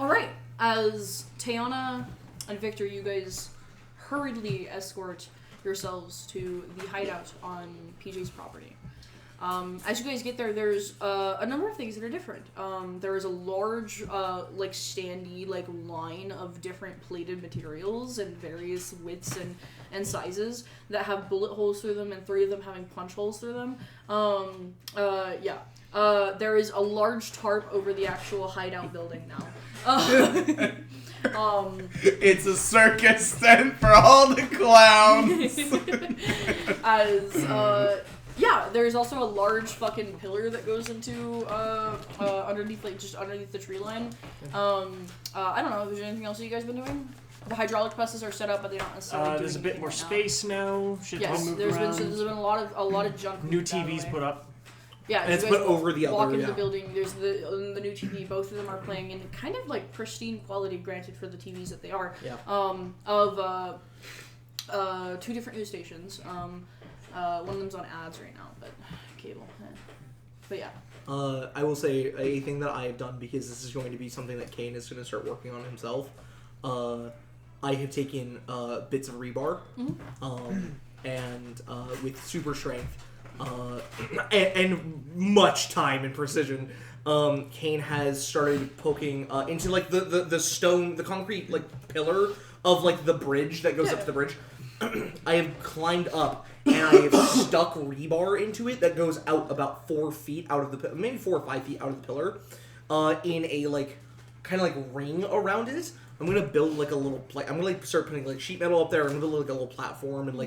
Alright, as Tayana and Victor, you guys hurriedly escort yourselves to the hideout on PJ's property. As you guys get there, there's a number of things that are different. There is a large, standy, line of different plated materials and various widths and sizes that have bullet holes through them, and 3 of them having punch holes through them. There is a large tarp over the actual hideout building now. It's a circus tent for all the clowns. There's also a large fucking pillar that goes into underneath the tree line. I don't know. Is there anything else that you guys been doing? The hydraulic presses are set up, but they don't necessarily. There's a bit more space now. Shit's all moved around. There's been a lot of junk. New TVs put up. Yeah, and it's put over the walk other. into the building. There's the new TV. Both of them are playing in kind of like pristine quality, granted for the TVs that they are. Yeah. Of 2 different news stations. One of them's on ads right now, but cable. But yeah. I will say a thing that I have done, because this is going to be something that Kane is going to start working on himself. I have taken bits of rebar, and with super strength. And much time and precision, Kane has started poking into the stone, the concrete pillar of the bridge that goes up to the bridge. I have climbed up and I have stuck rebar into it that goes out about 4 feet out of the maybe 4 or 5 feet out of the pillar, in a kind of ring around it. I'm gonna build a little. I'm gonna start putting sheet metal up there. I'm gonna build a little platform and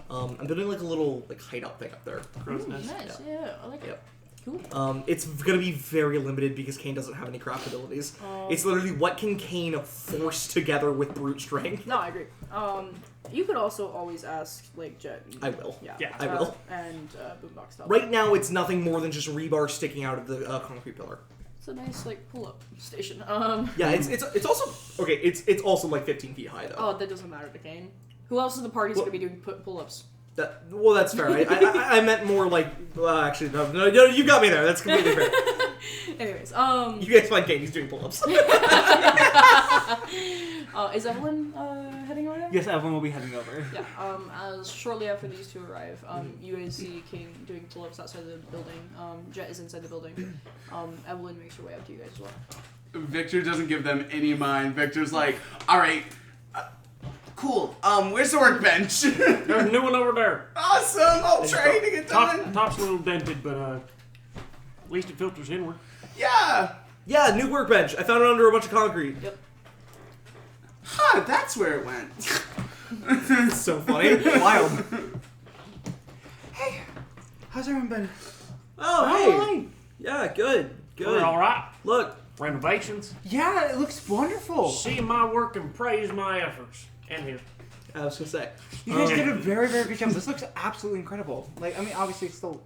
I'm building a little hideout thing up there. Nice, yeah, I like it. Cool. It's gonna be very limited because Kane doesn't have any craft abilities. It's literally what can Kane force together with brute strength. No, I agree. You could also always ask Jet. I will. Yeah, I will. And boombox stuff. Right now, it's nothing more than just rebar sticking out of the concrete pillar. It's a nice pull-up station. Yeah, it's also okay. It's also 15 feet high though. Oh, that doesn't matter to Kane. Who else in the party's gonna be doing pull-ups? That's fair. I meant more actually no, you got me there. That's completely fair. Anyways, you guys find Kane. He's doing pull-ups. Is Evelyn heading over there? Yes, Evelyn will be heading over. Yeah. As shortly after these two arrive, you guys see Kane doing pull-ups outside the building. Jet is inside the building. Evelyn makes her way up to you guys as well. Victor doesn't give them any mind. Victor's like, all right, cool. Where's the workbench? There's a new one over there. Awesome. I'll try to get done. Top's a little dented, but at least it filters inward. Yeah. Yeah, new workbench. I found it under a bunch of concrete. Yep. Huh, that's where it went. It's so funny. Wild. Hey, how's everyone been? Oh, hey. Yeah, good. We're all right. Look. Renovations. Yeah, it looks wonderful. See my work and praise my efforts. And his. I was gonna say. You guys did a very, very good job. This looks absolutely incredible. Obviously it's still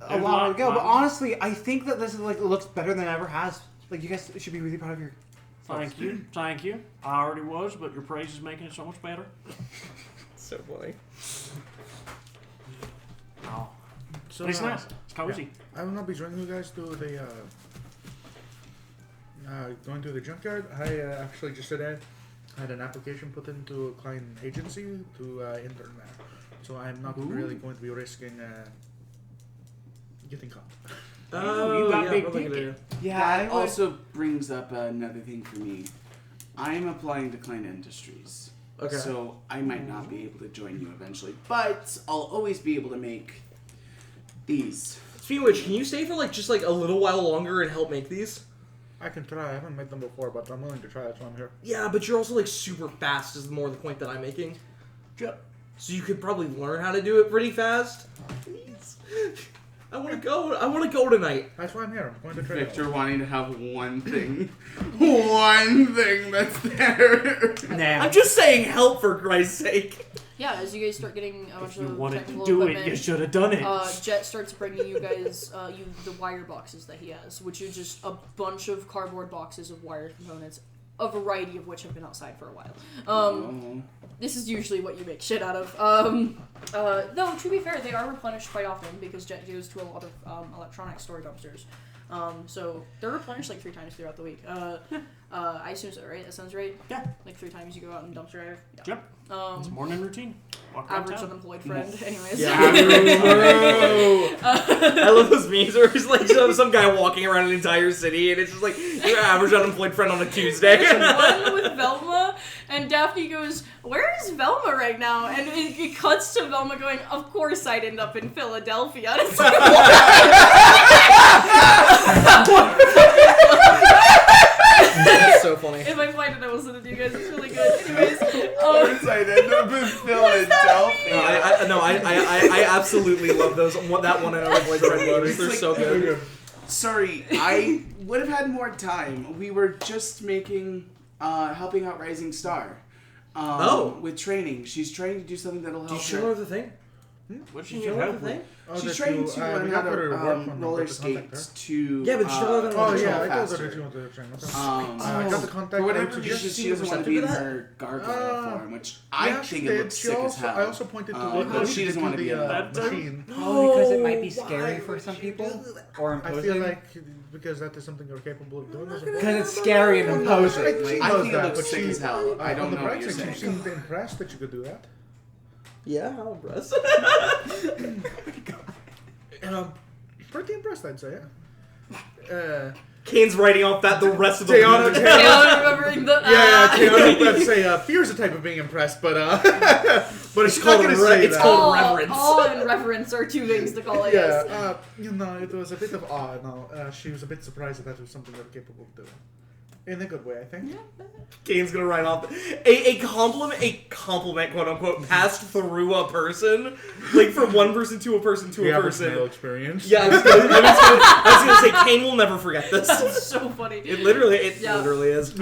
a lot to go, but honestly, I think that this is it looks better than it ever has. You guys should be really proud of your. Thank you. I already was, but your praise is making it so much better. So funny. Oh. So, It's nice. It's cozy. Yeah. I will not be joining you guys to the going to the junkyard. I actually just today had an application put into a client agency to intern there, so I'm not really going to be risking getting caught. Oh, you got big ticket. Yeah, That also brings up another thing for me. I'm applying to Klein Industries. Okay. So I might not be able to join you eventually, but I'll always be able to make these. Speaking of which, can you stay for just a little while longer and help make these? I can try. I haven't made them before, but I'm willing to try. That's why I'm here. Yeah, but you're also super fast is more the point that I'm making. Yep. So you could probably learn how to do it pretty fast. Please. I want to go. I want to go tonight. That's why I'm here. I'm going to try. Victor wanting to have one thing. One thing that's there. Nah. I'm just saying help for Christ's sake. Yeah, as you guys start getting a bunch If you of wanted technical to do equipment, it, you should have done it. Jet starts bringing you guys the wire boxes that he has, which are just a bunch of cardboard boxes of wire components, a variety of which have been outside for a while. This is usually what you make shit out of. Though, to be fair, they are replenished quite often because Jet goes to a lot of electronic store dumpsters. So they're replenished like 3 times throughout the week. I assume so, right? That sounds right. Yeah. Like 3 times you go out and dumpster drive. Yeah. Yep. It's a morning routine. Walk around Average town. unemployed friend. Anyways. Yeah, I love those memes where it's like some guy walking around an entire city, and it's just like your average unemployed friend on a Tuesday. There's one with Velma, and Daphne goes, "Where is Velma right now?" And it cuts to Velma going, "Of course I'd end up in Philadelphia." And it's like, That's so funny. if I find it, I will send it to you guys. It's really good. Anyways, I'd end up in Philadelphia. I absolutely love those. That one and unemployed friend letters. They're so good. Sorry, I would have had more time. We were just making, helping out Rising Star. With training. She's trying to do something that'll help Do you show her. her the thing? What Do she you need show her help the with? thing? She's trying to learn how to roller skates to. Yeah, but you show her the Oh control yeah, I told her faster. that you wanted to train. I got the contact. For whatever to reason, just she doesn't want to be in her gargoyle Uh, form, which I think it looks sick as hell. I also pointed to but she doesn't want to be in the that. machine. Probably because it might be Why scary would for some you people do that? or I feel imposing. like because that is something you're capable of doing. Because it's scary and imposing. She I knows think it that, looks but sick she- as hell. I on don't the know what bright you're side, she saying. seemed impressed that you could do that. Yeah, I'm impressed. Pretty impressed, I'd say. Yeah. Kane's writing off that the rest of the Tiana- movie. Taylor remembering the. I'd say fear's a type of being impressed, but but it's called not gonna re- say it's that. called Awe, reverence. awe and reverence are 2 things to call it. Yes. Yeah, it was a bit of awe. No, she was a bit surprised that was something they're capable of doing. In a good way, I think. Kane's gonna write off a compliment, quote unquote, passed through a person, like from one person to a person to a person. experience. Yeah, I was gonna say Kane will never forget this. That's so funny. It literally is.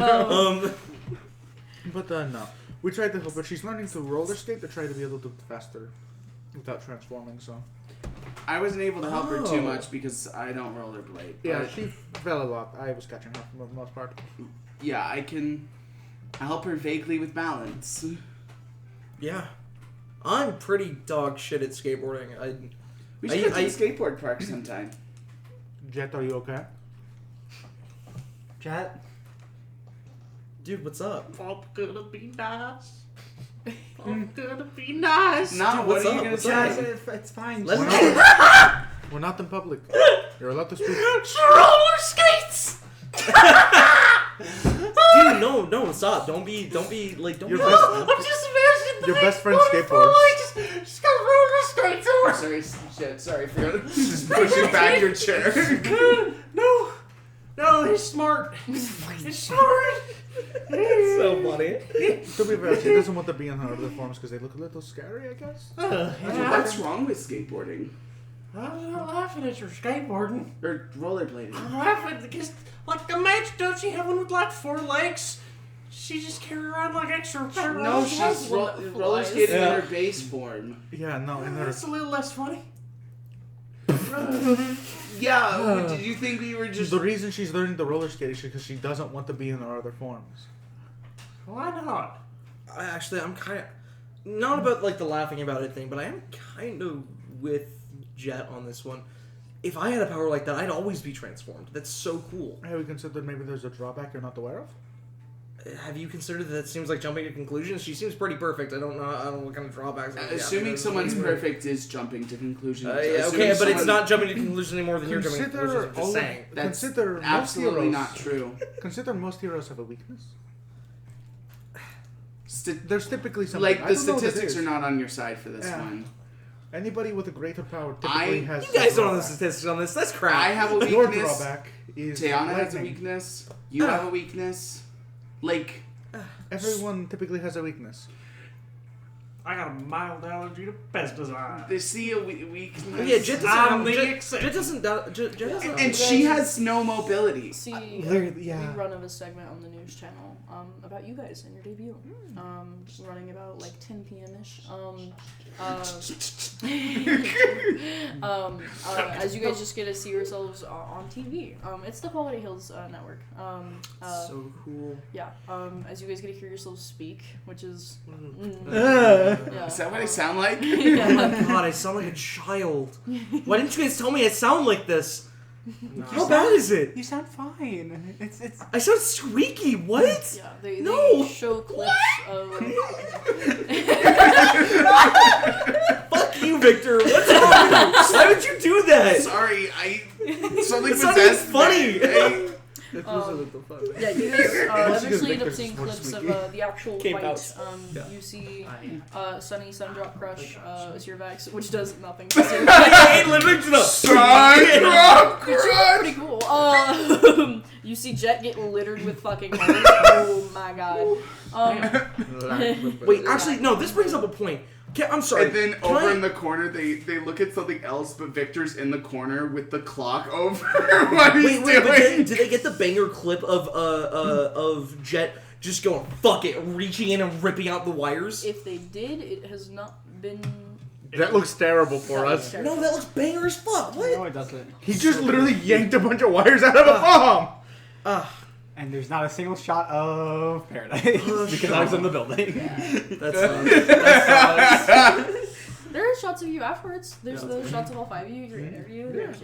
But no, we tried to help her. She's learning to roller skate to try to be a little bit faster without transforming. So I wasn't able to help her too Oh. much because I don't rollerblade. yeah, but she fell a lot. I was catching her for the most part. yeah, I can help her vaguely with balance. Yeah, I'm pretty dog shit at skateboarding. We should go to the skateboard park sometime. Jet, are you okay? Jet? Dude, what's up? I'm gonna be nice. I'm gonna be nice. Now, Dude, what what's are you up? gonna What's say? up? It's fine. Let's We're not in public. You're allowed to speak. Roller skates. Dude, no, stop! Don't be like, don't Your be. best- I'm just imagining Your best friend skateboards. Just got roller skates over. Sorry, shit, sorry for just pushing back your chair. No, he's smart. He's smart. It's so funny. To be fair, she doesn't want to be in her other forms because they look a little scary, I guess. What's wrong with skateboarding? I'm not laughing at your skateboarding. Or rollerblading? I'm laughing because, like, imagine, don't she have one with like 4 legs? She just carry around like extra. No, she's roller skating in her base form. Yeah, no, in her. That's a little less funny. Yeah, did you think we were just... The reason she's learning the roller skate is because she doesn't want to be in her other forms. Why not? I'm kind of not about like the laughing about it thing, but I am kind of with Jet on this one. If I had a power like that, I'd always be transformed. That's so cool. Have we considered maybe there's a drawback you're not aware of? Have you considered that? Seems like jumping to conclusions. She seems pretty perfect. I don't know what kind of drawbacks. Assuming someone's perfect is jumping to conclusions. Yeah, Assuming okay, but it's someone- not jumping to conclusions any more than you're jumping to conclusions. I'm just saying. That's Consider most absolutely heroes. not true. Consider most heroes have a weakness. St- There's typically something. like, I the don't know what it statistics is. are not on your side for this Yeah. one. Anybody with a greater power typically has. You guys a don't know the drawback. statistics on this. That's crap. I have a Your weakness. drawback is Tiana has a lightning. weakness. You have a weakness. Like, Everyone typically has a weakness. I got a mild allergy to pesticides. they see a weakness. Yeah, Jet I'm the doesn't. exception. Jet doesn't. Jet doesn't. And she has no mobility. See Literally, yeah. a rerun of a segment on the news channel about you guys and your debut. Running about like 10 p.m. ish. As you guys just get to see yourselves on TV. It's the Quality Hills network. So cool. Yeah. As you guys get to hear yourselves speak, which is yeah. Is that what I sound like? Oh my god, I sound like a child. Why didn't you guys tell me I sound like this? No. How bad is it? You sound fine. It's. I sound squeaky. What? Yeah, they No. show clips of. Fuck you, Victor. What's wrong with you? Why would you do that? Sorry, something It's not even possessed funny. me. It was a little fun. Yeah, you guys Once you eventually get end up Victor's seeing more clips of sneaky. the actual Came fight. out. Yeah. You see I- Sunny Sundrop Crush Zirvax, which does nothing. I ain't living to the Sundrop Pretty cool. You see Jet get littered with fucking holes. Oh my god. Wait, actually, no. This brings up a point. I'm sorry. And then Can over I- in the corner, they look at something else, but Victor's in the corner with the clock over what he's Wait, doing. but did they get the banger clip of Jet just going fuck it, reaching in and ripping out the wires? If they did, it has not been. That looks terrible for us. No, that looks banger as fuck. No, What? it doesn't. He just literally yanked a bunch of wires out of a bomb. And there's not a single shot of Paradise because I was in the building. That sucks. There are shots of you afterwards. There's those shots of all five of you. Your interview. There's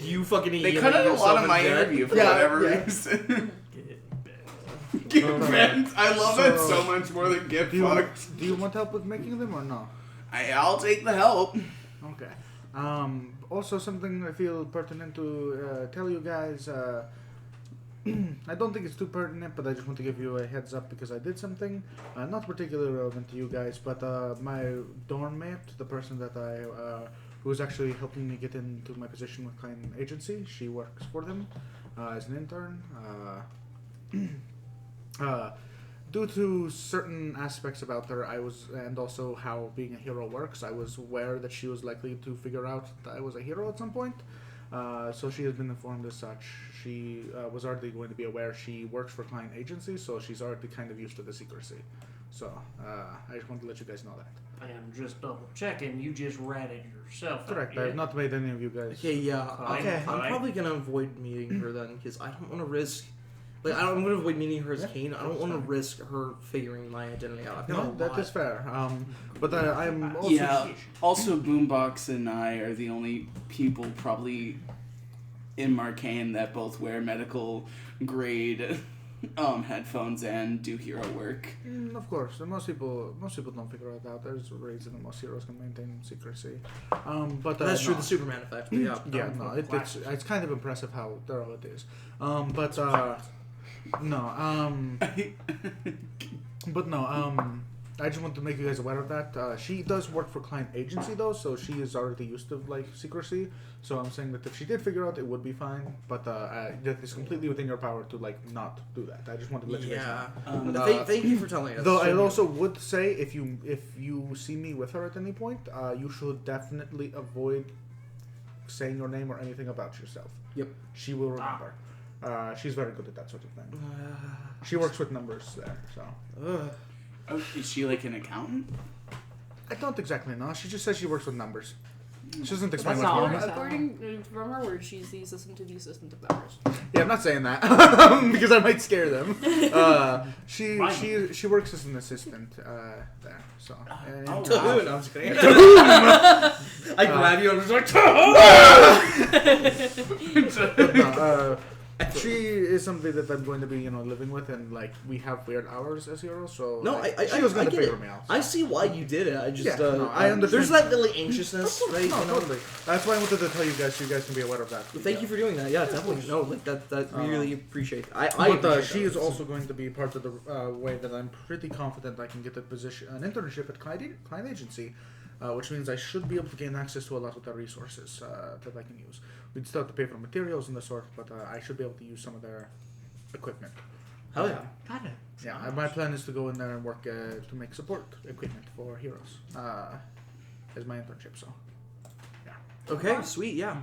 You fucking They idiot. cut out a yourself lot of in my Jet. interview for Yeah, whatever yeah. reason. Get bent. Get bent. I love that So- so much more than get Do you, fucked. do you want help with making them or no? I'll take the help. Okay. Also, something I feel pertinent to tell you guys. I don't think it's too pertinent, but I just want to give you a heads up because I did something not particularly relevant to you guys. But my dorm mate, the person that who was actually helping me get into my position with Klein Agency, she works for them as an intern. Due to certain aspects about her, and also how being a hero works, I was aware that she was likely to figure out that I was a hero at some point. So she has been informed as such. She was already going to be aware she works for Klein Agency, so she's already kind of used to the secrecy. So I just wanted to let you guys know that. I am just double checking. You just ratted yourself. Correct. Out, I have not made any of you guys. Okay, yeah. Okay. I'm probably gonna avoid meeting her then because I don't want to risk. Like, I'm gonna avoid meeting her as Kane. I don't want to risk her figuring my identity out. I've got No, a that lot. is fair. But I'm also Yeah. Also, Boombox and I are the only people probably in Marcainne that both wear medical grade headphones and do hero work. Of course, and most people don't figure it out. There's a reason that most heroes can maintain secrecy. But That's true. no. The Superman effect. But yeah. Yeah, no, it's kind of impressive how thorough it is. I just want to make you guys aware of that. She does work for Klein Agency though, so she is already used to like secrecy. So I'm saying that if she did figure out, it would be fine. But it's completely within your power to like not do that. I just wanted to let you guys know. Yeah. Thank you for telling us. Though I also would say if you see me with her at any point, you should definitely avoid saying your name or anything about yourself. Yep. She will remember. She's very good at that sort of thing. She works with numbers there, so. Oh, is she like an accountant? I don't exactly know. She just says she works with numbers. She doesn't explain That's what's not going on. According from her words, she's the assistant to the assistant of numbers. Yeah, I'm not saying that because I might scare them. She works as an assistant there. So. And, Oh, To wow. who? No, I'm just kidding. I grab you and I'm just like, but no, she is somebody that I'm going to be, living with, and like we have weird hours as heroes. So No, like, I she was going I to get figure it. me out. I see why you did it. I just Yeah, no, I understand. There's that little anxiousness, right? No, you know? totally. That's why I wanted to tell you guys so you guys can be aware of that. Thank you for doing that. Yeah, definitely. No, like that really appreciate. I But appreciate she that. is also going to be part of the way that I'm pretty confident I can get an internship at Klein Agency, which means I should be able to gain access to a lot of their resources that I can use. We'd still have to pay for materials and the sort, but I should be able to use some of their equipment. Hell yeah. Got it. Yeah, my plan is to go in there and work to make support equipment for heroes as my internship. So, yeah. Okay, sweet. Yeah.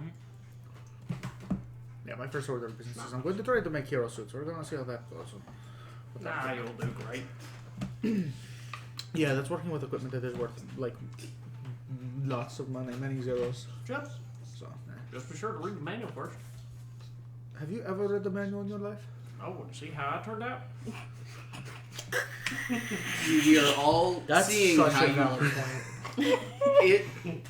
Yeah, my first order of business is I'm going to try to make hero suits. We're going to see how that goes. Nah, you'll do great. Yeah, that's working with equipment that is worth like lots of money, many zeros. Just So, be sure to read the manual first. have you ever read the manual in your life? Oh, and see how I turned out? We are all That's seeing such how a you valid point.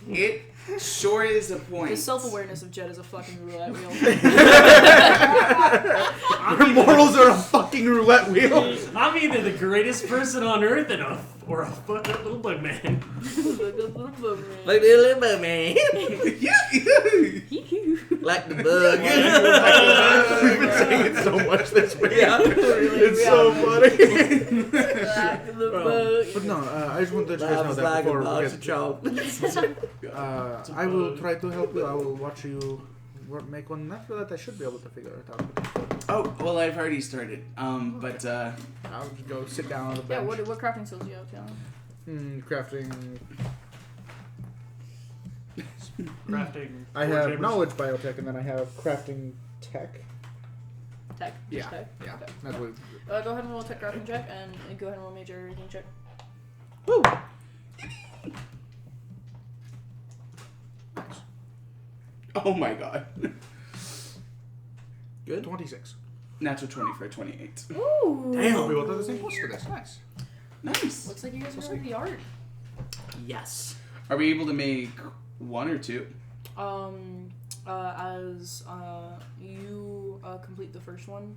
it Short is a point. The self-awareness of Jed is a fucking roulette wheel. Your morals are a fucking roulette wheel. I'm either the greatest person on earth or a fucked up little bug man. Like the limbo man. Like the bug. We've been saying it so much this week. Yeah. It's so funny. The bug. But no, I just want to let you guys know that Like a before box we of get chocolates. I will try to help you. I will watch you make one. After that, I should be able to figure it out. Oh, well, I've already started. But I'll just go sit down on the Yeah, bench. what crafting skills do you have, Taylor? Crafting. Crafting. I have knowledge biotech, and then I have crafting tech. Tech. Yeah. Just tech. Yeah, Okay. that's what. Go ahead and roll a tech crafting check, and go ahead and roll a major reading check. Woo! oh my god. Good. 26. Natural 20 for 28. Ooh. Damn. We both have the same plus for this. Nice. Nice. Looks like you guys are the art. Yes. Are we able to make one or two? As you complete the first one,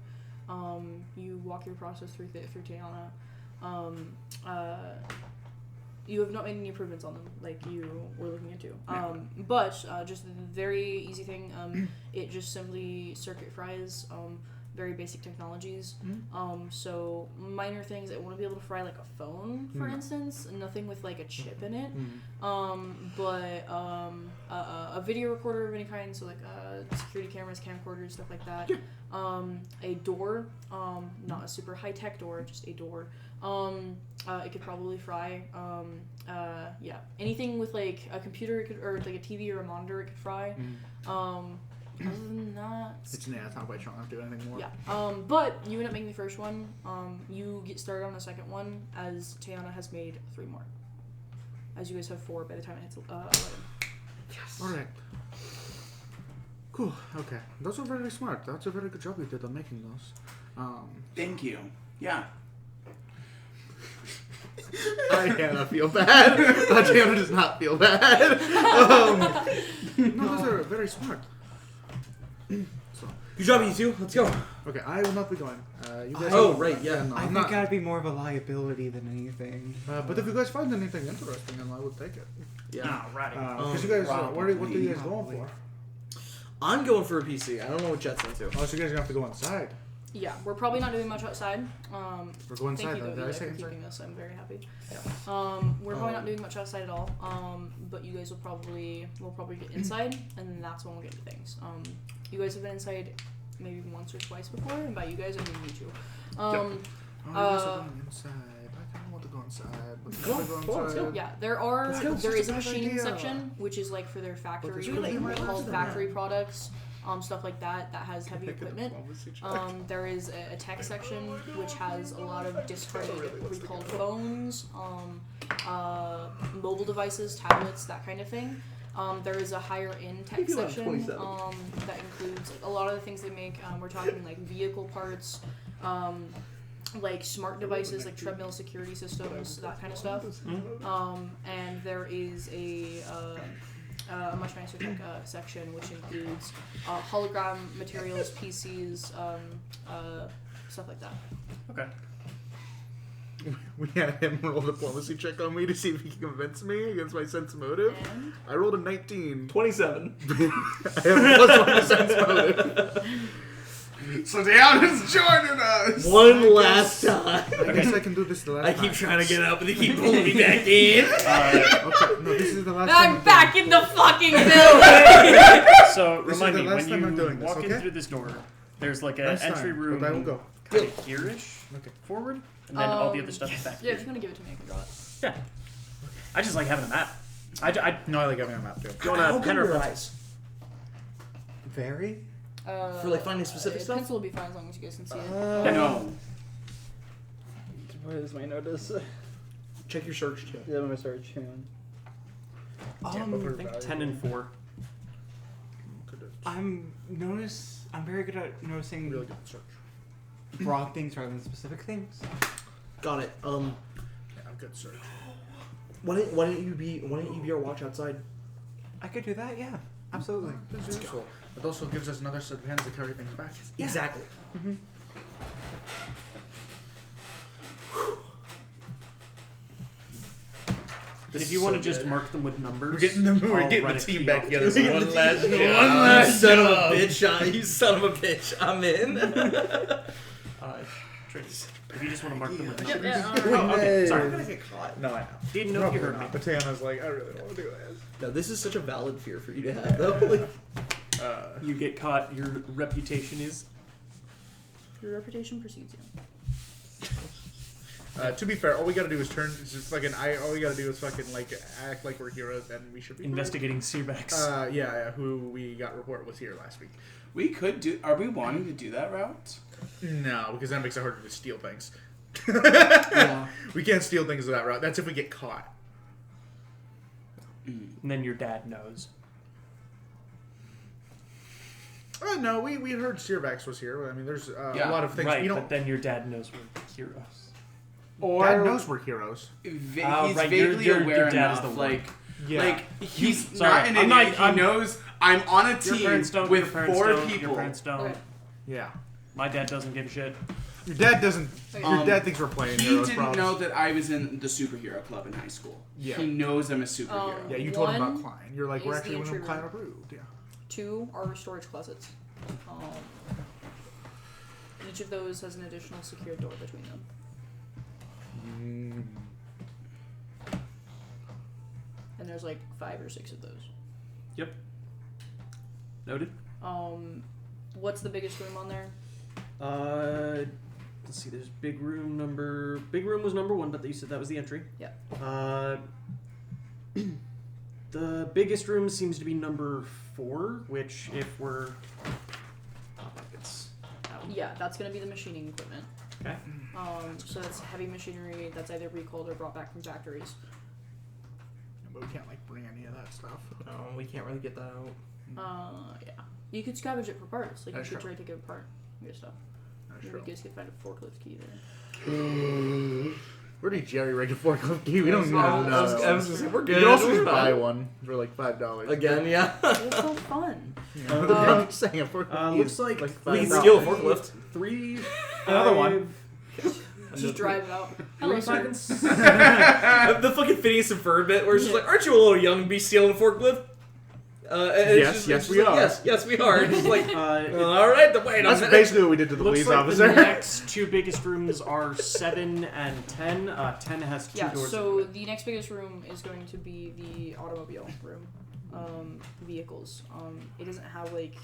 you walk your process through Tiana. You have not made any improvements on them like you were looking into. But just a very easy thing. It just simply circuit fries. Very basic technologies. So minor things. It wouldn't be able to fry like a phone, for instance. Nothing with like a chip in it. But a video recorder of any kind. So like security cameras, camcorders, stuff like that. A door. Not a super high tech door, just a door. It could probably fry. Yeah, anything with like a computer or like a TV or a monitor, it could fry. Other than that, It's not quite strong enough to do anything more. yeah. But you end up making the first one. You get started on the second one as Tiana has made 3 more. As you guys have 4 by the time it hits 11. Yes. All right. Cool. Okay. Those are very smart. That's a very good job you did on making those. Thank you. Yeah. I feel bad. Adriana does not feel bad. No, those are very smart. So, Good job, you two. Let's go. okay, I will not be going. You guys Oh, right, yeah. no, I I'm think not. I'd be more of a liability than anything. But if you guys find anything interesting, then I would take it. Yeah. Alrighty. Because you guys, what are you guys going for? I'm going for a PC. I don't know what Jet's into. Oh, so you guys are gonna have to go inside. Yeah, we're probably not doing much outside. We're going Thank inside. you, though, Did I Eli, say for inside? keeping this. I'm very happy. We're probably not doing much outside at all. But you guys will probably get inside, and that's when we'll get to things. You guys have been inside maybe once or twice before, and by you guys, I mean you two. Oh, you guys are going inside. I kind of want to go inside. But Go, if I go, let's go. Yeah, there is a machining section, which is like for their factory, it's really like nice. called factory products, stuff like that has heavy equipment. There is a tech section which has a lot of discarded recalled phones, mobile devices, tablets, that kind of thing. There is a higher end tech you like section 27? that includes like, a lot of the things they make. We're talking like vehicle parts, like smart devices, like treadmill security systems, that kind of stuff. And there is a much nicer tech section which includes hologram materials, PCs, stuff like that. Okay. We had him roll a diplomacy check on me to see if he can convince me against my sense motive. And I rolled a 19. 27. I have a +1 to sense motive. So Deanna's joining us! One last time. I guess I can do this the last I time. keep trying to get up, but they keep pulling me back in. Okay, no, this is the last time. I'm back in the fucking building! So This is remind the me, last when time I'm you doing this, walk in okay? through this door, there's like an Next entry time, room but I will go. kind of here-ish Okay. forward, and then all the other stuff is back Yeah, here. if you want to give it to me, I can draw it. Yeah. I just like having a map. I No, I like having a map too. do you want How a pen good or are your pencil? eyes? Very? For, like, finding specific stuff? Pencil will be fine as long as you guys can see it. No. What is my notice? Check your search too. Yeah, my search. Hang on. I think 10 and 4. I'm very good at noticing Really good search. broad things rather than specific things. Got it. Yeah, I'm good search. Why don't you be our watch outside? I could do that. Yeah, absolutely. That's useful. It also gives us another set of hands to carry things back. Exactly. If you want to just mark them with numbers, We're getting the write a team key back on together. it. So one last You son of a bitch! You son of a bitch! I'm in. Trace, if you just want to mark them with Yep, numbers. yeah, Oh, okay. Sorry. I'm gonna get caught. No, I know. Didn't know if you heard me. But Tiana's like, I really don't want to do this. No, this is such a valid fear for you to have, though. Like, You get caught, your reputation is. Your reputation precedes you. To be fair, all we gotta do is turn. It's just like all we gotta do is fucking like act like we're heroes, and we should be Investigating Seabax. Yeah. Who we got report was here last week. We could do. Are we wanting to do that route? No, because that makes it harder to steal things. Yeah. We can't steal things that route. That's if we get caught. And then your dad knows. No, we heard Searbax was here. I mean, there's Yeah. a lot of things Right, we don't. but then your dad knows we're heroes. Or Dad knows we're heroes. He's right, vaguely your aware dad is enough. the one. Like, Yeah. like he's Sorry, not an I'm not- idiot. He I'm- knows I'm on a Your team parents don't. with your parents 4 don't, people. Your parents don't. Okay. Yeah. My dad doesn't give a shit. Your dad doesn't. Okay. Your dad thinks we're playing He heroes. didn't probs. know that I was in the superhero club in high school. Yeah. He knows I'm a superhero. Yeah, you told him about One Klein. You're like, we're is actually the going to entry Klein room. approved. Yeah. 2 are storage closets. Each of those has an additional secure door between them. And there's like 5 or 6 of those. Yep. Noted. What's the biggest room on there? Let's see. There's big room number. Big room was number 1, but you said that was the entry. Yeah. The biggest room seems to be number 4, which if we're, it's Yeah, that's gonna be the machining equipment. okay. So that's heavy machinery that's either recalled or brought back from factories. But we can't like bring any of that stuff. no, we can't really get that out. Yeah. You could scavenge it for parts. Like, That's you could true. try to take it apart. Good stuff. That's Maybe true. you guys could find a forklift key there. Where do you jerry-rig a forklift key? We don't even I know. was gonna say, we're You good. can also We're just buy fine. one for like $5. Again, yeah. It's so fun. I'm just saying a forklift key Looks is like we $5. can steal a forklift. 3. Another one. Just drive it out. Hello, sir. The fucking Phineas and Ferb bit where it's just like, aren't you a little young to be stealing a forklift? Yes, yes, we are. Yes, we are. It's just like, all right, then wait a That's minute. basically what we did to the Looks police like officer. the next 2 biggest rooms are 7 and 10. 10 has 2 Yeah, doors. so the next biggest room is going to be the automobile room. Vehicles. It doesn't have like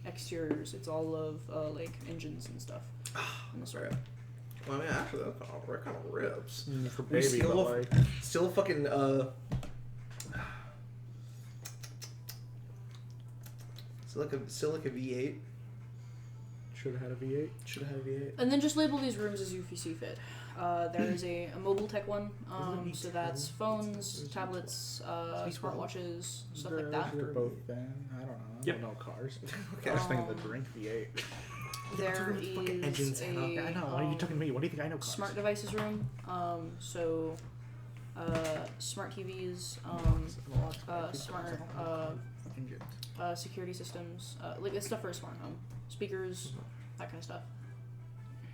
exteriors. It's all of like engines and stuff. in the sort. Well, I mean, actually, that kind of rips. For We baby, steal but a- like, Still a fucking, still like a V8. should have had a V8. Should have had a V8. And then just label these rooms as you see fit. There is a mobile tech one, so that's phones, tablets, smartwatches, stuff like that. They're both then. I don't know. Yep. No cars. Okay. I was thinking the drink V8. There fucking engines is and a I know. Why are you talking to me? What do you think I know cars? smart devices room. Smart TVs, smart Engines. security systems, like this stuff for a smart home, speakers, that kind of stuff.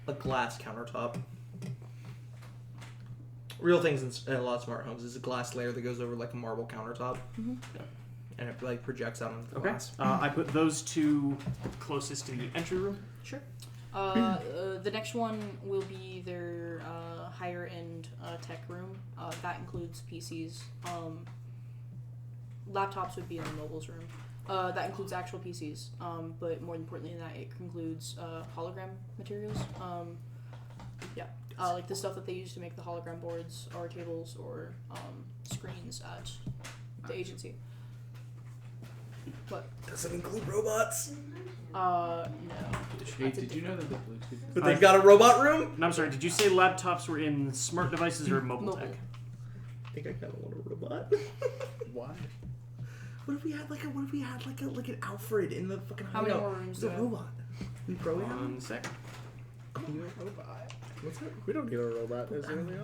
A glass countertop. Real things in a lot of smart homes is a glass layer that goes over like a marble countertop, and it like projects out onto the Okay. glass. I put those 2 closest to the entry room. Sure. The next one will be their higher end tech room. That includes PCs. Laptops would be in the mobiles room. That includes actual PCs. But more importantly than that, it includes hologram materials. Like the stuff that they use to make the hologram boards or tables or screens at the agency. What? Does it include robots? No. Hey, did you know that the Bluetooth? But they've got a robot room? No, I'm sorry. Did you say laptops were in smart devices or mobile tech? I think I kind of want a robot. Why? What if we had like an Alfred in the fucking How many hideout? more rooms It's do a we have? robot. We probably have One second. You a robot? What's that? We don't need a robot this early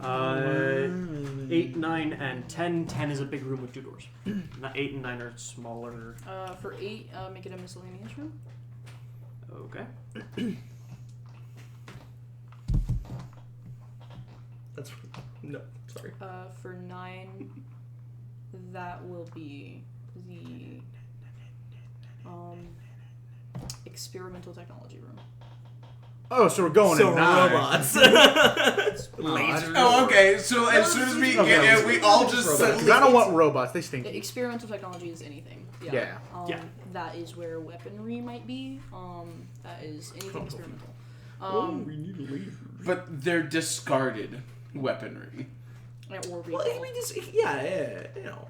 on. 8, 9, and 10. 10 is a big room with 2 doors. 8 and 9 are smaller. For 8, make it a miscellaneous room. Okay. That's no. Sorry. For 9, that will be the experimental technology room. Oh, so we're going So in 9. robots. Lasers. Oh, okay. So as soon as we get it, we all just Because suddenly. I don't want robots. They stink. Experimental technology is anything. Yeah. Yeah. Yeah. That is where weaponry might be. That is anything experimental. we need a laser. But they're discarded weaponry. Or Well, it can be just you know.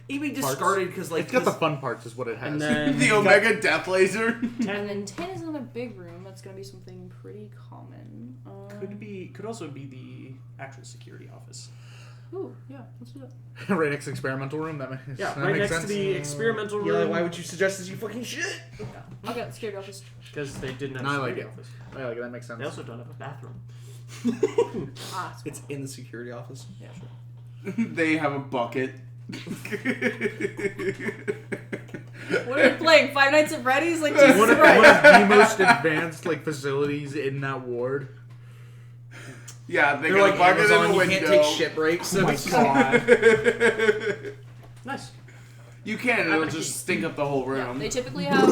It can be discarded because like It's got the fun parts, is what it has. And then The Omega Death Laser. 10 And then 10 is another big room. That's going to be something pretty common. could also be the actual security office. Ooh, yeah, let's do that. Right next to experimental room. That makes Yeah, that right makes next sense. to the experimental room. Yeah, why would you suggest this? You fucking shit. Yeah. Okay, security office. Because they didn't have No, I a like security it. office. I like it. That makes sense. They also don't have a bathroom. It's in the security office. Yeah, sure. They have a bucket. What are we playing? Five Nights at Freddy's? Like, one Jesus of Christ. the most advanced facilities in that ward. Yeah, they They're got like a bucket Amazon. in a You window. can't take shit breaks. Oh my god. Nice. You can, and it'll just stink up the whole Yeah, room. they typically have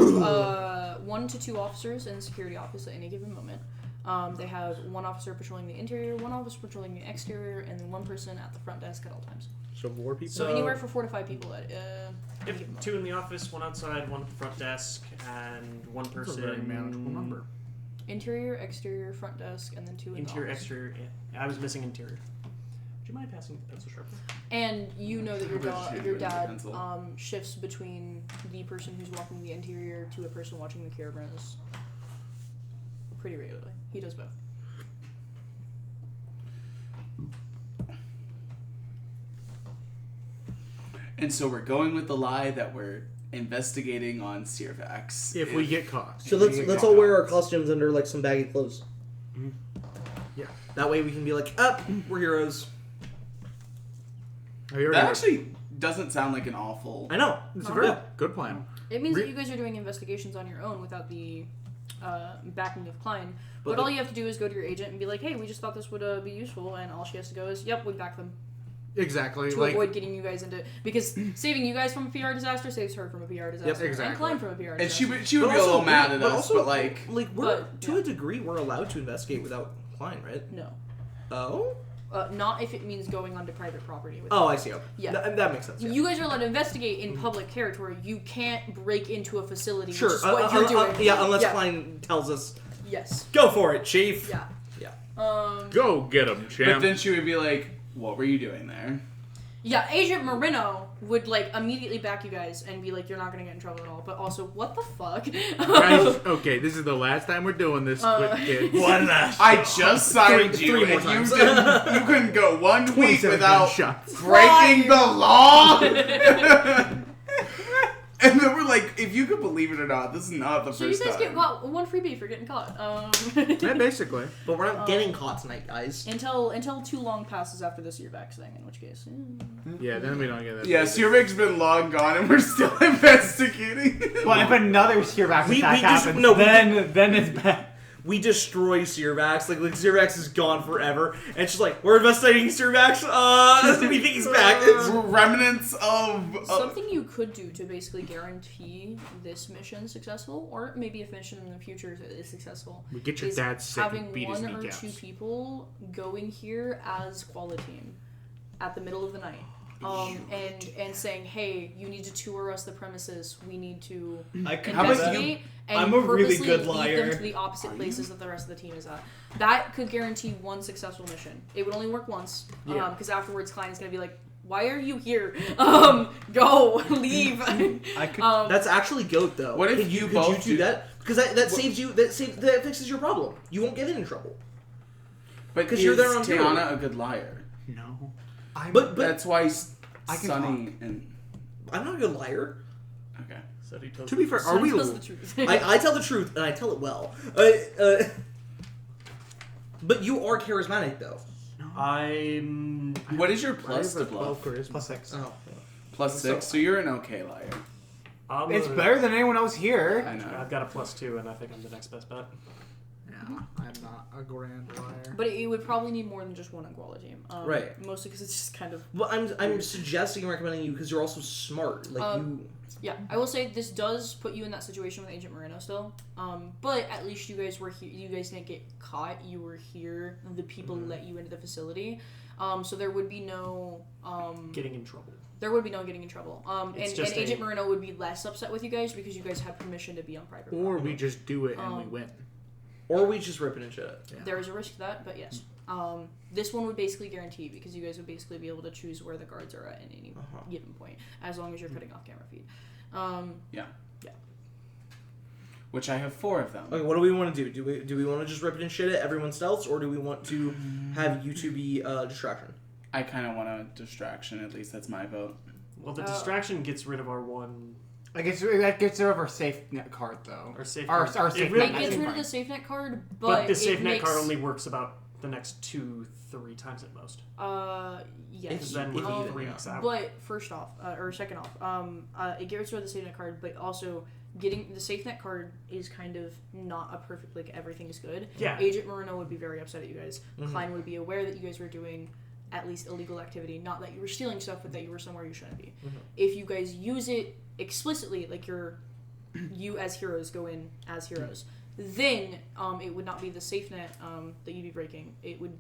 1 to 2 officers in the security office at any given moment. They have 1 officer patrolling the interior, 1 officer patrolling the exterior, and then 1 person at the front desk at all times. So 4 people. So anywhere for 4 to 5 people at any If given moment. 2 in the office, 1 outside, 1 at the front desk, and 1 That's a person. very manageable number. Interior, exterior, front desk, and then 2 in Interior, the office. exterior. Yeah, I was missing interior. Would you mind passing the pencil sharpener? And you know that your With a dad pencil. shifts between the person who's walking the interior to a person watching the cameras pretty regularly. He does both. And so we're going with the lie that we're investigating on Sirvax. If we get caught. So If we let's get let's caught. all wear our costumes under like some baggy clothes. Yeah. That way we can be like, up, we're heroes. Are you That already- actually doesn't sound like an awful. I know. It's a very good plan. It means that you guys are doing investigations on your own without the backing of Klein. But all you have to do is go to your agent and be like, hey, we just thought this would be useful, and all she has to go is, yep, we back them. Exactly. To Like, avoid getting you guys into... Because saving you guys from a PR disaster saves her from a PR disaster. exactly. And Klein from a PR disaster. And she would be a little mad at us, but like. we're But, to yeah. a degree we're allowed to investigate without Klein, right? No. Oh. Not if it means going onto private property. With Oh, I see. Okay. Yeah. That makes sense. Yeah. You guys are allowed to investigate in public territory. You can't break into a facility, Sure. which is what you're doing. Yeah, unless Klein tells us, Yes. go for it, Chief. Yeah. Yeah. go get him, But champ. then she would be like, "What were you doing there?" Yeah, Agent Marino would, like, immediately back you guys and be like, you're not gonna get in trouble at all. But also, what the fuck? Guys, okay, this is the last time we're doing this, quick kids. One last. I just signed Three you, more and times. you couldn't go 1 week 27 without shots. breaking the law. And then we're like, if you could believe it or not, this is not the So you first guys time. get caught 1 freebie for getting caught. Yeah, basically. But we're not getting caught tonight, guys. Until too long passes after this year back thing, in which case. Yeah, then we don't get that. Yeah, Sirvik's been long gone, and we're still investigating. Well, if another Sirvax We attack just- happens, no, we- then it's bad. We destroy Sirvax. Like Sirvax is gone forever. And she's like, we're investigating Sirvax. We think he's back. Remnants of. Something you could do to basically guarantee this mission successful, or maybe if mission in the future is successful, We get your is dad sick and having beat his 1 or kneecaps. 2 people going here as quality team at the middle of the night. And saying, hey, you need to tour us the premises. We need to I could investigate and I'm a really purposely good lead liar. them to the opposite places that the rest of the team is at. That could guarantee 1 successful mission. It would only work once, Yeah. because afterwards Klein is gonna be like, "Why are you here? Go, leave." I could. That's actually goat though. What if could you could both you do do- that? Because that saves you. That fixes your problem. You won't get in trouble. But 'cause is you're there on duty. Tiana a good liar? No. But That's why I can Sunny and. I'm not a good liar. Okay. So he tells To be fair, are we... Tells the truth. I tell the truth and I tell it well. But you are charismatic, though. I'm. What is your I plus have to a bluff? 12 charisma. Plus 6. Oh. Plus 6, so you're an okay liar. It's better than anyone else here. I know. I've got a +2, and I think I'm the next best bet. Yeah, I'm not a grand liar. But it would probably need more than just one Iguala team. Right. Mostly because it's just kind of. Well, I'm suggesting and recommending you because you're also smart. Like you. Yeah, I will say this does put you in that situation with Agent Moreno still. But at least you guys were here. You guys didn't get caught. You were here. The people let you into the facility. So there would be no Getting in trouble. There would be no getting in trouble. And It's just Agent Moreno would be less upset with you guys because you guys had permission to be on private Or property. we just do it and we win. Or we just rip it and shit. Yeah. There is a risk to that, but yes. This one would basically guarantee because you guys would basically be able to choose where the guards are at any given point, as long as you're cutting off camera feed. Yeah. Yeah. Which I have 4 of them. Okay, what do we want to do? Do we want to just rip it and shit it, everyone stealths, or do we want to have you two be distraction? I kind of want a distraction, at least that's my vote. Well, the distraction gets rid of our one. I guess that gets rid of our safe net card though. Our safe Our card. safe It really- It net gets rid of card. the safe net card, But the it safe net makes, card only works about the next 2-3 times at most. Yes. Because then we're if you- 3 weeks out. But first off, or second off, it gets rid of the safe net card, but also getting the safe net card is kind of not a perfect, like, everything's good. Yeah. Agent Moreno would be very upset at you guys. Klein would be aware that you guys were doing at least illegal activity, not that you were stealing stuff, but that you were somewhere you shouldn't be. If you guys use it explicitly, like you as heroes go in as heroes, then it would not be the safe net that you'd be breaking. It would.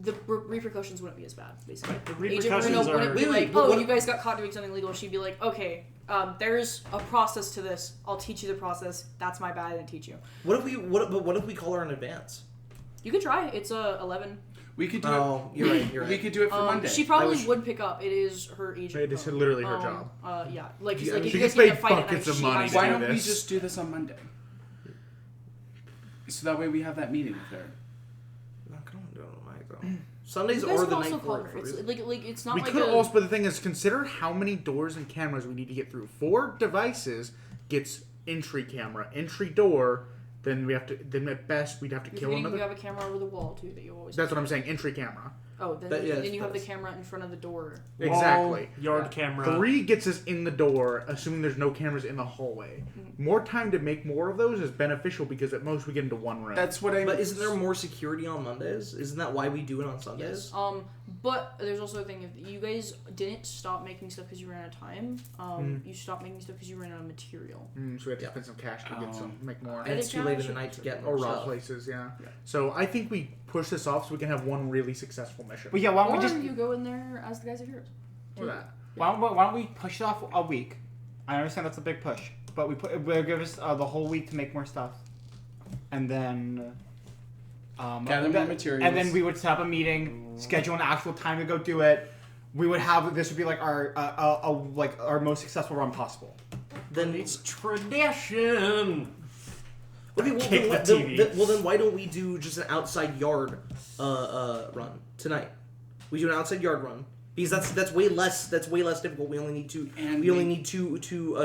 The repercussions wouldn't be as bad, basically. The Agent repercussions Moreno wouldn't be Wait, like, but oh, what- you guys got caught doing something illegal. She'd be like, okay, there's a process to this. I'll teach you the process. That's my bad. I didn't teach you. What if we call her in advance? You could try. It's 11. We could do Oh, you're right. You're it. We right. could do it for Monday. She probably wish- would pick up. It is her agent. It is literally her job. Yeah, like, Yeah, like if she you guys gets get in a paid fight at night, buckets of she money has to Why do don't we this. just do this on Monday? So that way we have that meeting with her. I'm not gonna do it on my though. Sundays You guys are could the also night call for her. it. It's like it's not We like could a. also, but the thing is, consider how many doors and cameras we need to get through. 4 devices gets entry camera, entry door. Then we have to. Then at best we'd have to You're kill forgetting another. you have a camera over the wall too that you always. That's what I'm saying. Entry camera. Oh, then, That- yeah, then you have the that's- camera in front of the door. Exactly. Wall, yard camera. 3 gets us in the door, assuming there's no cameras in the hallway. More time to make more of those is beneficial because at most we get into one room. That's what I. But isn't there more security on Mondays? Isn't that why we do it on Sundays? Yes. But there's also a thing if you guys didn't stop making stuff because you ran out of time. You stopped making stuff because you ran out of material. So we have to Yeah. spend some cash to get some, make more. And it's too late in the night to get more Or rob stuff. places, yeah. Yeah. So I think we push this off so we can have one really successful mission. But yeah, why don't Or we just you go in there as the guys of heroes. Or that. why don't we push it off a week? I understand that's a big push, but we'll give us the whole week to make more stuff, and then Gather more materials. And then we would set up a meeting, schedule an actual time to go do it. We would have this would be like our most successful run possible. Then It's tradition. okay. Well, Kick then, the then- TV. then why don't we do just an outside yard run tonight? We do an outside yard run because that's way less difficult. We only need two. And we only we- need two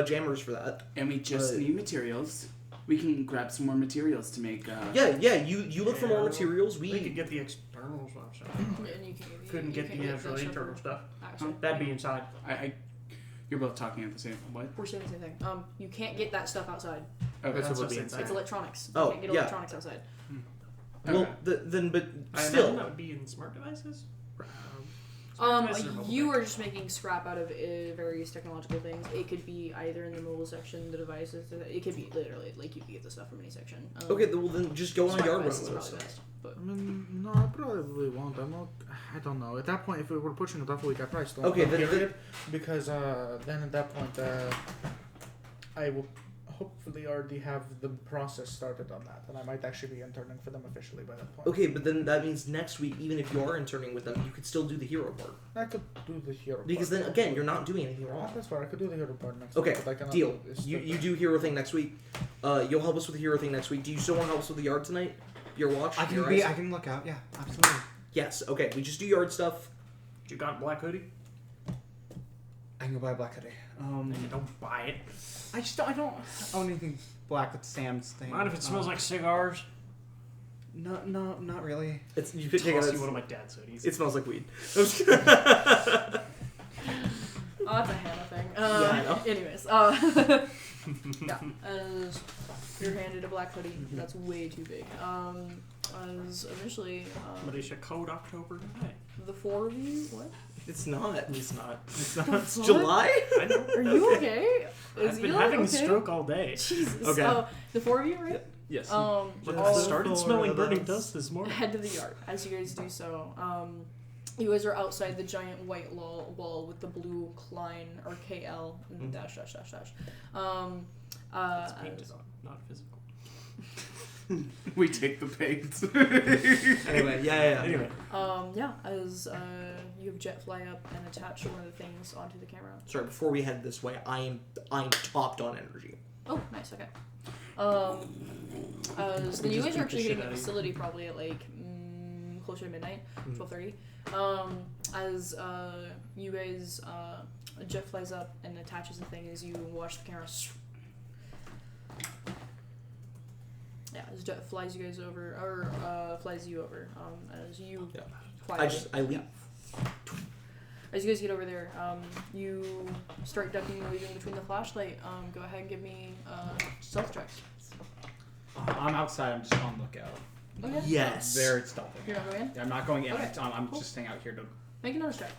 jammers for that. And we just But- need materials. We can grab some more materials to make. Yeah. You look for more Yeah. materials. We could get the external stuff. And you can, Couldn't get can the actual stuff internal for stuff. access. That'd be inside. You're both talking at the same. What? We're saying the same thing. You can't get that stuff outside. Okay. That's what That's would be what's inside. It's electronics. Oh, you can't get yeah. electronics outside. Well, Okay. then, but I still. imagine that would be in smart devices. Smart devices are mobile You tech. are just making scrap out of various technological things. It could be either in the mobile section, the devices. It could be literally like you could get the stuff from any section. Okay, well then just go on a smart yard run devices with is us. probably best, but I mean, no, I probably won't. I don't know. At that point, if we were pushing it off a week, I probably still Okay, won't then- period, because then at that point, I will hopefully already have the process started on that, and I might actually be interning for them officially by that point. Okay, but then that means next week, even if you are interning with them, you could still do the hero part. I could do the hero Because part. then again, you're not doing anything Yeah, wrong. that's fine. I could do the hero part next Okay, week. But I cannot deal. do this You stuff. do hero thing next week. You'll help us with the hero thing next week. Do you still want to help us with the yard tonight? Your watch? I Your can eyes? I can look out. Yeah, absolutely. Yes. Okay. We just do yard stuff. You got black hoodie? I can go buy a black hoodie. Don't buy it. I don't own anything black with Sam's thing. Mind if it smells like cigars? No, not really. It's you could take Toss it. you one of my dad's hoodies. It smells like weed. Oh, that's a Hannah thing. I know. Anyways, yeah, as you're handed a black hoodie, that's way too big. As eventually, Malaysia Code October 9. the four of you, what? It's not. It's not. It's July. I know. Are you okay? I've been Eli having a okay? stroke all day. Jesus. Okay. The four of you, right? Yes. But But all I started smelling burning dust this morning. head to the yard as you guys do so. You guys are outside the giant white wall with the blue Klein or KL dash dash dash dash. It's painted on, not physical. We take the paint. Anyway, yeah. Anyway, as you have Jet fly up and attach one of the things onto the camera. Sorry, before we head this way, I'm topped on energy. Oh, nice. Okay. Then you guys are actually hitting the facility probably at like closer to midnight, 12:30. As you guys, Jet flies up and attaches the thing as you watch the camera. Yeah, as Jet flies you guys over, or flies you over. As you quietly. I leave. As you guys get over there, you start ducking and weaving between the flashlight. Go ahead and give me stealth checks. I'm outside. I'm just on lookout. Okay. Yes. Very stealthy. You're not going in? Yeah, I'm not going in. Okay. I'm Cool. just staying out here to. Make a notice check.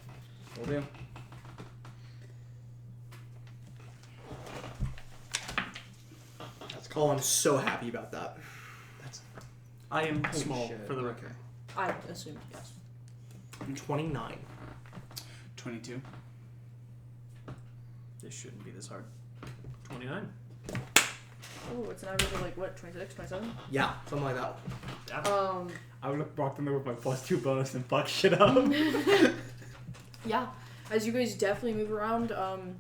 Will do. That's cool. I'm so happy about that. I am small shit. for the record. I assumed yes. 29. 22. This shouldn't be this hard. 29. Oh, it's an average of like what, 26, 27? Yeah, something like that. I would walk in there with my +2 bonus and fuck shit up. Yeah. As you guys definitely move around,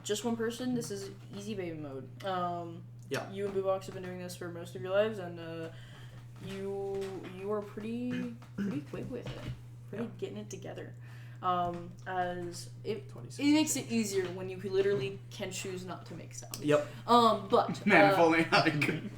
just one person. This is easy baby mode. Yeah. You and Boobox have been doing this for most of your lives, and you are pretty quick with it. Pretty getting it together. As it 26. makes it easier when you literally can choose not to make sound. Yep. But Man, if only I could.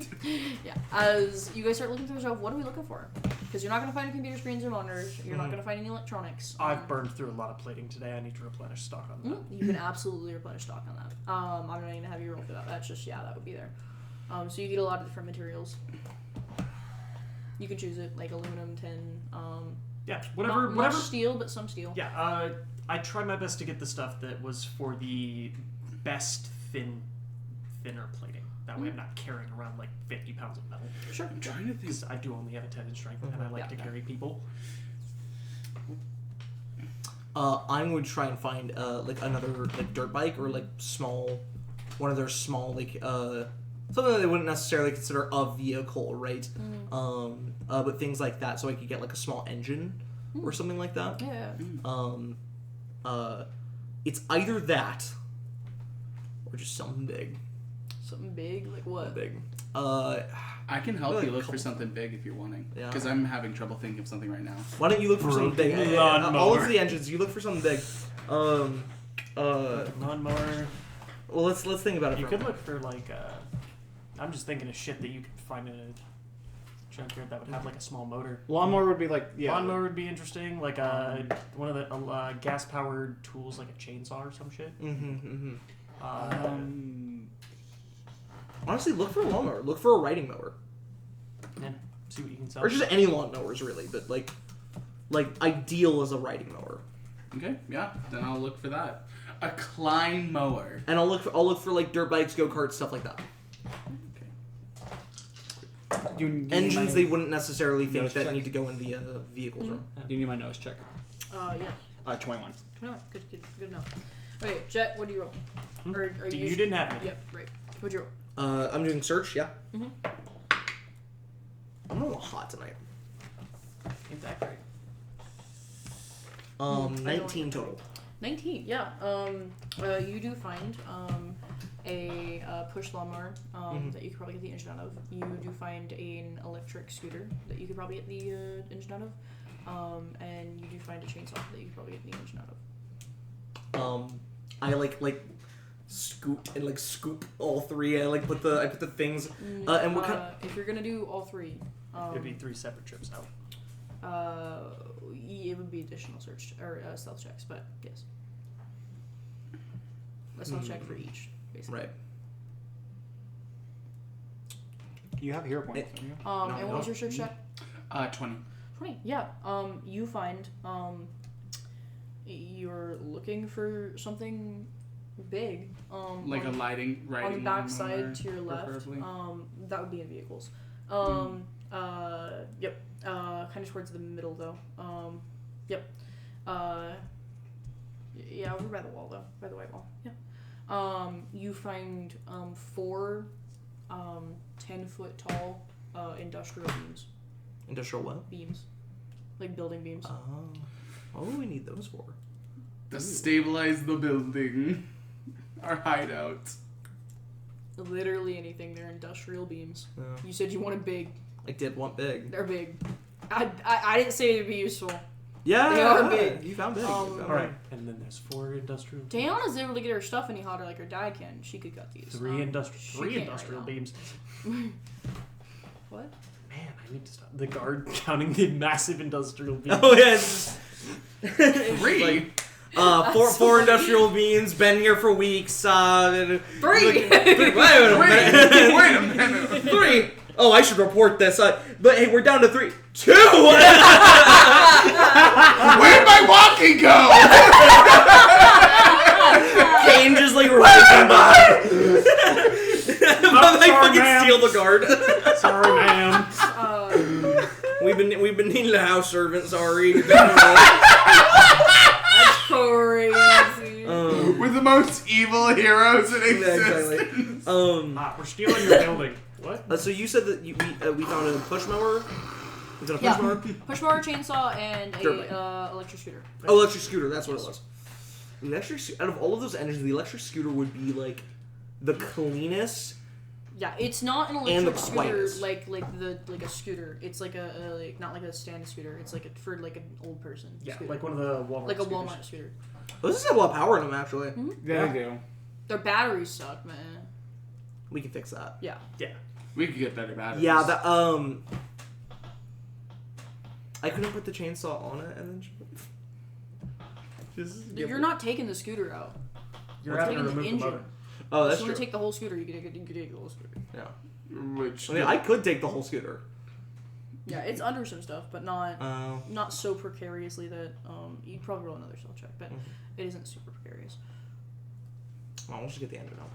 yeah, as you guys start looking through the shelf, what are we looking for? Because you're not going to find any computer screens or monitors. You're not going to find any electronics. I've burned through a lot of plating today. I need to replenish stock on that. You can absolutely replenish stock on that. I'm not going to have you roll for that. That's just, that would be there. So you get a lot of different materials. You can choose it, like aluminum, tin, Yeah, not whatever. much steel, but some steel. Yeah, I try my best to get the stuff that was for the best thinner plating. That way I'm not carrying around like 50 pounds of metal. Sure. I'm trying to think. Because I do only have a 10 in strength, and I like to carry people. I'm going to try and find like another like dirt bike or like one of their small like something that they wouldn't necessarily consider a vehicle, right? But things like that, so I could get like a small engine or something like that. Yeah. It's either that or just something big. Something big, like what? Big. I can help Really you look for cool. something big if you're wanting. Yeah. Because I'm having trouble thinking of something right now. Why don't you look for something big? Broken All lawnmower. of the engines, you look for something big. Lawnmower. Well, let's think about it. You for a could moment. look for like I'm just thinking of shit that you could find in a junkyard that would have like a small motor. Lawnmower would be like Lawnmower would be interesting, like one of the gas-powered tools, like a chainsaw or some shit. Honestly, look for a lawnmower. Look for a riding mower, Yeah, see what you can sell. or just any lawnmowers, really. But like ideal as a riding mower. Okay, yeah. Then I'll look for that. A Klein mower. And I'll look for like dirt bikes, go karts, stuff like that. You need Engines my, they wouldn't necessarily think nose that check? need to go in the vehicles room. You need my nose check. Yeah. 21. No, good enough. Okay, Jet, what do you roll? Or are You didn't have any. Yep, right. What'd you roll? I'm doing search, yeah. Mhm. I'm a little hot tonight. Ain't that great? 19 total. 19, yeah. You do find a push lawnmower that you could probably get the engine out of. You do find an electric scooter that you could probably get the engine out of. And you do find a chainsaw that you could probably get the engine out of. I like scoot and like scoop all three. I put the things. And what kind? If you're gonna do all three, It'd be 3 separate trips out. it would be additional search or stealth checks, but yes, a stealth check for each, basically. Right. You have hero points, don't you? And what was your search check? 20. 20. Yeah. You find you're looking for something big. Like a riding on the back lawnmower, side to your left. preferably. That would be in vehicles. Yep. Kind of towards the middle though. Yep. Yeah, over by the wall though, by the white wall. Yeah. You find 4 10-foot tall industrial beams. Industrial what? Beams, like building beams. What do we need those for? To stabilize the building. Our hideout. Literally anything. They're industrial beams. Yeah. You said you wanted big. I did want big. They're big. I didn't say it'd be useful. Yeah, They are big. You found big. Alright, and then there's 4 industrial. Tayana's able to get her stuff any hotter like her dad can. She could cut these. 3 She industrial can't industrial right now. beams. What? Man, I need to stop. The guard counting the massive industrial beams. Oh yeah. It's just, 3? four industrial beams. Been here for weeks. 3. Wait a minute. 3. Oh, I should report this. But hey, we're down to 3. 2. Where'd my walking go? Kane just like racing by. Like sorry, fucking ma'am. steal the guard. Sorry, ma'am. We've been needing a house servant. Sorry. That's crazy. We're the most evil heroes in Yeah, existence. exactly. We're stealing your building. What? So you said that we found a push mower. Is it a push Yeah. mower? Push mower, chainsaw, and Dirt bike. a electric scooter. Oh, electric scooter. That's what it was. Out of all of those engines, the electric scooter would be like the cleanest. Yeah, it's not an And the electric scooter quietest. like a scooter. It's like a not like a stand scooter. It's like for like an old person. Yeah, scooter. like one of the Walmart. like a scooters. Walmart scooter. Those just have a lot of power in them, actually. Yeah, they do. Their batteries suck, man. We can fix that. Yeah. Yeah. We could get better batteries. Yeah, that I couldn't put the chainsaw on it and then just. You're not taking the scooter out. You're It's having to taking the remove the engine. motor. Oh, If that's you true. want to take the whole scooter, you could take the whole scooter. Yeah. Which I mean, I could take the whole scooter. Yeah, it's under some stuff, but not so precariously that you'd probably roll another stealth check, but it isn't super precarious. Well, we'll just get the engine out.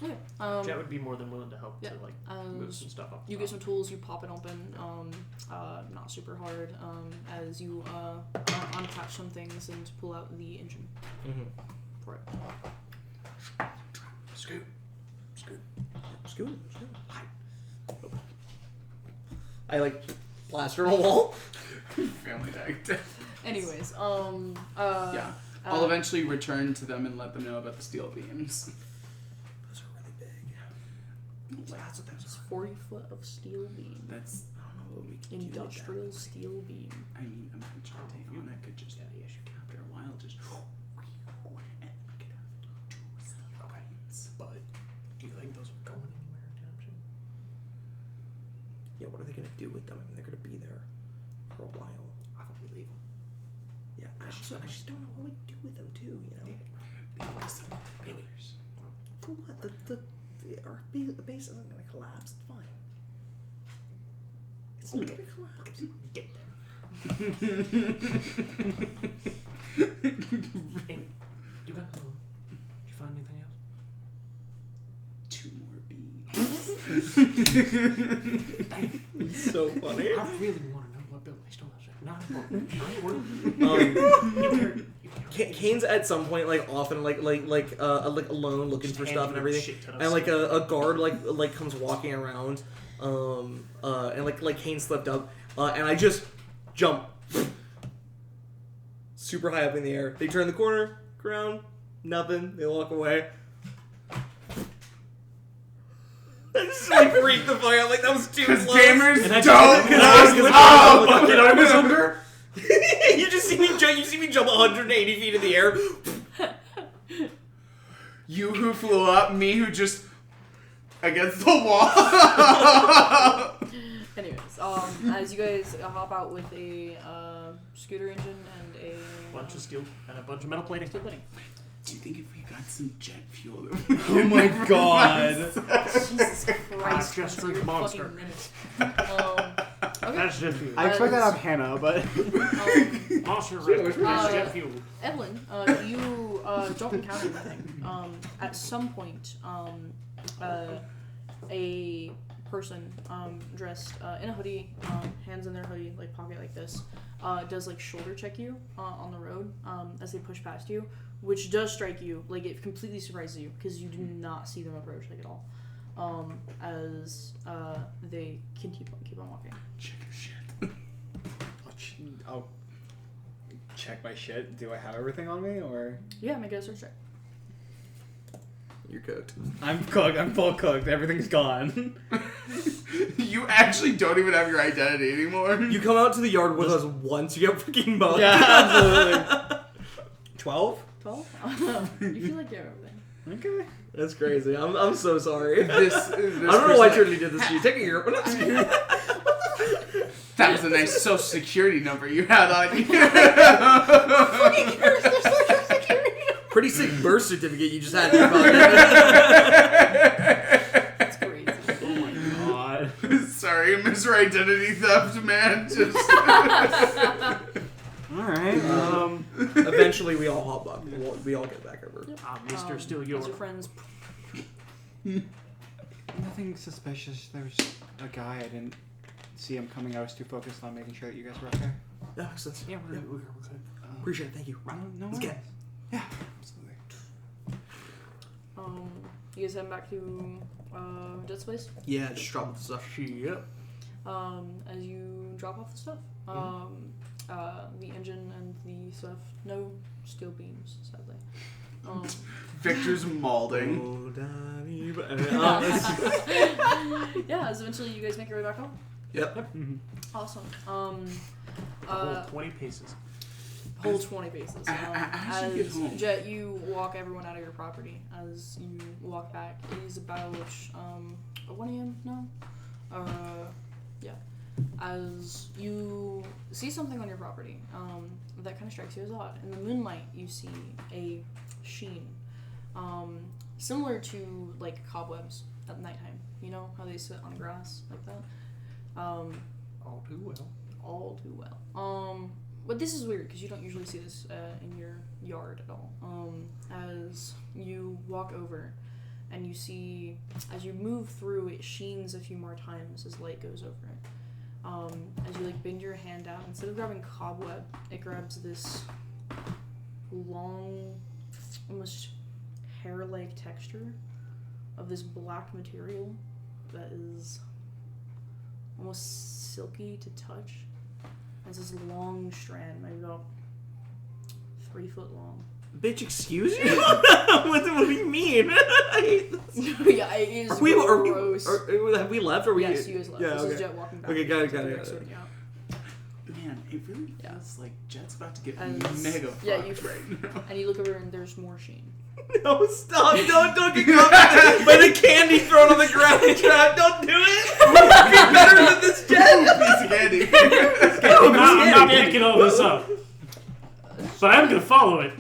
Okay. Jet would be more than willing to help Yeah. to like move some stuff up. You get some tools, you pop it open, not super hard, as you uncatch some things and pull out the engine for it. Scoot. I like plaster on a wall. family deck. Anyways, Yeah. I'll eventually return to them and let them know about the steel beams. Those are really big. That's what it's 40 foot of steel beam. That's I don't know what we can Industrial steel beam. I mean, imagine Tayana could just after a while just and we could have 2 steel beams. But do you think those are going anywhere anytime soon? Yeah, what are they gonna do with them? I mean, they're gonna be there for a while. I thought we leave them. Yeah, I just don't know what we do with them too. You know. For what? Our base isn't gonna collapse. It's fine. It's not gonna collapse. Get there. And you got did you find anything else? 2 more beams. So funny. I really want to know what building they stole that shit. Not important. Kane's at some point like often like alone looking for stuff and everything, and like a guard like comes walking around, and like Kane slipped up, and I just jump super high up in the air. They turn the corner, ground, nothing. They walk away. I just like freaked the fuck out. Like that was too close. Because gamers And I don't just- look Oh, up! fucking I was under. You just see me jump. You see me jump 180 feet in the air. You who flew up, me who just against the wall. Anyways, as you guys hop out with a scooter engine and a Bunch of steel and a bunch of metal plating. steel plating. Do you think if we got some jet fuel? Oh my god. Jesus Christ! Just Spencer, drink you're Monster. fucking minutes. Okay. That's jet fuel. I expect that of Hannah, but Monster Red. That's jet fuel. Evelyn, you don't encounter anything. At some point, a person dressed in a hoodie, hands in their hoodie, like pocket like this, does like shoulder check you on the road as they push past you, which does strike you, like it completely surprises you because you do not see them approach like at all. As they can keep on walking. Check your shit. I'll check my shit. Do I have everything on me, or? Yeah, make a search check. You're cooked. I'm cooked. I'm full cooked. Everything's gone. You actually don't even have your identity anymore. You come out to the yard with us once, you get freaking mugged. Yeah, absolutely. 12? 12? You feel like you have everything. Okay. That's crazy. I'm so sorry. This I don't know why Trinity did this to you. Take a year. That was a nice social security number you had on you. Pretty sick birth certificate you just had in your pocket. That's crazy. Oh my god. Sorry, Mr. Identity Theft, man. Just Alright. Eventually, we all hop up. We all get back over. Mr. Still As your. your friends. Nothing suspicious. There's a guy. I didn't see him coming. I was too focused on making sure that you guys were okay. Yeah, makes sense. Yeah, we're good. Appreciate it. Thank you. No Let's worries. get it. Yeah, absolutely. You guys heading back to Jet's place? Yeah, just drop off the stuff. Yep. As you drop off the stuff, the engine and the stuff, no steel beams, sadly. Victor's maulding. Yeah, as eventually you guys make your way back home. Yep. Awesome. A whole 20 paces. Whole 20 paces. As you get home. Jet, you walk everyone out of your property. As you walk back, it is about 1 a.m. now. Yeah. As you see something on your property that kind of strikes you as odd. In the moonlight, you see a sheen, similar to like cobwebs at nighttime. You know how they sit on grass like that. All too well. All too well. But this is weird because you don't usually see this in your yard at all. As you walk over and you see, as you move through, it sheens a few more times as light goes over it. As you like bend your hand out, instead of grabbing cobweb, it grabs this long, almost hair-like texture of this black material that is almost silky to touch. It's this long strand, maybe about 3 foot long. Bitch, excuse you? What do you mean? I hate this. Yeah, it is gross. Have we left? Or Yes, you guys left. Yeah, This okay. is Jet walking back. Okay, got it. Direct sorting out. Man, it really Yeah. feels like Jet's about to get And- mega yeah, fucked you- right now. And you look over and there's more sheen. No, stop. Don't get caught by the candy thrown on the ground trap. Don't do it. Be better than this, Jet. Piece of candy. I'm not picking all this up. But I'm gonna follow it.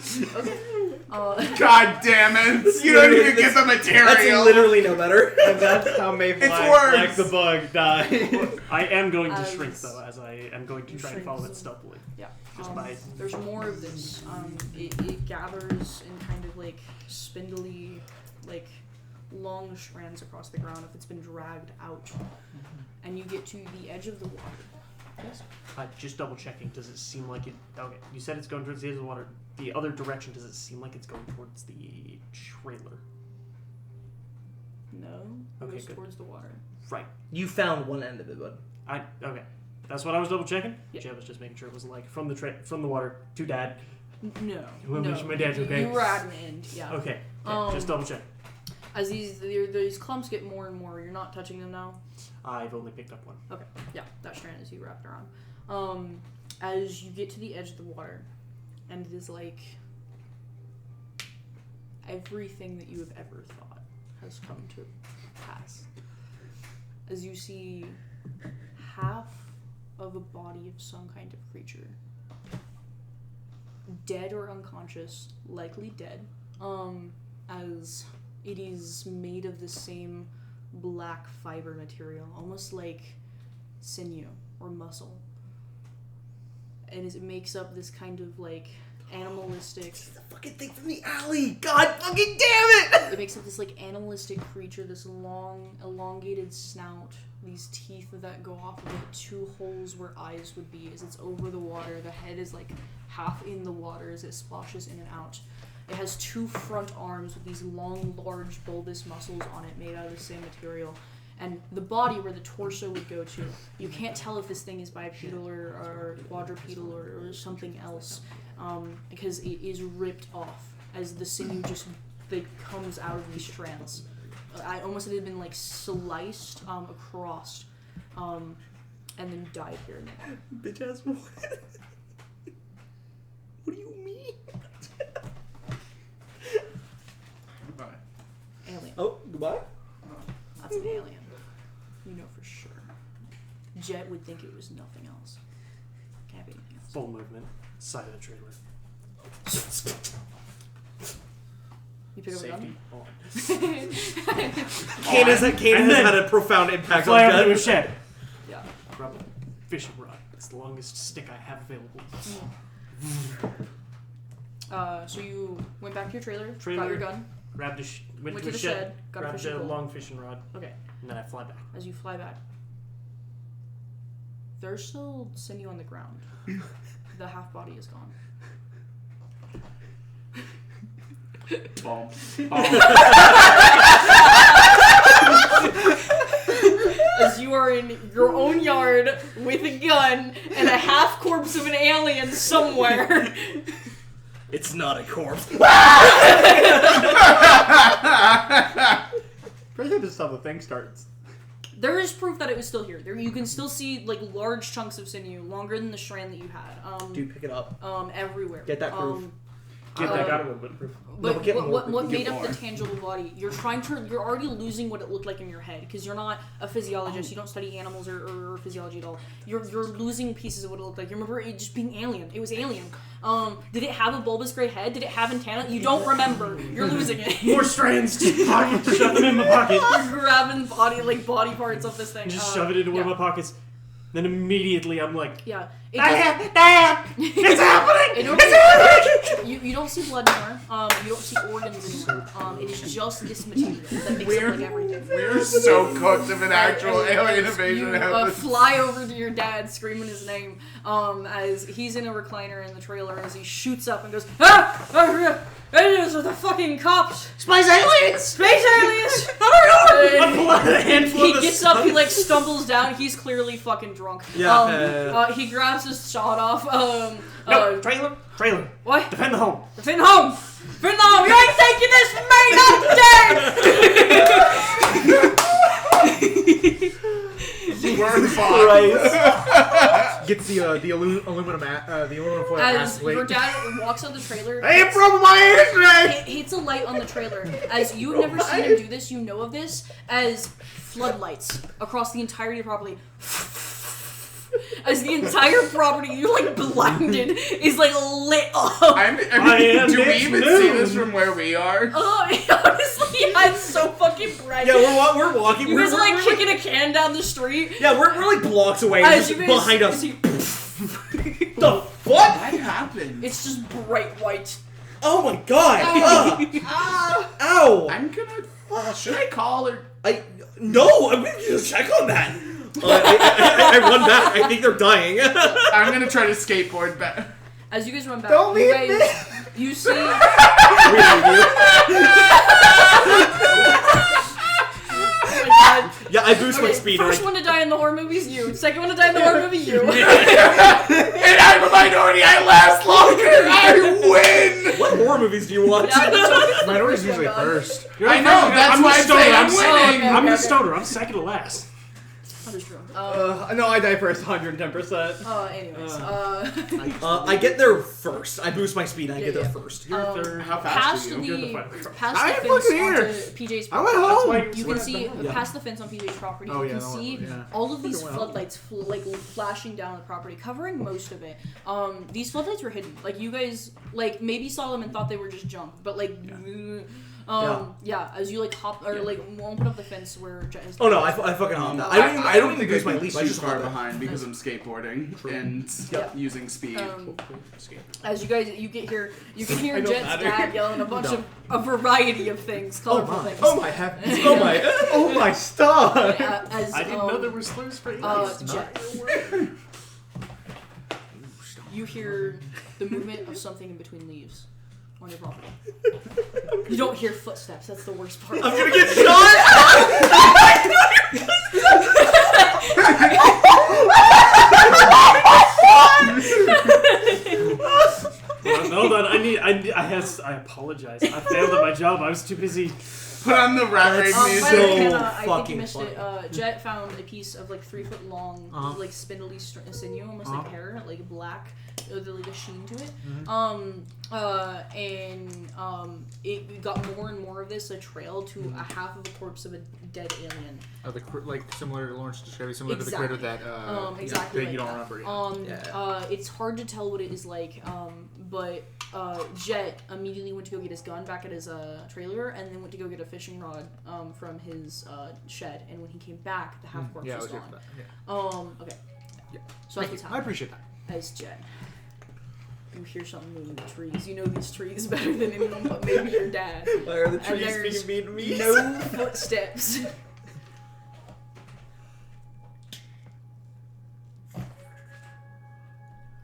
Okay. God damn it! You don't even get the material. That's literally no better. And that's how Mayfly, worse. like the bug, died. I am going to As- shrink though, as I am going to try and follow it stealthily. Yeah. Just by There's more of this. It gathers in kind of like spindly, like long strands across the ground if it's been dragged out. And you get to the edge of the water. Yes? just double checking. Does it seem like it? Okay, you said it's going towards the edge of the water. The other direction, does it seem like it's going towards the trailer? No. It Okay, goes good. towards the water. Right. You found one end of it, bud. Okay. That's what I was double checking. Yeah. Jeb was just making sure it was like from the water to Dad. No. Well, no. make sure my dad's okay. You were at an end. Yeah. Okay. Um, just double check. As these clumps get more and more, you're not touching them now. I've only picked up one. Okay, yeah, that strand is you wrapped around. As you get to the edge of the water, and it is like everything that you have ever thought has come to pass. As you see half of a body of some kind of creature, dead or unconscious, likely dead, as it is made of the same black fiber material, almost like sinew or muscle. And as it makes up this kind of like animalistic. It's the fucking thing from the alley. God fucking damn it! It makes up this like animalistic creature, this long, elongated snout, these teeth that go off of it, 2 holes where eyes would be. As it's over the water, the head is like half in the water as it splashes in and out. It has 2 front arms with these long, large, bulbous muscles on it made out of the same material. And the body where the torso would go to, you can't tell if this thing is bipedal or quadrupedal or something else, because it is ripped off as the sinew just like comes out of these strands. I almost said it had been like sliced across, and then dyed here and there. Bitch ass what? What do you mean? Goodbye. Alien. Oh, goodbye? That's an alien. You know for sure. Jet would think it was nothing else. Can't be anything else. Full movement. Side of the trailer. You pick up a Safety gun? on. Kane has had a profound impact on Fly over to a Jet. shed. Yeah. Grab a fishing rod. It's the longest stick I have available. So you went back to your trailer, got your gun. Grabbed went Went to to a the shed, shed, got a grabbed fishing a pole. long fishing rod, Okay. and then I fly back. As you fly back, there's still sinew on the ground. The half body is gone. Bomb. As you are in your own yard with a gun and a half corpse of an alien somewhere. It's not a corpse. Pretty sure this is how the thing starts. There is proof that it was still here. There, you can still see like large chunks of sinew, longer than the strand that you had. Dude, pick it up. Everywhere. Get that proof. Get Uh, that got a little bit of proof. But No, get more. what Get made up more. the tangible body? You're already losing what it looked like in your head because you're not a physiologist. You don't study animals or physiology at all. You're losing pieces of what it looked like. You remember it just being alien. It was alien. Did it have a bulbous gray head? Did it have antenna? You don't remember. You're losing it. More strands to pocket to shove them in my pocket. You're grabbing body parts of this thing. Just shove it into one of my pockets. Then immediately I'm like, Yeah. Dad! It's happening! You don't see blood anymore. You don't see organs anymore. It is just this material that makes up like everything. We're so cooked if an actual alien invasion You happens. fly over to your dad screaming his name as he's in a recliner in the trailer as he shoots up and goes, Those are the fucking cops! Space aliens! Space aliens! He gets up, he like stumbles down, he's clearly fucking drunk. Yeah. He grabs his shot off. no, trailer. What? Defend the home. Defend home! Defend the home! You ain't taking this from me! Not dead! We're fine. Gets the aluminum foil As mask plate. your dad walks out the trailer, I am from my ears today! hits a light on the trailer. As you've never seen him do this, you know of this as floodlights across the entirety of the property. As the entire property, you're like blinded, is like lit up. Do we even see this from where we are? Honestly, it's so fucking bright. Yeah, we're walking. You guys we're, are like we're, kicking a can down the street. Yeah, we're like blocks away. As Just you guys behind us. see- The fuck? What happened? It's just bright white. Oh my god! Ow! I'm gonna. Should I call or? No! I'm gonna just check on that. I run back. I think they're dying. I'm gonna try to skateboard back. As you guys run back, Don't you leave guys, you see. Oh my god. Yeah, I boost my Okay, speed. first one to die in the horror movie is you. Second one to die in the horror movie, you. And I'm a minority. I last longer. I win. What horror movies do you watch? Minority's usually first. I know. That's why I'm saying I'm winning. Okay. I'm the stoner. I'm second to last. That is true. No, I die first, 110%. Anyways, I get there first. I boost my speed. I get there first. You're third. How fast past are you? You're the the final cross. past I the am fence fucking onto here. PJ's I went property. home. You can see Yeah. past the fence on PJ's property. Oh, You yeah, can no, see yeah. all of these Fucking went home. floodlights flashing down the property, covering most of it. These floodlights were hidden. Like you guys, like maybe saw them and thought they were just junk, but like, as you like hop or like won't put up the fence where Jet is. Oh no, I fucking hop that. I don't even boost my least. I too just far hop it. behind because I'm skateboarding and using speed. As you guys, you get here, you can hear I don't Jet's matter. dad yelling a bunch of a variety of things, colorful things. Oh my heavens! Oh my! Oh my star! As, I didn't know there were slurs for Jet. You hear the movement of something in between leaves on your property. You don't hear footsteps. That's the worst part. I'm gonna get shot. Hold on, I apologize. I failed at my job. I was too busy. Put on the rat race By the music. way, So Hannah, I think you fucking missed it. funny. Jet found a piece of like 3 foot long, like spindly sinew, almost like hair, like black, with like a sheen to it. It got more and more of this a trail to a half of the corpse of a dead alien. Like similar to Lawrence described, similar Exactly. to the critter that Exactly. that you like don't that. remember. It's hard to tell what it is like. But Jet immediately went to go get his gun back at his trailer, and then went to go get a fishing rod from his shed. And when he came back, the half corpse Yeah, I was was here gone. for that. Yeah. Okay. Yeah. So that's what's I happening. appreciate that. As Jet, you hear something moving in the trees. You know these trees better than anyone, but maybe your dad. Why are the And trees there's being mean to me? no footsteps.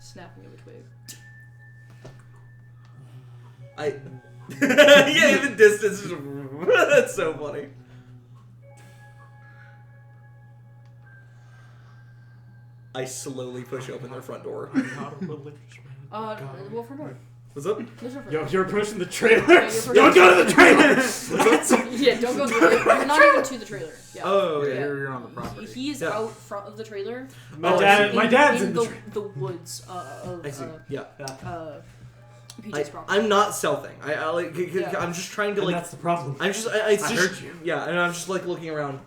Snapping of a twig. Yeah, the distance is. That's so funny. I slowly push open their front door. Well, for more. What's up? Yo, you're pushing the trailer. you're Don't go to the trailer. Yeah, don't go. You're not even to the trailer. Yeah. Oh, Yeah, yeah. you're on the property. He's Yeah. out front of the trailer. My dad's in the, the woods of I see. Yeah. PJ's property. I'm not selfing. I like. Yeah. I'm just trying to And like. that's the problem. I'm just. It's I just. heard you. Yeah, and I'm just like looking around.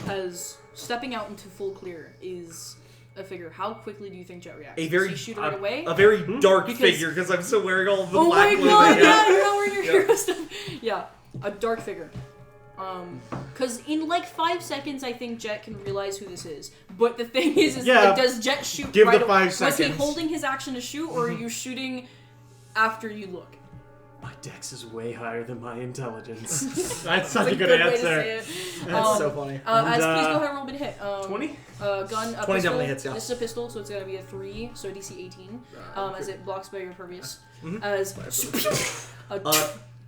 As stepping out into full clear is a figure. How quickly do you think Jet reacts? A very- Does he shoot right away? A very dark Because- figure because I'm still wearing all of the Oh black my clothing. god! Yeah. Yeah, you're not wearing your Yeah. hero stuff. Yeah, a dark figure. Because in like 5 seconds, I think Jet can realize who this is. But the thing is Yeah. like, does Jet shoot Give right the 5 away? Was he seconds. holding his action to shoot, or are you shooting after you look? My dex is way higher than my intelligence. That's such a good way to answer. say it. That's so funny. As please go And, ahead and roll me to hit. 20? Gun, a 20 pistol. definitely hits, yeah. This is a pistol, so it's gonna be a 3, so DC 18. As it blocks by your impervious. Mhm. As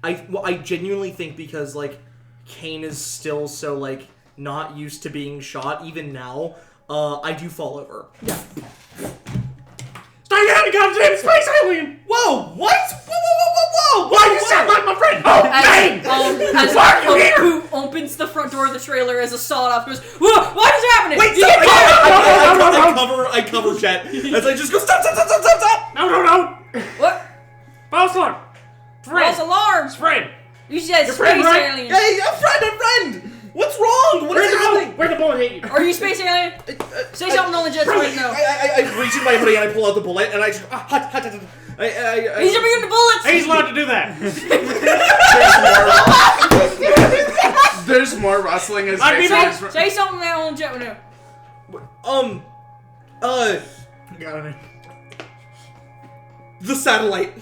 I genuinely think because like Kane is still so like not used to being shot even now. I do fall over. yeah. Start your hand, goddamn space alien! Whoa! What? Whoa! Why you sound like my friend? Oh, dang! As Why are you here? who opens the front door of the trailer as a sawed off goes, "Whoa, what is happening?" Wait, You stop! get- I cover Jet as I just go stop! No! What? False alarm! False alarms! Friend! You said Your space friend, right? alien. Hey, a friend! What's wrong? What is happening? Where'd the bullet hit you? Are you space alien? Say something on the jet so I know. I reach in my hoodie and I pull out the bullet and I just He's immune to bullets. He's allowed to do that. There's more rustling as I mean, Jason's Say something now on the jet window. Got it. the satellite.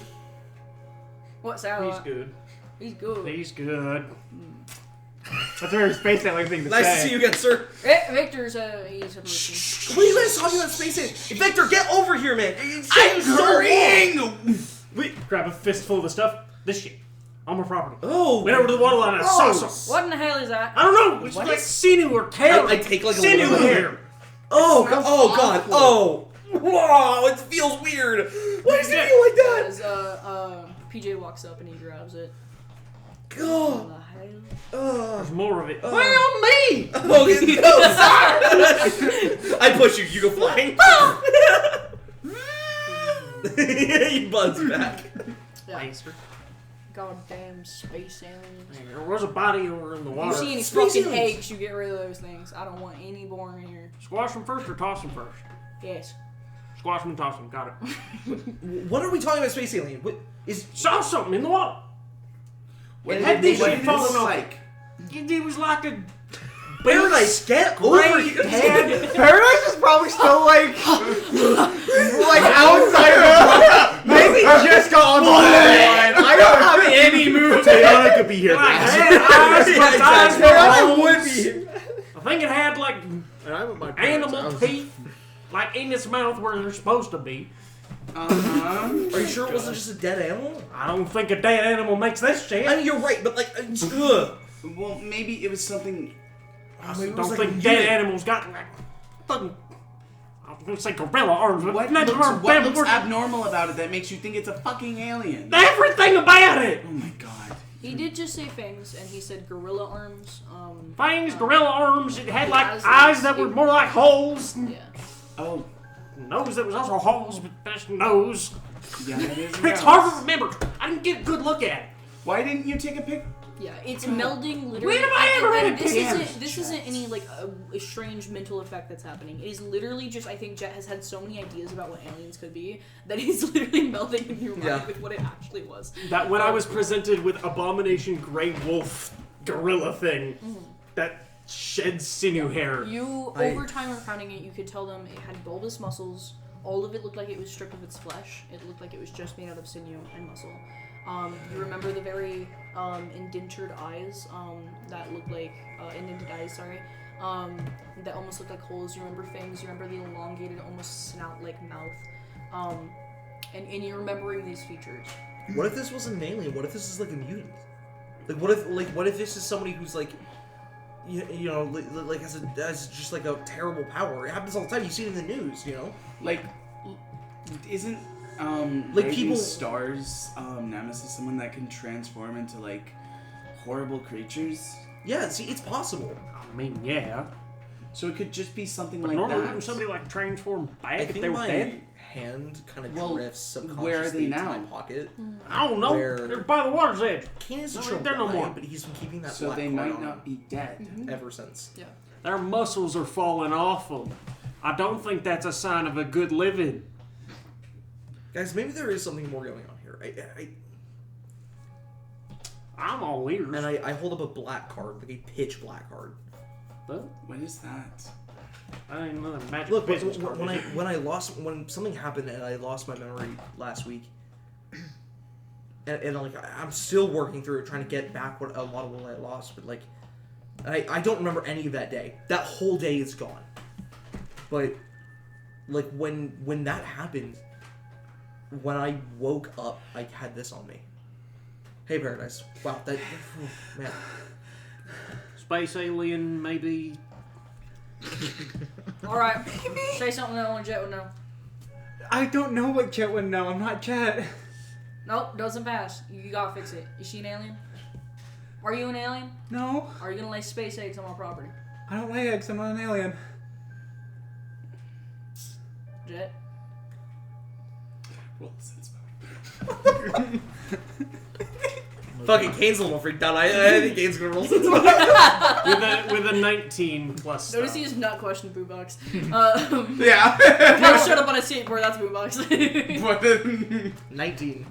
What's that? He's good. He's good. He's good. That's a very space alien thing to Nice say. to see you again, sir. Victor's he's a person. What are you guys talking about space in? Victor, get over here, man. I'm hurrying! Grab a fistful of the stuff. This shit. On my property. Oh. Went over to the water line and I saw some. What in the hell is that? I don't know. It's like sinew or tail. I take like a sinew little bit. hair. Oh, Smells God. awful. Oh. Wow, it feels weird. Why does it feel like that? As PJ walks up and he grabs it. God. There's more of it. Well, me! Oh, no, sorry. I push you. You go flying. He buzz back. Yeah. Bastard. Goddamn space aliens. There was a body over in the You water. see any Space fucking aliens. eggs, you get rid of those things. I don't want any born in here. Squash them first or toss them first? Yes. Squash them and toss them. Got it. What are we talking about, space alien? What is? Saw something in the water. What It had these what shit did it falling look off. like? It was like a Paradise, get over great it. head. Paradise is probably still like outside of the maybe just got on the line. I don't have any moves. Tayana could be here. Like, had eyes, but eyes were Tayana would holes. be here. I think it had like And I'm at my parents' animal house. teeth, like in its mouth where they're supposed to be. Uh-huh. Are you sure it wasn't just a dead animal? I don't think a dead animal makes this shit. I mean, you're right, but like, ugh. Well, maybe it was something. I Maybe it don't was like think a dead unit. animals got like fucking. I was gonna say gorilla arms, but What not looks, gorilla what arms. looks abnormal about it that makes you think it's a fucking alien? Everything about it. Oh my god. He did just say fangs, and he said gorilla arms. Fangs, gorilla arms. It had like Eyes eyes that like- were more like holes. Yeah. Oh, Nose that was also holes, but that's nose. yeah, that is. It's gross. hard to remember. I didn't get a good look at it. Why didn't you take a pic? Yeah, it's melding literally. When have I ever and had this damage isn't this isn't any like a strange mental effect that's happening. It is literally just I think Jet has had so many ideas about what aliens could be that he's literally melding in your mind Yeah. with what it actually was. That when I was presented with Abomination Grey Wolf gorilla thing that sheds sinew hair. You over time recounting it, you could tell them it had bulbous muscles. All of it looked like it was stripped of its flesh. It looked like it was just made out of sinew and muscle. You remember the very indentured eyes that looked like indented eyes, sorry, that almost looked like holes. You remember fangs. You remember the elongated, almost snout-like mouth. And you're remembering these features. What if this wasn't an alien? What if this is like a mutant? Like, what if this is somebody who's like, you know, like has just like a terrible power? It happens all the time. You see it in the news, you know. Like, isn't Like Rising people- Stars Nemesis someone that can transform into like horrible creatures? Yeah, see, it's possible. I mean, yeah. So it could just be something But like normally that. wouldn't somebody like transform I back if think they were my dead? hand kind of Well, drifts subconsciously where are they into now? my pocket. I don't know. Where- They're by the water's edge. Can't answer No, sure they're no why, more. but he's been keeping that So black they card might on not be dead. ever since. Yeah. Their muscles are falling off them. I don't think that's a sign of a good living. Guys, maybe there is something more going on here. I'm all ears. And I hold up a black card, like a pitch black card. What is that? I ain't another magic Look, business card. when something happened and I lost my memory last week, and like I'm still working through it, trying to get back a lot of what I lost, but like I don't remember any of that day. That whole day is gone. But like when that happened, when I woke up, I had this on me. Hey, Paradise. Wow, that man. Space alien, maybe. Alright. Say something that only Jet would know. I don't know what Jet would know. I'm not Jet. Nope, doesn't pass. You gotta fix it. Is she an alien? Are you an alien? No, Are you gonna lay space eggs on my property? I don't lay eggs. I'm not an alien. Jet? Roll a sense Fucking Kane's a little freaked out. I think Kane's gonna roll sense. with a 19 plus Notice stuff. he just not questioned Boombox. Yeah. No, shut up on a skateboard, that's Boombox. But then 19.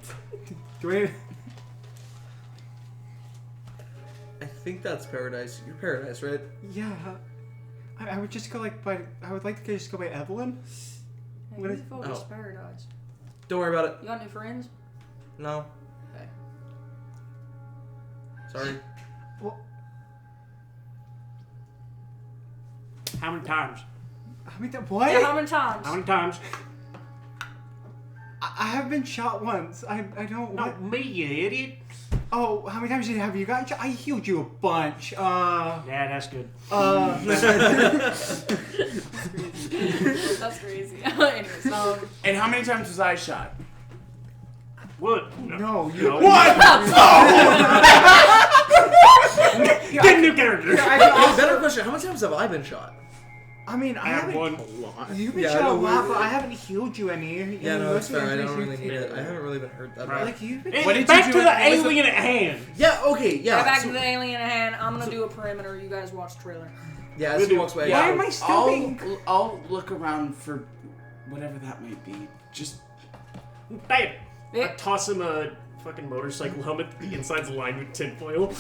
Do I? I think that's Paradise. You're Paradise, right? Yeah. I would just go like by. I would like to just go by Evelyn. Hey, What who's is- focused oh. paradise? Don't worry about it. You got new friends? No. Okay. Sorry. How many times? I mean, what? Yeah, how many times? How many times? I have been shot once. I don't. What? Not me, you idiot. Oh, how many times have you gotten shot? I healed you a bunch. Yeah, that's good. That's crazy. Anyways, and how many times was I shot? What? No, you. What? Get a new character. Better question: how many times have I been shot? I mean, I have haven't. one. A lot. You've been Yeah, shot I a know, lot, but I haven't healed you any. Yeah, no, that's Most of the fair. I don't injuries really you've need it. I taken. haven't really been hurt that Right. bad. Like you've been. What did Back you to do? the What was alien at hand. Yeah. Okay. Yeah. Get back so- to the alien at hand. I'm gonna do a perimeter. You guys watch the trailer. yeah. As he walks away. Why am I still being? I'll look around for whatever that might be. Just Bam! I Yeah. toss him a fucking motorcycle helmet. The inside's lined with tinfoil.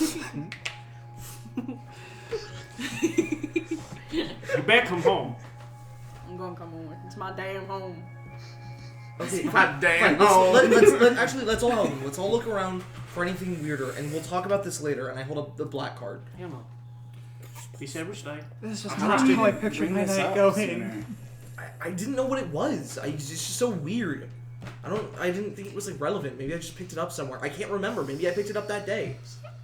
You better come home. I'm gonna come home. It's my damn home. Okay. God damn. Fine, let's all look around for anything weirder, and we'll talk about this later. And I hold up the black card. Yeah, no. We said we're staying. This is How not did how you I pictured bring my this night up going. sooner? I didn't know what it was. It's just so weird. I didn't think it was like relevant. Maybe I just picked it up somewhere. I can't remember. Maybe I picked it up that day.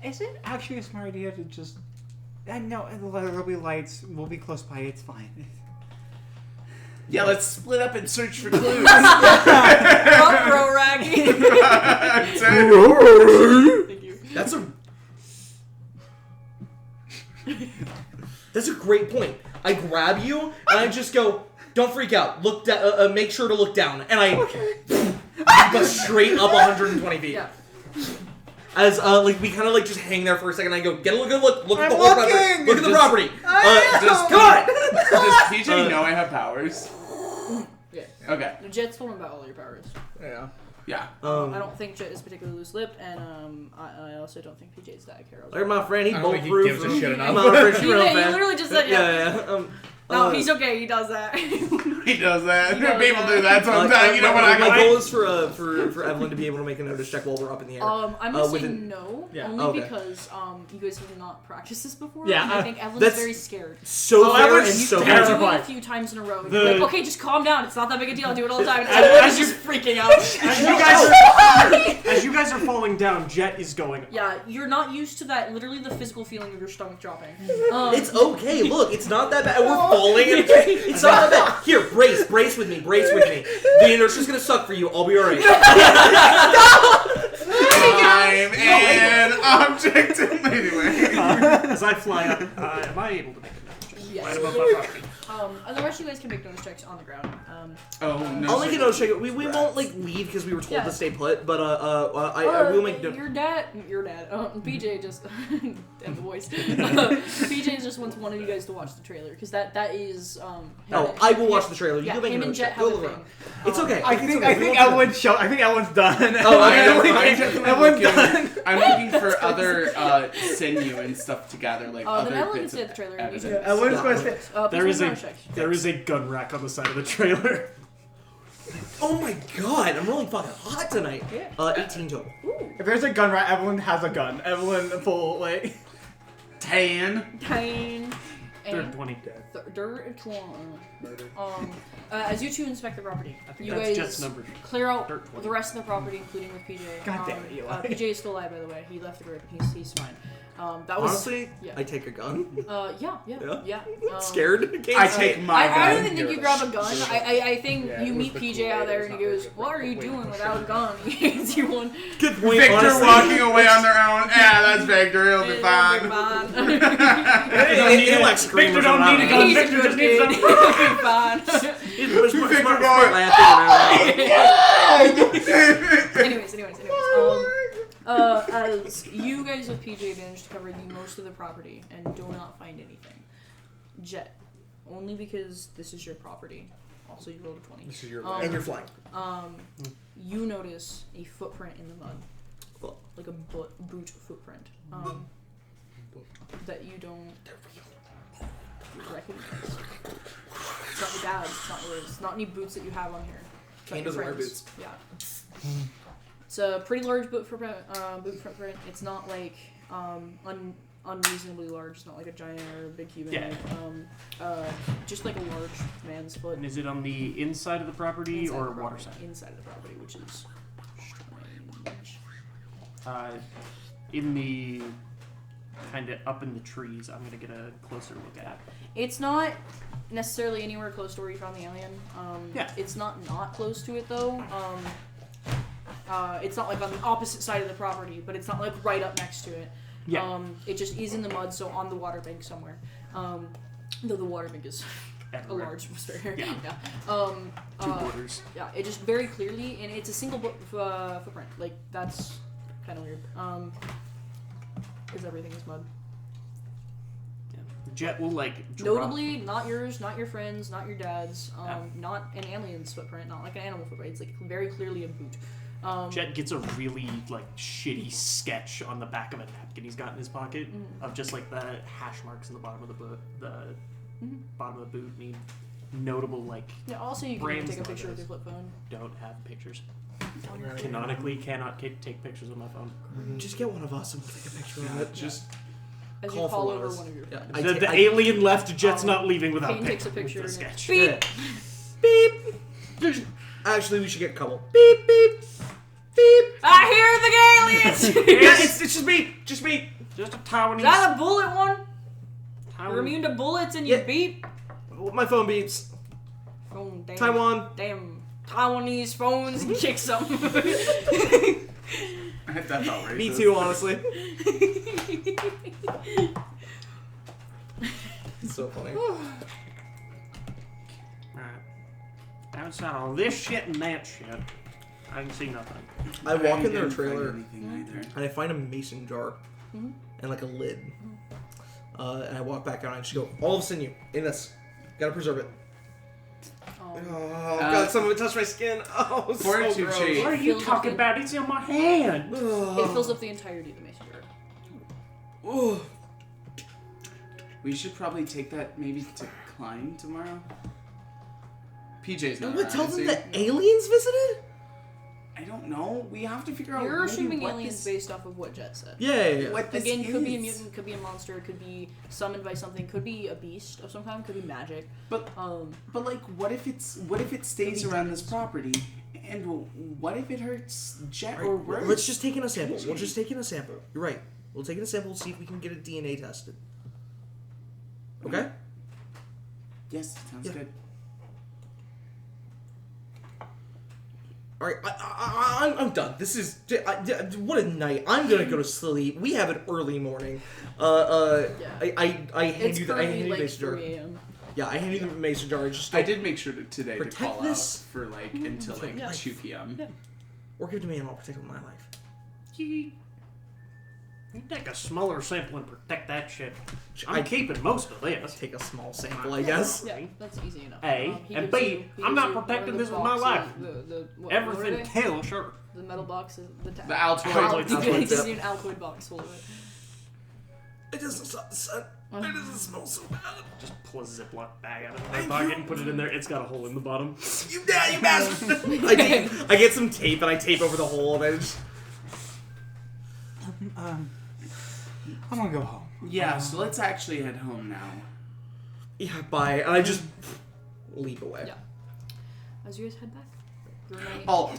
Is it actually a smart idea to just? No, there'll be lights. We'll be close by. It's fine. Yeah, let's split up and search for clues. Front row, Raggy. Thank you. That's a great point. I grab you and I just go, don't freak out. Look down. Make sure to look down. And I go straight up 120 feet. Yeah. As like we kind of like just hang there for a second. And I go, get a good look. Look at the I'm whole property. looking! Look at the property. Just Come on. Does PJ know I have powers? Yeah. Okay. Jet's told him about all your powers. Yeah. Yeah. I don't think Jet is particularly loose-lipped, and I also don't think PJ's that careless. Look at my friend. He I don't think he bulletproof. gives a shit enough. My friend, she He, real he fast. literally just said yeah. No, he's okay. He does that. He does that. He does People that. do that sometimes. You know what I My got? goal is for Evelyn to be able to make a notice check while we're up in the air. I'm gonna say within- no, Yeah. only Okay. because you guys have not practiced this before. Yeah, and I think Evelyn's that's- very scared. So fair Evelyn's and so You terrified. do it a terrified. few times in a row. And The- you're like, okay, just calm down. It's not that big a deal. I do it all the time. And As Evelyn's you- just freaking out. As you guys are falling down, Jet is going. Yeah, you're not used to that. Literally, the physical feeling of your stomach dropping. It's okay. Look, it's not that bad. We're falling. It's not that bad. Here, brace with me. The inertia's gonna suck for you. I'll be alright. I'm an object. Anyway. As I fly up, am I able to make a notice check? Yes. Above my property? Otherwise, you guys can make notice checks on the ground. Oh no. I'll make a notice check. We won't like leave because we were told Yeah. to stay put, but I will make. Your dad, PJ just and the voice. PJ just wants one of you guys to watch the trailer because that is Oh, I will watch the trailer. You Yeah, can make a him and notice Jet check. have Go a look thing. around. It's okay. I think Evelyn's show. I think Evelyn's done. Oh, Evelyn's done. I'm looking for other sinew and stuff to gather, like Then other Evelyn can bits stay of at the trailer and you evidence. two. Evelyn's going to stay. There is a gun rack on the side of the trailer. Oh my god, I'm really fucking hot tonight. Yeah. 18 total. If there's a gun right, Evelyn has a gun. Evelyn full like. Tan. Kane. Third 20. Dirt 20. As you two inspect the property, I think you that's guys Jet's number. clear out Dirt 20. the rest of the property, including with PJ. God damn it, Eli. PJ is still alive, by the way. He left the group and he's fine. That was Honestly, yeah. I take a gun. Yeah. Scared? I take my gun. I don't even think you grab a gun. I think Yeah, you it was meet the PJ cool out way. there It's and he not goes, very good. "What are you Wait, doing for without a sure. gun?" He hands you one. Good point. Victor honestly. walking away on their own. Yeah, that's Victor. He'll be fine. He'll like scream Victor or don't something. need a gun. He's a Victor good just needs kid. some. He'll be fine. Victor Anyways. As you guys with PJ managed to cover the most of the property and do not find anything. Jet, only because this is your property. Also, you rolled a 20. This is your And you're flying. You notice a footprint in the mud, like a boot footprint, that you don't recognize. It's not your dad's. It's not yours. It's not any boots that you have on here. It's not Kane your doesn't wear friend's. boots. Yeah. It's a pretty large boot footprint. Footprint. It's not like unreasonably large. It's not like a giant or a big human. Yeah. Just like a large man's foot. And is it on the inside of the property Inside or of the water property. side? Inside of the property, which is strange. In the kind of up in the trees, I'm gonna get a closer look at. It's not necessarily anywhere close to where you found the alien. Yeah. It's not close to it though. It's not like on the opposite side of the property, but it's not like right up next to it. Yeah. It just is in the mud, so on the waterbank somewhere. Though the waterbank is Everywhere. a large area. Yeah. Yeah. Two borders. Yeah, it just very clearly, and it's a single footprint. Like, that's kind of weird. Because everything is mud. Jet will like drop. Notably, not yours, not your friends, not your dad's, not an alien's footprint, not like an animal footprint. It's like very clearly a boot. Jet gets a really like shitty sketch on the back of a napkin he's got in his pocket of just like the hash marks in the bottom of the boot, bottom of the boot. Need notable like. Yeah. Also, you can brands take a picture with logos. your flip phone. Don't have pictures. Canonically, cannot take pictures of my phone. Just get one of us and we'll take a picture of it. Just As Call you fall for over us. one of your Yeah, friends. The alien left. Jet's not leaving without Kane takes a picture with the and sketch. beep. Beep. Actually, we should get a couple. Beep beep beep. I hear the aliens. Yeah, it's just me. Just me. Just a Taiwanese. Is that a bullet one? Taiwan- You're immune to bullets and you Yeah. beep. My phone beeps. Oh, damn. Taiwan. Damn. Taiwanese phones and kick some. that's outrageous. Me too, honestly. It's so funny. Right. Outside all this shit and that shit, I can see nothing. I walk in their didn't find trailer anything either. and I find a mason jar and like a lid. And I walk back out and I just go, all of a sudden you, in this. Gotta preserve it. Oh, God, some of it touched my skin. Oh, so Fortitude gross. shade. What are you Feels talking good. about? It's in my hand. It fills up the entirety of the mason jar. Oh. We should probably take that maybe to Klein tomorrow. PJ's not What, around, tell is them he? that aliens visited? I don't know. We have to figure out. You're maybe assuming what aliens this, based off of what Jet said. Yeah. what this Again, could be a is. mutant, could be a monster, could be summoned by something, could be a beast of some kind, could be magic. But but like, what if it stays Could be around this property, and what if it hurts Jet Right, or worse? let's just take in a sample. We'll just take in a sample. You're right. We'll take in a sample and see if we can get it DNA tested. Okay? Yes, sounds Yeah. good. All right, I'm done. This is what a night. I'm gonna go to sleep. We have an early morning. I hand It's you the currently like mason jar. 3 a.m. Yeah, I hand you the mason jar. Just I did make sure today to Protect call this. out for like until like Yeah. 2 p.m. Yeah. or give it to me and I'll protect it with my life. You take a smaller sample and protect that shit. I- I'm keeping most of this. Take a small sample, I guess. Yeah, that's easy enough. A, He and gives B, you- he I'm gives not you protecting one of this the with my boxes, life. what are Everything, they? hell, sure. The metal boxes, the Altoid. He Altoid, gives yep. you an Altoid box full of it. It doesn't stop the scent. It doesn't smell so bad. Just pull a Ziploc bag out of my pocket and put it in there. It's got a hole in the bottom. You bastard! I get some tape and I tape over the hole and I just... I'm gonna go home. Yeah, so let's actually head home now. Yeah, bye. And I just leap away. Yeah. As you guys head back, your night, Oh,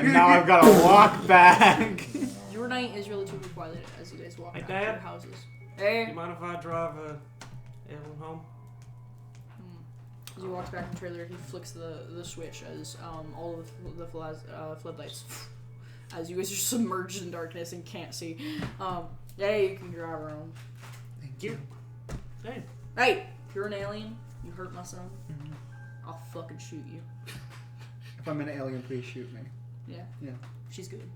And now I've got to walk back. your night is relatively quiet as you guys walk Hey, back to Dad? your houses. Do you Hey. mind if I drive Ellen home? As he walks back in the trailer, he flicks the switch as all of the floodlights. As you guys are submerged in darkness and can't see. Yeah, you can drive around. Thank you. Hey. Hey, if you're an alien, you hurt my son, I'll fucking shoot you. If I'm an alien, please shoot me. Yeah. Yeah. She's good.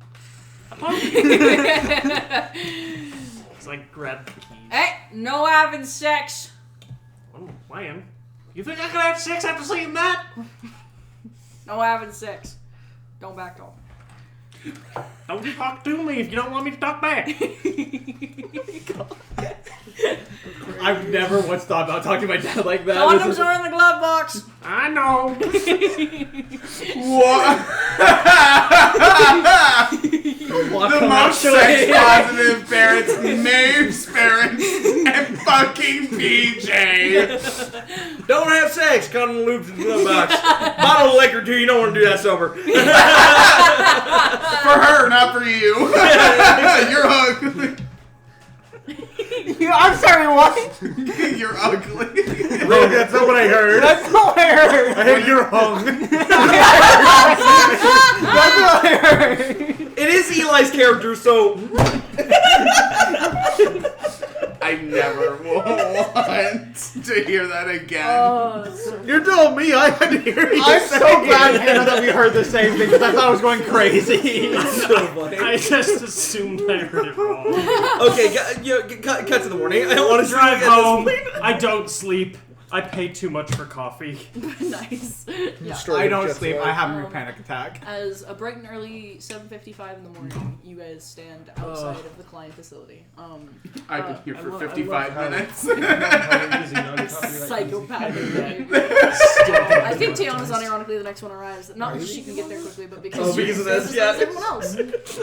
It's like grab the keys. Hey, no having sex. Oh, man. You think I could have sex after seeing that? No having sex. Don't back off. Don't talk to me if you don't want me to talk back. I've never once thought about talking to my dad like that. Condoms are in the glove box. I know. the most sex positive parents, Maeve's parents, and fucking PJ. Don't have sex. Condom lubes in the glove box. Bottle of liquor too. You don't want to do that sober. For her, not for you. You're ugly. I'm sorry, what? You're ugly. No, that's not what I heard. That's not what I heard. I heard you're hung. That's what It is Eli's character, so I never want to hear that again. You told me I had to hear you. I'm so glad, Hannah, that we heard the same thing because I thought I was going crazy. so funny. I just assumed I heard it wrong. Okay, cut to the morning. I don't want to Drive home. I don't sleep. I pay too much for coffee. Nice. Yeah. I don't sleep. I have a panic attack. As a bright and early 7:55 in the morning, you guys stand outside of the client facility. I've been here for 55 minutes. Psychopath. I think Tiana's unironically the next one arrives. Not because she can get there quickly, but because because of this, as everyone else.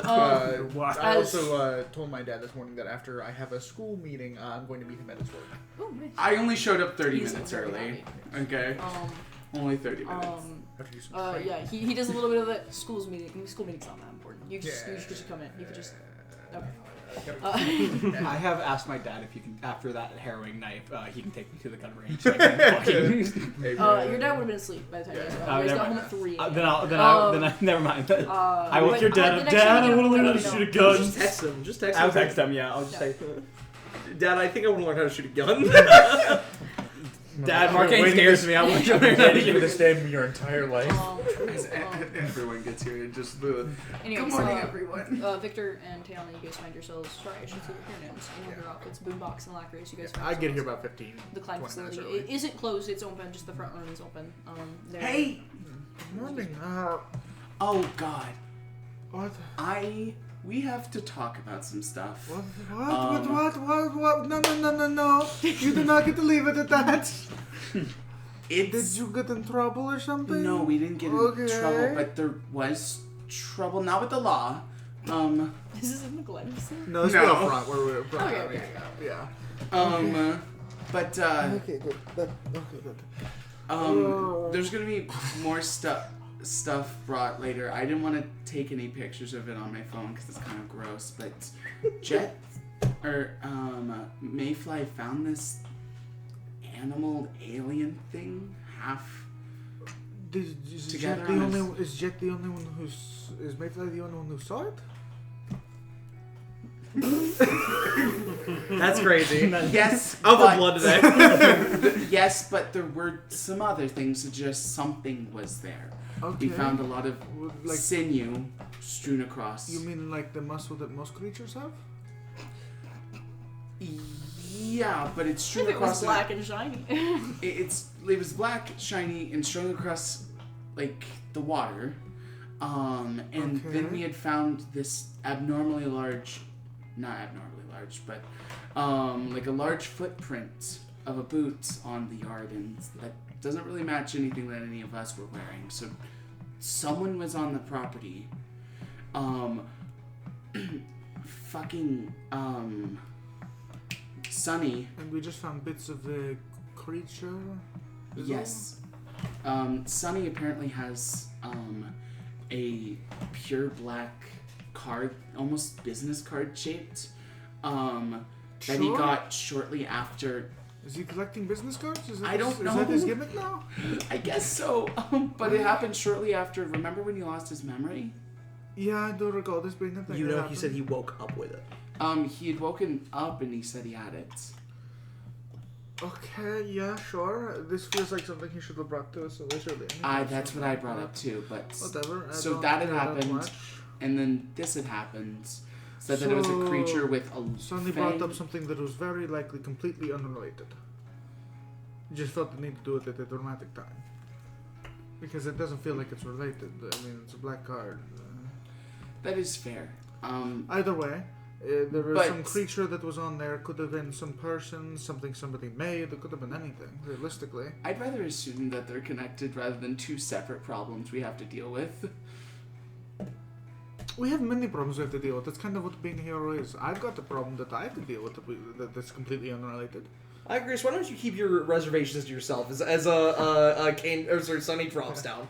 I also told my dad this morning that after I have a school meeting, I'm going to meet him at his work. Oh, nice. I only showed up 30 He's minutes very early. happy. Okay. Only 30 minutes. After you some Yeah, he does a little bit of the school meeting's not that important. You just come in. You could just okay. I have asked my dad if he can, after that harrowing knife, he can take me to the gun range. So I can fucking... Your dad would have been asleep by the time you guys got home at 3 a.m. Then I never mind. I woke your dad up. Dad, I want to learn how to shoot a gun. Just text him. I'll text him, yeah. I'll just say, Dad, I think I want to learn how to shoot a gun. Dad, Marcainne scares me. I want you to you to stay with me your entire life. As everyone gets here, and just the Anyway, good morning, everyone. Victor and Tiana, you guys find yourselves. Sorry, I should say your names. In your outfits, Boombox and Lacrace. You guys. Find I get here yourselves. about 15. The client 20 minutes facility. early. It isn't closed. It's open. Just the front room is open. Hey! Morning. Oh God. What? We have to talk about some stuff. What? No. You do not get to leave it at that. Did you get in trouble or something? No, we didn't get in trouble, but there was trouble. Not with the law. This is in the Glen facility? No, it's No. up front where we're front. Okay. Yeah. But Okay, good. there's gonna be more stuff brought later. I didn't want to take any pictures of it on my phone because it's kind of gross. But Mayfly found this animal alien thing Is together Jet the on only? his- Is Jet the only one who's? Is Mayfly the only one who saw it? That's crazy. Yes, Out but- of blood today. Yes, but there were some other things. Just something was there. Okay. We found a lot of Like, sinew strewn across. you mean like the muscle that most creatures have? Yeah, but it's strewn If it was across. black and shiny. It was black, shiny, and strewn across like the water. And then we had found this not abnormally large, but like a large footprint of a boot on the yard, and that doesn't really match anything that any of us were wearing. So someone was on the property. Sunny. And we just found bits of the creature. Is Yes. Sunny apparently has a pure black card, almost business card shaped, that he Sure. got shortly after. Is he collecting business cards? Is that I don't Is that his know. gimmick now? I guess so, but it happened shortly after. Remember when he lost his memory? Yeah, I do recall this being a thing. You that know, he happened. said he woke up with it. He had woken up and he said he had it. Okay, yeah, sure. This feels like something he should have brought to us initially. That's what I brought up too, but Whatever. I so don't that had care that happened, much. and then this had happened. Said that it was a So, creature with a Sonny brought up something that was very likely completely unrelated. He just felt the need to do it at a dramatic time. Because it doesn't feel like it's related. I mean, it's a black card. That is fair. Either way, there was But- some creature that was on there. Could have been some person, something somebody made. It could have been anything, realistically. I'd rather assume that they're connected rather than two separate problems we have to deal with. We have many problems we have to deal with. That's kind of what being a hero is. I've got the problem that I have to deal with that's completely unrelated. I agree. So why don't you keep your reservations to yourself as Sunny drops down.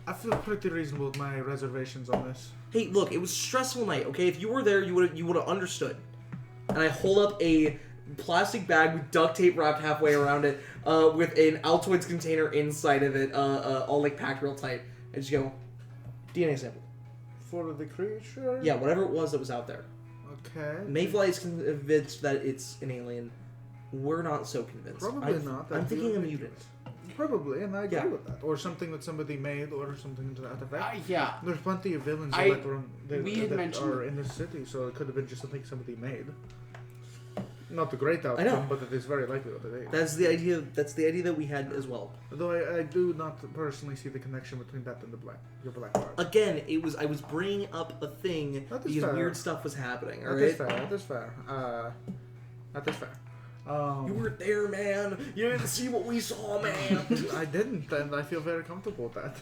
I feel pretty reasonable with my reservations on this. Hey, look, it was a stressful night. Okay, if you were there, you would have understood. And I hold up a plastic bag with duct tape wrapped halfway around it, with an Altoids container inside of it, all like packed real tight, and just go, DNA sample. For the creature? Yeah, whatever it was that was out there. Okay. Mayfly is convinced that it's an alien. We're not so convinced. Probably not. I'm I thinking feel a like- mutant. Probably, and I agree Yeah. with that. Or something that somebody made, or something to that effect. Yeah. There's plenty of villains I- that, we had that mentioned- are in the city, so it could have been just something somebody made. Not the great know. outcome, but it is very likely that it is. That's the idea. That's the idea that we had as well. Though I do not personally see the connection between that and your black card. Again, I was bringing up a thing That is because fair. weird stuff was happening. All That right. is fair. That is fair. That is fair. You weren't there, man. You didn't see what we saw, man. I didn't, and I feel very comfortable with that.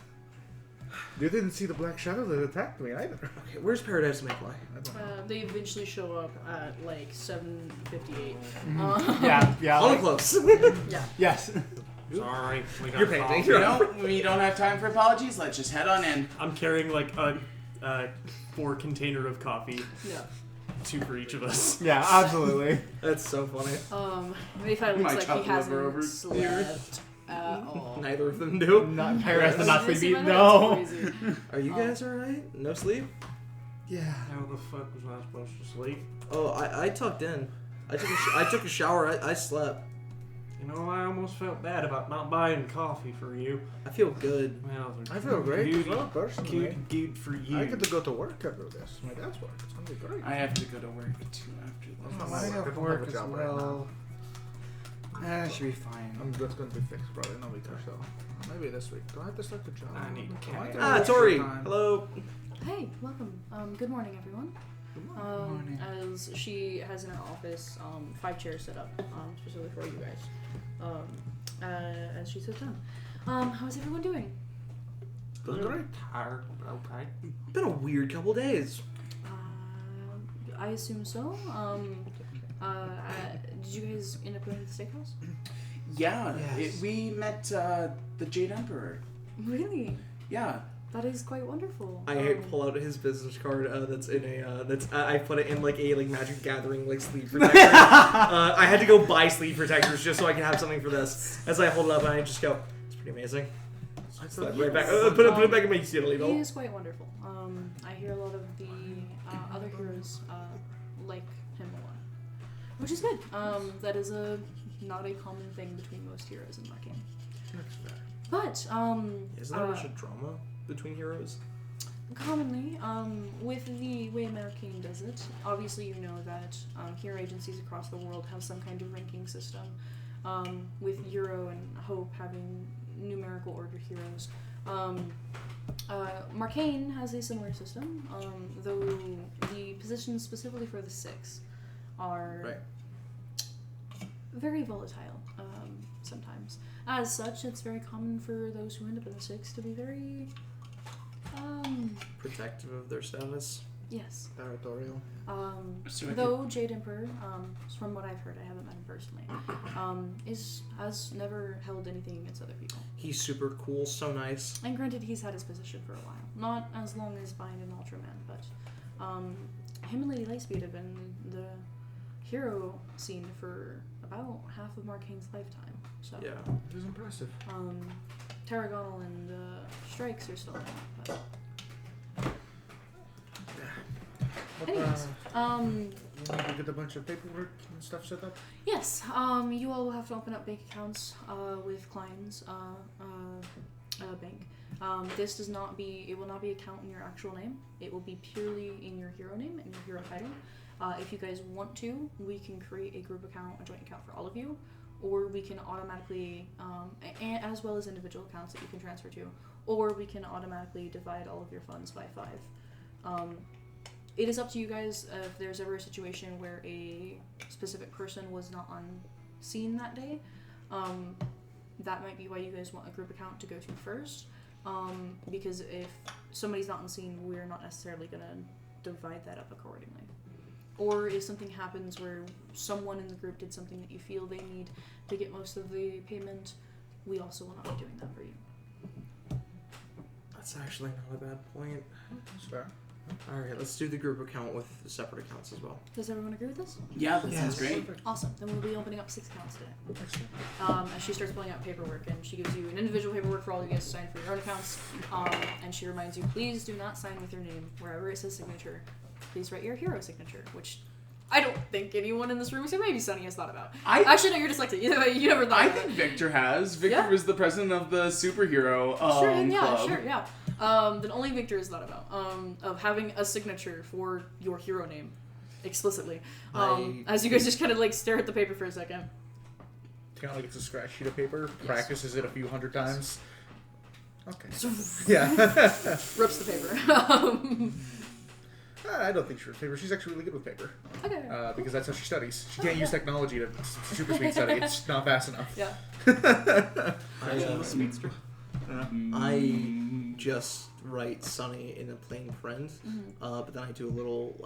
You didn't see the black shadow that attacked me either. Okay, where's Paradise Mayfly? I don't know. They eventually show up at like 7:58. Yeah. On close. Yeah. Yes. Sorry, we got You're painting. coffee. We don't have time for apologies. Let's just head on in. I'm carrying like a 4 container of coffee, Yeah. 2 for each of us. Yeah, absolutely. That's so funny. Mayfly looks Might like chop he the liver over hasn't here. slept at all. Neither of them do. Not Paradise Paris, not Sleepy, sleepy. that's No. crazy. Are you guys alright? No sleep? Yeah. How the fuck was I supposed to sleep? Oh, I tucked in. I took a shower. I slept. You know, I almost felt bad about not buying coffee for you. I feel good. Well, I feel great as good, well, personally. good for you. I get to go to work after this. My dad's work. It's gonna be great. I have to go to work too after this. Oh, I I have don't work have a as job right well. That should be fine. That's gonna be fixed probably in a week or so. Maybe this week. Do I have to start the job? I need Do I have to Ah, work Tori. full-time? Hello. Hey, welcome. Good morning, everyone. morning. As she has in her office 5 chairs set up specifically for you guys. As she sits down. How's everyone doing? Doing great. Tired, but okay. Been a weird couple days. I assume so. Did you guys end up going to the steakhouse? Yeah, Yes. we met the Jade Emperor. Really? Yeah. That is quite wonderful. I pull out his business card. That's in a. I put it in like a Magic Gathering sleeve protector. I had to go buy sleeve protectors just so I can have something for this. As I hold it up, and I just go, "It's pretty amazing." Slide right back. Put it back in my He little. is quite wonderful. I hear a lot of the other heroes like him a lot, which is good. That is not a common thing between most heroes in Marcainne. But Isn't there much drama between heroes? commonly, with the way Marcainne does it, obviously you know that hero agencies across the world have some kind of ranking system. With Euro and Hope having numerical order heroes. Marcainne has a similar system, though the positions specifically for the 6 are very volatile sometimes. As such, it's very common for those who end up in the 6 to be very, Protective of their status. yes. Territorial. So I Though Jade Emperor, from what I've heard, I haven't met him personally, has never held anything against other people. He's super cool, so nice. And granted, he's had his position for a while. Not as long as Bind and Ultraman, but him and Lady Lightspeed have been the hero scene for about half of Marcainne's lifetime. So, Yeah. It is impressive. Tarragonal and Strikes are still around. But But, anyways, you need to get a bunch of paperwork and stuff set up. yes, you all will have to open up bank accounts with Klein's bank. This does not be, it will not be account in your actual name. It will be purely in your hero name and your hero title. If you guys want to, we can create a group account, a joint account for all of you, or we can automatically, as well as individual accounts that you can transfer to, or we can automatically divide all of your funds by 5. It is up to you guys if there's ever a situation where a specific person was not on scene that day. That might be why you guys want a group account to go to first. Because if somebody's not on scene, we're not necessarily going to divide that up accordingly. Or if something happens where someone in the group did something that you feel they need to get most of the payment, we also will not be doing that for you. That's actually not a bad point. That's fair. Alright, let's do the group account with the separate accounts as well. Does everyone agree with this? Yeah, that sounds great. Awesome. Then we'll be opening up 6 accounts today. As she starts pulling out paperwork, and she gives you an individual paperwork for all you guys to sign for your own accounts. And she reminds you, please do not sign with your name. Wherever it says signature, please write your hero signature, which I don't think anyone in this room, except maybe Sunny, has thought about. Actually, no, you're dyslexic. You never thought about it. I think Victor has. Victor was the president of the superhero club. Then only Victor has thought about of having a signature for your hero name, explicitly. As you guys just kind of like stare at the paper for a second. Kind of like it's a scratch sheet of paper. Yes. Practices it a few hundred times. Okay. Yeah. Rips the paper. I don't think she rips paper. She's actually really good with paper. Okay. Because that's how she studies. She can't use technology to super speed study. It's not fast enough. Yeah. I just write Sunny in a plain print, but then I do a little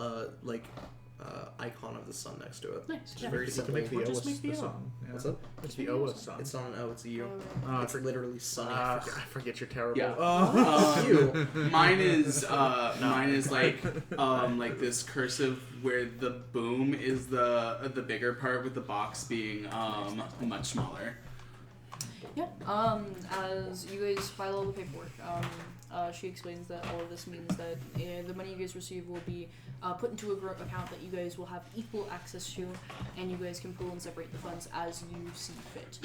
icon of the sun next to it. Nice. Which is very simple. Make the Just make the O. sun. Yeah. What's up? It's the O of sun. It's not an O, it's a U. Oh. It's literally Sunny. I forget you're terrible. Yeah. You. Mine is like this cursive where the boom is the bigger part with the box being much smaller. Yeah. As you guys file all the paperwork, she explains that all of this means that the money you guys receive will be put into a group account that you guys will have equal access to, and you guys can pool and separate the funds as you see fit.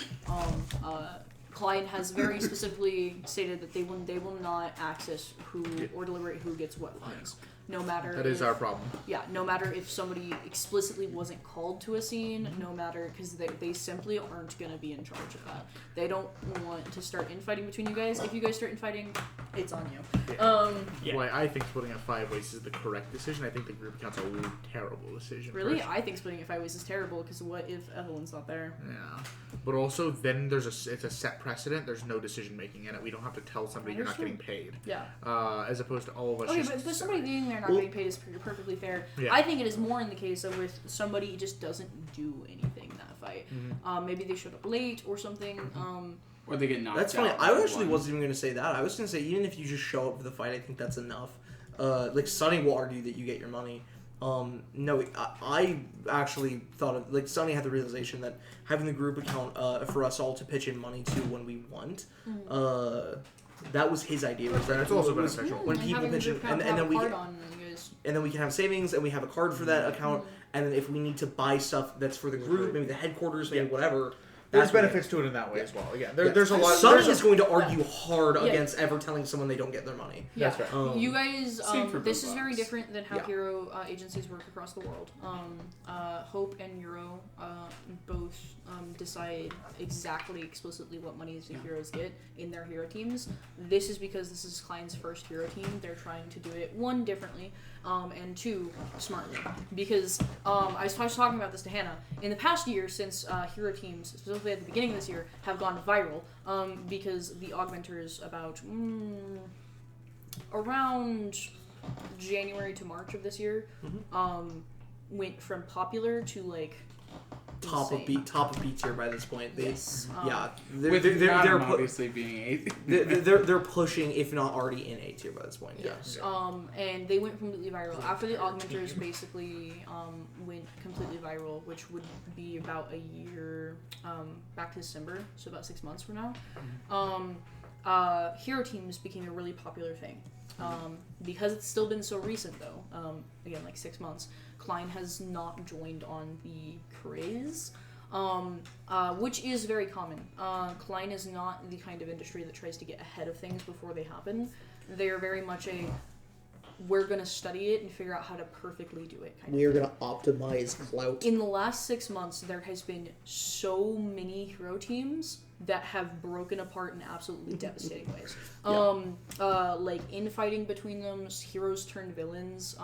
Klein has very specifically stated that they will not access who or deliberate who gets what funds. No matter that is our problem. Yeah, no matter if somebody explicitly wasn't called to a scene, no matter, because they simply aren't going to be in charge of that. They don't want to start infighting between you guys. If you guys start infighting, it's on you. Why I think splitting it 5 ways is the correct decision. I think the group account's a really terrible decision. Really? I think splitting it 5 ways is terrible, because what if Evelyn's not there? Yeah. But also, then it's a set precedent. There's no decision making in it. We don't have to tell somebody you're not getting paid. Yeah. As opposed to all of us. Okay, but somebody being there not getting paid is perfectly fair. Yeah. I think it is more in the case of with somebody just doesn't do anything that fight. Maybe they showed up late or something. Or they get knocked That's out. funny. I actually wasn't even going to say that. I was going to say, even if you just show up for the fight, I think that's enough. Like, Sunny will argue that you get your money. No, I actually thought of, like, Sunny had the realization that having the group account for us all to pitch in money to when we want, that was his idea. Was that it's also beneficial. When people pitch in, and then we can have savings, and we have a card for that account, and then if we need to buy stuff that's for the group, maybe the headquarters, maybe whatever. There's benefits to it in that way as well. Yeah, there's a lot. Sunny is going to argue hard against ever telling someone they don't get their money. Yeah, that's right. You guys, this is Boombox. very different than how hero agencies work across the world. Hope and Euro both decide exactly, explicitly what monies the heroes get in their hero teams. This is because this is Klein's first hero team. They're trying to do it, 1, differently, and 2, smartly. Because I was talking about this to Hannah. In the past year, since hero teams, specifically at the beginning of this year, have gone viral, because the augmenters about around January to March of this year went from popular to like top of B tier by this point. Yes. They're obviously being they're pushing, if not already in A tier by this point. Yes. And they went completely viral after the augmenters basically went completely viral, which would be about a year back to December, so about 6 months from now. Hero teams became a really popular thing. Because it's still been so recent though, again like 6 months, Klein has not joined on the craze, which is very common. Klein is not the kind of industry that tries to get ahead of things before they happen. They are very much we're going to study it and figure out how to perfectly do it. We are going to optimize clout. In the last 6 months, there has been so many hero teams that have broken apart in absolutely devastating ways. Like infighting between them, heroes turned villains,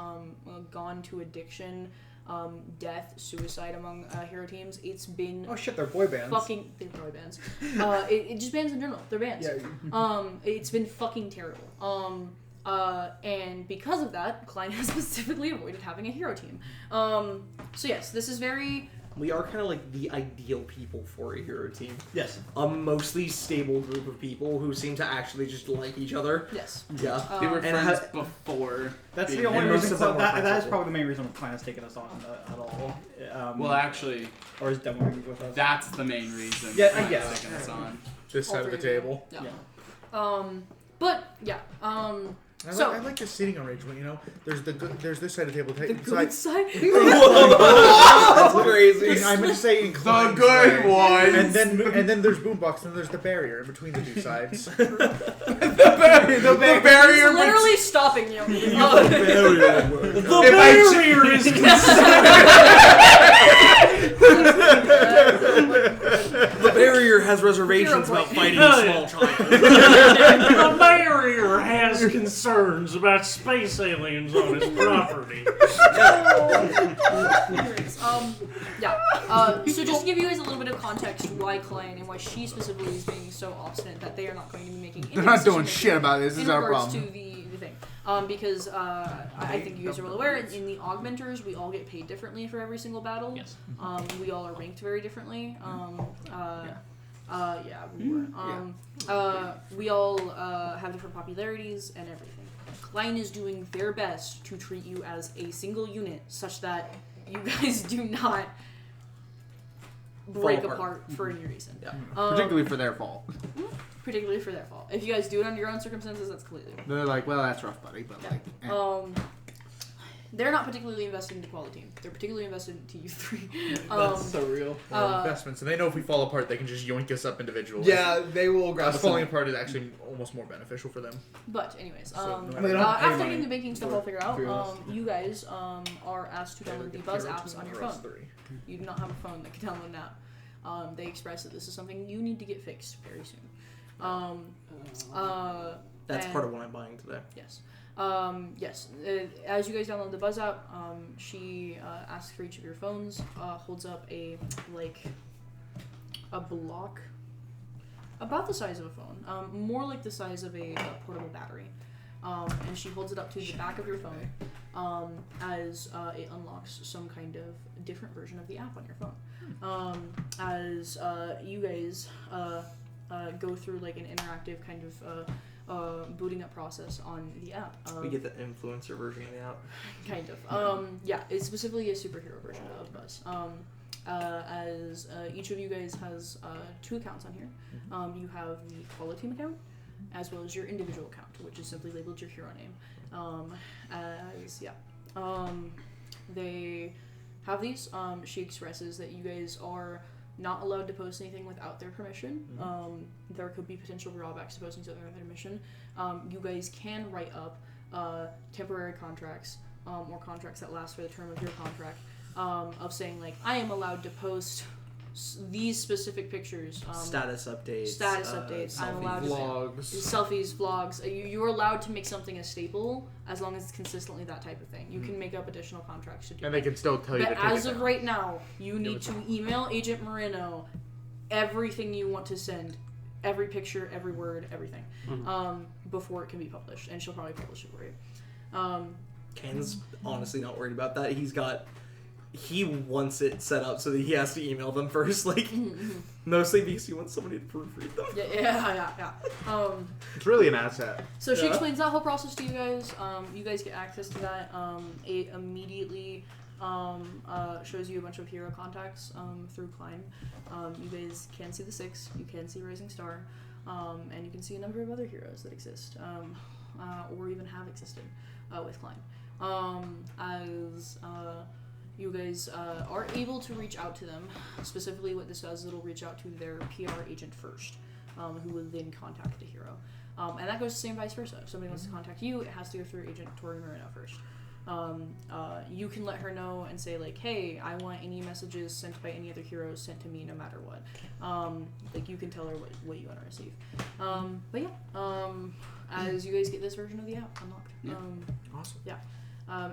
gone to addiction, death, suicide among hero teams. It's been they're boy bands. They're boy bands. It just bands in general. They're bands. Yeah. It's been fucking terrible. And because of that, Klein has specifically avoided having a hero team. So yes, this is very we are kind of like the ideal people for a hero team. Yes. A mostly stable group of people who seem to actually just like each other. Yes. Yeah. They were and friends before. That's being the only most reason. of them were That is principal. probably the main reason Klein has taken us on at all. Well, actually, or is demoing with us. that's the main reason. Yeah, Ryan's yes. taking us on. This All side of the three of you. table. Yeah. But yeah. I like the seating arrangement. You know, there's this side of the table. The good side. That's crazy. I'm just saying The good one. And then there's boombox, and there's the barrier in between the two sides. The barrier. It's literally stopping you. The barrier is The barrier has reservations Hero about point. fighting a small child. The barrier has concerns about space aliens on his property. Anyways, so just to give you guys a little bit of context why Klein and why she specifically is being so obstinate that they are not going to be making any They're not doing decision-making shit about this. This in is our regards problem. to the thing. Because I think you guys are well aware, in the Augmenters, we all get paid differently for every single battle. Yes. We all are ranked very differently. We were. We all have different popularities and everything. Klein is doing their best to treat you as a single unit, such that you guys do not break Fall apart for any reason. Yeah. Particularly for their fault. Particularly for their fault. If you guys do it under your own circumstances, that's completely different. They're like, well, that's rough, buddy, but like. They're not particularly invested in the quality team. They're particularly invested into you three. That's so real. Investments, and they know if we fall apart, they can just yoink us up individually. Yeah, they will grab Us us. falling apart is actually almost more beneficial for them. But anyways, So, no They don't pay after money getting the banking stuff all figured out, for us. you guys are asked to download the Buzz apps on your phone. You do not have a phone that can download an app. They express that this is something you need to get fixed very soon. That's and- part of what I'm buying today. Yes. As you guys download the Buzz app, she asks for each of your phones, holds up a block about the size of a phone, more like the size of a portable battery, and she holds it up to the back of your phone as it unlocks some kind of different version of the app on your phone. As you guys go through like an interactive kind of booting up process on the app. We get the influencer version of the app. Kind of. It's specifically a superhero version of Buzz. As each of you guys has 2 accounts on here. You have the Quality Team account, as well as your individual account, which is simply labeled your hero name. They have these. She expresses that you guys are not allowed to post anything without their permission. There could be potential drawbacks to posting something without their permission. You guys can write up temporary contracts or contracts that last for the term of your contract of saying like, I am allowed to post these specific pictures. Status updates. I'm allowed Vlogs. to selfies, vlogs. You're allowed to make something a staple as long as it's consistently that type of thing. You can make up additional contracts to do And that. they can still tell you But to take as it of down. right now, you need to email Agent Moreno everything you want to send, every picture, every word, everything, before it can be published. And she'll probably publish it for you. Ken's honestly not worried about that. He wants it set up so that he has to email them first, like mostly because he wants somebody to proofread them. Yeah. It's really an asset. So she explains that whole process to you guys. You guys get access to that. It immediately shows you a bunch of hero contacts through Klein. You guys can see the 6. You can see Rising Star, and you can see a number of other heroes that exist or even have existed with Klein. You guys are able to reach out to them. Specifically, what this does is it'll reach out to their PR agent first, who will then contact the hero. And that goes the same vice versa. If somebody wants to contact you, it has to go through Agent Tori Moreno first. You can let her know and say like, hey, I want any messages sent by any other heroes sent to me no matter what. Like you can tell her what you want to receive. As you guys get this version of the app unlocked. Awesome. Yeah.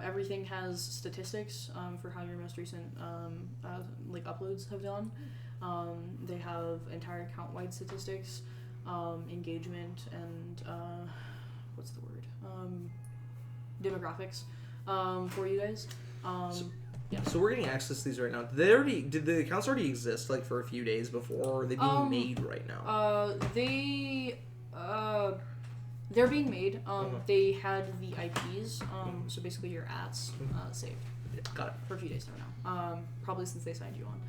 Everything has statistics for how your most recent uploads have gone. They have entire account-wide statistics, engagement, and demographics for you guys. Yeah. So we're getting access to these right now. Did the accounts already exist like for a few days before, or are they being made right now? They're being made. They had the IPs, so basically your ads saved. Yeah, got it. For a few days now. Probably since they signed you on.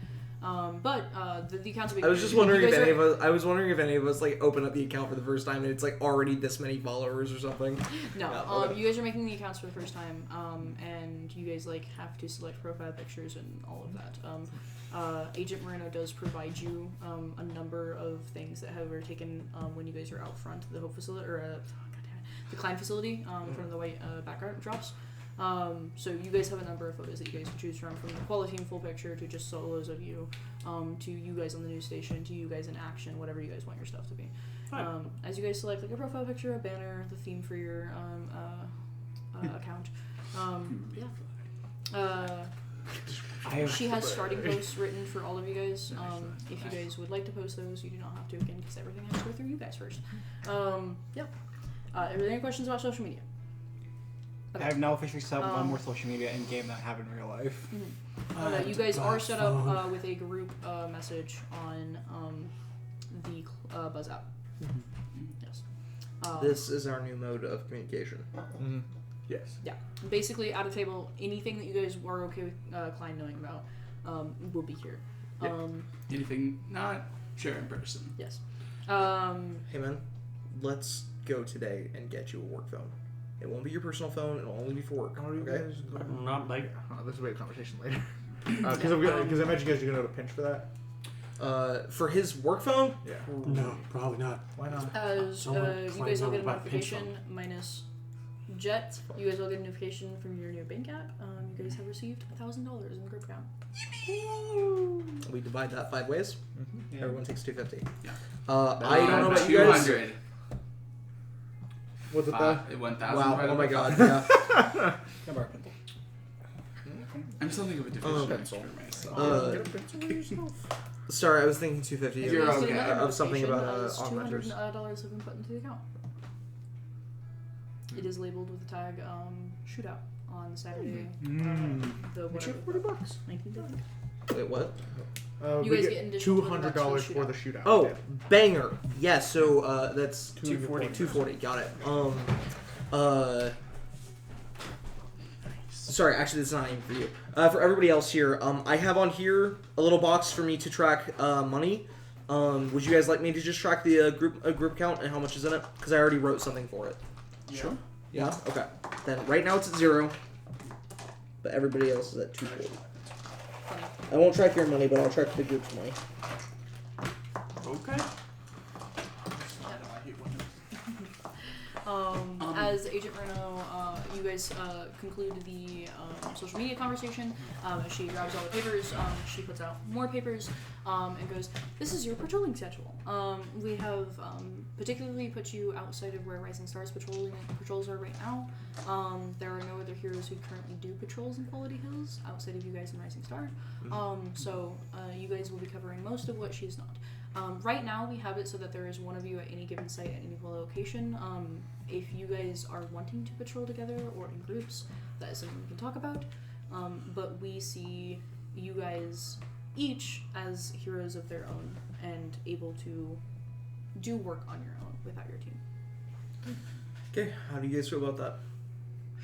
But the accounts are being I was made. just wondering if any are- of us. I was wondering if any of us like open up the account for the first time and it's like already this many followers or something. No, Yeah, okay. you guys are making the accounts for the first time, and you guys like have to select profile pictures and all of that. Agent Moreno does provide you a number of things that were taken when you guys are out front, the Hope facility or the Klein facility, from the white background drops. So you guys have a number of photos that you guys can choose from the quality and full picture to just solos of you, to you guys on the news station, to you guys in action, whatever you guys want your stuff to be. As you guys select like a profile picture, a banner, the theme for your account. She has starting posts written for all of you guys. If you guys would like to post those, you do not have to again because everything has to go through you guys first. Are there any questions about social media? I have now officially set up one more social media in game that I have in real life. You guys are set up with a group message on the Buzz app. Yes. This is our new mode of communication. Yes. Yeah. Basically, out of table, anything that you guys were okay with Klein knowing about will be here. Yep. Anything not, share in person. Yes. Hey man, let's go today and get you a work phone. It won't be your personal phone. It'll only be for work. How are you Okay. guys doing? Not like This will be a conversation later. Because I imagine you guys are going to pinch for that. For his work phone, Yeah. no, probably not. Why not? As Someone you claimed guys will out get a about pinch notification minus Jet. You guys will get a notification from your new bank app. You guys have received $1,000 in group count. we divide that 5 ways. Yeah. Everyone takes 250. Yeah. I don't know about you guys. 200. What's it It went 1,000. Wow. divided Oh my by god. five. Yeah. Can I borrow a pencil? I'm something of a division pencil. for myself. Get a pencil for yourself. Sorry, I was thinking 250 If you're You guys okay. get another of something about notification as on ledgers. $200 have been put into the account. It is labeled with the tag shootout on Saturday. The Which whatever. $40. 19th. Wait, what? You We guys get get an additional $200 $200 for the shootout. Oh, Yeah. banger. Yeah, so that's 240. 240. Got it. Sorry, actually, this is not even for you. For everybody else here, I have on here a little box for me to track money. Would you guys like me to just track the group count and how much is in it? Because I already wrote something for it. Sure. Yeah. Okay. Then right now it's at 0, but everybody else is at 240. I won't track your money, but I'll track the group's money. Okay. As Agent Reno, you guys conclude the social media conversation. As she grabs all the papers, she puts out more papers and goes, "This is your patrolling schedule. We have particularly put you outside of where Rising Stars patrols are right now. There are no other heroes who currently do patrols in Quality Hills outside of you guys in Rising Star. So you guys will be covering most of what she's not. Right now, we have it so that there is one of you at any given site at any location. If you guys are wanting to patrol together or in groups, that is something we can talk about. But we see you guys each as heroes of their own and able to do work on your own without your team. Okay, how do you guys feel about that?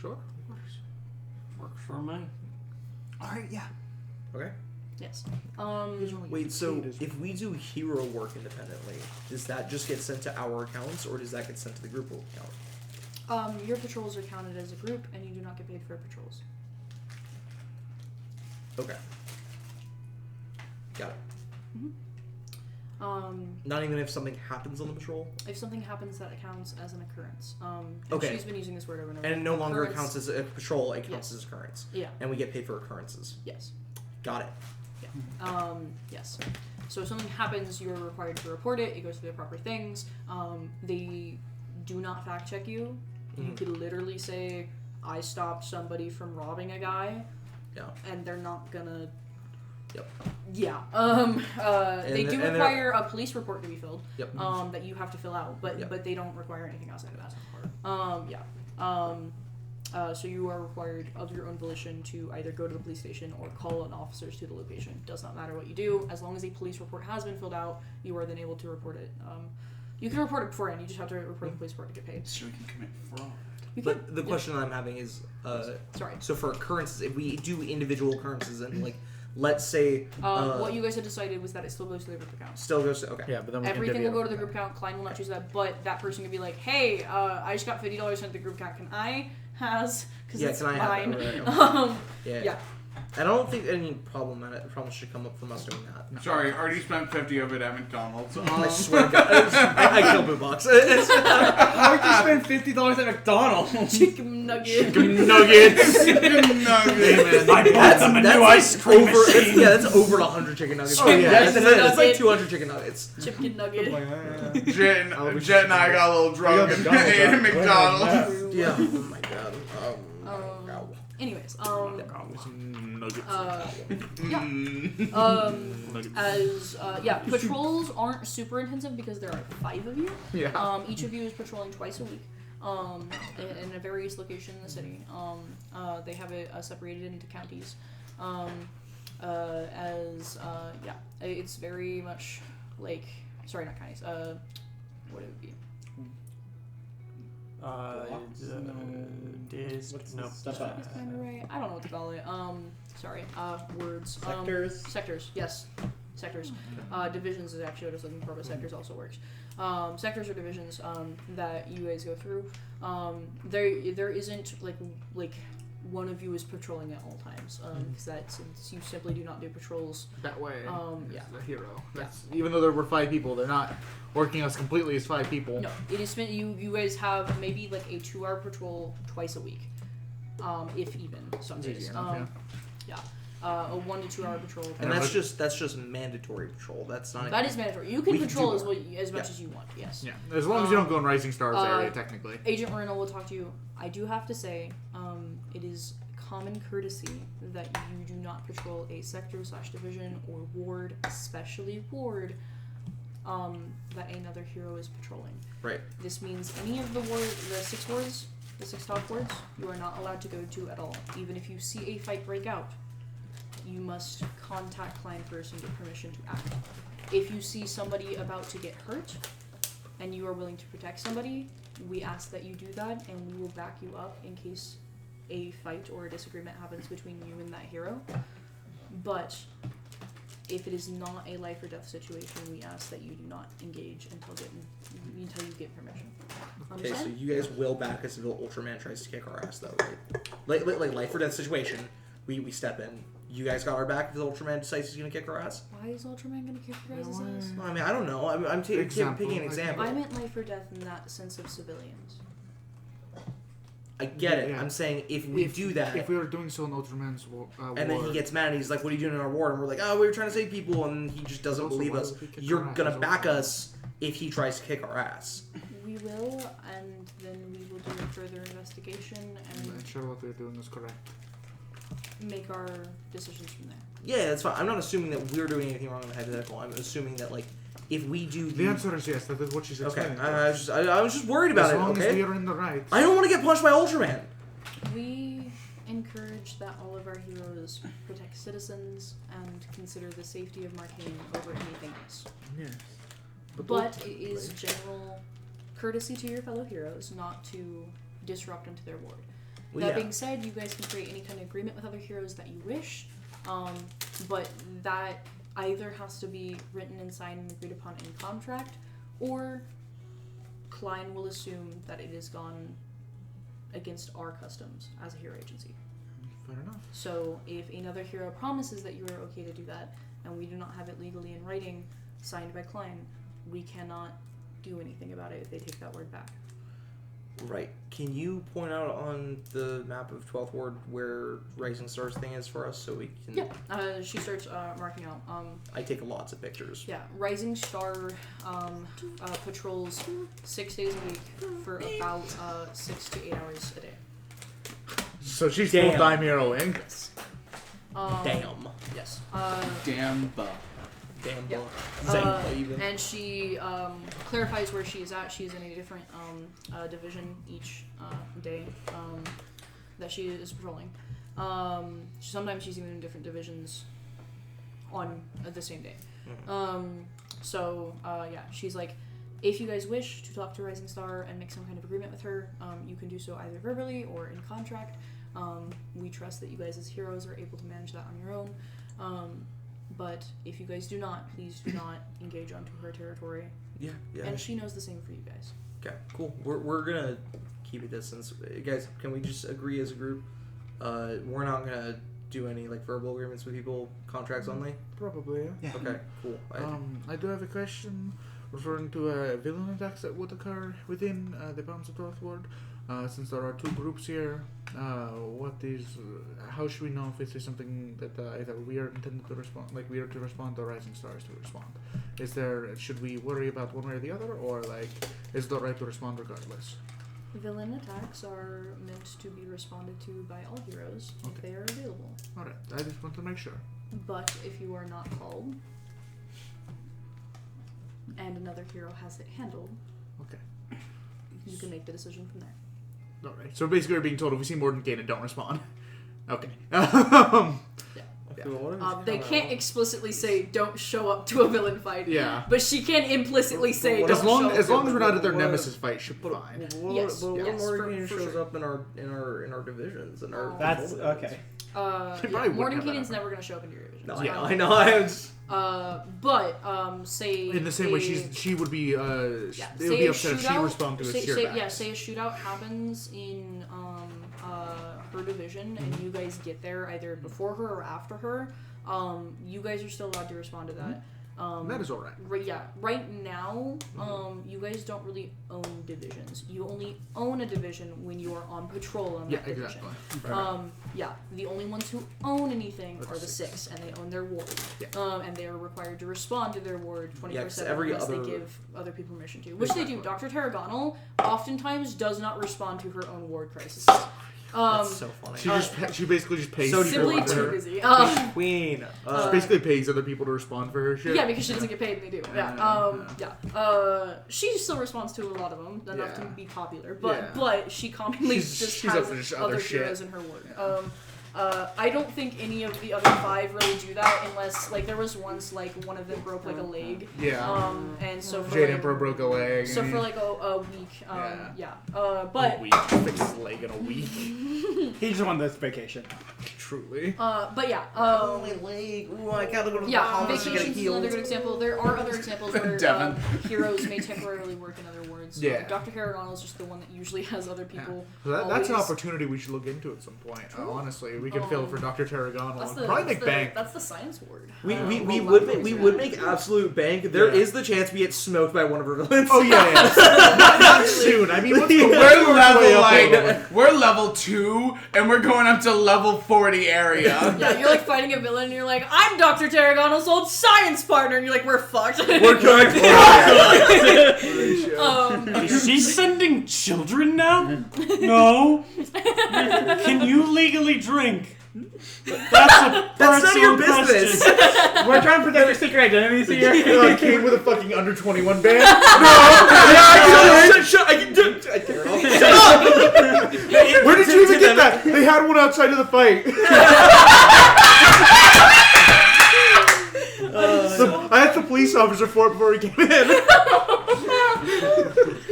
Sure. Works for me. Alright, yeah. Okay. Yes. Wait, so if we do hero work independently, does that just get sent to our accounts, or does that get sent to the group account? Your patrols are counted as a group, and you do not get paid for patrols. Okay. Got it. Mm-hmm. Not even if something happens on the patrol? If something happens, that counts as an occurrence. And Okay. she's been using this word over and over. And it no longer Occurrence- counts as a patrol, it counts Yes. as occurrence. Yeah. And we get paid for occurrences. Yes. Got it. Yes. So if something happens, you are required to report it. It goes through the proper things. They do not fact check you. You could literally say, "I stopped somebody from robbing a guy," Yeah. and they're not gonna. Yep. Yeah. They do and require a police report to be filled. Yep. That you have to fill out, but Yep. but they don't require anything outside of that. Yeah. So you are required of your own volition to either go to the police station or call on officers to the location. Does not matter what you do. As long as a police report has been filled out, you are then able to report it. You can report it beforehand. You just have to report the police report to get paid. So we can commit fraud. But the question I'm having is, sorry. So for occurrences, if we do individual occurrences and like, let's say, what you guys had decided was that it still goes to the group account. Still goes to okay. Yeah, but then we Everything can will divvy go to the it group account. Klein will not choose that, but that person can be like, "Hey, I just got $50 sent to the group account. Can I has because it's can I mine." have that? Yeah. Yeah. I don't think any problem should come up from us doing that. No. Sorry, I already spent 50 of it at McDonald's. I swear to God, I killed Boombox. How would you spend $50 at McDonald's? Chicken nugget. Chicken nuggets. Chicken nuggets. I bought them a new ice cream machine. That's over 100 chicken nuggets. Oh, yeah. That's like 200 chicken nuggets. Chicken nugget. Jet and I got a little drunk and ate at McDonald's. Yeah. Oh my God. Anyways, Yeah. patrols aren't super intensive because there are 5 of you. Yeah. Each of you is patrolling twice a week. In a various location in the city. They have it separated into counties. It's very much like, sorry, not counties. What would it be? Disc. No. That's kind of right. I don't know what to call it. Sorry. Words. Sectors? Sectors. Yes. Sectors. Divisions is actually what I was looking for, but sectors also works. Sectors or divisions that you guys go through. There isn't like one of you is patrolling at all times because you simply do not do patrols That way. yeah. The hero. Even though there were 5 people, they're not working us completely as 5 people. No, it is you guys have maybe like a 2-hour patrol twice a week, if even some days. Yeah, a 1 to 2 hour patrol. And that's just mandatory patrol. That's not. That is mandatory. You can patrol as much Yeah. as you want. Yes. Yeah, as long as you don't go in Rising Stars area, technically. Agent Moreno will talk to you. I do have to say, it is common courtesy that you do not patrol a sector/division or ward, especially ward, that another hero is patrolling. Right. This means any of the 6 wards, the 6 top wards, you are not allowed to go to at all. Even if you see a fight break out, you must contact Klein first and get permission to act. If you see somebody about to get hurt, and you are willing to protect somebody, we ask that you do that, and we will back you up in case a fight or a disagreement happens between you and that hero. But if it is not a life or death situation, we ask that you do not engage until you get permission. Okay, so Understand? you guys will back us if the Ultraman tries to kick our ass, though, right? Like life or death situation, we step in. You guys got our back if the Ultraman decides he's gonna kick our ass. Why is Ultraman gonna kick your guys' ass? I mean, I don't know. I'm picking an example. I meant life or death in that sense of civilians. I get it. Yeah. I'm saying if we do that, If we were doing so in Ultraman's and then he gets mad and he's like, "What are you doing in our ward?" And we're like, "Oh, we were trying to save people," and he just doesn't Also, believe why us. would we kick You're our ass gonna as back well? us if he tries to kick our ass. We will, and then we will do a further investigation I'm and not sure what we're doing is correct. make our decisions from there. Yeah, that's fine. I'm not assuming that we're doing anything wrong in the hypothetical. I'm assuming that like if we do The answer is yes. That is what she's Okay, explaining. I was just worried about as it. long Okay, as we are in the right. I don't want to get punched by Ultraman. We encourage that all of our heroes protect citizens and consider the safety of Marcainne over anything else. Yes. But it is general courtesy to your fellow heroes not to disrupt into their ward. Well, That yeah. being said, you guys can create any kind of agreement with other heroes that you wish, but that either has to be written and signed and agreed upon in contract, or Klein will assume that it is gone against our customs as a hero agency. Fair enough. So if another hero promises that you are okay to do that, and we do not have it legally in writing, signed by Klein, we cannot do anything about it if they take that word back. Right. Can you point out on the map of 12th Ward where Rising Stars thing is for us so we can... Yeah, she starts marking out. I take lots of pictures. Yeah, Rising Star patrols 6 days a week for about 6 to 8 hours a day. So she's Damn. full time heroing. Damn. Yes. Damn buff. Damn Yeah. book. Zangba even. And she clarifies where she is at. She's in a different division each day. that she is patrolling. Sometimes she's even in different divisions on the same day. Yeah, she's like, if you guys wish to talk to Rising Star and make some kind of agreement with her, you can do so either verbally or in contract. We trust that you guys as heroes are able to manage that on your own. But if you guys do not, please do not engage onto her territory. Yeah. And she knows the same for you guys. Okay, cool. We're gonna keep a distance. Guys, can we just agree as a group? We're not gonna do any like verbal agreements with people, contracts only? Probably, yeah. Okay, cool. I do have a question referring to villain attacks that would occur within the bounds of Northward. Since there are two groups here, how should we know if this is something that either we are intended to respond, like we are to respond, or Rising Stars to respond? Should we worry about one way or the other, or like, is the right to respond regardless? Villain attacks are meant to be responded to by all heroes if they are available. Alright, I just want to make sure. But if you are not called, and another hero has it handled, Okay. you can make the decision from there. Alright, so basically we're being told if we see Marcainne and don't respond. Okay. They can't explicitly say don't show up to a villain fight. Yeah. But she can implicitly say don't as long show up. as we're not at their nemesis fight, should be fine. Yes, But yes, Marcainne for shows sure. up in our divisions and our That's control divisions. okay. probably wouldn't have that Mordenkainen's effort. never going to show up in your division. No, Yeah. I know. I was. Say In the same way, she would be. It would be upset if she responded to a sheer say a shootout happens in her division, and you guys get there either before her or after her. You guys are still allowed to respond to that. That is alright. Right now, you guys don't really own divisions. You only own a division when you are on patrol on that division. Exactly. The only ones who own anything are the Six, and they own their ward. And they are required to respond to their ward 24/7 unless they give other people permission to. Which they do. Dr. Tarragonal oftentimes does not respond to her own ward crises. That's so funny. She basically just pays. Simply for too her. busy. Queen. She basically pays other people to respond for her shit. Yeah, because she doesn't get paid and they do. She still responds to a lot of them, enough to be popular. But she commonly just she's has up for other other heroes shit. in her ward. I don't think any of the other five really do that unless, like, there was once, like, one of them broke, like, a leg. Yeah. And so for, Jade like, Emperor broke a leg. so for, like, a week. But... A week. Fix his leg in a week. He just wanted this vacation. Truly. But yeah. My leg. Ooh, I gotta go to the hospital to get Vacations is another good example. There are other examples where Devin. Heroes may temporarily work in other wards. Yeah. Dr. Harrigan is just the one that usually has other people. So that's an always- opportunity we should look into at some point. Honestly, we could fill for Dr. Tarragon That's and the, probably that's make the, bank. That's the science ward. We Laboratories, would make absolute bank. There is the chance we get smoked by one of her villains. Oh yeah. not soon. I mean, what's the We're level like we're level 2 and we're going up to level 40 area. Yeah, you're like fighting a villain and you're like, I'm Dr. Tarragon's old science partner, and you're like, we're fucked. We're good. Is she sending children now? No. Can you legally drink? That's none of your personal business. question. We're trying to protect your secret identities here. Like came with a fucking under 21 band. Shut up. Where did you even get that? They had one outside of the fight. I asked the police officer for it before he came in.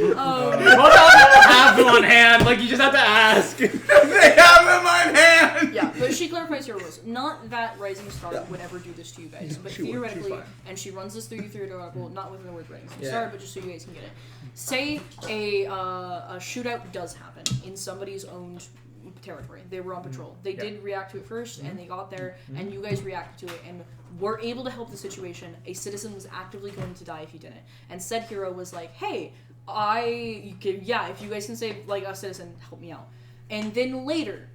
Most of them have them on hand. Like, you just have to ask. They have him on hand. Yeah, but she clarifies her rules. Not that Rising Star would ever do this to you guys, but theoretically, and she runs this through you theoretical, not within the word Rising Star, but just so you guys can get it. Say a shootout does happen in somebody's owned territory. They were on patrol. They did react to it first, and they got there, and you guys reacted to it, and were able to help the situation. A citizen was actively going to die if you didn't, and said hero was like, "Hey, if you guys can save like a citizen, help me out." And then later,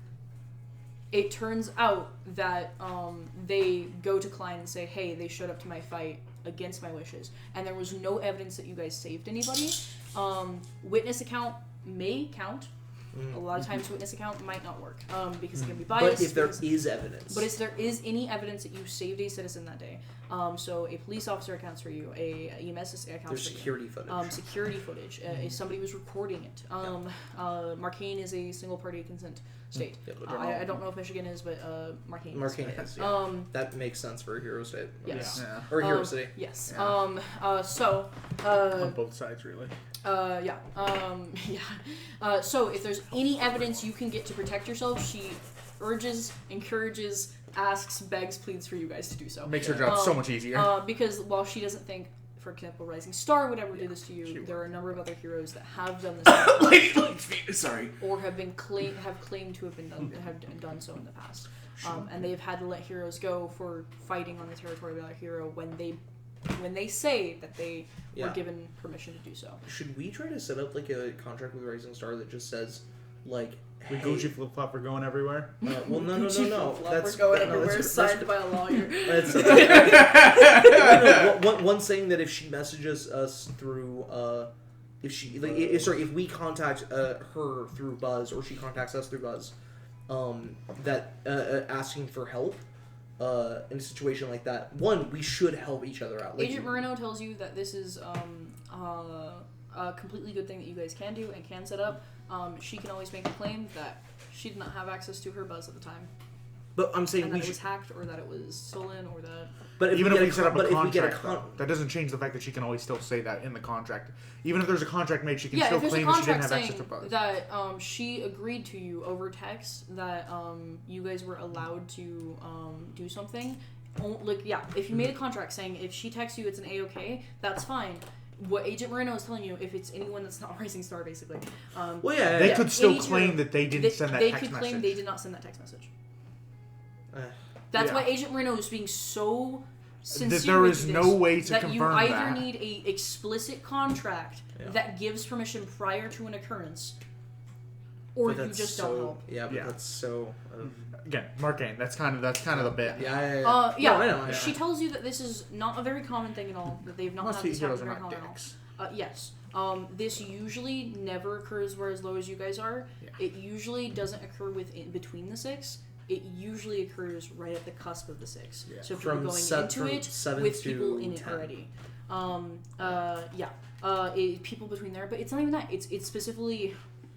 it turns out that they go to Klein and say, "Hey, they showed up to my fight against my wishes," and there was no evidence that you guys saved anybody. Witness account may count. A lot of times, witness account might not work because it can be biased. But if there is evidence. But if there is any evidence that you saved a citizen that day, so a police officer accounts for you, a EMS accounts There's for security you. footage. Security footage. If somebody was recording it. Marcainne is a single party consent state. Yeah, I don't know if Michigan is, but Marcainne. Marcainne has, yeah. That makes sense for a hero state. Yes. Yeah. Or hero city. Yes. Yeah. On both sides, really. So if there's any evidence you can get to protect yourself, she urges, encourages, asks, begs, pleads for you guys to do so. Makes her job so much easier. Because while she doesn't think, for example, Rising Star would ever do this to you, there are a number of other heroes that have done this Lady Lightfeet, sorry. or have claimed to have been done so in the past. And they've had to let heroes go for fighting on the territory of another hero when they say that they were given permission to do so. Should we try to set up like a contract with Rising Star that just says, like, We Gucci flip flop are going everywhere. Well, no. We're going everywhere, signed by a lawyer. One saying that if she messages us through, if we contact her through Buzz, or she contacts us through Buzz, that asking for help in a situation like that, we should help each other out. Agent Moreno tells you that this is a completely good thing that you guys can do and can set up. She can always make a claim that she did not have access to her Buzz at the time. But I'm saying and that it was hacked, or that it was stolen, or that... But even if we set up a contract, that doesn't change the fact that she can always still say that in the contract. Even if there's a contract made, she can still claim that she didn't have access to Buzz. That she agreed to you over text that you guys were allowed to do something. If you made a contract saying if she texts you it's an A-OK, that's fine. What Agent Moreno is telling you, if it's anyone that's not Rising Star, basically. They could still claim that they didn't send that text message. They could claim they did not send that text message. That's why Agent Moreno is being so sincere. There is no way to confirm that. You either need a explicit contract that gives permission prior to an occurrence, or you just don't help. Yeah, but that's so... Again, Marcainne, that's kind of the bit. Yeah. No, I know. Yeah. She tells you that this is not a very common thing at all, that they've not had this happen very common at all. Yes. This usually never occurs where as low as you guys are. Yeah. It usually doesn't occur between the 6. It usually occurs right at the cusp of the 6. Yeah. So people going into it with people in it already. People between there, but it's not even that. It's specifically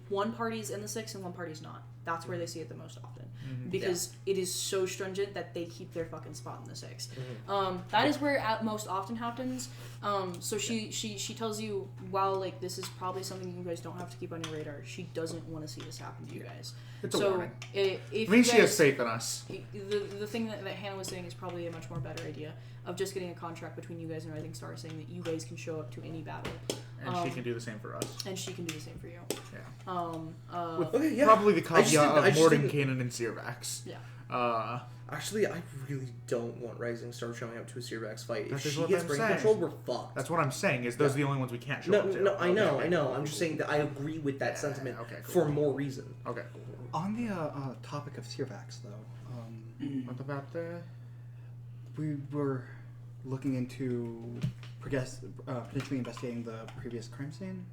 one party's in the 6 and one party's not. That's where they see it the most often. Mm-hmm. Because it is so stringent that they keep their fucking spot in the 6. Mm-hmm. That is where it most often happens. So she tells you, while this is probably something you guys don't have to keep on your radar, she doesn't want to see this happen to you guys. It's a warning. She has faith in us. The thing that Hannah was saying is probably a much more better idea of just getting a contract between you guys and Rising Star saying that you guys can show up to any battle. And she can do the same for us. And she can do the same for you. Yeah. Probably the caveat of Marcainne and Searvax. Yeah. Actually, I really don't want Rising Star showing up to a Searvax fight. If she what gets I'm brain saying. control, we're fucked. That's what I'm saying, is those are the only ones we can't show up to. No, I know. I'm just saying that I agree with that sentiment for more reason. Okay. On the topic of Searvax, though, what about we were looking into potentially investigating the previous crime scene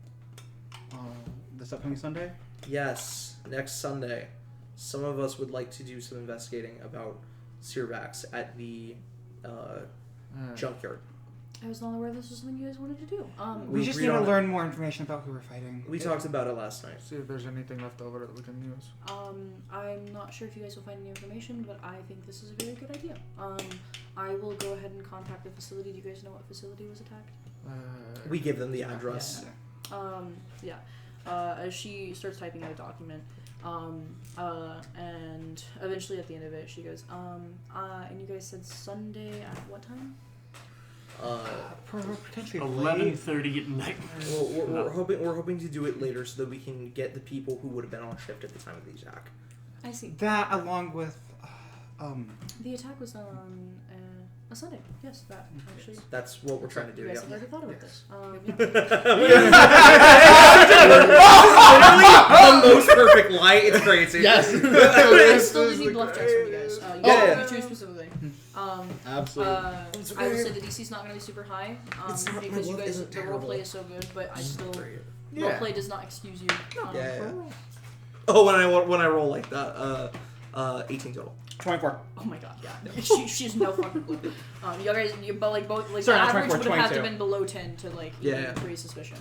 this upcoming Sunday? Yes, next Sunday. Some of us would like to do some investigating about Searvax at the junkyard. I was not aware this was something you guys wanted to do. We just need to learn more information about who we're fighting. We talked about it last night. See if there's anything left over that we can use. I'm not sure if you guys will find any information, but I think this is a very good idea. I will go ahead and contact the facility. Do you guys know what facility was attacked? We give them the address. As she starts typing out a document, and eventually at the end of it, she goes, and you guys said Sunday at what time? Potentially 11:30 at night. We're hoping to do it later so that we can get the people who would have been on shift at the time of the attack. I see. That along with the attack was on a Sunday. Yes, that actually. That's what we're trying to do. You guys have never thought about this. The most perfect lie. It's crazy. Yes. I still need bluff checks from you guys. You two specifically. Absolutely. I will say the DC's not going to be super high because you guys the roleplay is so good, but I still roleplay does not excuse you. Oh, when I roll like that, 18 total. 24. Oh my god, yeah. She's no fucking clue. You guys, but like both, like Sorry, the not average 24, would have to 22. been below 10 to like Yeah. raise suspicion.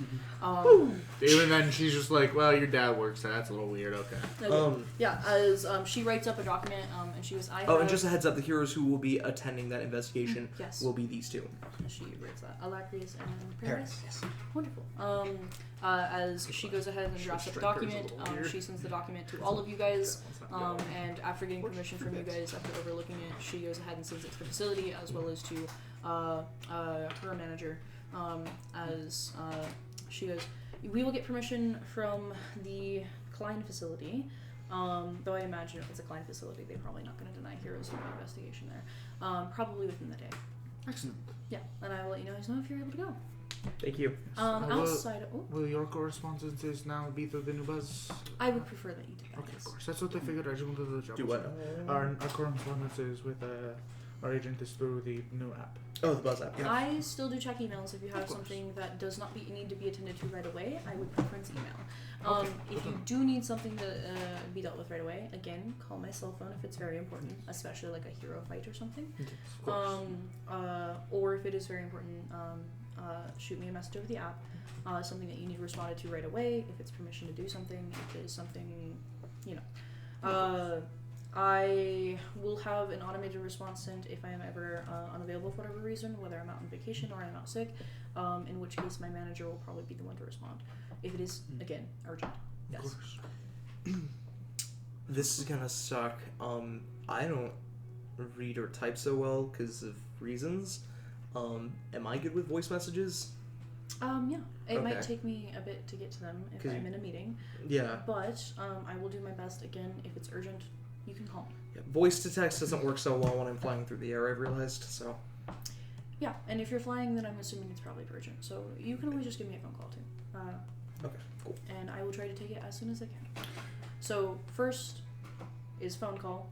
Even then, she's just like, well, your dad works there. That's a little weird. Okay. Yeah, as she writes up a document, and she goes, Oh, and just a heads up, the heroes who will be attending that investigation Yes. will be these two. She writes that. Alacrius and Paris. Paris, yes. Wonderful. As she goes ahead and drafts up a document, she sends the document to all of you guys, and after getting permission from you guys, after overlooking it, she goes ahead and sends it to the facility as well as to her manager. As she goes, we will get permission from the Klein facility. Though I imagine if it's a Klein facility, they're probably not going to deny heroes an investigation there. Probably within the day. Excellent. Yeah, and I will let you guys know if you're able to go. Thank you. Outside of... Will your correspondences now be through the new buzz? I would prefer that you do that. Okay, of course. That's what I figured. I just wanted to double Do what? check. Our correspondences with our agent is through the new app. Oh, the Buzz app. Yeah. I still do check emails if you have something that does not need to be attended to right away. I would preference email. If you do need something to be dealt with right away, again, call my cell phone if it's very important, especially like a hero fight or something. Yes, of course. Or if it is very important, shoot me a message over the app. Something that you need responded to right away. If it's permission to do something, if it is something, I will have an automated response sent if I am ever unavailable for whatever reason, whether I'm out on vacation or I'm out sick, in which case my manager will probably be the one to respond. If it is, again, urgent. Yes. Of course. This is gonna suck. I don't read or type so well because of reasons. Am I good with voice messages? Yeah. It might Okay. take me a bit to get to them if 'Cause I'm in a meeting. Yeah. But I will do my best. Again, if it's urgent, you can call me. Yeah. Voice to text doesn't work so well when I'm flying through the air, I've realized, so. Yeah, and if you're flying, then I'm assuming it's probably urgent. So you can always just give me a phone call too. Okay, cool. And I will try to take it as soon as I can. So first is phone call.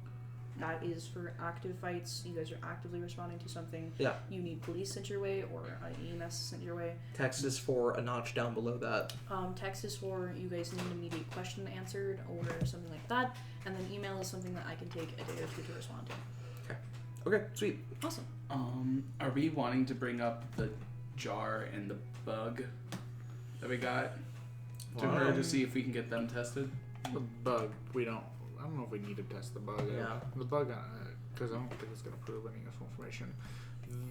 That is for active fights. You guys are actively responding to something. Yeah. You need police sent your way or an EMS sent your way. Text is for a notch down below that. Text is for you guys need an immediate question answered or something like that. And then email is something that I can take a day or two to respond to. Okay, sweet. Awesome. Are we wanting to bring up the jar and the bug that we got to her to see if we can get them tested? The bug, we don't. I don't know if we need to test the bug. Yeah. The bug, because I don't think it's going to prove any useful information.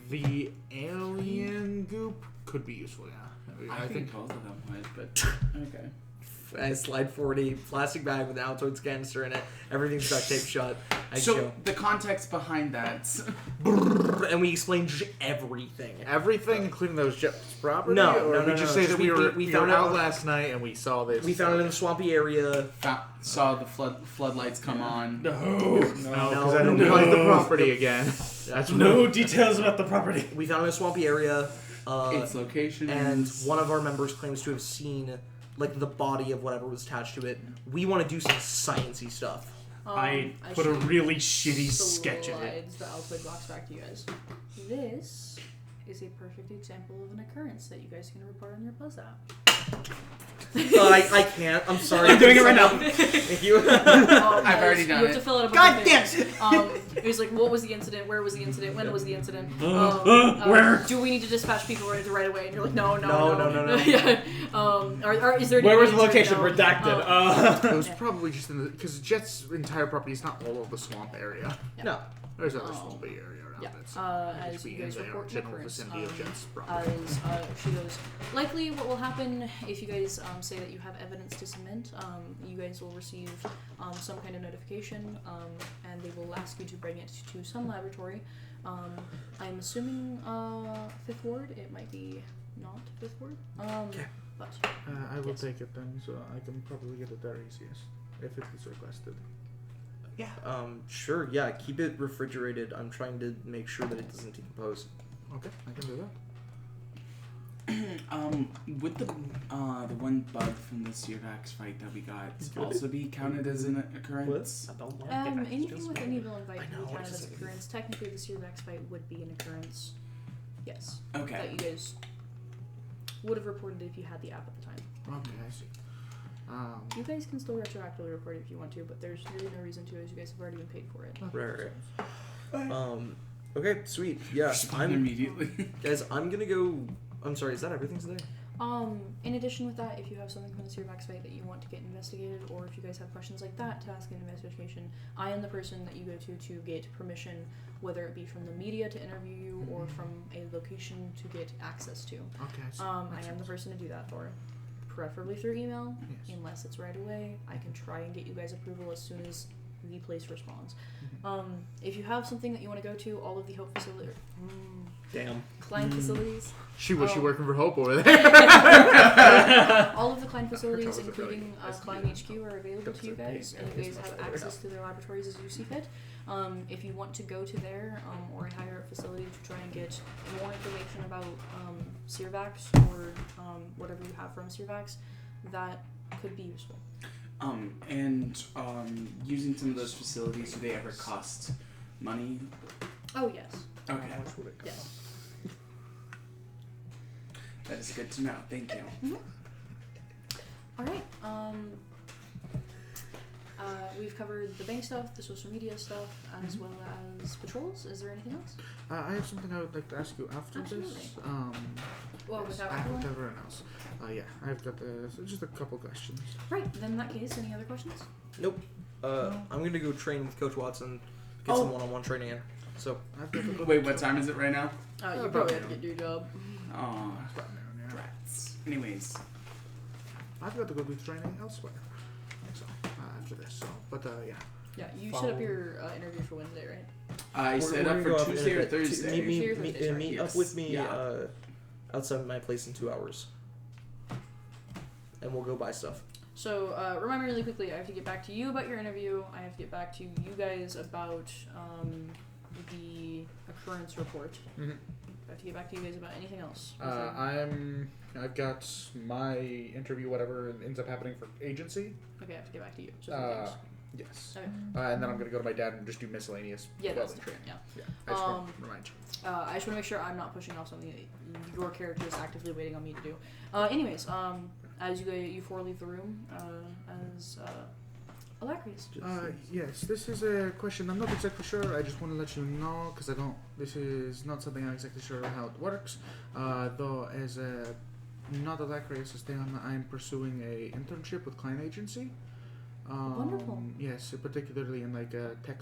The alien goop could be useful, yeah. I think both of them would, but okay. I slide 40, plastic bag with an Altoids canister in it. Everything's duct taped shut. So the context behind that. And we explain everything. Everything, including those Jets property? No, or no, we no, just no, say just that we were found out out- last night and we saw this. We found it in the swampy area. Saw the floodlights come on. No, because I don't no. like the property again. That's No details about the property. We found it in a swampy area. Its location And one of our members claims to have seen like the body of whatever was attached to it. We want to do some sciencey stuff. I put a should really shitty sketch in it. slides the Altoid box back to you guys. This is a perfect example of an occurrence that you guys can report on your Buzz app. I can't. I'm sorry. I'm doing it right now. Thank you. I've already You done have it. to fill out a bunch God of damn things. It was like, what was the incident? Where was the incident? When was the incident? Where? Do we need to dispatch people right away? And you're like, no. No. Yeah. Is there? Where was the any location? no. Redacted. It was probably just in the because Jet's entire property is not all of the swamp area. No. There's other swampy area around Yeah. it. So it could As just you be in guys the report the general occurrence, vicinity of Jet's property. she goes, likely what will happen if you guys say that you have evidence to submit, you guys will receive some kind of notification, and they will ask you to bring it to some laboratory. I'm assuming 5th Ward. It might be not 5th Ward. But I will yes. take it then, so I can probably get it there easiest if it is requested. Yeah. Sure. Yeah. Keep it refrigerated. I'm trying to make sure that it doesn't decompose. Okay, I can do that. Would the one bug from the Searvax fight that we got also be counted as an occurrence? I don't like anything with any villain fight I can know, be counted it's as just- occurrence. Technically, the Searvax fight would be an occurrence. Yes. That Okay. you guys would have reported if you had the app at the time. Okay, I see. You guys can still retroactively report it if you want to, but there's really no reason to, as you guys have already been paid for it. Right. Okay, sweet. Yeah, Respond immediately. guys, I'm gonna go. I'm sorry. Is that everything today? In addition with that, if you have something from the Searvax fight that you want to get investigated, or if you guys have questions like that to ask an investigation, I am the person that you go to get permission, whether it be from the media to interview you, or from a location to get access to. Okay. I am the person to do that for. Preferably through email, Yes. unless it's right away. I can try and get you guys approval as soon as the place responds. If you have something that you want to go to, all of the Hope facility, Damn. client facilities, She was working for Hope over there. all of the client facilities, including Client HQ, are available to you guys, and you guys have access to their laboratories as you see fit. If you want to go to there or a higher up facility to try and get more information about Searvax or whatever you have from Searvax, that could be useful. Using some of those facilities, do they ever cost money? Oh, yes. Okay. How much would it cost? Yes. That is good to know. Thank you. All right. We've covered the bank stuff, the social media stuff, as well as patrols. Is there anything else? I have something I would like to ask you after Absolutely. this. Well, Yes, without with everyone? everyone else. Yeah, I've got just a couple questions. Right. Then in that case, any other questions? Nope. I'm gonna go train with Coach Watson, get some one-on-one training in. So I've got to go Wait, what time is it right now? You about probably have now. to get your job. Oh, About noon, yeah. rats. Anyways, I've got to go do training elsewhere. So after this, yeah. Yeah, you set up your interview for Wednesday, right? I set up for Tuesday or Thursday. Tuesday or Thursday, sorry. Meet Yes. up with me Yeah. outside my place in 2 hours, and we'll go buy stuff. So, remind me really quickly, I have to get back to you about your interview. I have to get back to you guys about the occurrence report. Mhm. I have to get back to you guys about anything else. I've got my interview, whatever ends up happening for agency. Okay, I have to get back to you. So three things. Yes. Okay. And then I'm gonna go to my dad and just do miscellaneous Yeah, that's welding different. training. Yeah. Yeah. I just want to remind you. I just want to make sure I'm not pushing off something that your character is actively waiting on me to do. Anyways, as you four leave the room, as Alacrius. Yes, this is a question I'm not exactly sure. I just want to let you know because this is not something I'm exactly sure how it works. Though as a not Alacrius, I'm pursuing a internship with client agency. Wonderful. Yes, particularly in like not tech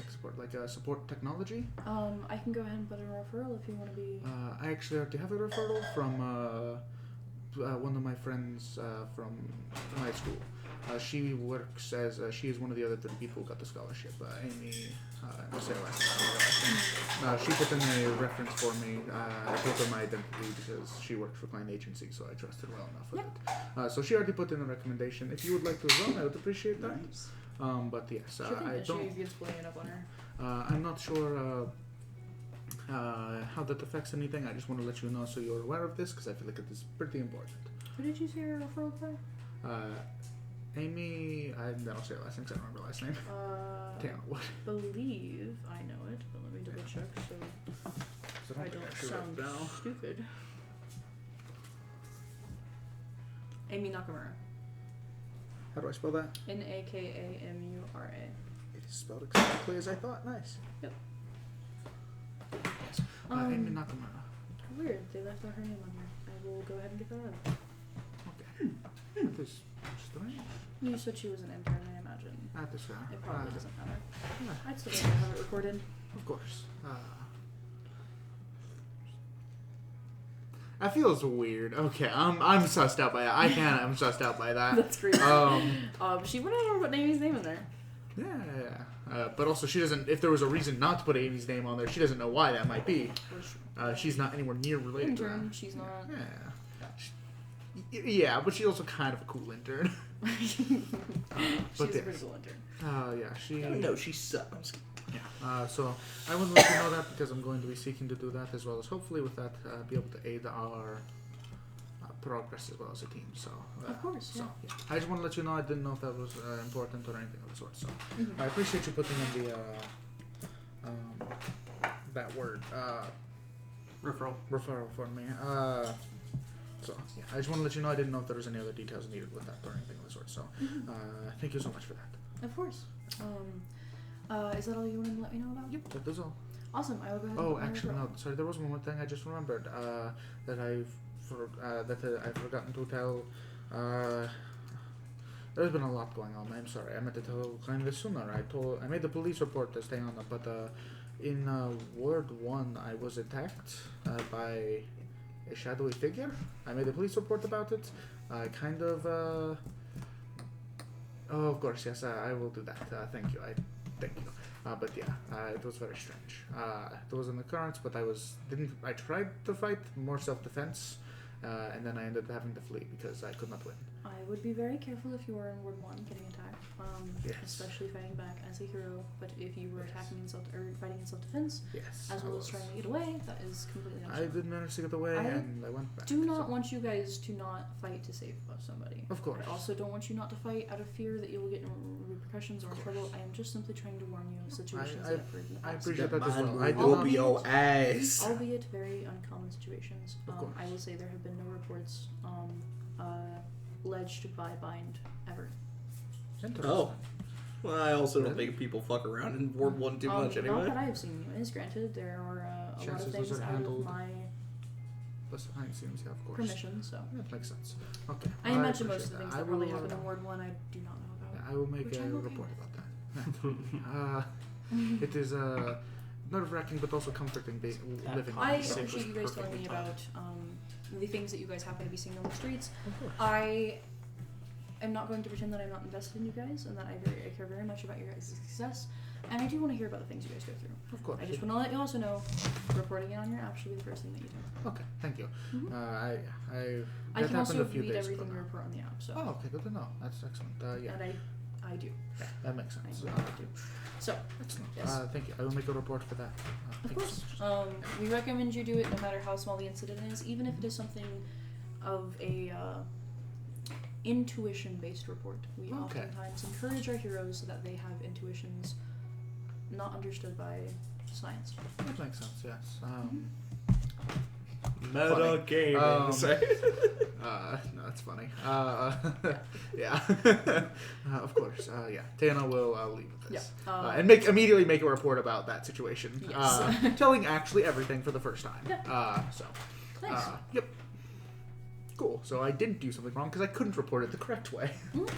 support, like support technology. I can go ahead and put in a referral if you want to be. I actually already have a referral from one of my friends from high school. She works as she is one of the other 3 people who got the scholarship. Amy, I'll say her last name. She put in a reference for me. I told her my identity because she worked for client agency, so I trusted well enough with it. So she already put in a recommendation. If you would like to as well, I would appreciate that. Nice. But yes, Sure thing. I don't. She gets pulling it up on her. I'm not sure how that affects anything. I just want to let you know so you're aware of this because I feel like it is pretty important. Who did you say your referral for? Amy, I don't say her last name 'cause I don't remember her last name. Damn, what? Believe I know it, but let me double check so I don't sound stupid. Amy Nakamura. How do I spell that? Nakamura. It is spelled exactly as I thought. Nice. Yep. Yes. Amy Nakamura. Weird, they left out her name on here. I will go ahead and get that out. Okay. That is strange. You said she was an intern, I imagine. That is fair. It probably doesn't matter. Yeah, I'd still like to have it recorded. of course. That feels weird. Okay, I'm sussed out by that. I'm sussed out by that. That's great. She went ahead and put Amy's name in there. Yeah. But also, she doesn't. If there was a reason not to put Amy's name on there, she doesn't know why that might be. She's not anywhere near related to Intern, that. she's not. Yeah, but she's also kind of a cool intern. She's a pretty cool intern. Yeah, she. No, she sucks. Yeah. So I want to let you know that because I'm going to be seeking to do that as well as hopefully with that be able to aid our progress as well as a team. So Of course, So yeah. I just want to let you know I didn't know if that was important or anything of the sort. So I appreciate you putting in the that word Referral. referral for me. So yeah, I just want to let you know I didn't know if there was any other details needed with that or anything of the sort. So thank you so much for that. Of course. Is that all you wanted to let me know about? Yep, that is all. Awesome. I will go ahead. Oh, and actually, no. Sorry, there was one more thing I just remembered that I've forgotten to tell. There's been a lot going on. I'm sorry. I meant to tell Klein this sooner. I made the police report to stay on it, but in Ward 1, I was attacked by a shadowy figure. I made a police report about it. I kind of. Oh, of course, yes. I will do that. Thank you. Thank you. But yeah, it was very strange. There was an occurrence, but I tried to fight, more self-defense, and then I ended up having to flee because I could not win. I would be very careful if you were in Ward 1 getting attacked, Yes. especially fighting back as a hero. But if you were attacking fighting in self-defense, Yes. as well as trying to get away, that is completely I understandable. did manage to get away, and I went back. Do not want you guys to not fight to save somebody. Of course. I also don't want you not to fight out of fear that you will get in repercussions or trouble. I am just simply trying to warn you of situations that I've heard in the I past. appreciate that as well. I I did will not. be your ass. Albeit very uncommon situations. Of course. I will say there have been no reports alleged by Bind ever. Oh. Well, I also don't think people fuck around in Ward 1 too much Not anyway. that I have seen. Is granted, there are a lot Chances of those things are out handled of my behind the scenes, yeah, of course. permission, so. That makes sense. Okay. I imagine most of the appreciate things that. that I probably will, happen in Ward 1 I do not know about. I will make Which a I'm okay report about that. It is nerve-wracking but also comforting living. I in such appreciate you guys telling perfectly me about the things that you guys happen to be seeing on the streets. Of course. I am not going to pretend that I'm not invested in you guys and that I care very much about your guys' success. And I do want to hear about the things you guys go through. Of course. I just want to let you also know, reporting it on your app should be the first thing that you do. Okay, thank you. Mhm. I I that can happened also a few read days everything ago you now. report on the app, so. Oh, okay, good to know. That's excellent. Yeah, And I do. yeah, that makes I sense. do. So, Excellent. yes. Thank you. I will make a report for that. Of Thank you course. so much. We recommend you do it no matter how small the incident is, even if it is something of a intuition-based report. We Okay. oftentimes encourage our heroes so that they have intuitions not understood by science. That makes sense. Yes. Meta Funny. gaming. No, that's funny. Yeah. Of course. Yeah. Tana will leave with this. Yeah. And immediately make a report about that situation. Yes. Telling actually everything for the first time. Yeah. So. Nice. Yep. Cool. So I didn't do something wrong because I couldn't report it the correct way. Mhm.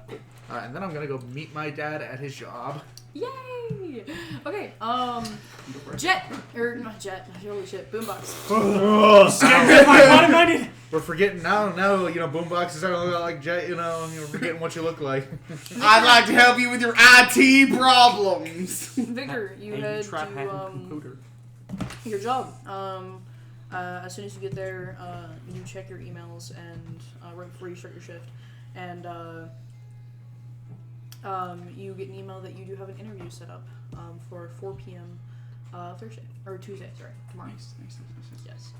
Cool. And then I'm gonna go meet my dad at his job. Yay! Okay, Jet, or not Jet, holy shit, Boombox. We're forgetting now. Boombox is starting to look like Jet. You're forgetting what you look like. I'd like to help you with your IT problems. Victor, you head trap hacking to computer. your job. As soon as you get there, you check your emails and right before you start your shift, and you get an email that you do have an interview set up for 4 p.m. Thursday or Tuesday. Sorry, tomorrow. Nice. Yes.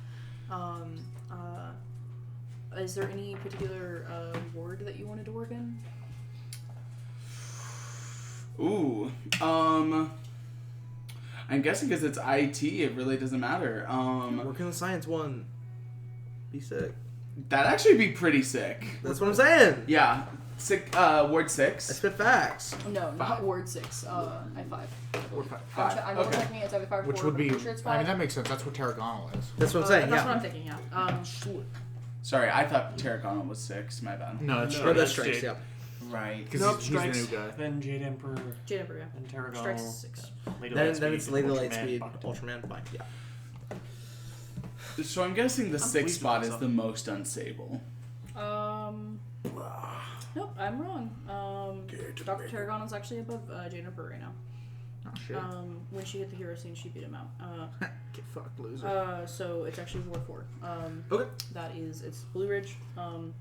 Is there any particular ward that you wanted to work in? Ooh. I'm guessing because it's IT, it really doesn't matter. Work in the science one. Be sick. That'd actually be pretty sick. That's what I'm saying. Yeah. Ward I 6. spit facts. No, not Ward 6. I 5. Ward 5. I know Okay. it's me. It's either 5 or 4. Which would be. I'm sure it's 5. I mean, that makes sense. That's what Tarragonal is. That's what I'm saying. That's Yeah. what I'm thinking. Yeah. Sorry, I thought Terracotta was 6. My bad. No, it's No, Oh, straight. that's Jade. strikes. Yeah. Right. Because Nope, he's strikes. the new guy. Then Jade Emperor Jade Emperor, yeah. and Tarragon. Strikes 6. Then it's Lady Lightspeed, Ultraman. Ultraman. Fine. Yeah. So I'm guessing the I'm 6th pleased spot with is the most unstable. Nope, I'm wrong. Dr. Tarragon is actually above Jade Emperor right now. Oh, shit. When she hit the hero scene, she beat him out. Get fucked, loser. So it's actually Ward 4. Okay. It's Blue Ridge.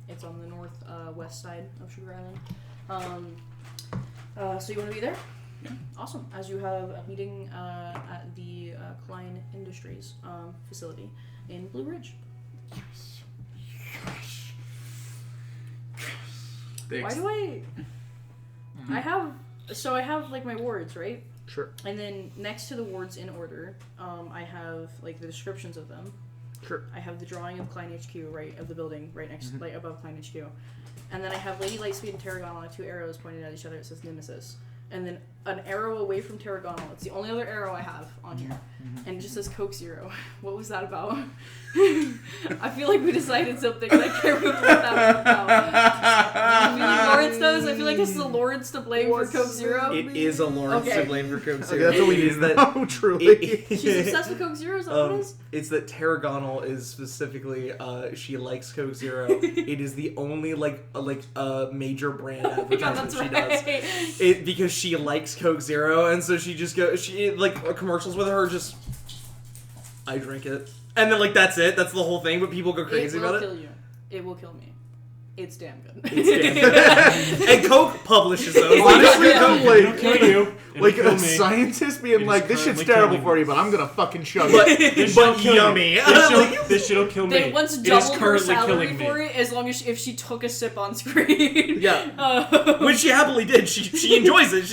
It's on the north west side of Sugar Island. So you want to be there? Yeah. Awesome. As you have a meeting at the Klein Industries facility in Blue Ridge. Why do I have like my wards, right? Sure. And then next to the wards in order, I have like the descriptions of them. Sure. I have the drawing of Klein HQ of the building right next, like above Klein HQ, and then I have Lady Lightspeed and Tarragon on 2 arrows pointed at each other. It says Nemesis, and then an arrow away from Tarragon. It's the only other arrow I have on here, and it just says Coke Zero. What was that about? I feel like we decided something, and I can't remember what that was about. I feel like Lawrence knows. I feel like this is a Lawrence to blame for Coke Zero. It is a Lawrence Okay. to blame for Coke Okay, Zero. that's what we It need is to that. know, truly. She's obsessed with Coke Zero. Is that what it is? It's that Tarragonal is specifically she likes Coke Zero. It is the only major brand Oh my God, advertisement that's she right. does. It because she likes Coke Zero, and so she just commercials with her just I drink it, and then that's it. That's the whole thing. But people go crazy It will about kill you. It will kill me. It's damn good. It's damn good. And Coke publishes those. Honestly, Yeah. though, It'll kill you. It'll like kill a me. scientist being It is like, this shit's currently terrible killing for me. you, but I'm gonna fucking chug But, it. This but shit'll kill yummy. me. This shit'll kill me. They once It is doubled her currently salary killing me. for it as long as if she took a sip on screen. Yeah. Which she happily did. She enjoys it.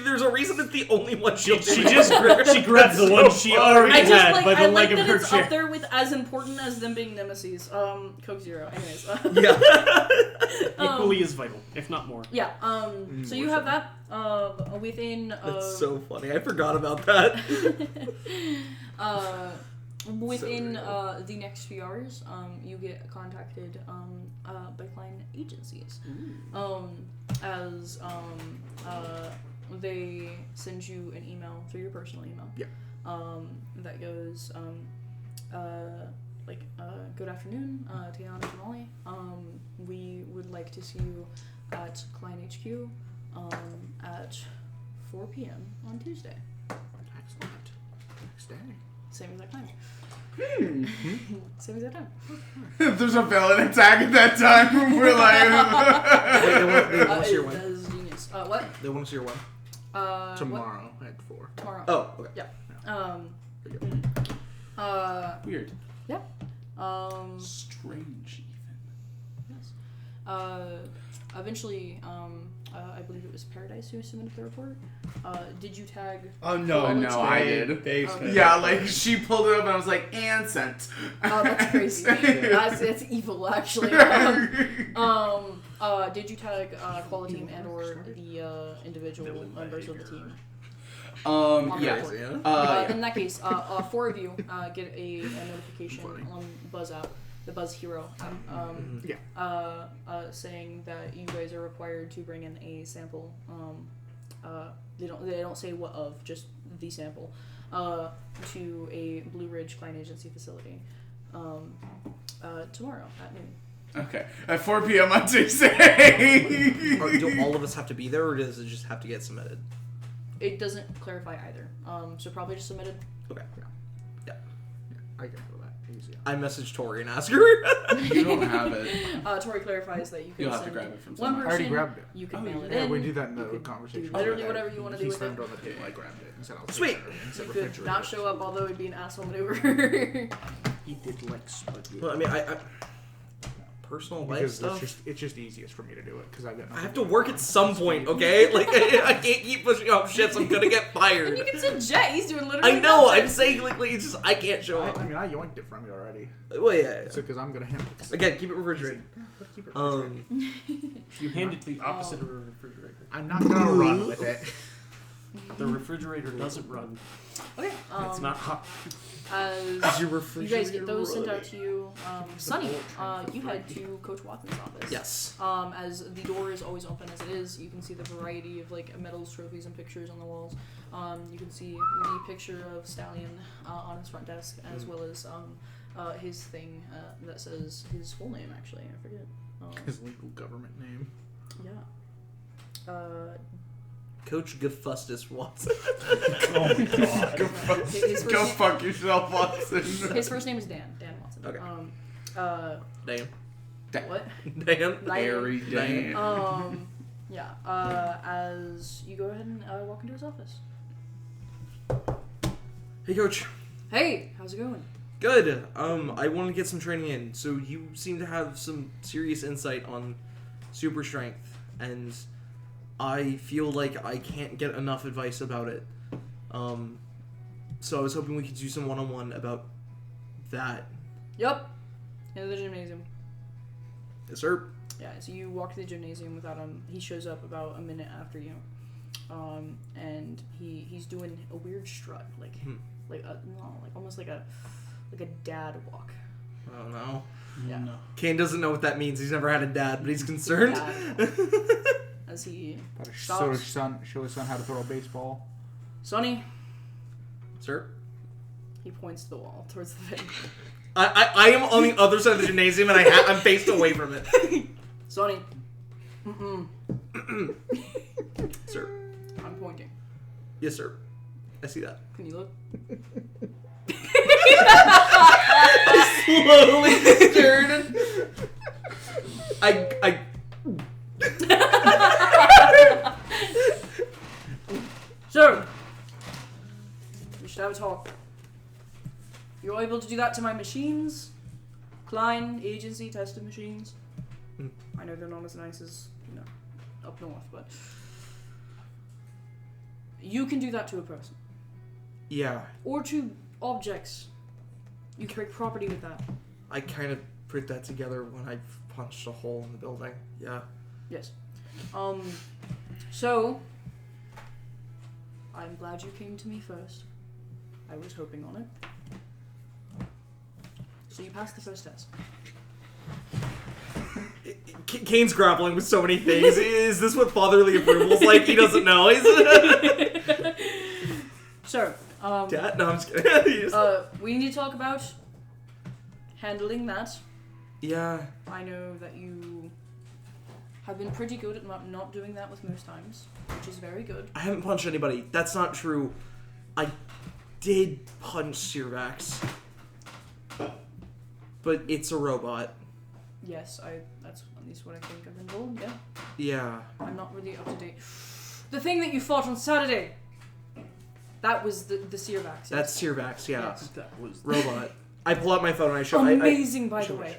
There's a reason it's the only one she'll She do. just she grabbed the one she already I just had like by the I leg like of that her it's chair. up there with as important as them being nemesis. Coke Zero. Anyways. Yeah. Equally as vital, if not more. Yeah. So you have that. Within. That's so funny. I forgot about that. Within the next few hours, you get contacted by client agencies. As they send you an email through your personal email. Yeah. That goes good afternoon, Tiana and Molly. We would like to see you at Klein HQ at 4 p.m. on Tuesday. Excellent. Next day. Same exact time. Same exact time. If there's a villain attack at that time, we're like... They want to see your That win. is genius. What? They want to see your win. What? Tomorrow at 4. Tomorrow. Oh, okay. Yeah. Weird. Yeah. Strange, even. Yes. Eventually, I believe it was Paradise who submitted the report. Did you tag? Oh, no, I did. Okay. Yeah, like, she pulled it up and I was like, and sent. Oh, that's crazy. That's evil, actually. Did you tag Quality Team and or the individual members of the team? Yeah. In that case, 4 of you get a notification on Buzz app, the Buzz Hero app, saying that you guys are required to bring in a sample. They don't say what of, just the sample, to a Blue Ridge Client Agency facility tomorrow at noon. Okay. At 4 p.m. on Tuesday. Do all of us have to be there, or does it just have to get submitted? It doesn't clarify either. So probably just submitted. Okay. Yeah. I can handle that. Easy. I messaged Tori and asked her. You don't have it. Tori clarifies that you can You'll have to send grab it from one somewhere. I already person. grabbed it. You can Oh, mail it Yeah, in. we do that in You the could conversation. do literally whatever you want to do He with it. slammed on the table. I grabbed it and said, "I'll Sweet. take it," and said, You could "Refrigerator." not show up, although it'd be an asshole maneuver. He did like spaghetti. Well, I mean, I personal life Because stuff. it's just easiest for me to do it because I've got. I have to work at some point, okay? Like, I can't keep pushing off shit, so I'm gonna get And fired. you can send Jet. He's doing literally I know, nothing. I'm saying, like it's just, I can't show up. I mean, I yoinked it from you already. Well, yeah. So because I'm gonna handle it. Again, keep it refrigerated. Let's keep it. You hand it to the opposite of a refrigerator. I'm not gonna run with it. The refrigerator doesn't run. Okay. It's not hot. As Your you refrigerator guys get those sent out running. to you, Sunny, you head to Coach Watson's office. Yes. As the door is always open as it is, you can see the variety of like medals, trophies, and pictures on the walls. You can see the picture of Stallion on his front desk, as well as his thing that says his full name. Actually, I forget. His legal government name. Yeah. Coach Gafustus Watson. Oh my god. His first Go name- fuck yourself, Watson. His first name is Dan. Dan Watson. Okay. Damn. What? Damn. Harry Dan. Yeah. As you go ahead and walk into his office. Hey, Coach. Hey, how's it going? Good. I want to get some training in. So you seem to have some serious insight on super strength, and I feel like I can't get enough advice about it. So I was hoping we could do some one-on-one about that. Yup. In the gymnasium. Yes, sir. Yeah, so you walk to the gymnasium without him. He shows up about a minute after you. And he's doing a weird strut, like almost like a dad walk. Oh no. Yeah. No. Kane doesn't know what that means. He's never had a dad, but he's concerned. As he Gotta stops. show his son how to throw a baseball. Sonny, Sir? he points to the wall towards the thing. I am on the other side of the gymnasium and I'm faced away from it. Sonny. Sir. I'm pointing. Yes, sir. I see that. Can you look? Slowly stirred. I So, we should have a talk. You're able to do that to my machines? Klein agency tested machines. I know they're not as nice as, up north, but you can do that to a person. Yeah. Or to objects. You can break property with that. I kind of put that together when I punched a hole in the building. Yeah. Yes. So, I'm glad you came to me first. I was hoping on it. So you passed the first test. Kane's grappling with so many things. Is this what fatherly approval's like? He doesn't know. So, Dad? No, I'm just kidding. we need to talk about handling that. Yeah. I know that you have been pretty good at not doing that with most times, which is very good. I haven't punched anybody. That's not true. I did punch Sirvax. But it's a robot. Yes, that's at least what I think I've been told, yeah. Yeah. I'm not really up to date. The thing that you fought on Saturday, that was the Sirvax. Yes. That's Sirvax, yeah. Yes. That was Robot. I pull out my phone and I show. Amazing, by the show way.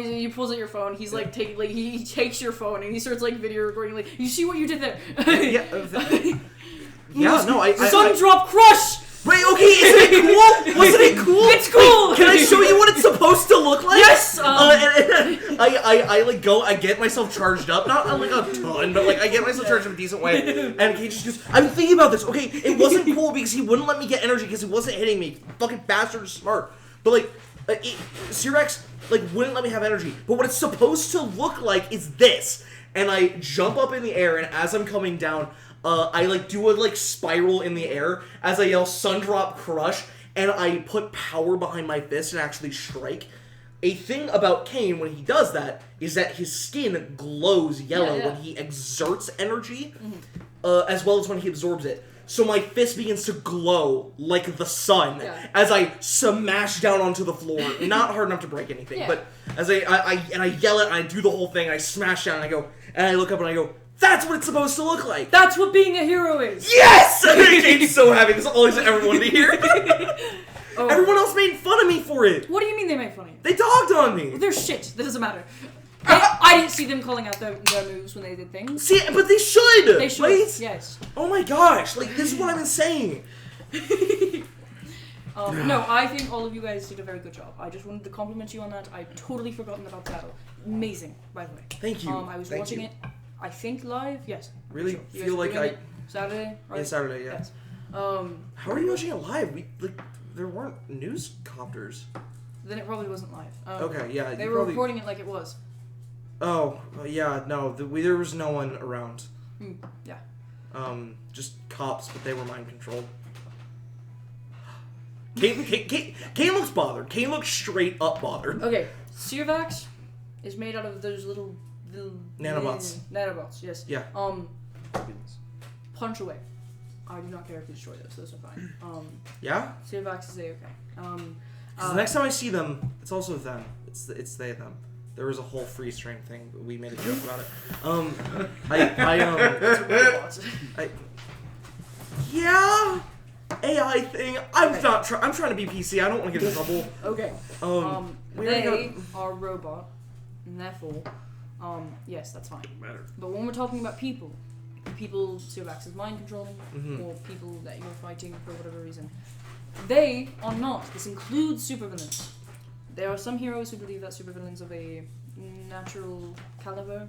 He pulls out your phone. He's like he takes your phone and he starts like video recording. Like, you see what you did there? Yeah. No, I. Sun drop crush. Wait, okay, isn't it cool? Wasn't it cool? It's cool! Wait, can I show you what it's supposed to look like? Yes! I like go, I get myself charged up, not like a ton, but like I get myself charged up a decent way, and he just goes, I'm thinking about this, okay, it wasn't cool because he wouldn't let me get energy because he wasn't hitting me. Fucking bastard is smart. But like, Sirvax, like, wouldn't let me have energy. But what it's supposed to look like is this. And I jump up in the air, and as I'm coming down, I like do a like spiral in the air as I yell Sundrop Crush, and I put power behind my fist and actually strike. A thing about Kane when he does that is that his skin glows yellow when he exerts energy, as well as when he absorbs it. So my fist begins to glow like the sun as I smash down onto the floor. Not hard enough to break anything, but as I yell it and I do the whole thing. I smash down and I go, and I look up and I go, that's what it's supposed to look like. That's what being a hero is. Yes! Kane's so happy. That's all he's ever wanted to hear. Everyone else made fun of me for it. What do you mean they made fun of you? They dogged on me. They're shit. That doesn't matter. I didn't see them calling out their moves when they did things. See, but they should. They should. Right? Yes. Oh my gosh! Like, this is what I've been saying. No, I think all of you guys did a very good job. I just wanted to compliment you on that. I'd totally forgotten about the battle. Amazing, by the way. Thank you. I was watching it, I think live. Yes. I'm Really sure. You guys feel were like doing I. it Saturday, right? Yeah, Saturday. Yeah. Yes. How are you watching it live? There weren't news copters. Then it probably wasn't live. Okay. Yeah. They you were probably... reporting it like it was. Oh yeah. No. There was no one around. Yeah. Just cops, but they were mind controlled. Kane looks bothered. Kane looks straight up bothered. Okay, Sirvax is made out of those little Nanobots. Nanobots, yes. Yeah. Punch away. I do not care if you destroy those. Those are fine. Yeah? Sirvax is A-okay. Because the next time I see them, it's also them. It's they, them. There was a whole freeze frame thing, but we made a joke about it. It's a robot. Yeah? AI thing. I'm trying to be PC. I don't want to get in trouble. Okay. They are robot, and therefore, yes, that's fine. Doesn't matter. But when we're talking about people Sirvax is mind controlling, or people that you're fighting for whatever reason, they are not. This includes supervillains. There are some heroes who believe that supervillains of a natural caliber,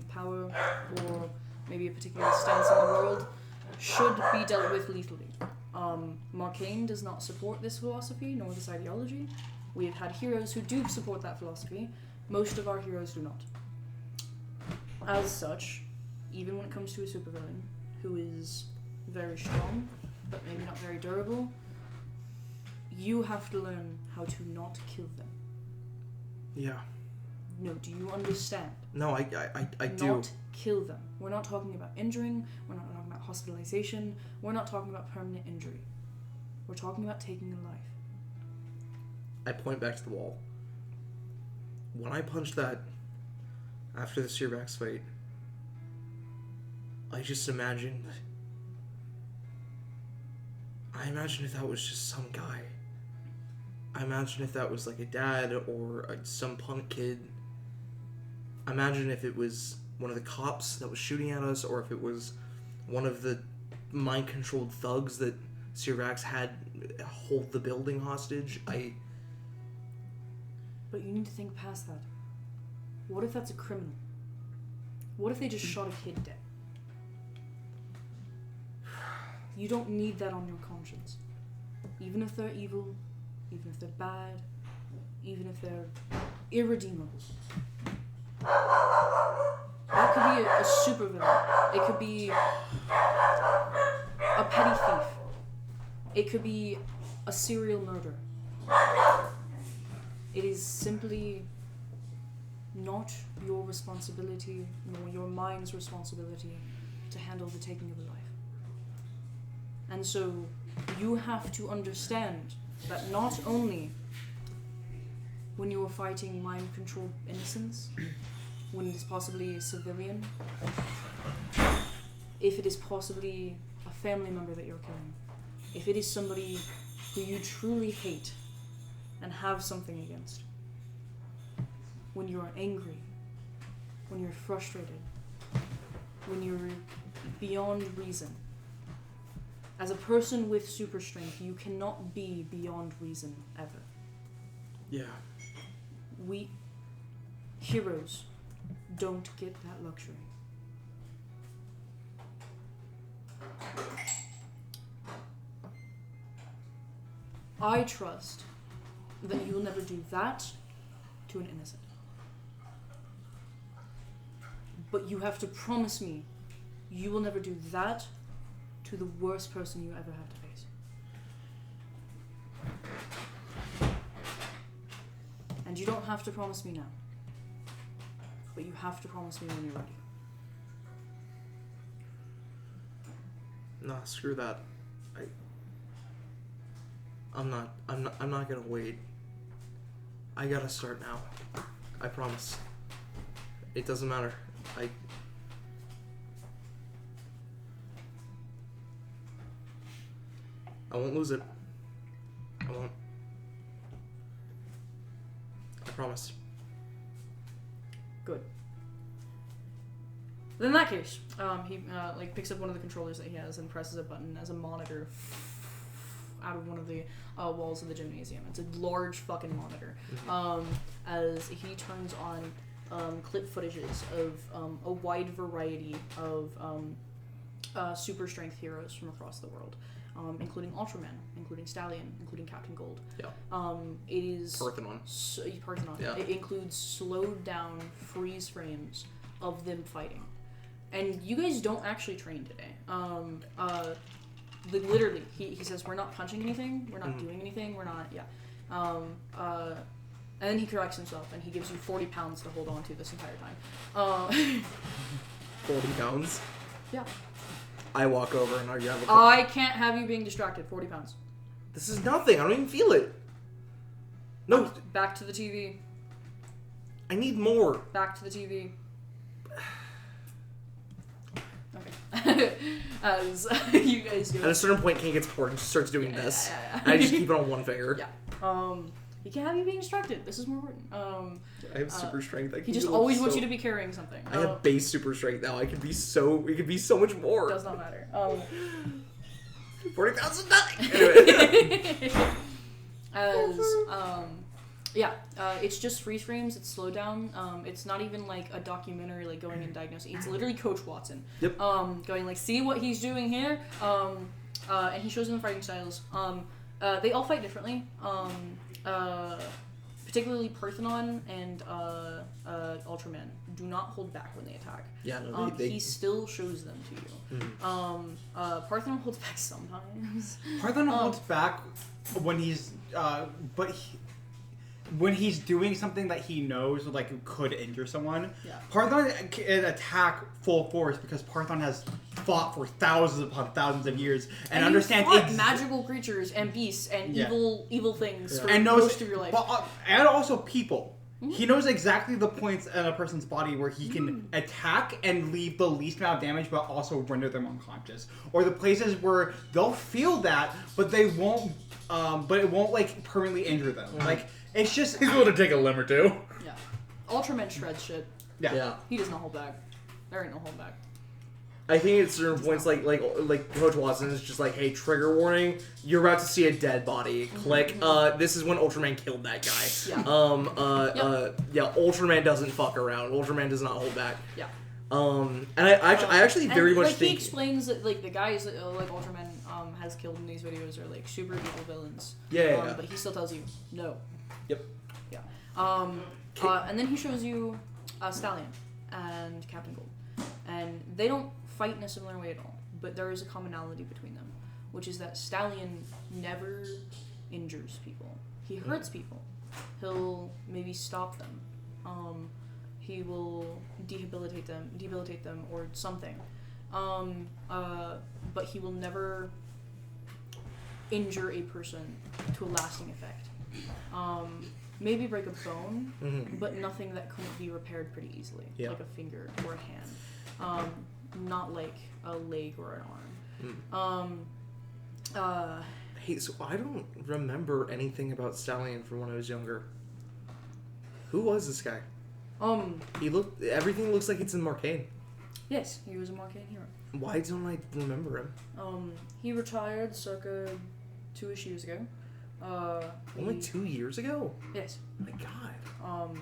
power, or maybe a particular stance in the world should be dealt with lethally. Marcainne does not support this philosophy nor this ideology. We have had heroes who do support that philosophy. Most of our heroes do not. As such, even when it comes to a supervillain who is very strong, but maybe not very durable, you have to learn how to not kill them. Yeah. No, do you understand? No, I do. Not kill them. We're not talking about injuring, we're not talking about hospitalization, we're not talking about permanent injury. We're talking about taking a life. I point back to the wall. When I punched that after the Searbax fight, I just imagined... I imagine if that was just some guy. I imagine if that was like a dad or some punk kid. I imagine if it was one of the cops that was shooting at us, or if it was one of the mind-controlled thugs that Searbax had hold the building hostage. But you need to think past that. What if that's a criminal? What if they just shot a kid dead? You don't need that on your conscience. Even if they're evil, even if they're bad, even if they're irredeemable. That could be a supervillain. It could be a petty thief. It could be a serial murderer. It is simply not your responsibility, nor your mind's responsibility, to handle the taking of a life. And so you have to understand that not only when you are fighting mind-controlled innocence, when it is possibly a civilian, if it is possibly a family member that you're killing, if it is somebody who you truly hate and have something against, when you're angry, when you're frustrated, when you're beyond reason. As a person with super strength, you cannot be beyond reason ever. Yeah. We, heroes, don't get that luxury. I trust that you'll never do that to an innocent. But you have to promise me you will never do that to the worst person you ever have to face. And you don't have to promise me now. But you have to promise me when you're ready. Nah, screw that. I'm not gonna wait. I gotta start now. I promise. It doesn't matter. I won't lose it. I won't. I promise. Good. Then in that case, he picks up one of the controllers that he has and presses a button as a monitor out of one of the walls of the gymnasium. It's a large fucking monitor. As he turns on clip footages of a wide variety of super strength heroes from across the world. Including Ultraman, including Stallion, including Captain Gold. Yeah. It is... Parthenon. Parthenon. Yeah. It includes slowed down freeze frames of them fighting. And you guys don't actually train today. Literally, he says, we're not punching anything, we're not doing anything, we're not... Yeah. And then he corrects himself, and he gives you 40 pounds to hold on to this entire time. 40 pounds? Yeah. I walk over and I grab a... I can't have you being distracted. 40 pounds. This is nothing. I don't even feel it. No. Back to the TV. I need more. Back to the TV. Okay. As you guys do. At a certain point, Kane gets bored and just starts doing this. Yeah. And I just keep it on one finger. Yeah. He can't have you being distracted. This is more important. I have super strength. He just always wants you to be carrying something. I have base super strength now. It could be so much more. Does not matter. 40 pounds is nothing. Anyway. As Yeah, it's just freeze frames. It's slowed down. It's not even like a documentary like going and diagnosing. It's literally Coach Watson. Yep. Going like, see what he's doing here. And he shows them the fighting styles. They all fight differently. Particularly Parthenon and Ultraman do not hold back when they attack. Yeah, no, He still shows them to you. Parthenon holds back sometimes. Parthenon holds back when he's, when he's doing something that he knows like could injure someone. Yeah. Parthenon can attack full force because Parthenon has fought for thousands upon thousands of years and understands magical creatures and beasts and evil things for and knows, most of your life. But, and also people. He knows exactly the points in a person's body where he can attack and leave the least amount of damage, but also render them unconscious. Or the places where they'll feel that, but they won't. But it won't like permanently injure them. Like it's just He's willing to take a limb or two. Yeah. Ultraman shreds shit. Yeah. He does not hold back. There ain't no hold back. I think at certain points, like Coach Watson is just like, hey, trigger warning, you're about to see a dead body. Click. This is when Ultraman killed that guy. Yeah. Ultraman doesn't fuck around. Ultraman does not hold back. Yeah. And I actually very much like, think he explains that like the guys that like Ultraman has killed in these videos are like super evil villains. Yeah. But he still tells you no. Yep. Yeah. And then he shows you Stallion and Captain Gold, and they don't fight in a similar way at all. But there is a commonality between them, which is that Stallion never injures people. He hurts people. He'll maybe stop them. He will debilitate them or something. But he will never injure a person to a lasting effect. Maybe break a bone, but nothing that couldn't be repaired pretty easily, like a finger or a hand. Not like a leg or an arm. Hey, so I don't remember anything about Stallion from when I was younger. Who was this guy? Everything looks like it's in Marcainne. Yes, he was a Marcainne hero. Why don't I remember him? He retired circa 2-ish years ago. Only 2 years ago? Yes. My God.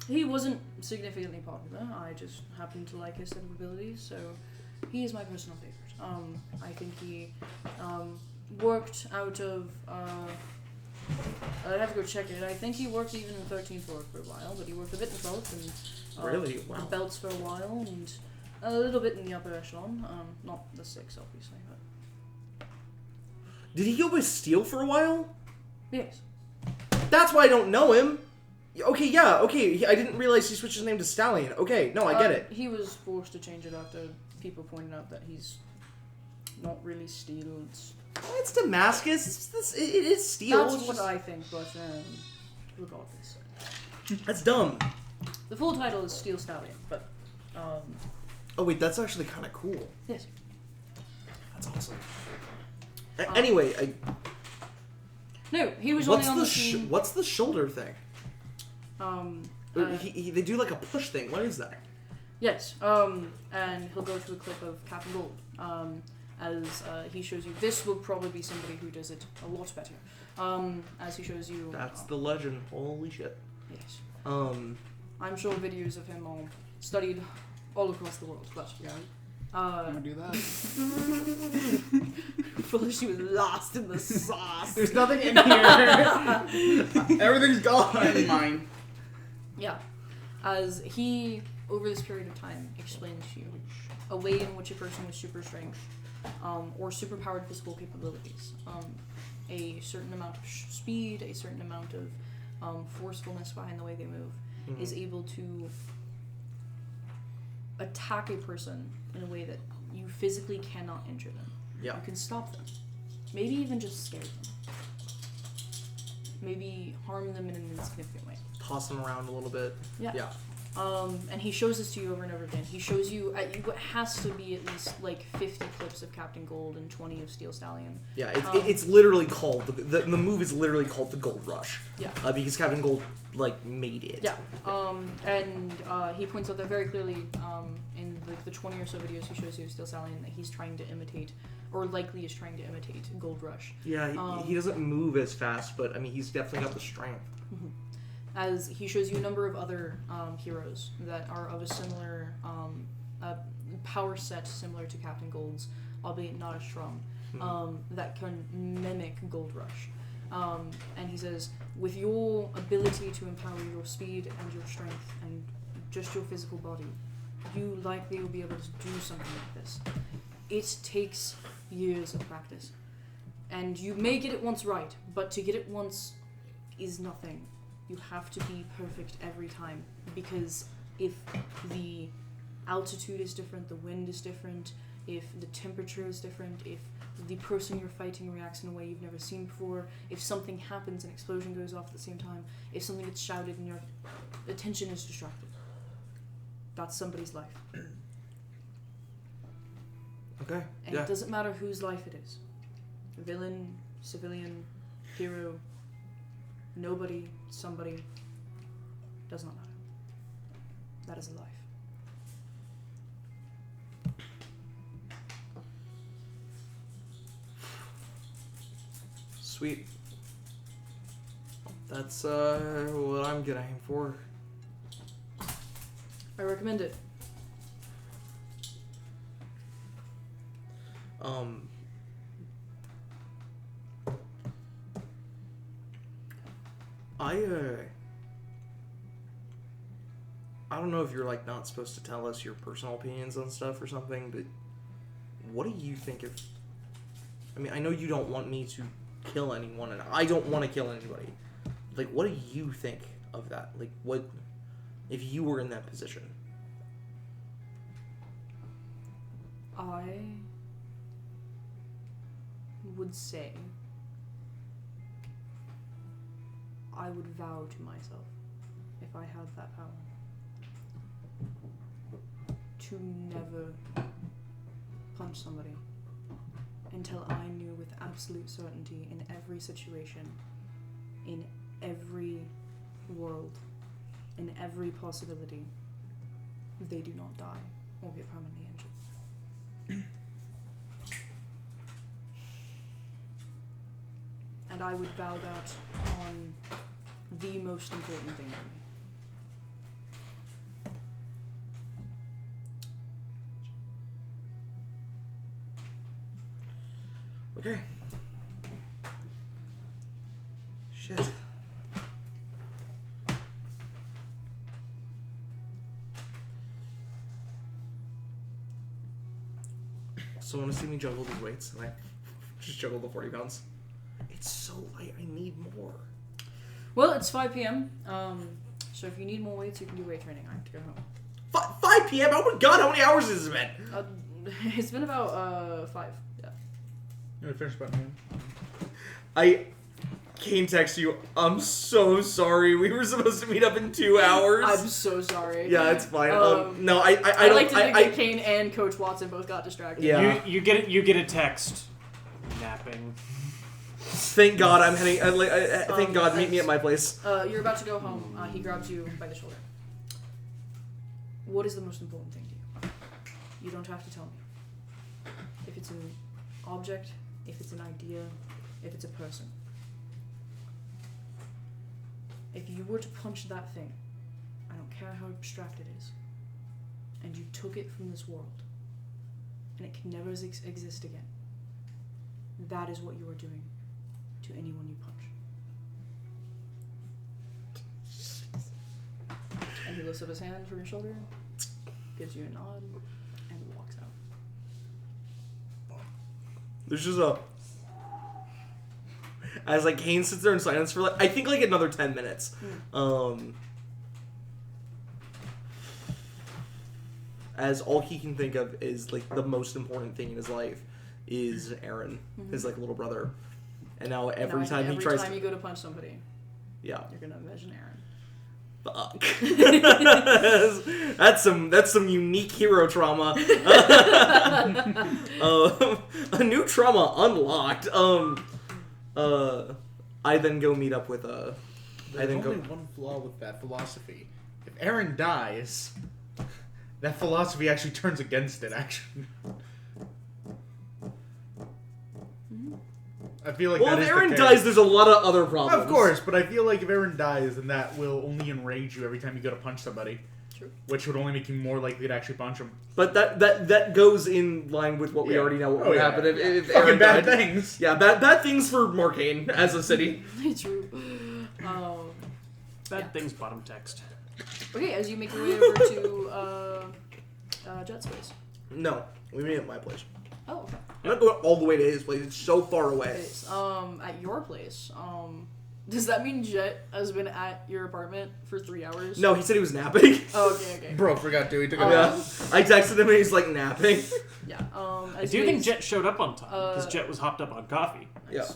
He wasn't significantly popular. I just happened to like his set of abilities, so he is my personal favorite. I think he worked out of. I'd have to go check it. I think he worked even in 13th floor for a while, but he worked a bit in 12th and Really? Wow. the belts for a while and a little bit in the upper echelon. Not the 6, obviously, but Did he go with Steel for a while? yes. That's why I don't know him. Okay, yeah, okay. I didn't realize he switched his name to Stallion. Okay, no, I get it. He was forced to change it after people pointed out that he's not really Steel. It's Damascus. It is Steel. That's It's what just- I think, but regardless. That's dumb. The full title is Steel Stallion, but Oh wait, that's actually kind of cool. yes. That's awesome. Anyway, No, he was only on the what's the shoulder thing? team. They do like a push thing. What is that? Yes. And he'll go to a clip of Captain Gold. As he shows you, this will probably be somebody who does it a lot better. As he shows you. That's the legend. Holy shit. Yes. I'm sure videos of him are studied all across the world, but I'm gonna do that. she was lost in the sauce. There's nothing in here. Everything's gone. Mine. Yeah. As he, over this period of time, explains to you a way in which a person with super strength or superpowered physical capabilities, a certain amount of speed, a certain amount of forcefulness behind the way they move, is able to attack a person in a way that you physically cannot injure them. Yeah. You can stop them. Maybe even just scare them. Maybe harm them in an insignificant way. Toss them around a little bit. Yeah. Yeah. And he shows this to you over and over again. He shows you what has to be at least like 50 clips of Captain Gold and 20 of Steel Stallion. Yeah, it's literally called the move is literally called the Gold Rush. Yeah. Because Captain Gold like made it. Yeah. And he points out that very clearly in the 20 or so videos he shows you of Steel Stallion that he's trying to imitate, or likely is trying to imitate, Gold Rush. Yeah, he doesn't move as fast, but I mean he's definitely got the strength. as he shows you a number of other heroes that are of a similar power set similar to Captain Gold's, albeit not as strong, that can mimic Gold Rush. And he says, with your ability to empower your speed and your strength and just your physical body, you likely will be able to do something like this. It takes years of practice. And you may get it once right, but to get it once is nothing. You have to be perfect every time, because if the altitude is different, the wind is different, if the temperature is different, if the person you're fighting reacts in a way you've never seen before, if something happens, an explosion goes off at the same time, if something gets shouted and your attention is distracted, that's somebody's life. Okay. And it doesn't matter whose life it is. Villain, civilian, hero, nobody, somebody, does not matter. That is a life. Sweet. That's what I'm gonna aim for. I recommend it. I don't know if you're like not supposed to tell us your personal opinions on stuff or something, but what do you think of? I mean, I know you don't want me to kill anyone, and I don't want to kill anybody. Like, what do you think of that? Like, what if you were in that position? I would say I would vow to myself, if I had that power, to never punch somebody until I knew with absolute certainty in every situation, in every world, in every possibility, they do not die or get permanently injured. And I would vow that on the most important thing for me. Okay. Shit. So want to see me juggle these weights, and I just juggle the 40 pounds. It's so light. I need more. Well, it's 5 p.m. So if you need more weights, you can do weight training. I have to go home. 5 p.m. Oh my god! How many hours has it been? It's been about 5. Yeah. You want to finish about noon? I can't text you. I'm so sorry. We were supposed to meet up in 2 hours. I'm so sorry. Yeah, it's fine. No, I I like to think that Kane and Coach Watson both got distracted. Yeah. You get a text. Napping. Thank God I'm heading. Thank God, meet me at my place. You're about to go home. He grabs you by the shoulder. What is the most important thing to you? You don't have to tell me. If it's an object, if it's an idea, if it's a person. If you were to punch that thing, I don't care how abstract it is, and you took it from this world, and it can never exist again, that is what you are doing to anyone you punch. And he lifts up his hand from your shoulder, gives you a nod, and walks out. There's just a... As like Kane sits there in silence for like, I think like another 10 minutes. As all he can think of is like the most important thing in his life is Aaron, his like little brother. And now every time he tries you go to punch somebody, yeah, you're gonna imagine Aaron. Fuck. that's some unique hero trauma. A new trauma unlocked. I then go meet up with There's only one flaw with that philosophy. If Aaron dies, that philosophy actually turns against it. Actually. I feel like Well, that if is Aaron the dies, case. there's a lot of other problems. Of course, but I feel like if Aaron dies, then that will only enrage you every time you go to punch somebody. True. Which would only make you more likely to actually punch him. But that goes in line with what we Yeah. already know what Oh, would yeah. happen if Fucking Aaron bad died. things. Yeah, bad things for Marcainne as a city. True. Bad things, bottom text. Okay, as you make your way over to Jet Space. No, we meet at my place. Oh, okay. I'm not going all the way to his place. It's so far away. Place. At your place. Does that mean Jet has been at your apartment for 3 hours? No, he said he was napping. Oh, okay. Bro, forgot to. He took a Yeah. nap. I texted him and he's like napping. Yeah. I do think Jet showed up on time because Jet was hopped up on coffee. Yeah.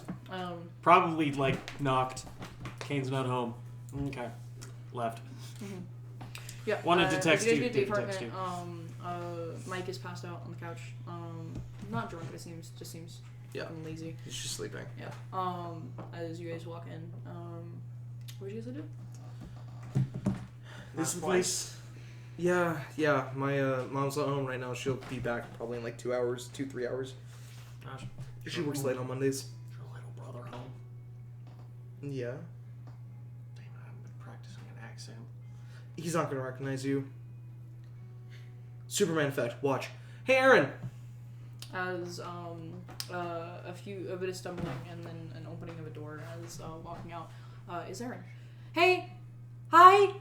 Probably like knocked. Kane's not home. Okay, left. Yeah. Wanted to text as you, guys get to the didn't text apartment, Mike is passed out on the couch. Not drunk. It just seems Yeah. fucking lazy. He's just sleeping. Yeah. As you guys walk in, what did you guys do? This is the place. Yeah. My mom's not home right now. She'll be back probably in like 2 hours, 2-3 hours. Gosh, She works late on Mondays. is your little brother home? Yeah. Damn it, I haven't been practicing an accent. He's not gonna recognize you. Superman effect. Watch. Hey, Aaron. As a bit of stumbling and then an opening of a door as walking out is Aaron. Hey, hi.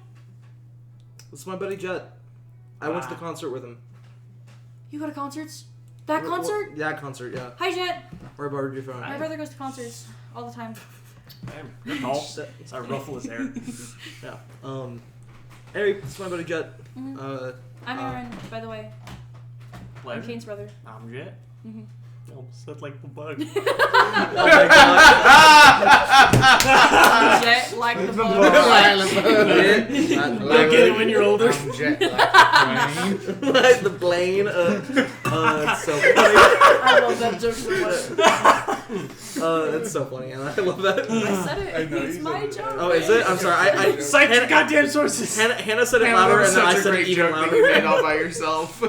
This is my buddy Jet. I went to the concert with him. You go to concerts? That concert? That concert, yeah. Hi, Jet. Where I borrowed your phone. My brother goes to concerts all the time. Damn, good call. So I ruffle his hair. Yeah. Hey, this is my buddy Jet. I'm Aaron, by the way. I'm Pleasure. Kane's brother. I'm Jet. Mm-hmm. Almost said like the bug. Oh my god. Jet like the bug. You'll get it when you're older. I'm jet lag. Like the Blaine. It's so funny. I love that joke so much. That's so funny, and I love that. I said it. I know, It's you my said it. joke. Oh, is it? I'm sorry. I Cite your Hannah, goddamn sources. Hannah said it louder, and then I said it even that you made louder. all by yourself.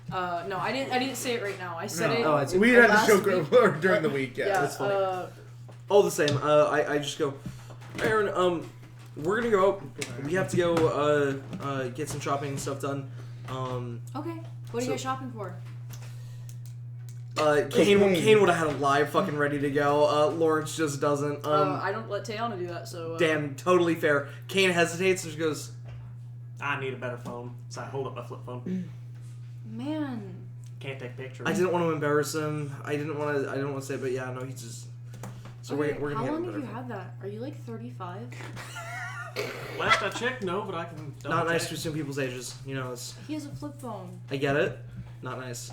No, I didn't say it right now. I said it. Oh, it's We had last the joke week. during the week, yeah. that's funny. Uh, All the same, I just go, Aaron, we're gonna go out. We have to go, get some shopping and stuff done. okay. What are you guys shopping for? Kane would have had a live fucking ready to go. Lawrence just doesn't. I don't let Tayana do that, so. Damn, totally fair. Kane hesitates and just goes, I need a better phone, so I hold up my flip phone. Man. Can't take pictures. I didn't want to embarrass him. I didn't want to say, but yeah, no, he's just. So Okay, we're gonna how get him long a have better you phone. had that? Are you like 35? Last I checked, no, but I can. Not nice to check. assume people's ages. You know, it's. He has a flip phone. I get it. Not nice.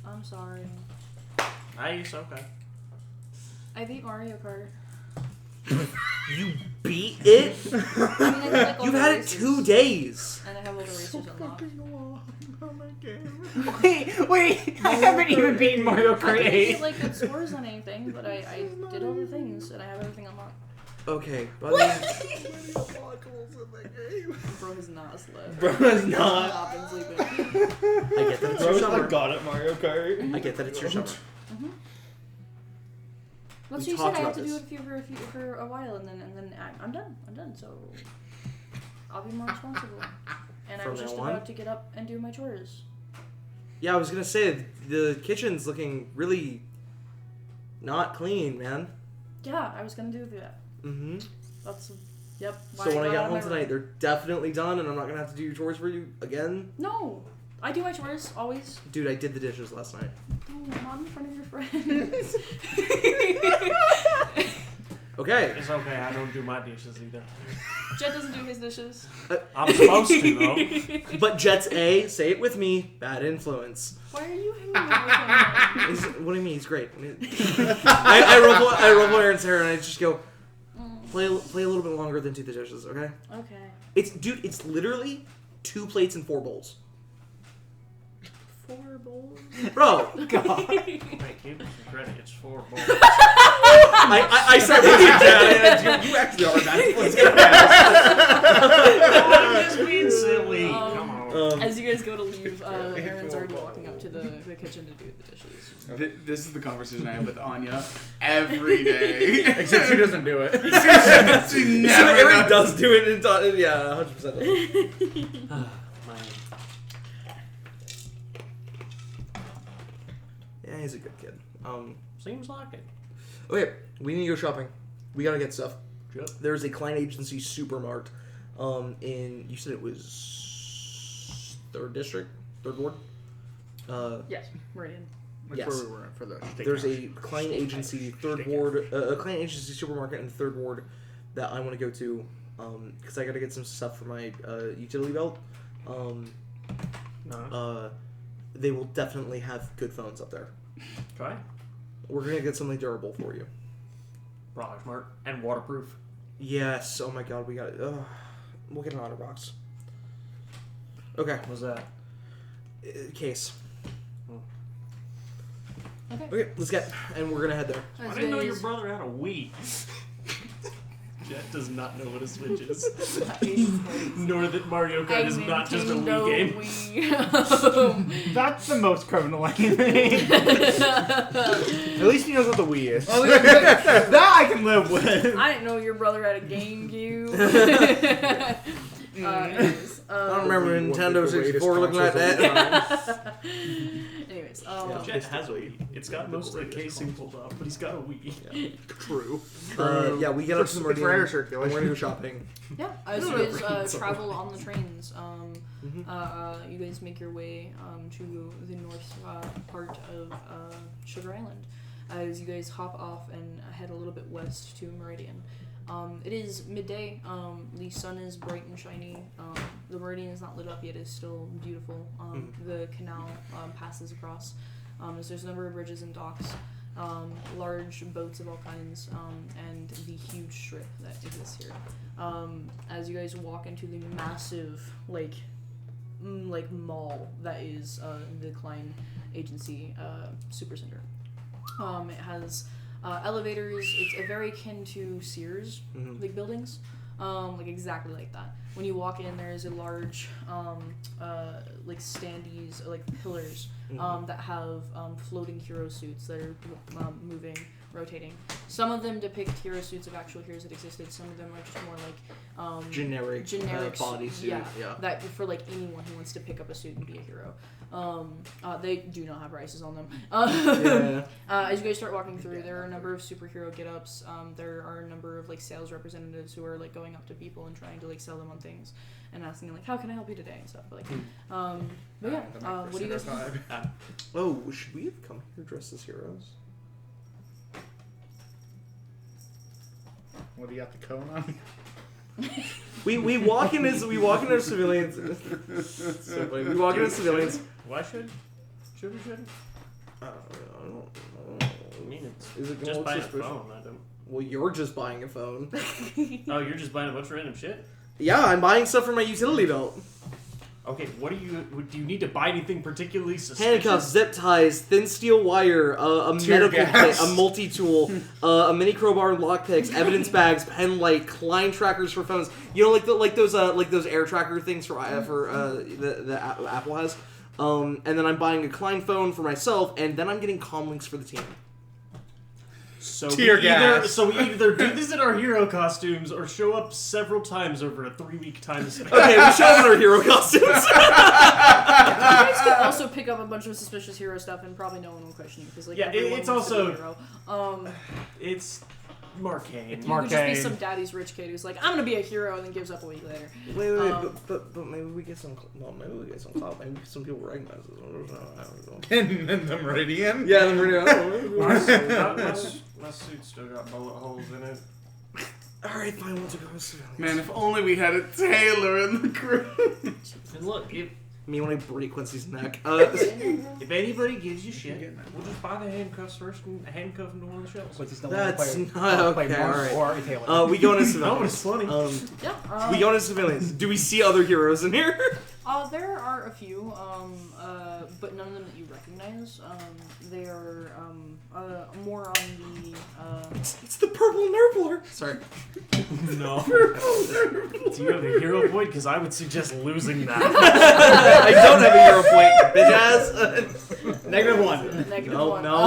I'm sorry. Hey, it's okay. I beat Mario Kart. You beat it? I mean, I did, like, all You've the had it races, 2 days. And I have all the races unlocked. Wait, I haven't even beaten Mario I Kart didn't 8. get like good scores on anything, but I did all the things and I have everything unlocked. Okay, buddy. Bro has not slept. Bro is not. Not been sleeping. I get that it's your Bro's summer. like God at Mario Kart. I get that it's your summer. Well, We so you said talked I have about to do this. it for a while, and then I'm done. So I'll be more responsible. And I From was just now on? about to get up and do my chores. Yeah, I was gonna say the kitchen's looking really not clean, man. Yeah, I was gonna do that. Mm-hmm. That's yep. So when I got get out of home my tonight, room. they're definitely done, and I'm not gonna have to do your chores for you again. No, I do my chores always. Dude, I did the dishes last night. No, not in front of your friends. Okay. It's okay, I don't do my dishes either. Jet doesn't do his dishes. I'm supposed to, though. But Jet's A, say it with me, bad influence. Why are you hanging out with him? What do you mean? He's great. I ruffle Aaron's hair and I just go, play a little bit longer than do the dishes, okay? Okay. It's literally 2 plates and 4 bowls. 4 bowls. Bro, Hey, give me some credit, it's 4 bowls. I said You actually are bad influence. I'm just being silly. Come on. As you guys go to leave, Aaron's already walking up to the kitchen to do the dishes. This is the conversation I have with Anya every day. Except she doesn't do it. She never Eric does do it. Yeah, 100%. My Yeah, he's a good kid. seems like it. Okay, we need to go shopping. We gotta get stuff. Yep. There's a client agency supermart. In you said it was 3rd district, 3rd ward. Yes, Meridian. That's Yes. where we were for the. There's a client agency 3rd ward, a client agency supermarket in 3rd ward that I want to go to, because I gotta get some stuff for my utility belt. They will definitely have good phones up there. Okay. We're gonna get something durable for you. Probably smart and waterproof. Yes. Oh my God, we got it. We'll get an honor box. Okay. What's that? Case. Okay. Okay, let's get, and we're gonna head there. I As didn't know guys- your brother had a Wii. Jet does not know what a Switch is. Nor that Mario Kart is not just a Wii game. That's the most criminal anything. At least he knows what the Wii is. That I can live with. I didn't know your brother had a GameCube. Anyways, I don't remember Nintendo 64 looking like that. anyways, Jet has a Wii. It's got most of the casing pulled off, but he's got a Wii. True. Yeah, we get up to the It's rare Meridian. circulation. We're gonna go shopping. yeah, as No, you no, guys sorry. travel on the trains, Mhm. you guys make your way to the north part of Sugar Island. As you guys hop off and head a little bit west to Meridian. It is midday. The sun is bright and shiny. The Meridian is not lit up yet. It's still beautiful. The canal passes across. As there's a number of bridges and docks, large boats of all kinds, and the huge strip that exists here. As you guys walk into the massive like mall that is the Klein Agency Supercenter. It has elevators. It's very akin to Sears, like buildings, like exactly like that. When you walk in, there is a large, like standees, like pillars, that have floating hero suits that are moving, rotating. Some of them depict hero suits of actual heroes that existed. Some of them are just more like Generic bodysuit. yeah, that for like anyone who wants to pick up a suit and be a hero. They do not have prices on them. As you guys start walking through, there are a number of superhero get-ups. There are a number of like sales representatives who are like going up to people and trying to like sell them on things and asking them like, how can I help you today and stuff. But, like, but yeah, what do you guys think? Oh, should we have come here dressed as heroes? What do you got the cone on? We walk in as civilians. So funny. We walk in as civilians. Why should we? I don't I mean, it's Is it just look buying a suspicious? phone. I don't. Well, you're just buying a phone. Oh, you're just buying a bunch of random shit. Yeah, I'm buying stuff for my utility belt. Okay, do you need to buy anything particularly suspicious? Handcuffs, zip ties, thin steel wire, a Tear medical gas. kit, a multi-tool, a mini crowbar and lockpicks, evidence bags, pen light, client trackers for phones. You know, like those air tracker things for the Apple has. And then I'm buying a Klein phone for myself, and then I'm getting comm links for the team. So Tear gas. we either do this in our hero costumes or show up several times over a 3-week time span. Okay, we show up in our hero costumes. You guys could also pick up a bunch of suspicious hero stuff, and probably no one will question you because like Yeah, everyone it's wants to be also- a hero. It's Marcainne. You could just be Marcainne. some daddy's rich kid who's like, I'm gonna be a hero, and then gives up a week later. Wait, Um, but maybe we get some. Well, maybe we get some clout. Maybe some people recognize us. In the Meridian? Yeah, then we're My suit still got bullet holes in it. All right, fine. We'll go with civilians. Man, if only we had a tailor in the crew. And look, if Me when I break Quincy's neck. anybody gives you shit, we'll just buy the handcuffs first and handcuff them to one of the shelves. But he's not That's play, not play okay, Mark alright. or a Taylor. We go into No, but it's civilians. funny. Yeah. We go into civilians. Do we see other heroes in here? There are a few, but none of them that you recognize. They are more on the. It's the purple Nurpler. Sorry. No. Do you have a hero point? Because I would suggest losing that. I don't have a hero point, bitch ass. -1. -1. No.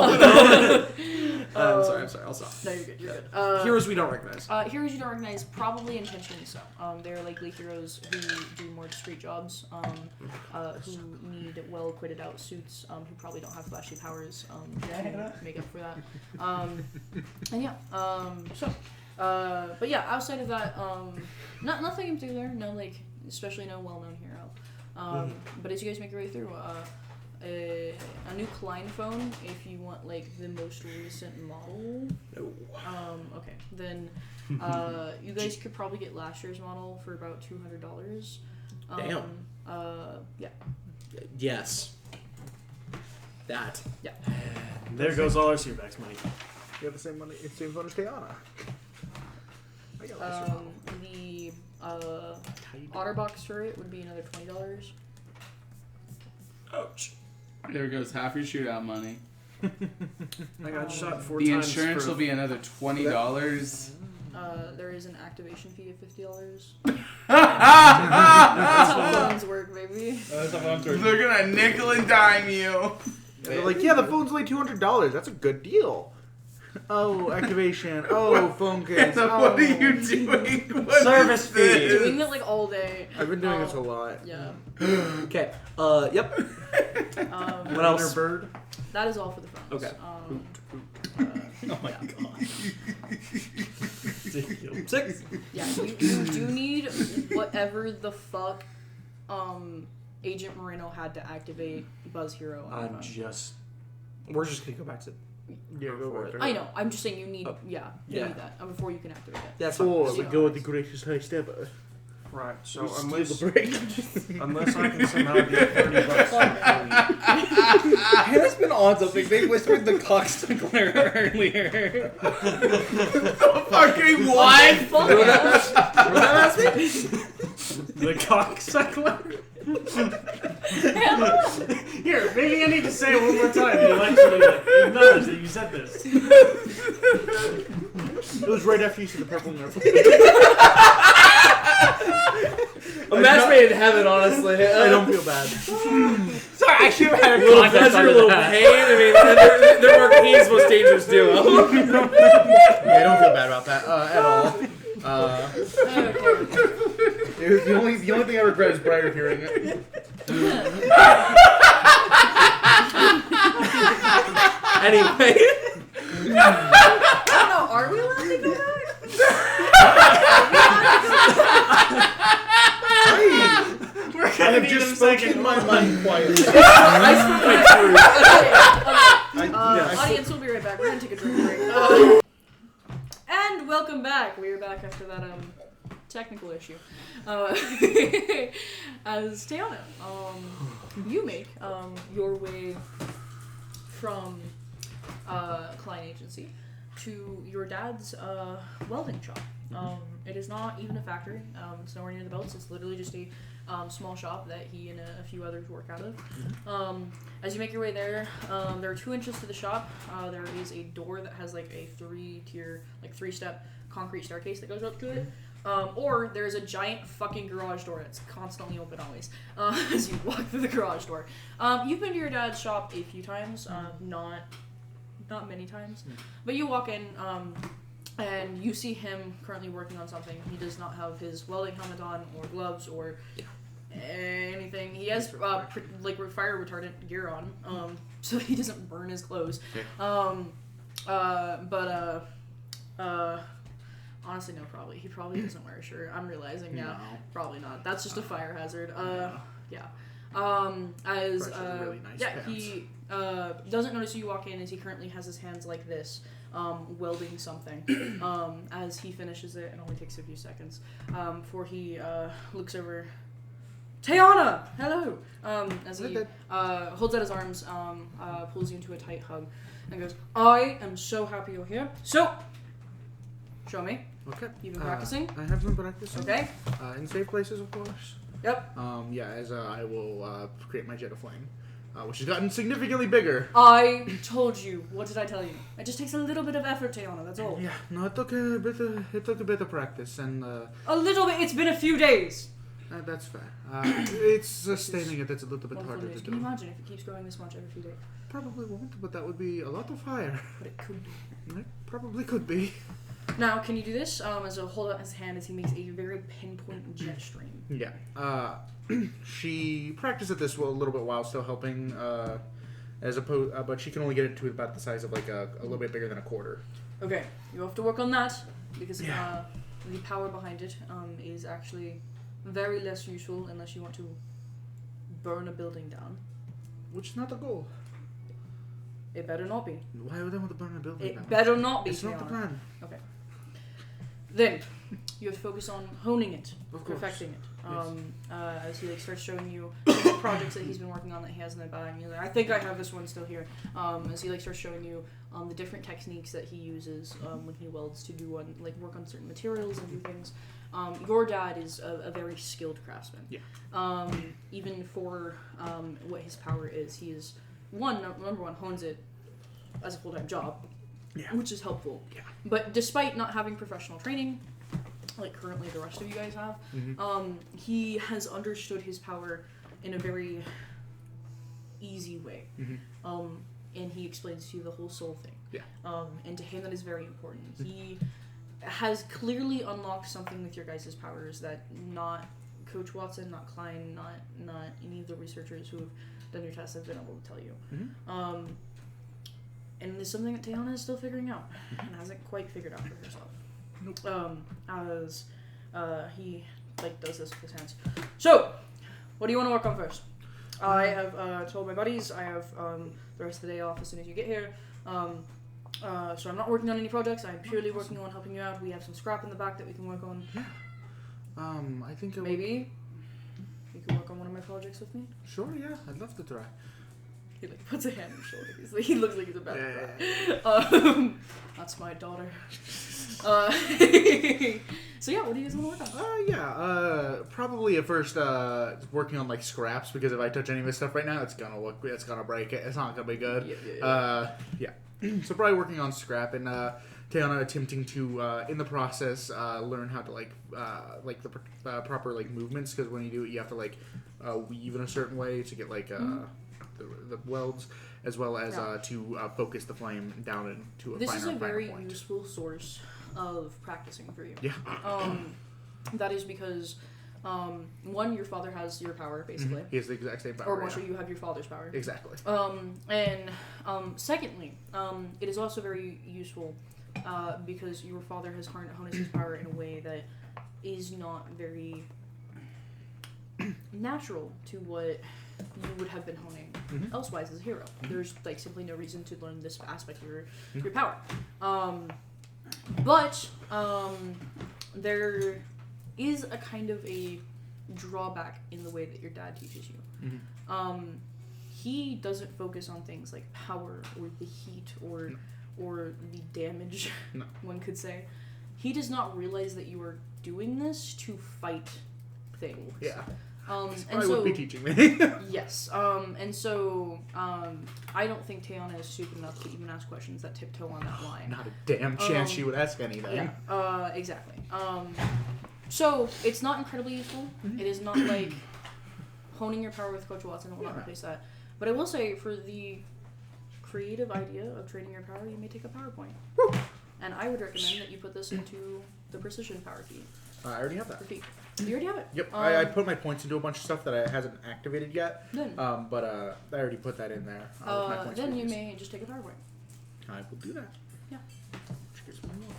I'm sorry. I'll stop. No, you're good. You're good. Heroes we don't recognize. Heroes you don't recognize, probably intentionally so. They're likely heroes who do more discreet jobs, who need well-kitted out suits, who probably don't have flashy powers to make up for that. And yeah, but yeah, outside of that, nothing in particular. No, especially no well-known hero. But as you guys make your way through, a new Klein phone if you want the most recent model. No. Okay, then you guys could probably get last year's model for about $200. Damn. Yeah. Yes. That. Yeah. There goes all our Searback's money. You have the same money. It's the same phone as Tiana. I got last year's model. The OtterBox turret would be another $20. Ouch. There goes half your shootout money. I got shot 4 The times. insurance will be another $20. There is an activation fee of $50. That's That's how phones work, baby. They're gonna nickel and dime you. They're like, yeah, the phone's only $200. That's a good deal. Oh, activation. Oh, phone case. What are you doing? What Service is fee. this? Doing it all day. I've been doing this a lot. Yeah. Okay. Yep. What else? Bird. That is all for the phones. Okay. Oh my god. 6. Yeah, you do need whatever the fuck Agent Moreno had to activate Buzz Hero on the phone. We're just gonna go back to. Yeah, go for with it. it. I know. I'm just saying you need. Oh. You Yeah. need that before you can activate it. That's Oh, fine. we go with the greatest heist ever. Right, so Steal unless the break. unless I can somehow get $30 Hannah's been on something. They whispered the cocksuckler earlier. Fucking what? Fuck the cocksuckler. Here, maybe I need to say it one more time. You actually acknowledge that you said this. It was right after you said the purple nerf. A match made in heaven, honestly. I don't feel bad. Sorry, I should have had a Little context pleasure, on little that. pain. I mean, they're Marcainne's most dangerous duo. Yeah, I don't feel bad about that at all. It was the only thing I regret is Briar hearing it. Anyway. I don't know. Are we laughing at that? We're I gonna have need just a second. spoken my mind quietly. I spoke my truth. Audience, we'll be right back. We're gonna take a drink break. And welcome back. We are back after that technical issue. As Tiana, you make your way from Klein Agency to your dad's welding shop. It is not even a factory. It's nowhere near the belts. It's literally just a small shop that he and a few others work out of. As you make your way there, there are 2 entrances to the shop. There is a door that has like a 3-tier, like 3-step concrete staircase that goes up to it. Or there's a giant fucking garage door that's constantly open always as you walk through the garage door. You've been to your dad's shop a few times, not many times, but you walk in and you see him currently working on something. He does not have his welding helmet on or gloves or anything. He has fire retardant gear on, so he doesn't burn his clothes. Honestly, no, probably. He probably doesn't wear a shirt. I'm realizing, probably not. That's just a fire hazard. Really nice pants. He doesn't notice you walk in as he currently has his hands like this, welding something. As he finishes it, it only takes a few seconds before he looks over. Tiana, hello. As he holds out his arms, pulls you into a tight hug, and goes, "I am so happy you're here. So, show me. Okay. You've been practicing? I have been practicing. Okay. In safe places, of course. Yep. As I will create my jet of flame, which has gotten significantly bigger. I told you. What did I tell you? It just takes a little bit of effort, Tiana. That's all. Yeah, no, it took a bit of practice, and A little bit. It's been a few days. that's fair. It's sustaining it. That's a little bit Wonderful harder news. to Can you do. imagine if it keeps growing this much every few days? Probably won't, but that would be a lot of fire. But it could be. It probably could be. Now, can you do this? As a hold out his hand as he makes a very pinpoint jet stream. Yeah. She practiced at this a little bit while still helping, but she can only get it to about the size of like a little bit bigger than a quarter. Okay, you have to work on that because Yeah. the power behind it is actually very less useful unless you want to burn a building down. Which is not the goal. It better not be. Why would I want to burn a building down? It better not be. It's not the Tiana. plan. Okay. Then you have to focus on honing it, Of course. perfecting it. Yes. As he starts showing you the projects that he's been working on that he has in the bag. And you're like, I think I have this one still here. As he starts showing you the different techniques that he uses when he welds to do work on certain materials and do things. Your dad is a very skilled craftsman. Yeah. Even for what his power is, he is number one hones it as a full-time job. Yeah. Which is helpful. Yeah. But despite not having professional training, like currently the rest of you guys have, he has understood his power in a very easy way. And he explains to you the whole soul thing. Yeah. And to him that is very important. He has clearly unlocked something with your guys' powers that not Coach Watson, not Klein, not any of the researchers who have done your tests have been able to tell you. And it's something that Tiana is still figuring out and hasn't quite figured out for herself. Nope. As he does this with his hands. So, what do you want to work on first? I have told my buddies I have the rest of the day off as soon as you get here. So I'm not working on any projects. I'm purely working on helping you out. We have some scrap in the back that we can work on. I think I would... Maybe you can work on one of my projects with me. Sure, yeah. I'd love to try. He puts a hand on his shoulder. He looks like he's about to cry. That's my daughter. So yeah, what do you guys want to work on? Probably at first working on like scraps, because if I touch any of this stuff right now, it's gonna break it. It's not gonna be good. So probably working on scrap, and Tiana attempting to in the process learn how to like the proper like movements, because when you do it, you have to weave in a certain way to get the welds, as well as to focus the flame down into a This finer is a and finer very point. useful source of practicing for you. Yeah. That is because, one, your father has your power, basically. He has the exact same power. Or more so, you have your father's power. Exactly. And secondly, it is also very useful because your father has harnessed his power in a way that is not very natural to what you would have been honing elsewise as a hero. There's simply no reason to learn this aspect of your power. But there is a kind of a drawback in the way that your dad teaches you. He doesn't focus on things like power or the heat or the damage, one could say. He does not realize that you are doing this to fight things. Yeah. And would so be teaching me. yes. And so I don't think Tiana is stupid enough to even ask questions that tiptoe on that line. Not a damn chance she would ask anything. Yeah. Exactly. So it's not incredibly useful. It is not like honing your power with Coach Watson. It will not replace that. But I will say, for the creative idea of training your power, you may take a PowerPoint. Woo. And I would recommend that you put this into the precision power key. I already have that. For feet. You already have it. Yep, I put my points into a bunch of stuff that I hasn't activated yet. Then, but I already put that in there. With my points then for you use. may just take a PowerPoint. I will do that. Yeah. Which gives me one.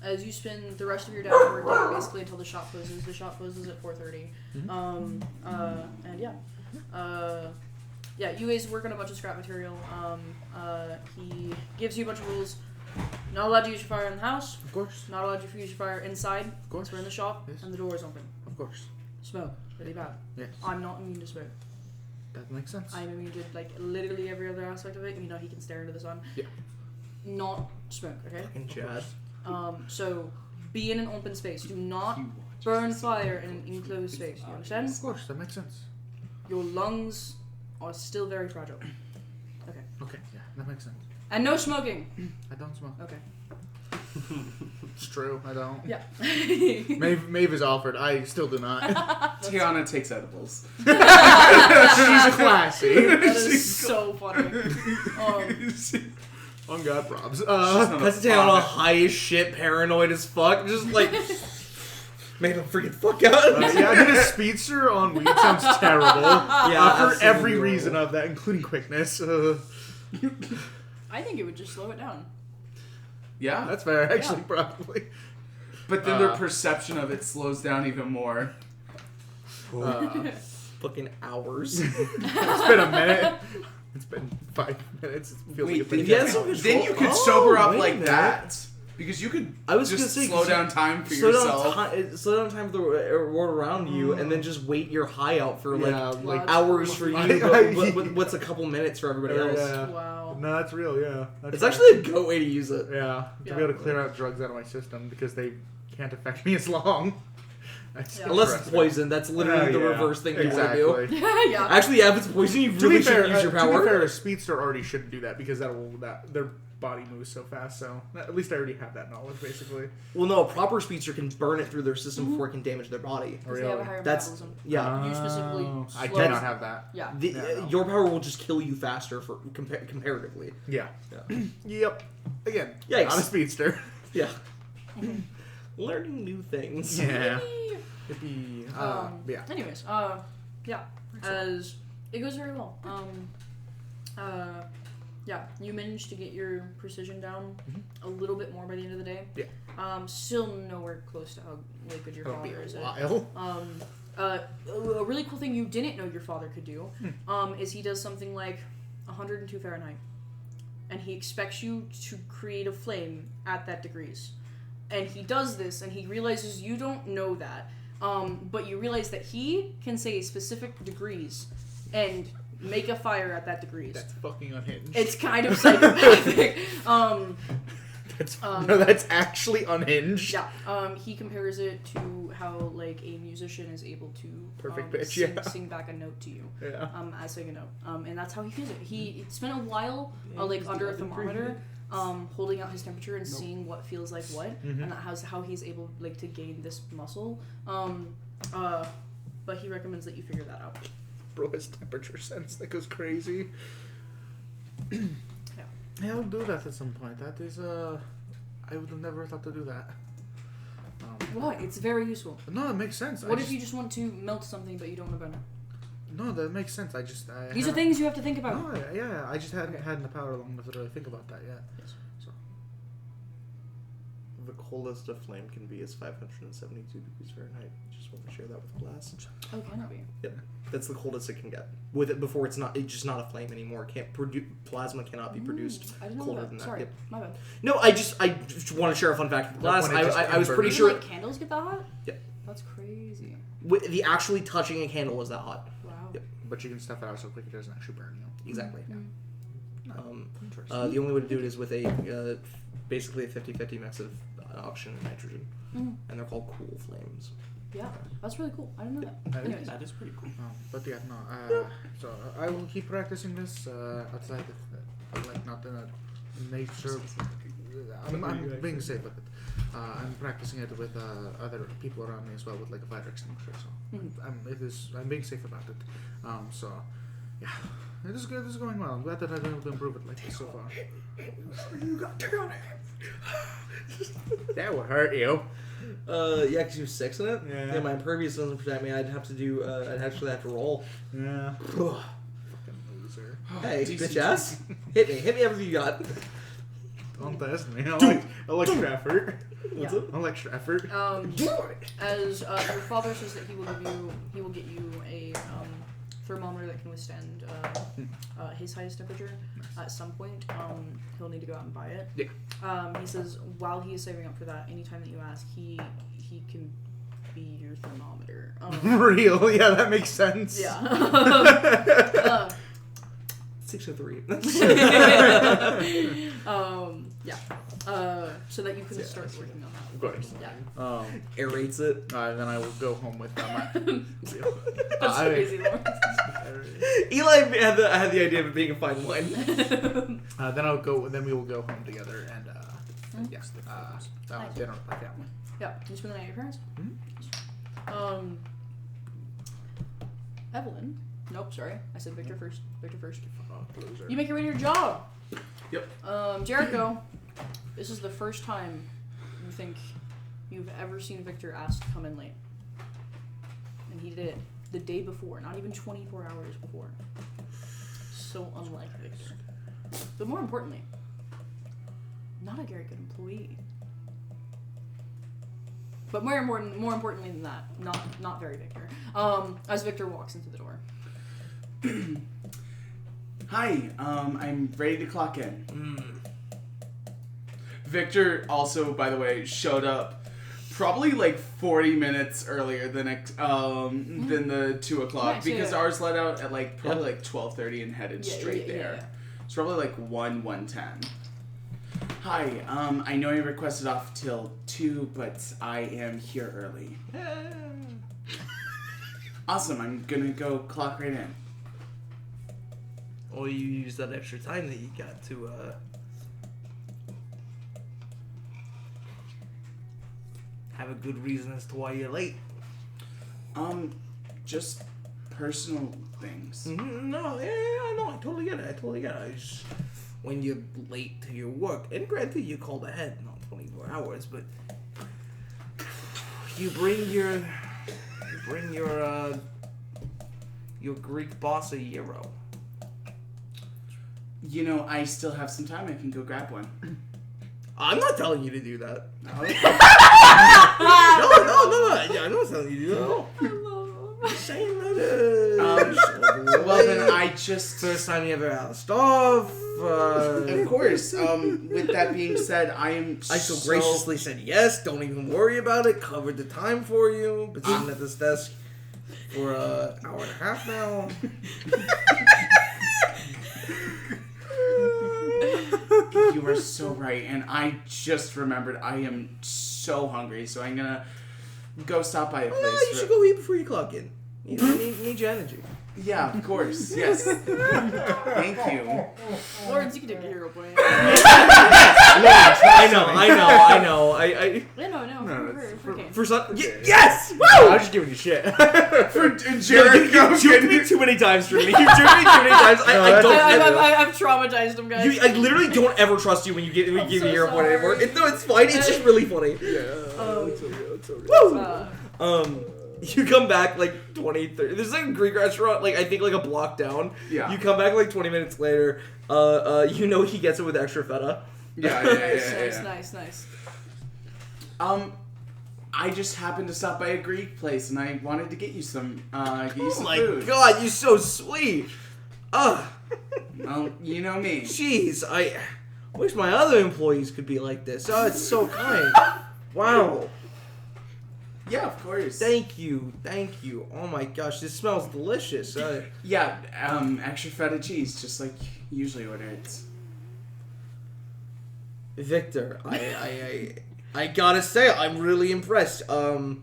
As you spend the rest of your day working basically until the shop closes. The shop closes at 4:30. And yeah, you guys work on a bunch of scrap material. He gives you a bunch of rules. Not allowed to use your fire in the house. Of course. Not allowed to use your fire inside. Of course. We're in the shop, Yes. and the door is open. Of course. Smoke, really bad. Yes. I'm not immune to smoke. That makes sense. I'm immune to literally every other aspect of it. You know, he can stare into the sun. Yeah. Not smoke, okay? Fucking Chad. So be in an open space. Do not burn fire in an enclosed space. You understand? Of course, that makes sense. Your lungs are still very fragile. Okay, yeah, that makes sense. And no smoking. I don't smoke. Okay. It's true, I don't. Yeah. Maeve is offered. I still do not. Tiana takes edibles. She's classy. That is so funny. On God, probs. That's down high as shit, paranoid as fuck, just like made him freaking fuck out. Yeah, I mean, a speedster on weed sounds terrible. Yeah, for every absolutely. reason of that, including quickness. I think it would just slow it down. Yeah, That's fair, actually, probably. but then their perception of it slows down even more. Fucking hours. It's been a minute. It's been 5 minutes. It feels like it's been if you had 10 some hours. Then you could Oh, sober up wait a like minute. that. Because you could I was just gonna say, slow 'cause down time for slow yourself. down time for the world around you, and then just wait your high out for like Yeah, like- hours for you. But what's a couple minutes for everybody else? Yeah. Wow. No, that's real, yeah. That's It's fair. actually a good way to use it. Yeah, to Yeah. be able to clear out drugs out of my system because they can't affect me as long. That's Yeah. Unless it's interesting. poison, that's literally the Yeah, reverse thing you exactly. want to do. Yeah. Actually, yeah, if it's poison, you To really be fair, shouldn't use your to power. be fair, a speedster already shouldn't do that because their body moves so fast. So at least I already have that knowledge, basically. Well, no, a proper speedster can burn it through their system before it can damage their body. Because they have a higher That's- metabolism. Yeah. You specifically I slow- do not have that. Yeah. no. Your power will just kill you faster for comparatively. Yeah. Yeah. Yep. Again, Yikes. not a speedster. Yeah. Learning new things. Yeah. Yippee. Yeah. Anyways, yeah. As it goes very well. Yeah, you managed to get your precision down a little bit more by the end of the day. Yeah. Still nowhere close to how liquid your That'll be father is. a while. A really cool thing you didn't know your father could do is he does something like 102 Fahrenheit. And he expects you to create a flame at that degrees. And he does this, and he realizes you don't know that. But you realize that he can say specific degrees and make a fire at that degrees. That's fucking unhinged. It's kind of psychopathic. That's actually unhinged. Yeah. He compares it to how like a musician is able to Perfect pitch, sing back a note to you. Yeah. As sing a note. And that's how he feels it. He spent a while like under a thermometer, holding out his temperature and seeing what feels like what, and that's how he's able like to gain this muscle. But he recommends that you figure that out. Bro, his temperature sense that goes crazy. Yeah, I'll do that at some point. That is, I would have never thought to do that. What? It's very useful. No, it makes sense. What if you just want to melt something but you don't want to burn it? No, that makes sense. These are things you have to think about. No, yeah, I just hadn't had the power long enough to really think about that yet. Yes. So. The coldest a flame can be is 572 degrees Fahrenheit. Just want to share that with class. Oh, can it be? Yep, that's the coldest it can get. With it before, it's just not a flame anymore. It can't produce plasma cannot be produced I didn't know colder that. than that. Sorry, Yep. my bad. No, I just want to share a fun fact with class. when it just I was pretty inverted. sure Like candles get that hot? Yep. That's crazy. the actually touching a candle is that hot. Wow. Yep. But you can stuff it out so quick it doesn't actually burn you. Exactly. Interesting. The only way to do it is with a basically a 50-50 mix of oxygen and nitrogen, and they're called cool flames. Yeah, that's really cool. I didn't know that. Anyways, That is pretty cool. But yeah, no. So I will keep practicing this outside of, like, not in a nature. I'm being safe with it. I'm practicing it with other people around me as well with like a fire extinguisher. So I'm being safe about it. So yeah, it is good. This is going well. I'm glad that I've been able to improve it like this so far. You got down. That will hurt you. Yeah, because you have 6 in it. Yeah. My impervious doesn't protect me. I'd have to do. I'd actually have to roll. Yeah. Fucking loser. Hey, decent. bitch ass. Hit me everything you got. Don't test me. I like extra effort. yeah. I like extra effort. As your father says that he will get you a thermometer that can withstand his highest temperature. At some point, he'll need to go out and buy it. Yeah. He says while he is saving up for that, anytime that you ask, he can be your thermometer. Real, yeah, that makes sense. Yeah. 603. Yeah. So that you can start working on that. Of course. Yeah. Aerates it. Then I will go home with them. That's crazy, Lawrence. Eli had the idea of it being a fine wine. Then we will go home together and yes, dinner with my family. Yeah. You spend the night at your parents? Evelyn. Nope, sorry. I said Victor first. Victor first. You make your way to your job. Yep. Jericho, this is the first time you think you've ever seen Victor asked to come in late. And he did it the day before, not even 24 hours before. So unlike Victor. But more importantly, not a very good employee. But more importantly than that, not very Victor. As Victor walks into the door. Hi, I'm ready to clock in. Victor also, by the way, showed up probably like 40 minutes earlier than the 2 o'clock Nice, because yeah. ours let out at like probably like 12:30 and headed straight there. Yeah. It's probably like 1:10. Hi, I know you requested off till 2, but I am here early. Awesome, I'm gonna go clock right in. Or you use that extra time that you got to have a good reason as to why you're late. Just personal things. No, I totally get it. It's when you're late to your work, and granted, you called ahead, not 24 hours, but you bring your Greek boss a euro. You know, I still have some time. I can go grab one. I'm not telling you to do that. No. No. Yeah, I'm not telling you to do that. I'm saying that. Well, then I just... First time you ever asked off. Of course. With that being said, I so graciously said yes. Don't even worry about it. Covered the time for you. Been sitting at this desk for an hour and a half now. You are so right, and I just remembered I am so hungry, so I'm gonna go stop by a place. You should go eat before you clock in. You need your energy. Yeah, of course. Yes. Thank you. Lawrence, you can take a hero point. I know. For Kane. For some, yes! Woo! I was just giving you shit. For Jericho. You've juked me too many times, Trini. You've juked me too many times. I've traumatized him, guys. I literally don't ever trust you when you give me a hero point anymore. It's fine. It's just really funny. It's okay. Woo! You come back like 20, 30. There's like a Greek restaurant, like I think like a block down. Yeah. You come back like 20 minutes later. You know he gets it with extra feta. Yeah. Nice. I just happened to stop by a Greek place, and I wanted to get you some, Oh food. my god, you're so sweet. Well, you know me. Jeez, I wish my other employees could be like this. Oh, it's so kind. Wow. Yeah, of course. Thank you. Oh my gosh, this smells delicious. Yeah, extra feta cheese, just like you usually order it. Victor, I gotta say, I'm really impressed. Anyway,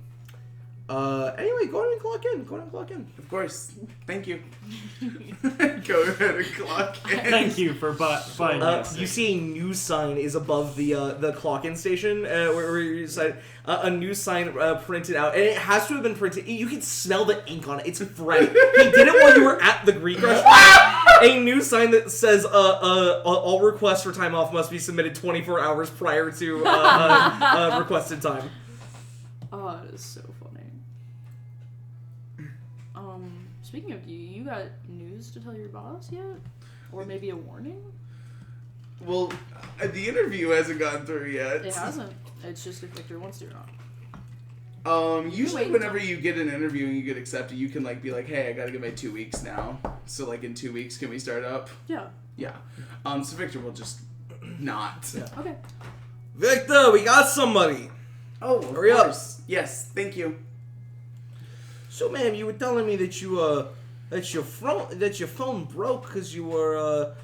go ahead and clock in. Of course. Thank you. Go ahead and clock in. Thank you for buying this. You see a news sign is above the clock-in station where you said a news sign printed out, and it has to have been printed. You can smell the ink on it. It's fresh. He did it while you were at the Greek restaurant. A news sign that says all requests for time off must be submitted 24 hours prior to requested time. Oh, it is so funny. Speaking of you got news to tell your boss yet? Or maybe a warning? Well, the interview hasn't gone through yet. It hasn't. It's just if Victor wants to or not. Usually whenever you get an interview and you get accepted, you can like be like, hey, I gotta give my 2 weeks now. So like in 2 weeks, can we start up? Yeah. Yeah. So Victor will just not. Yeah. Okay. Victor, we got somebody. Oh, hurry up. Yes, thank you. So, ma'am, you were telling me that you that your phone broke because you were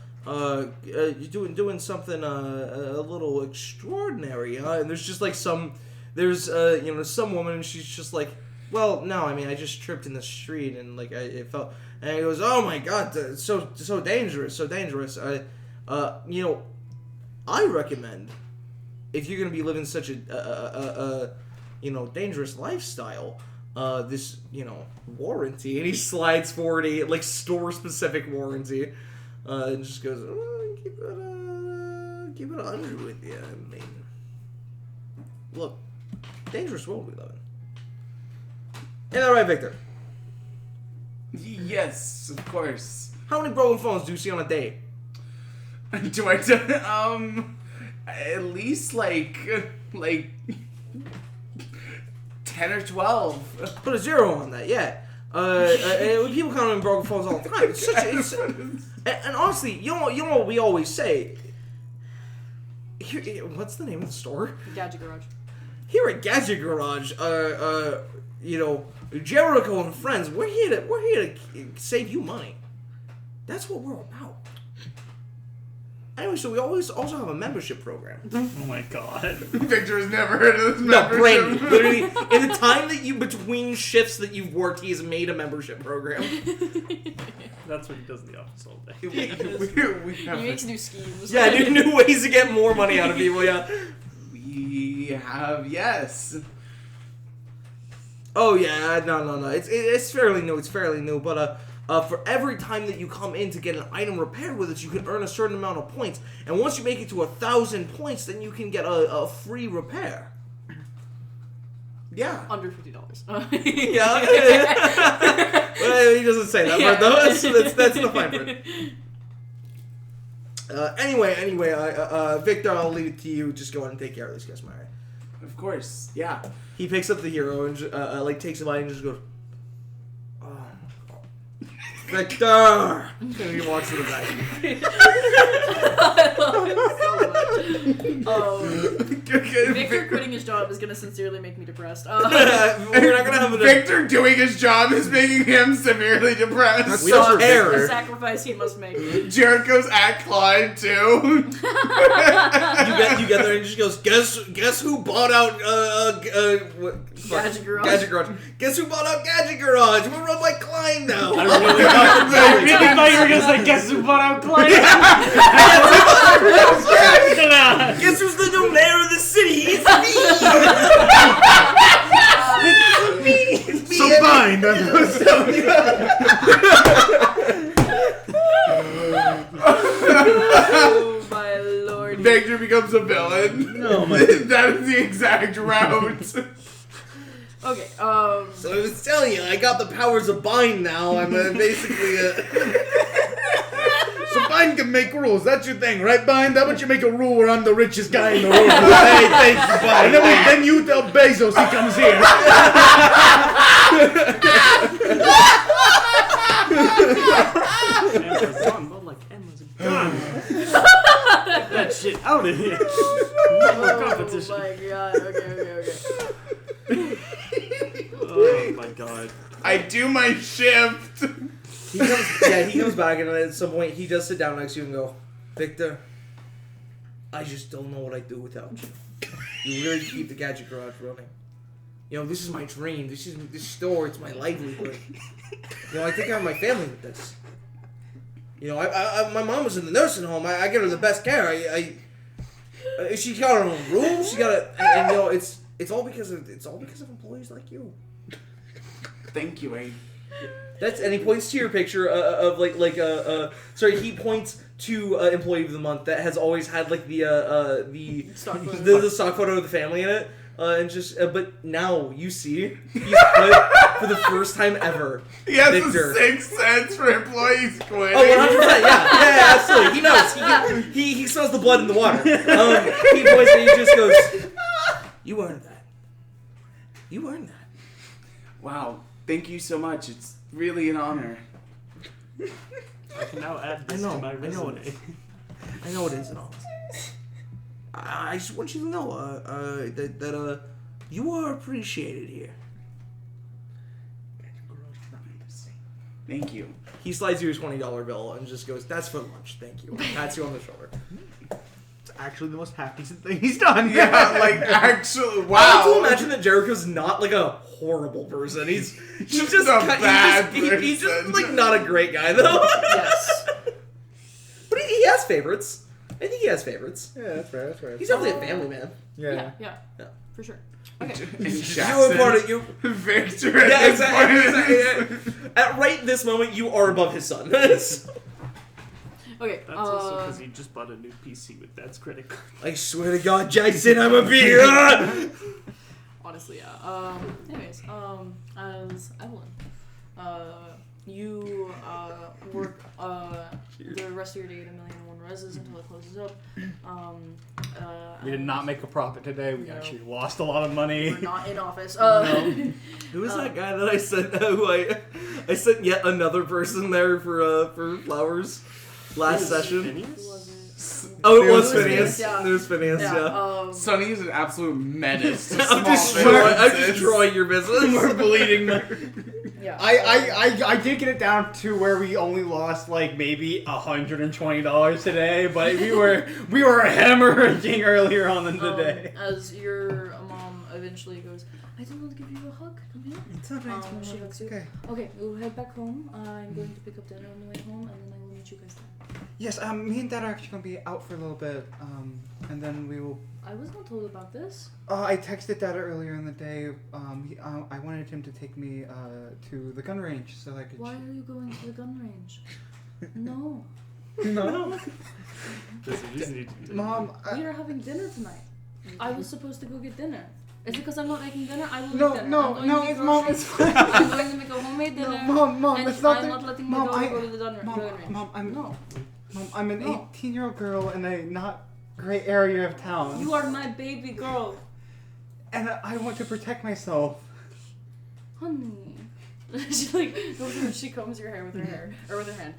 you're doing something a little extraordinary, huh? And there's just like some woman, and she's just like, well, no, I mean, I just tripped in the street and like it felt, and he goes, oh my god, so dangerous. I recommend, if you're gonna be living such a dangerous lifestyle, this warranty, and he slides forward a like store specific warranty, and just goes, keep it 100 with you. I mean, look, dangerous world we live in. Ain't that right, Victor? Yes, of course. How many broken phones do you see on a day? Do I at least like 10 or 12. Put a 0 on that, yeah. People count on broken phones all the time. And honestly, you know what we always say. Here, what's the name of the store? Gadget Garage. Here at Gadget Garage, Jericho and friends, we're here to save you money. That's what we're about. Anyway, so we always also have a membership program. Oh my god. Victor has never heard of this No, membership. Brandon, literally, in the time that between shifts that you've worked, he has made a membership program. That's what he does in the office all day. we He have makes new schemes. Yeah, new ways to get more money out of people, yeah. We have, yes. Oh, yeah, no. It's fairly new, but, for every time that you come in to get an item repaired with us, you can earn a certain amount of points. And once you make it to 1,000 points, then you can get a free repair. Yeah. Under $50. Yeah. Well, he doesn't say that, but that's the fine print. Anyway, Victor, I'll leave it to you. Just go ahead and take care of this guys, Mary. Of course, yeah. He picks up the hero and takes him out and just goes, Victor! And he walks to the back. I love it so much. Victor quitting his job is going to sincerely make me depressed. We're not gonna have Victor doing his job is making him severely depressed. We don't the care. sacrifice he must make. Jericho's at Clyde too. You get there and he just goes, guess who bought out Gadget Garage. Gadget Garage. Guess who bought out Gadget Garage? We're run by Klein now. I really thought you were gonna say, guess who bought out Clay? Guess who's the new mayor of the city? It's me. It's me. So fine. Oh my lord. Victor becomes a villain. Oh my. That is the exact route. Okay, So I was telling you, I got the powers of bind now. I'm basically So Bind can make rules. That's your thing, right, Bind? How about you make a rule where I'm the richest guy in the room? Hey, thank you, Bind. And then you tell Bezos he comes here. Get that shit out of here. No more competition. Oh my god, okay. Oh my god. I do my shift. He comes back, and at some point he does sit down next to you and go, Victor, I just don't know what I'd do without you. You really keep the Gadget Garage running. This is my dream. This store. It's my livelihood. I take care of my family with this. My mom was in the nursing home. I get her the best care. She got her own room. She got it's all because of employees like you. Thank you, Abe. And he points to your picture he points to employee of the month that has always had the Stock photo. the stock photo of the family in it, but now you see he's put for the first time ever. He has Victor. a 6th sense for employees quitting. Oh, 100%, yeah, absolutely. He knows. He smells the blood in the water. He points and he just goes, "You earned that. You earned that." Wow, thank you so much. It's really an honor. I can now add this to my resume. I know it is and all. I just want you to know that you are appreciated here. Thank you. He slides you a $20 bill and just goes, "That's for lunch, thank you." And pats you on the shoulder. It's actually the most half-decent thing he's done. Yeah, like, actually, I wow. like to imagine that Jericho's not like a horrible person. He's just a bad he's just person. like not a great guy though. Yes. But he has favorites. I think he has favorites. Yeah, that's fair. That's fair. He's definitely a family man. Yeah. Yeah. For sure. Okay. And You Jackson, important. You. Victor. Yeah, at this exactly. point. At right this moment, you are above his son. Okay. That's also because he just bought a new PC with Dad's credit card. I swear to God, Jason, I'm a beer. Honestly, yeah. Anyways, as Evelyn, you work the rest of your day at 1,000,001 Reses until it closes up. We did not make a profit today. We No. actually lost a lot of money. We're not in office. Who was that guy that I sent? Who I sent yet another person there for flowers last session. Who Phineas? was it? Oh, it was It was Phineas. Phineas, yeah. It was Phineas. Yeah. Sonny is an absolute menace to I'm small I'm businesses. destroying your business. We're bleeding. Yeah. I did get it down to where we only lost like maybe $120 today, but we were hemorrhaging earlier on in the day. As your mom eventually goes, I don't want to give you a hug. Come here. It's alright. She hugs you. Okay, we'll head back home. I'm going to pick up dinner on the way home, and then I will meet you guys there. Yes, me and Dad are actually gonna be out for a little bit, and then we will. I was not told about this. I texted Dad earlier in the day. I wanted him to take me to the gun range so I could. Why are you going to the gun range? No. No, There's a reason you did it. Mom. We are having dinner tonight. I was supposed to go get dinner. Is it because I'm not making dinner? I will No, make dinner. no, I'm going no, to get it's Mom. groceries. It's fine. I'm going to make a homemade No, dinner. Mom, and it's not I'm the- not letting my Mom, daughter I- go to the gun range. Mom, No. I'm an No. 18-year-old girl in a not great area of town, You are my baby girl. and I want to protect myself. Honey. She like goes over and she combs your hair with her hair. Or with her hand.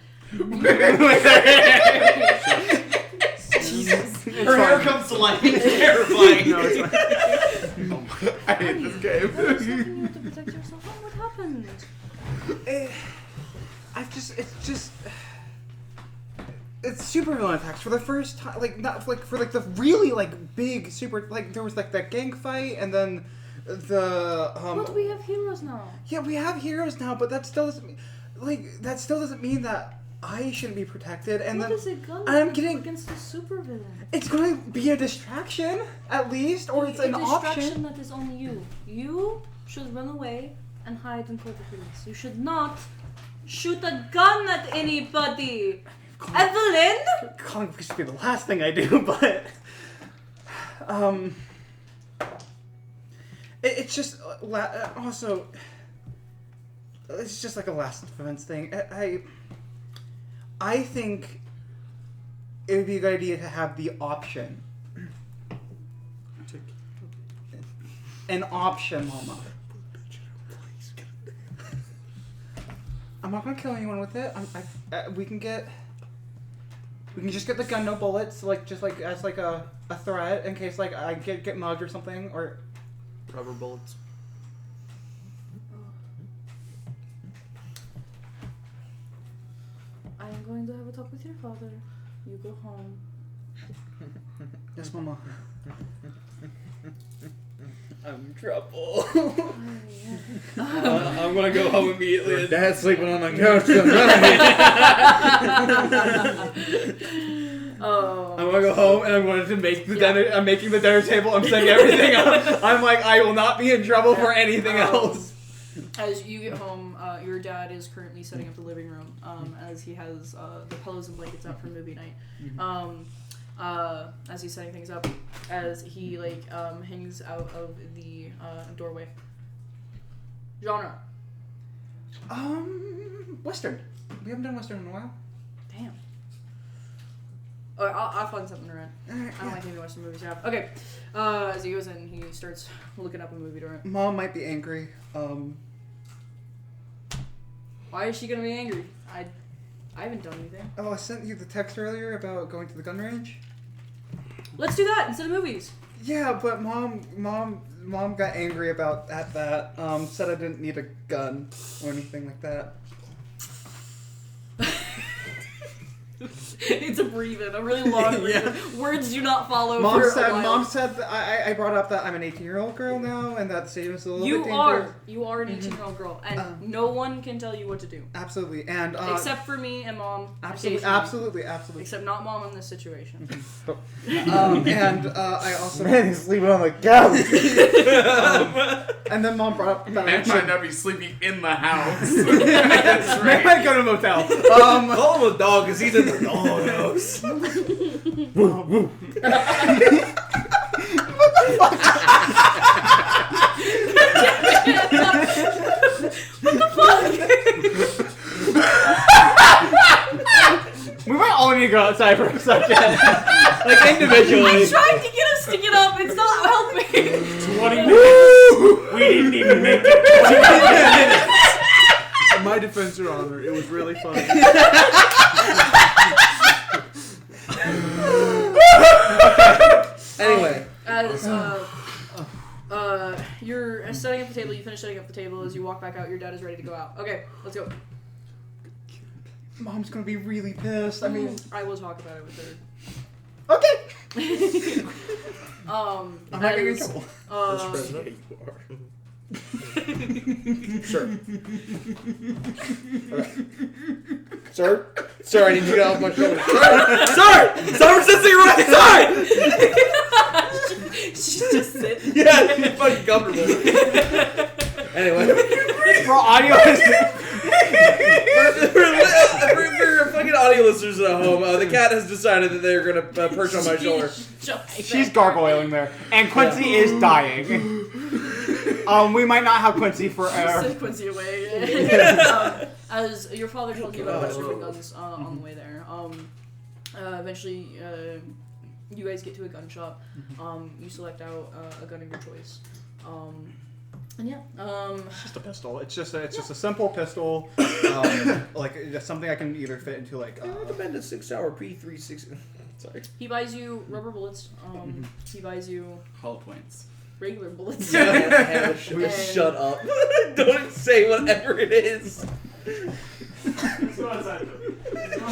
Jesus. Her hair comes to life. It's terrifying. No, it's fine. I hate this game. What was happening? You have to protect yourself. Oh, what happened? It's super villain attacks for the first time, like not like for like the really like big super like there was like that gang fight and then the But we have heroes now. yeah, we have heroes now, but that still doesn't mean that I shouldn't be protected, and What then is a gun I'm getting against a supervillain? it's going to be a distraction at least, or it's an a distraction option. that is only you. You should run away and hide until the police. You should not shoot a gun at anybody. Evelyn? Calling police would be the last thing I do, but it's just also it's just like a last defense thing. I think it would be a good idea to have the option. An option, Mama. I'm not gonna kill anyone with it. We can just get the gun, no bullets, just as like a threat in case like I get mugged or something, or Rubber bullets. I am going to have a talk with your father. You go home. yes, Mama. I'm in trouble. Oh, I'm gonna go home immediately. Dad's sleeping on my couch. Oh. I'm gonna go home and I'm going to make the dinner. I'm making the dinner table. I'm setting everything up. I'm like, I will not be in trouble for anything else. As you get home, your dad is currently setting up the living room, as he has the pillows and blankets out for movie night. As he's setting things up, as he hangs out of the doorway. Genre. Western. We haven't done Western in a while. Damn. Oh, I'll find something to rent. I don't like any Western movies. Yeah. Okay. As he goes in, he starts looking up a movie to rent. Mom might be angry. Why is she gonna be angry? I haven't done anything. Oh, I sent you the text earlier about going to the gun range. Let's do that instead of movies. Yeah, but mom got angry about that. Said I didn't need a gun or anything like that. It's a breathe-in, a really long breathe-in. Words do not follow Mom for said, a while. Mom said that I brought up that I'm an 18-year-old girl now, and that stadium is a little bit dangerous. You are an 18-year-old girl, and no one can tell you what to do. Absolutely, and Except for me and Mom. absolutely. Except not Mom in this situation. And I also Man, he's sleeping on the couch. and then Mom brought up that Man might not be sleeping in the house. Man might go to a motel. Call him a dog because he's in the doghouse. We might all need to go outside for a second, like individually. I'm trying to get us to get up. It's not helping. 20 minutes. We didn't even make it 20 minutes. In my defense, Your Honor, it was really funny. Anyway. As you're setting up the table, you finish setting up the table. As you walk back out, your dad is ready to go out. Okay, let's go. Mom's gonna be really pissed. I mean, I will talk about it with her. okay. I'm not getting in trouble. Sure. Okay. Sir, I need you to get off my shoulder. Sir! Stop resisting your right side! She's just sitting. Yeah, it's fucking comfortable. Anyway. For audio, for fucking audio listeners at home, the cat has decided that they're gonna perch on my shoulder. she's gargoyling there, and Quincy is dying. We might not have Quincy for Send Quincy away. As your father told you about stripping guns on the way there. Eventually, you guys get to a gun shop. You select out a gun of your choice. And yeah, It's just a pistol. It's just a simple pistol. Like it's something I can either fit into like. I recommend a 6-hour P360. Sorry. he buys you rubber bullets. He buys you Hollow points. regular bullets. Shut up. Don't say whatever it is.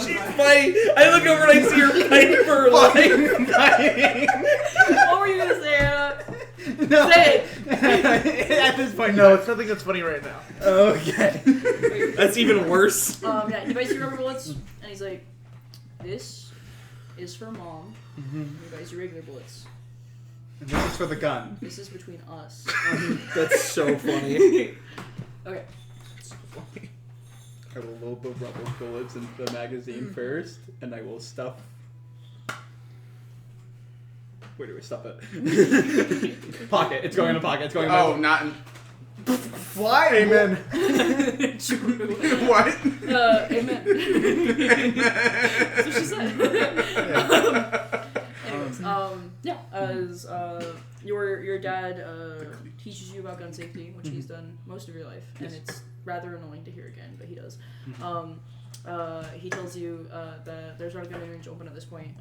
She's fighting. I look over and I see her fighting for her life. What were you gonna say? No. Say it. At this point, No, it's nothing that's funny right now. Okay. That's even worse. Yeah, he buys you rubber bullets, and he's like, "This is for Mom." And he buys you regular bullets. And this is for the gun. This is between us. That's so funny. Okay. I will load the rubber bullets into the magazine first, and I will stuff. Where do we stuff it? Pocket. It's going in a pocket. It's going in a Oh, not in. Why? Amen. True. What? Amen. That's what she said. Anyways, yeah, as your dad teaches you about gun safety, which he's done most of your life, and it's rather annoying to hear again, but he does. He tells you that there's not a gun range open at this point.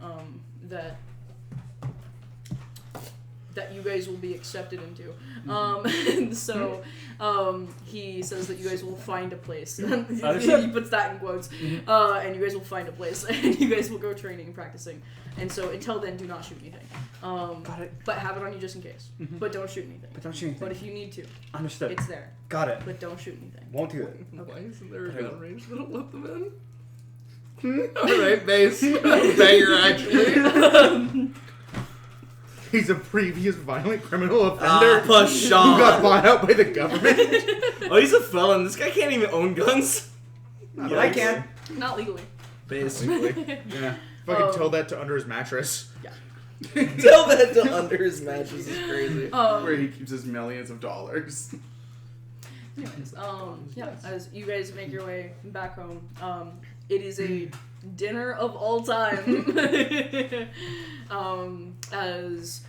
That you guys will be accepted into. And so he says that you guys will find a place. He puts that in quotes. And you guys will find a place. And you guys will go training and practicing. And so until then, do not shoot anything. Got it. But have it on you just in case. But don't shoot anything. But don't shoot anything. But if you need to, Understood. it's there. Got it. But don't shoot anything. Won't do it. Okay. Isn't there a gun range that'll let them in? Alright, base. Banger, actually. He's a previous violent criminal offender who Pashan. got bought out by the government. Oh, he's a felon. This guy can't even own guns. But I can. Not legally. Basically. Yeah. Fucking tell that to under his mattress. Tell that to under his mattress is crazy. Where he keeps his millions of dollars. Anyways, yeah, as you guys make your way back home, it is a dinner of all time. As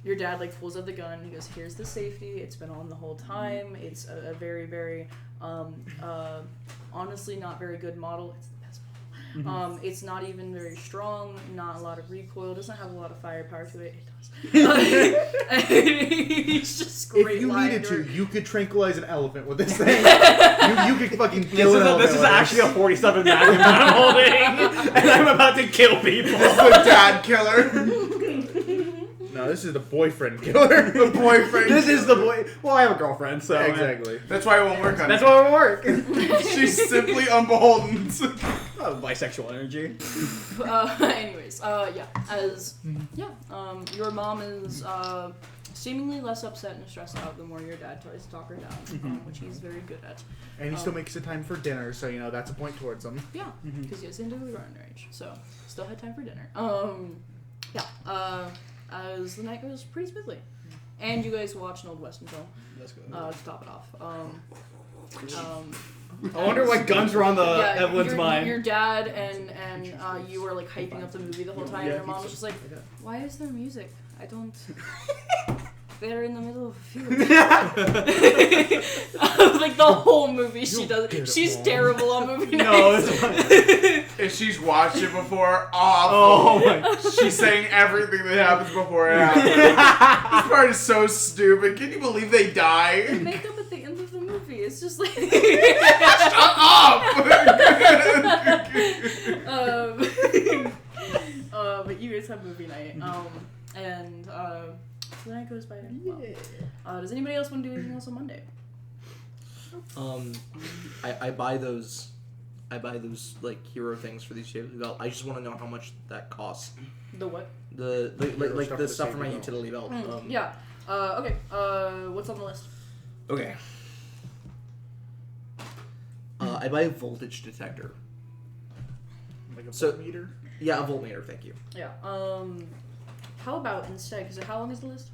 your dad pulls out the gun, he goes, "Here's the safety. It's been on the whole time. It's a very, very, honestly not very good model. It's the best It's not even very strong, not a lot of recoil, doesn't have a lot of firepower to it. It does. It's just great. If you line needed to, work. you could tranquilize an elephant with this thing. you could fucking kill an elephant. This is with actually a 47 Magnum that I'm holding, and I'm about to kill people. The dad killer. No, this is the boyfriend killer. The boyfriend. This is the boy. Well, I have a girlfriend, so exactly. That's why it won't work on That's you. why it won't work. She's simply unbeholden. Oh, bisexual energy. Anyways, your mom is seemingly less upset and stressed out the more your dad tries to talk her down, which he's very good at. And he still makes the time for dinner, so that's a point towards him. Yeah, because he is into the running range, so still had time for dinner. As the night goes pretty smoothly, and you guys watch an old western film. That's good. To top it off. I wonder why guns were on Evelyn's your, mind. Your dad and you were like hyping up the movie the whole time, and your mom was just like, "Why is there music? I don't." They're in the middle of a field. Like the whole movie, she does. She's terrible on movie nights. If she's watched it before, awful. Oh my! She's saying everything that happens before it happens. This part is so stupid. Can you believe they die? They make up at the end of the movie. It's just like. Shut up! But you guys have movie night. And the night goes by very well. Does anybody else want to do anything else on Monday? I buy those like hero things for these shaves. I just want to know how much that costs. The what? The stuff for my utility belt. Yeah. Okay. What's on the list? Okay. I buy a voltage detector. Like a So- voltmeter? Yeah, a voltmeter. Thank you. Yeah. How about instead? Because how long is the list?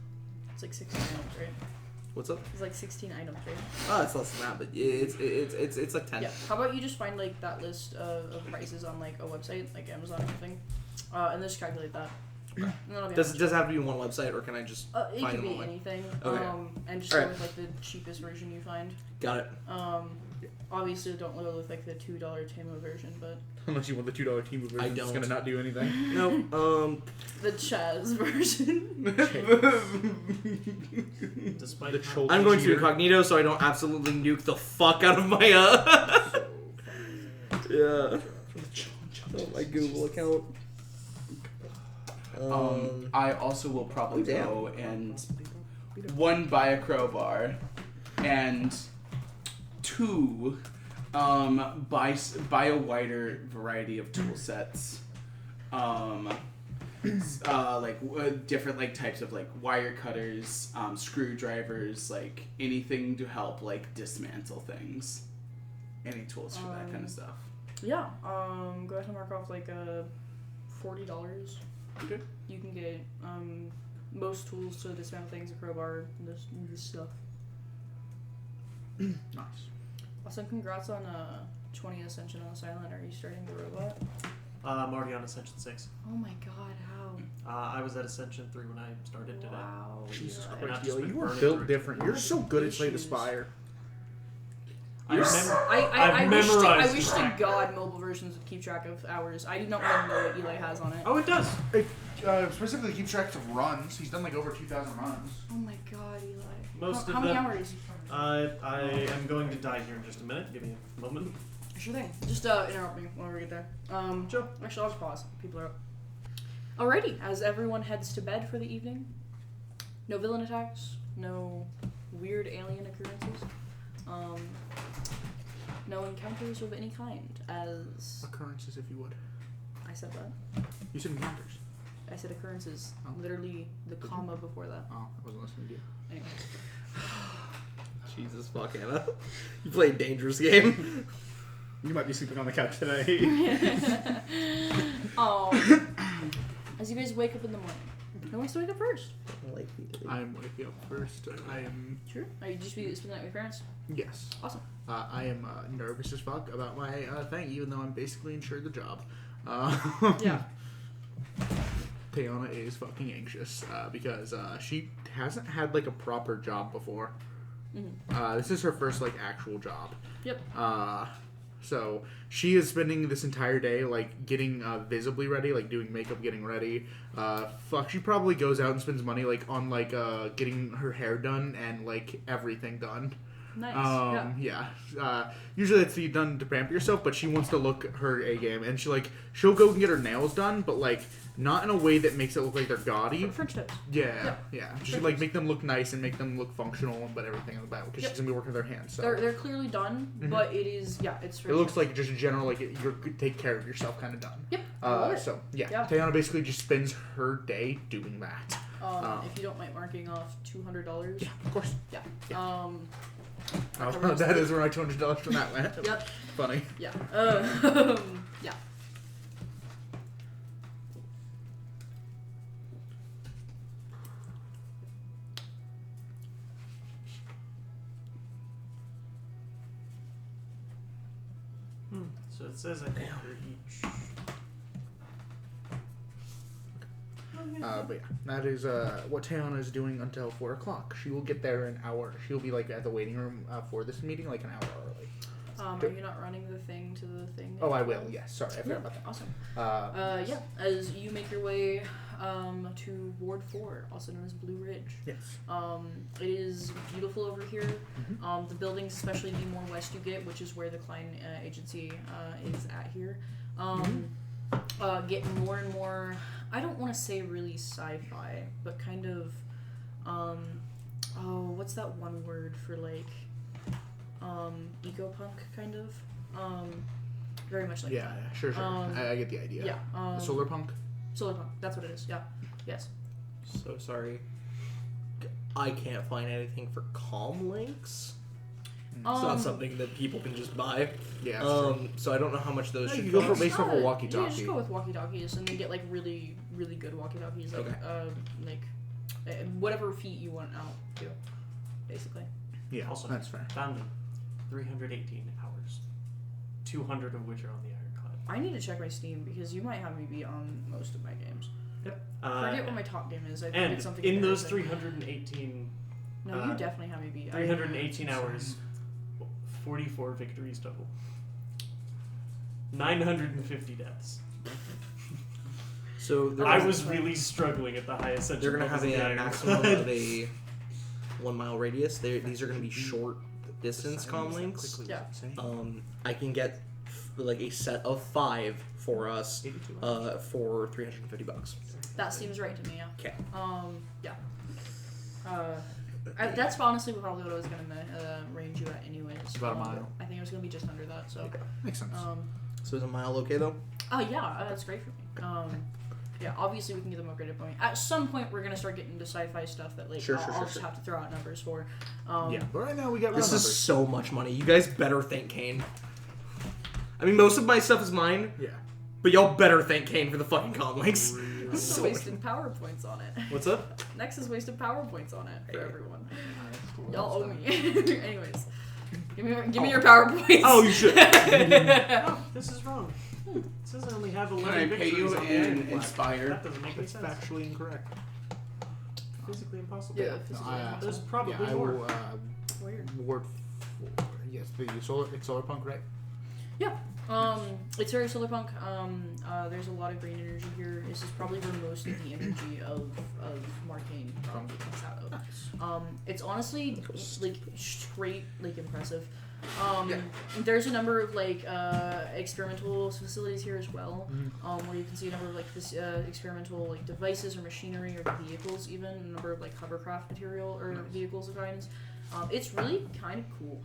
It's like 16 items, right? What's up? It's like 16 items, right? Oh, it's less than that, but it's like 10. Yeah. How about you just find like that list of prices on like a website, like Amazon or something, and just calculate that. And that'll be Does it have to be one website, or can I just it find could them be online? anything. Okay. And just All go right. with like the cheapest version you find. Got it. Obviously don't go with like the $2 Temu version, but Unless you want the $2 team version, I it's don't. gonna not do anything. No. the Chaz version. Despite The how- troll I'm going to cheater. incognito so I don't absolutely nuke the fuck out of my yeah. My Google account. I also will probably Oh, damn. go and one, buy a crowbar, and two, buy a wider variety of tool sets. Different like types of like wire cutters, screwdrivers, like anything to help like dismantle things. Any tools for that kind of stuff. Yeah. Go ahead and mark off like $40. Okay. You can get most tools to dismantle things, a crowbar, this stuff. Nice. Also, congrats on 20 Ascension on Silent. Are you starting the robot? I'm already on Ascension 6. Oh my god, how? I was at Ascension 3 when I started today. Wow. Jesus yeah. I've Christ, just Yo, been you are burning built through it. different. You're so good at Slay the Issues. Spire. I I I've wish, memorized I wish it. to God mobile versions would keep track of hours. I do not want to know what Eli has on it. Oh, it does. Specifically keep track of runs. He's done like over 2,000 runs. Oh my god, Eli. Most how of many them- hours? I am going to die here in just a minute. Give me a moment. Sure thing. Just interrupt me whenever we get there. Sure. Actually, I'll just pause. People are up. Alrighty, as everyone heads to bed for the evening, no villain attacks, no weird alien occurrences, no encounters of any kind. As Occurrences, if you would. I said that. You said encounters. I said occurrences. Oh. Literally the comma before that. Oh, I wasn't listening to you. Anyway. Jesus fuck, Anna. You play a dangerous game. You might be sleeping on the couch today. As you guys wake up in the morning, who wants to wake up first? I'm waking up first. I am. Sure. Are you just spending the night with your parents? Yes. Awesome. I am nervous as fuck about my thing, even though I'm basically insured the job. Yeah. Tayana is fucking anxious because she hasn't had like a proper job before. Mm-hmm. This is her first like actual job. Yep. So she is spending this entire day like getting visibly ready, like doing makeup, getting ready. She probably goes out and spends money like on like getting her hair done and like everything done. Nice. Usually it's done to pamper yourself, but she wants to look her A game, and she'll go and get her nails done, but like not in a way that makes it look like they're gaudy. French tips. Yeah. She like make them look nice and make them look functional, but everything in the back because she's gonna be working with her hands. So They're clearly done, but it is it's. it looks like just a general like you're take care of yourself kind of done. Yep. I love it. So yeah, Yeah. Tayana basically just spends her day doing that. If you don't mind marking off $200. Yeah, of course. Yeah. That is where my $200 from that went. Yep. Funny. Yeah. Yeah. So it says I think for each. But yeah, that is what Tayana is doing until 4 o'clock. She will get there in an hour. She'll be like at the waiting room for this meeting like an hour early. Are you not running the thing to the thing? Oh, I will. Yes. Sorry, I forgot about that. Awesome. As you make your way to Ward 4, also known as Blue Ridge. Yes. It is beautiful over here. The buildings, especially the more west you get, which is where the Klein agency is at here, get more and more, I don't want to say really sci-fi, but kind of, what's that one word for like, eco-punk kind of? Very much like that. Yeah, sure. I get the idea. Yeah. Solar punk? Solar punk, that's what it is, yeah. Yes. So sorry. I can't find anything for comm links. It's not something that people can just buy. Yeah. So I don't know how much those should you go for cost. based off a Yeah, walkie-talkie. just go with walkie-talkies and then get like really, really good walkie-talkies. Like, whatever feet you want out to, basically. Yeah, Also, that's fair. Found them. 318 hours. 200 of which are on the Ironclad. I need to check my Steam because you might have me beat on most of my games. Yep. Forget what my top game is. I think And it's something in those embarrassing. 318... No, you definitely have me beat. 318 hours, 44 victories total. 950 deaths. So I was really struggling at the high ascension. they're gonna have levels of a the maximum Ironclad. of a 1 mile radius. These are gonna be short distance comm links. Yeah. I can get like a set of 5 for us 82 for $350. That seems right to me. Yeah. Okay. Yeah. That's honestly probably what I was gonna range you at, anyways. About a mile. I think it was gonna be just under that. So. Makes sense. So is a mile okay though? Oh yeah, that's great for me. Yeah, obviously we can get them upgraded point. At some point, we're gonna start getting into sci-fi stuff that like I'll just have to throw out numbers for. Yeah, but right now we got This real is numbers. so much money. You guys better thank Kane. I mean, most of my stuff is mine, Yeah. but y'all better thank Kane for the fucking comm links. Next is wasted PowerPoints on it. What's up? Next is wasted PowerPoints on it for everyone. Y'all owe me. Anyways, give me your PowerPoints. Oh, you should. Oh, this is wrong. It says I only have 11 Can I pay victories you on the in Ironclad. Inspire? That doesn't make any That's sense. factually incorrect. Physically impossible. Yeah, physically impossible. There's probably I more. will Weird. word for, yes, it's solar punk, right? Yeah. It's very solar punk. There's a lot of green energy here. This is probably where most of the energy of Marcainne probably comes out of. It's honestly like straight like impressive. There's a number of like experimental facilities here as well, where you can see a number of like this experimental like devices or machinery or vehicles, even a number of like hovercraft material or vehicles of kinds. It's really kind of cool.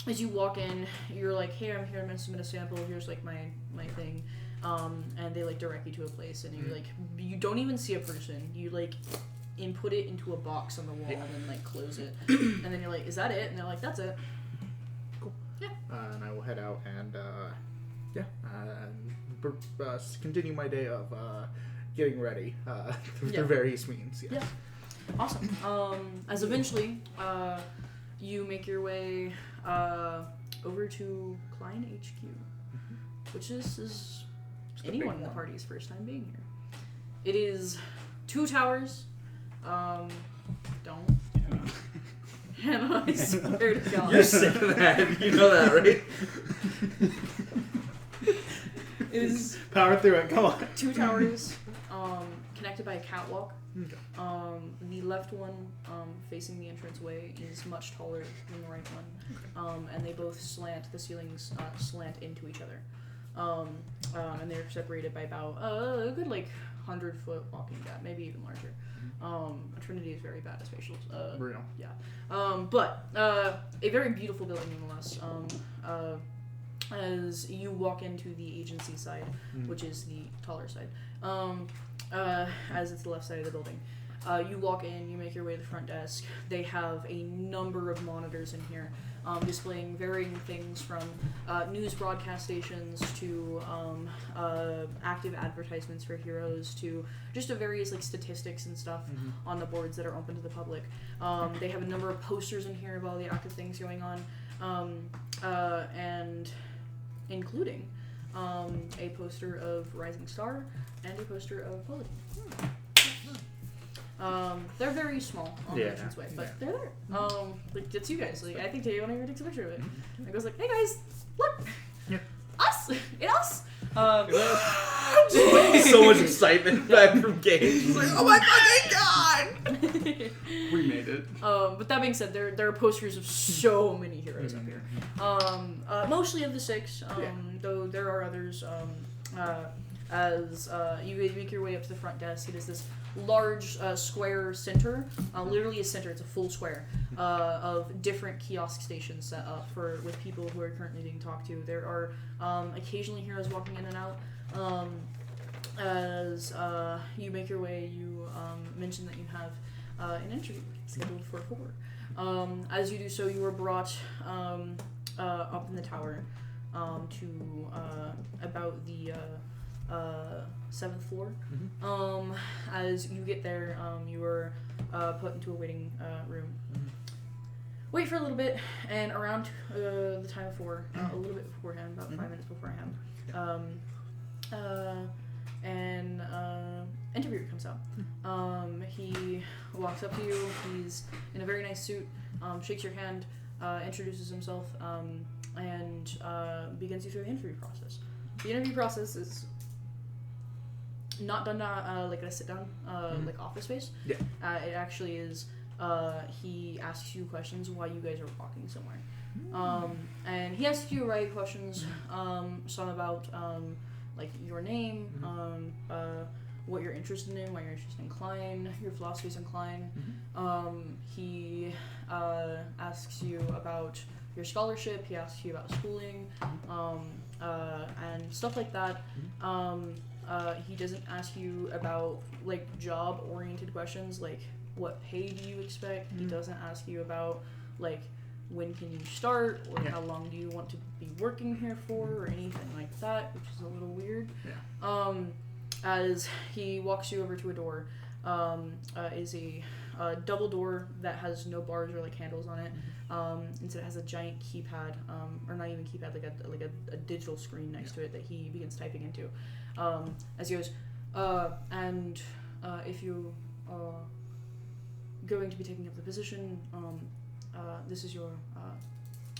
As you walk in, you're like, hey, I'm here, I'm gonna submit a sample, here's like my thing. And they like direct you to a place, and you like, you don't even see a person, you like input it into a box on the wall and like close it. And then you're like, is that it? And they're like, that's it. Cool. Yeah. And I will head out and continue my day of getting ready through various means. Yes. Yeah. Awesome. As eventually, you make your way over to Klein HQ, which is anyone in the party's first time being here. It is 2 towers. Don't. And I swear to God. You're sick of that. You know that, right? is Power through it. Come on. 2 towers, connected by a catwalk. Okay. The left one, facing the entranceway, is much taller than the right one, and they both slant. The ceilings slant into each other, and they're separated by about a good 100-foot walking gap, maybe even larger. Trinity is very bad at spatials. Real. Yeah. But a very beautiful building nonetheless. As you walk into the agency side, which is the taller side, as it's the left side of the building, you walk in, you make your way to the front desk. They have a number of monitors in here, displaying varying things from news broadcast stations to active advertisements for heroes to just a various statistics and stuff on the boards that are open to the public. They have a number of posters in here of all the active things going on, and including a poster of Rising Star and a poster of Polity. They're very small on the entranceway, but they're there. It's you guys. I think Tayona even takes a picture of it. And goes hey guys, look, us, it's us. So much excitement back from games. It's oh my fucking god! We made it. But that being said, there are posters of so many heroes up here. Mostly of the 6, though there are others. As you make your way up to the front desk, it is this large square center, literally a center. It's a full square of different kiosk stations set up with people who are currently being talked to. There are occasionally heroes walking in and out. As you make your way, you mention that you have an interview scheduled for 4. As you do so, you are brought up in the tower to about the 7th floor. As you get there, you are put into a waiting room. Wait for a little bit, and around the time of 4, a little bit beforehand, about 5 minutes beforehand, an interviewer comes out. He walks up to you. He's in a very nice suit, shakes your hand, introduces himself, and begins you through the interview process. The interview process is not done like at a sit-down, like office space. Yeah. It actually is. He asks you questions while you guys are walking somewhere, and he asks you a variety of questions. Some about like your name, what you're interested in, why you're interested in Klein, your philosophies in Klein. He asks you about your scholarship. He asks you about schooling, and stuff like that. He doesn't ask you about like job-oriented questions like what pay do you expect. He doesn't ask you about like when can you start or how long do you want to be working here for or anything like that, which is a little weird. As he walks you over to a door, is a double door that has no bars or like handles on it. Instead it has a giant keypad, or not even keypad, like a digital screen next to it that he begins typing into. As he goes, and if you are going to be taking up the position, this is your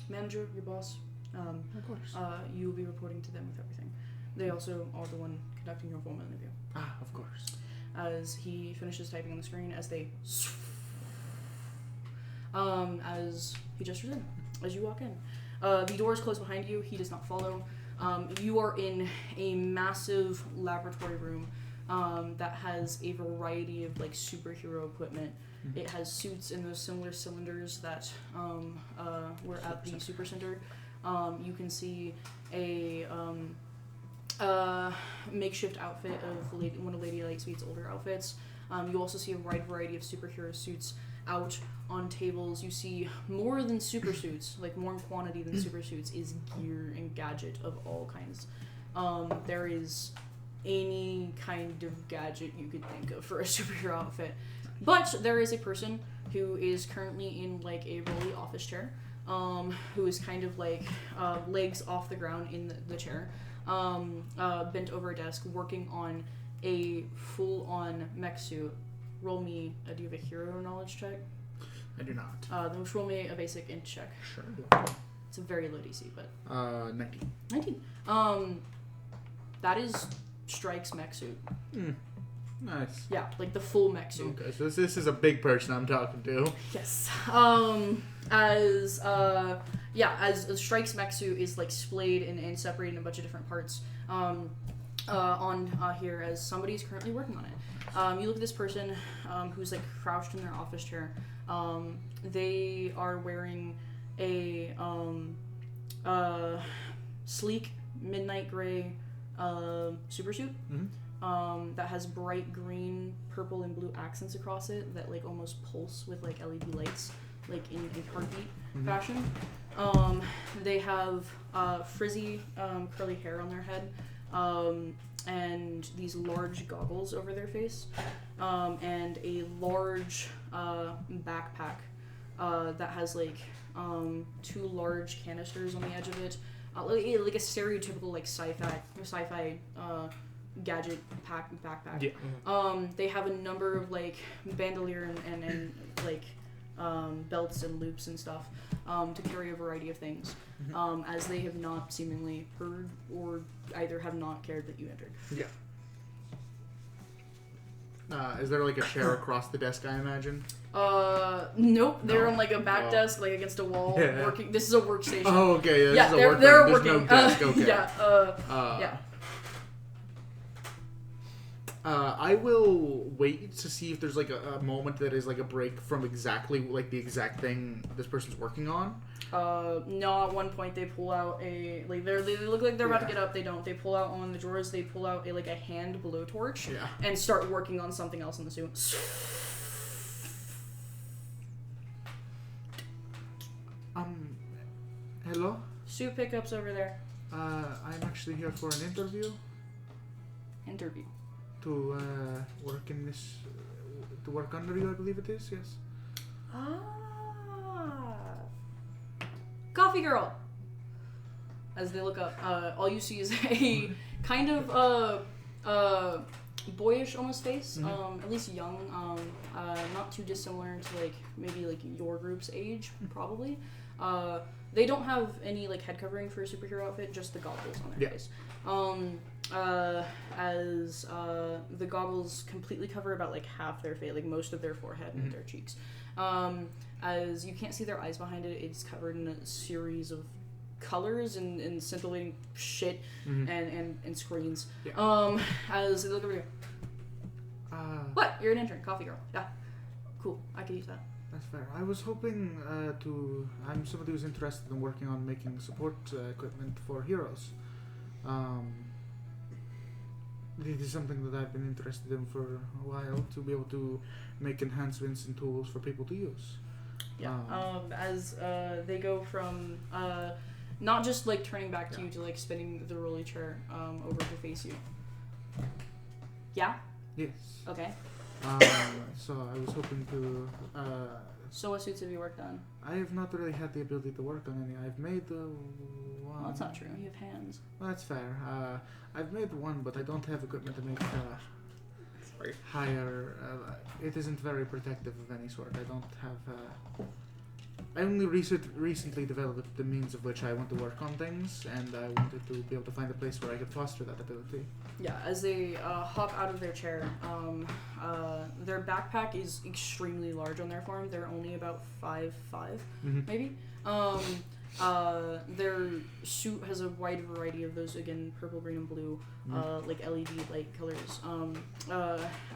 manager, your boss. Of course. You will be reporting to them with everything. They also are the one conducting your formal interview. Of course. As he finishes typing on the screen, as they as he gestures in, as you walk in. The door is closed behind you. He does not follow. You are in a massive laboratory room that has a variety of like superhero equipment. It has suits in those similar cylinders that were at the Super Center. You can see a makeshift outfit of one of Lady Lightspeed's older outfits. You also see a wide variety of superhero suits out on tables. You see more than super suits, like more in quantity than super suits, is gear and gadget of all kinds. There is any kind of gadget you could think of for a superhero outfit. But there is a person who is currently in like a rolly office chair, who is kind of like legs off the ground in the chair, bent over a desk, working on a full-on mech suit. Roll me, do you have a hero knowledge check? I do not. Then roll me a basic int check. Sure. It's a very low DC, but 19. 19. That is Strike's mech suit. Nice. Yeah, like the full mech suit. Okay, so this is a big person I'm talking to. Yes. As Strike's mech suit is like splayed and separated in a bunch of different parts. On here as somebody's currently working on it. You look at this person who's like crouched in their office chair. They are wearing a sleek midnight gray super suit. That has bright green, purple, and blue accents across it that like almost pulse with like LED lights, like in heartbeat fashion. They have frizzy, curly hair on their head, and these large goggles over their face, and a large backpack that has like 2 large canisters on the edge of it, like a stereotypical like sci-fi gadget backpack. Yeah. They have a number of like bandolier and like belts and loops and stuff to carry a variety of things, as they have not seemingly heard or either have not cared that you entered. Yeah. Is there like a chair across the desk, I imagine? Nope. They're No. on like a back Oh. desk, like against a wall, Yeah. working. This is a workstation. Oh, okay. Yeah, This is a they're work they're room. working. There's no desk. Okay. Yeah. Yeah. I will wait to see if there's like a moment that is like a break from exactly like the exact thing this person's working on. No, at one point they pull out a like they look like they're about to get up. They don't. They pull out one of the drawers. They pull out a hand blowtorch and start working on something else in the suit. Hello? Suit pickups over there. I'm actually here for an interview Interview. to work in this to work under you, I believe it is. Yes. Coffee girl. As they look up, all you see is a kind of boyish almost face, at least young, not too dissimilar to like maybe like your group's age probably. They don't have any like head covering for a superhero outfit, just the goggles on their face. As the goggles completely cover about like half their face, like most of their forehead and their cheeks. As you can't see their eyes behind it, it's covered in a series of colors and scintillating shit and screens. As they look over here. What? You're an intern, coffee girl. Yeah. Cool. I could use that. That's fair. I was hoping I'm somebody who's interested in working on making support equipment for heroes. This is something that I've been interested in for a while, to be able to make enhancements and tools for people to use. Yeah. As they go from not just like turning back to you to like spinning the rolly chair over to face you. Yeah. Yes. Okay. So I was hoping to. So what suits have you worked on? I have not really had the ability to work on any. I've made one. Well, that's not true. You have hands. Well, that's fair. I've made one, but I don't have equipment to make higher. It isn't very protective of any sort. I don't have. I only recently developed the means of which I want to work on things, and I wanted to be able to find a place where I could foster that ability. Yeah, as they hop out of their chair, their backpack is extremely large on their form. They're only about 5'5", maybe. Their suit has a wide variety of those, again, purple, green, and blue, like LED light colors.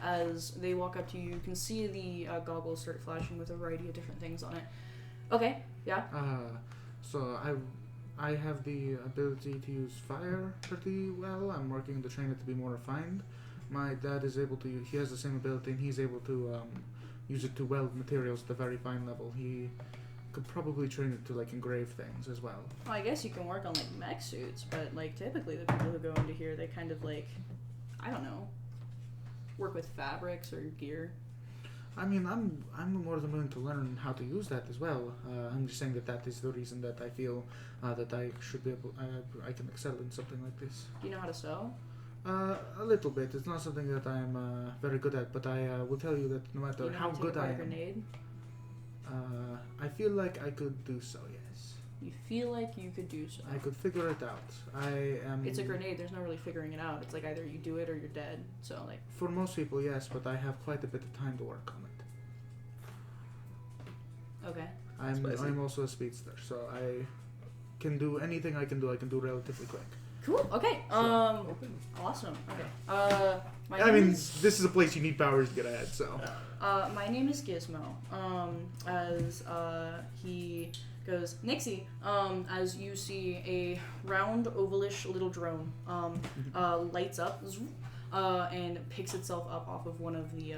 As they walk up to you, you can see the goggles start flashing with a variety of different things on it. Okay, yeah. So I have the ability to use fire pretty well. I'm working to train it to be more refined. My dad is able to. He has the same ability, and he's able to use it to weld materials at a very fine level. He could probably train it to like engrave things as well. Well, I guess you can work on like mech suits, but like typically the people who go into here, they kind of like, I don't know, work with fabrics or gear. I mean, I'm more than willing to learn how to use that as well. I'm just saying that is the reason that I feel that I should be able, I can excel in something like this. Do you know how to sew? A little bit. It's not something that I'm very good at, but I will tell you that no matter Do you know how how to good take I apart a am, grenade? I feel like I could do so. Yes. You feel like you could do so. I could figure it out. It's a grenade. There's no really figuring it out. It's like either you do it or you're dead. So like. For most people, yes, but I have quite a bit of time to work on it. Okay. I'm also a speedster, so I can do anything I can do relatively quick. Cool. Okay. Awesome. Okay. This is a place you need powers to get ahead, so. My name is Gizmo. As he goes, Nixie. As you see a round, ovalish little drone, lights up, and picks itself up off of one of the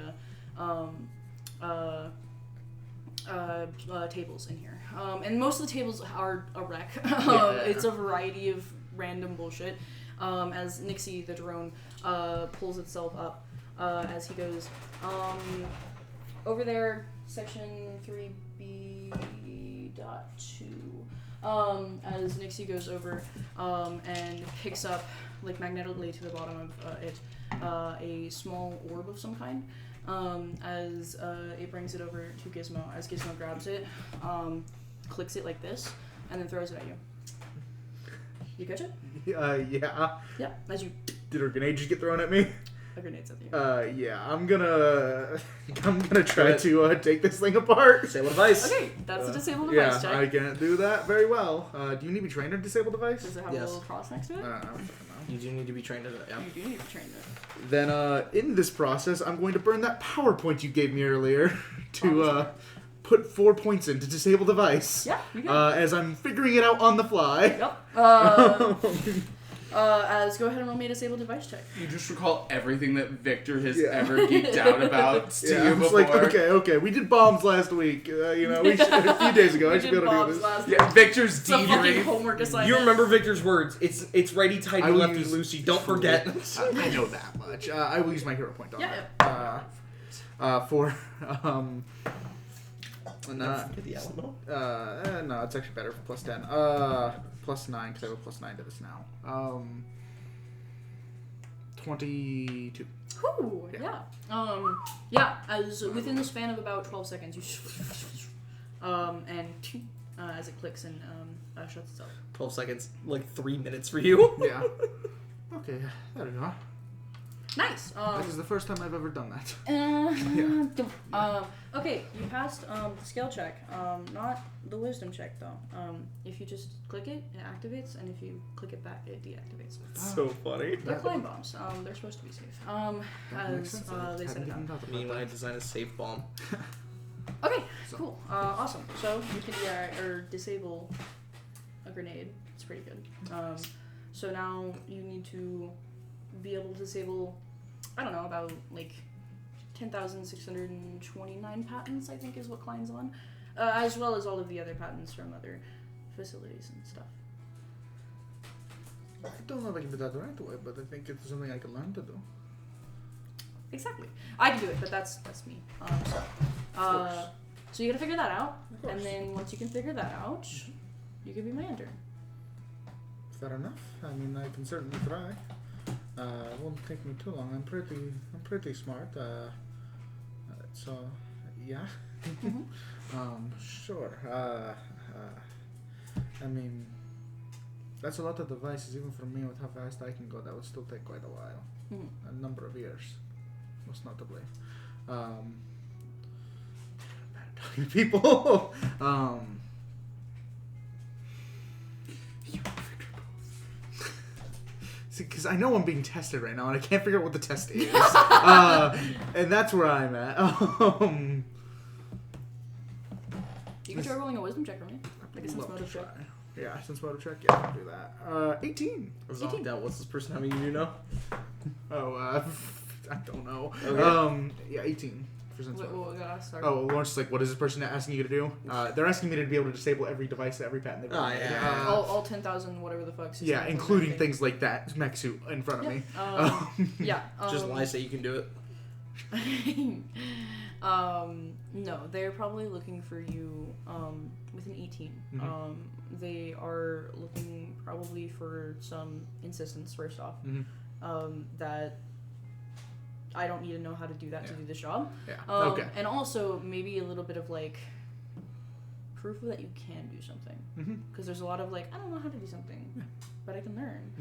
tables in here. And most of the tables are a wreck. It's a variety of random bullshit. As Nixie the drone pulls itself up, as he goes, over there, section 3B.2. As Nixie goes over and picks up, like magnetically to the bottom of it, a small orb of some kind. As it brings it over to Gizmo. As Gizmo grabs it, clicks it like this, and then throws it at you. You catch it? Yeah. Yeah. As you, Did a grenade just get thrown at me? a grenade's at you. Yeah. I'm gonna try to take this thing apart. Disable device. Okay, that's a disable device check. I can't do that very well. Do you need to be trained to disable device? Does it have Yes. a little cross next to it? You do need to be trained in it. Yeah. You do need to train it. Then, in this process, I'm going to burn that PowerPoint you gave me earlier to put 4 points in to disable device. Yeah, you can. As I'm figuring it out on the fly. Yep. As go ahead and roll me a disable device check. You just recall everything that Victor has ever geeked out about to Yeah, you I'm just before. like, okay, we did bombs last week. We should, a few days ago. I should be able to do this. Yeah, Victor's It's a fucking debrief. homework assignment. You remember Victor's words. It's righty tighty, I will lefty use- loosey. Don't forget. I know that much. I will use my hero point on Yeah. that. For The Alamo. no, it's actually better for plus 10. Plus 9 because I have a plus 9 to this now. 22. Whew, yeah. As within the span of about 12 seconds, you and as it clicks and shuts itself. 12 seconds, like 3 minutes for you. Yeah. Okay, there we go. Nice. That is the first time I've ever done that. Okay, you passed the skill check. Not the wisdom check though. If you just click it, it activates, and if you click it back, it deactivates. So funny. They're climb bombs. They're supposed to be safe. That makes As sense. I they set hadn't it even down. thought Me about when I that. design a safe bomb. Okay, cool. Awesome. So you can or disable a grenade. It's pretty good. So now you need to be able to disable, I don't know, about like 10,629 patents, I think is what Klein's on, as well as all of the other patents from other facilities and stuff. I don't know if I can do that right away, but I think it's something I can learn to do. Exactly. I can do it, but that's me. So you gotta figure that out, and then once you can figure that out, you can be my intern. Fair enough. I mean, I can certainly try. It won't take me too long. I'm pretty smart. So, yeah. Sure. I mean, that's a lot of devices. Even for me, with how fast I can go, that would still take quite a while. A number of years, most notably. Bad talking to people. Because I know I'm being tested right now, and I can't figure out what the test is. And that's where I'm at. You can try rolling a wisdom check for me, like a sense motive check. Yeah, sense motive check. Yeah, I can do that. 18. I was knocked out. What's this person having you do now? Oh, I don't know. Okay. Yeah, 18 for sense motive. Sorry. Oh, Lawrence is like, what is this person asking you to do? They're asking me to be able to disable every device, every patent they've ever made. yeah. All 10,000 whatever the fuck. Yeah, including things like that mech suit in front of me. Yeah. Just lie, say you can do it. No, they're probably looking for you with an 18. Mhm. They are looking probably for some insistence first off. That I don't need to know how to do that to do this job. Yeah. Okay. Okay. And also maybe a little bit of like proof that you can do something. Mhm. Because there's a lot of like, I don't know how to do something, but I can learn.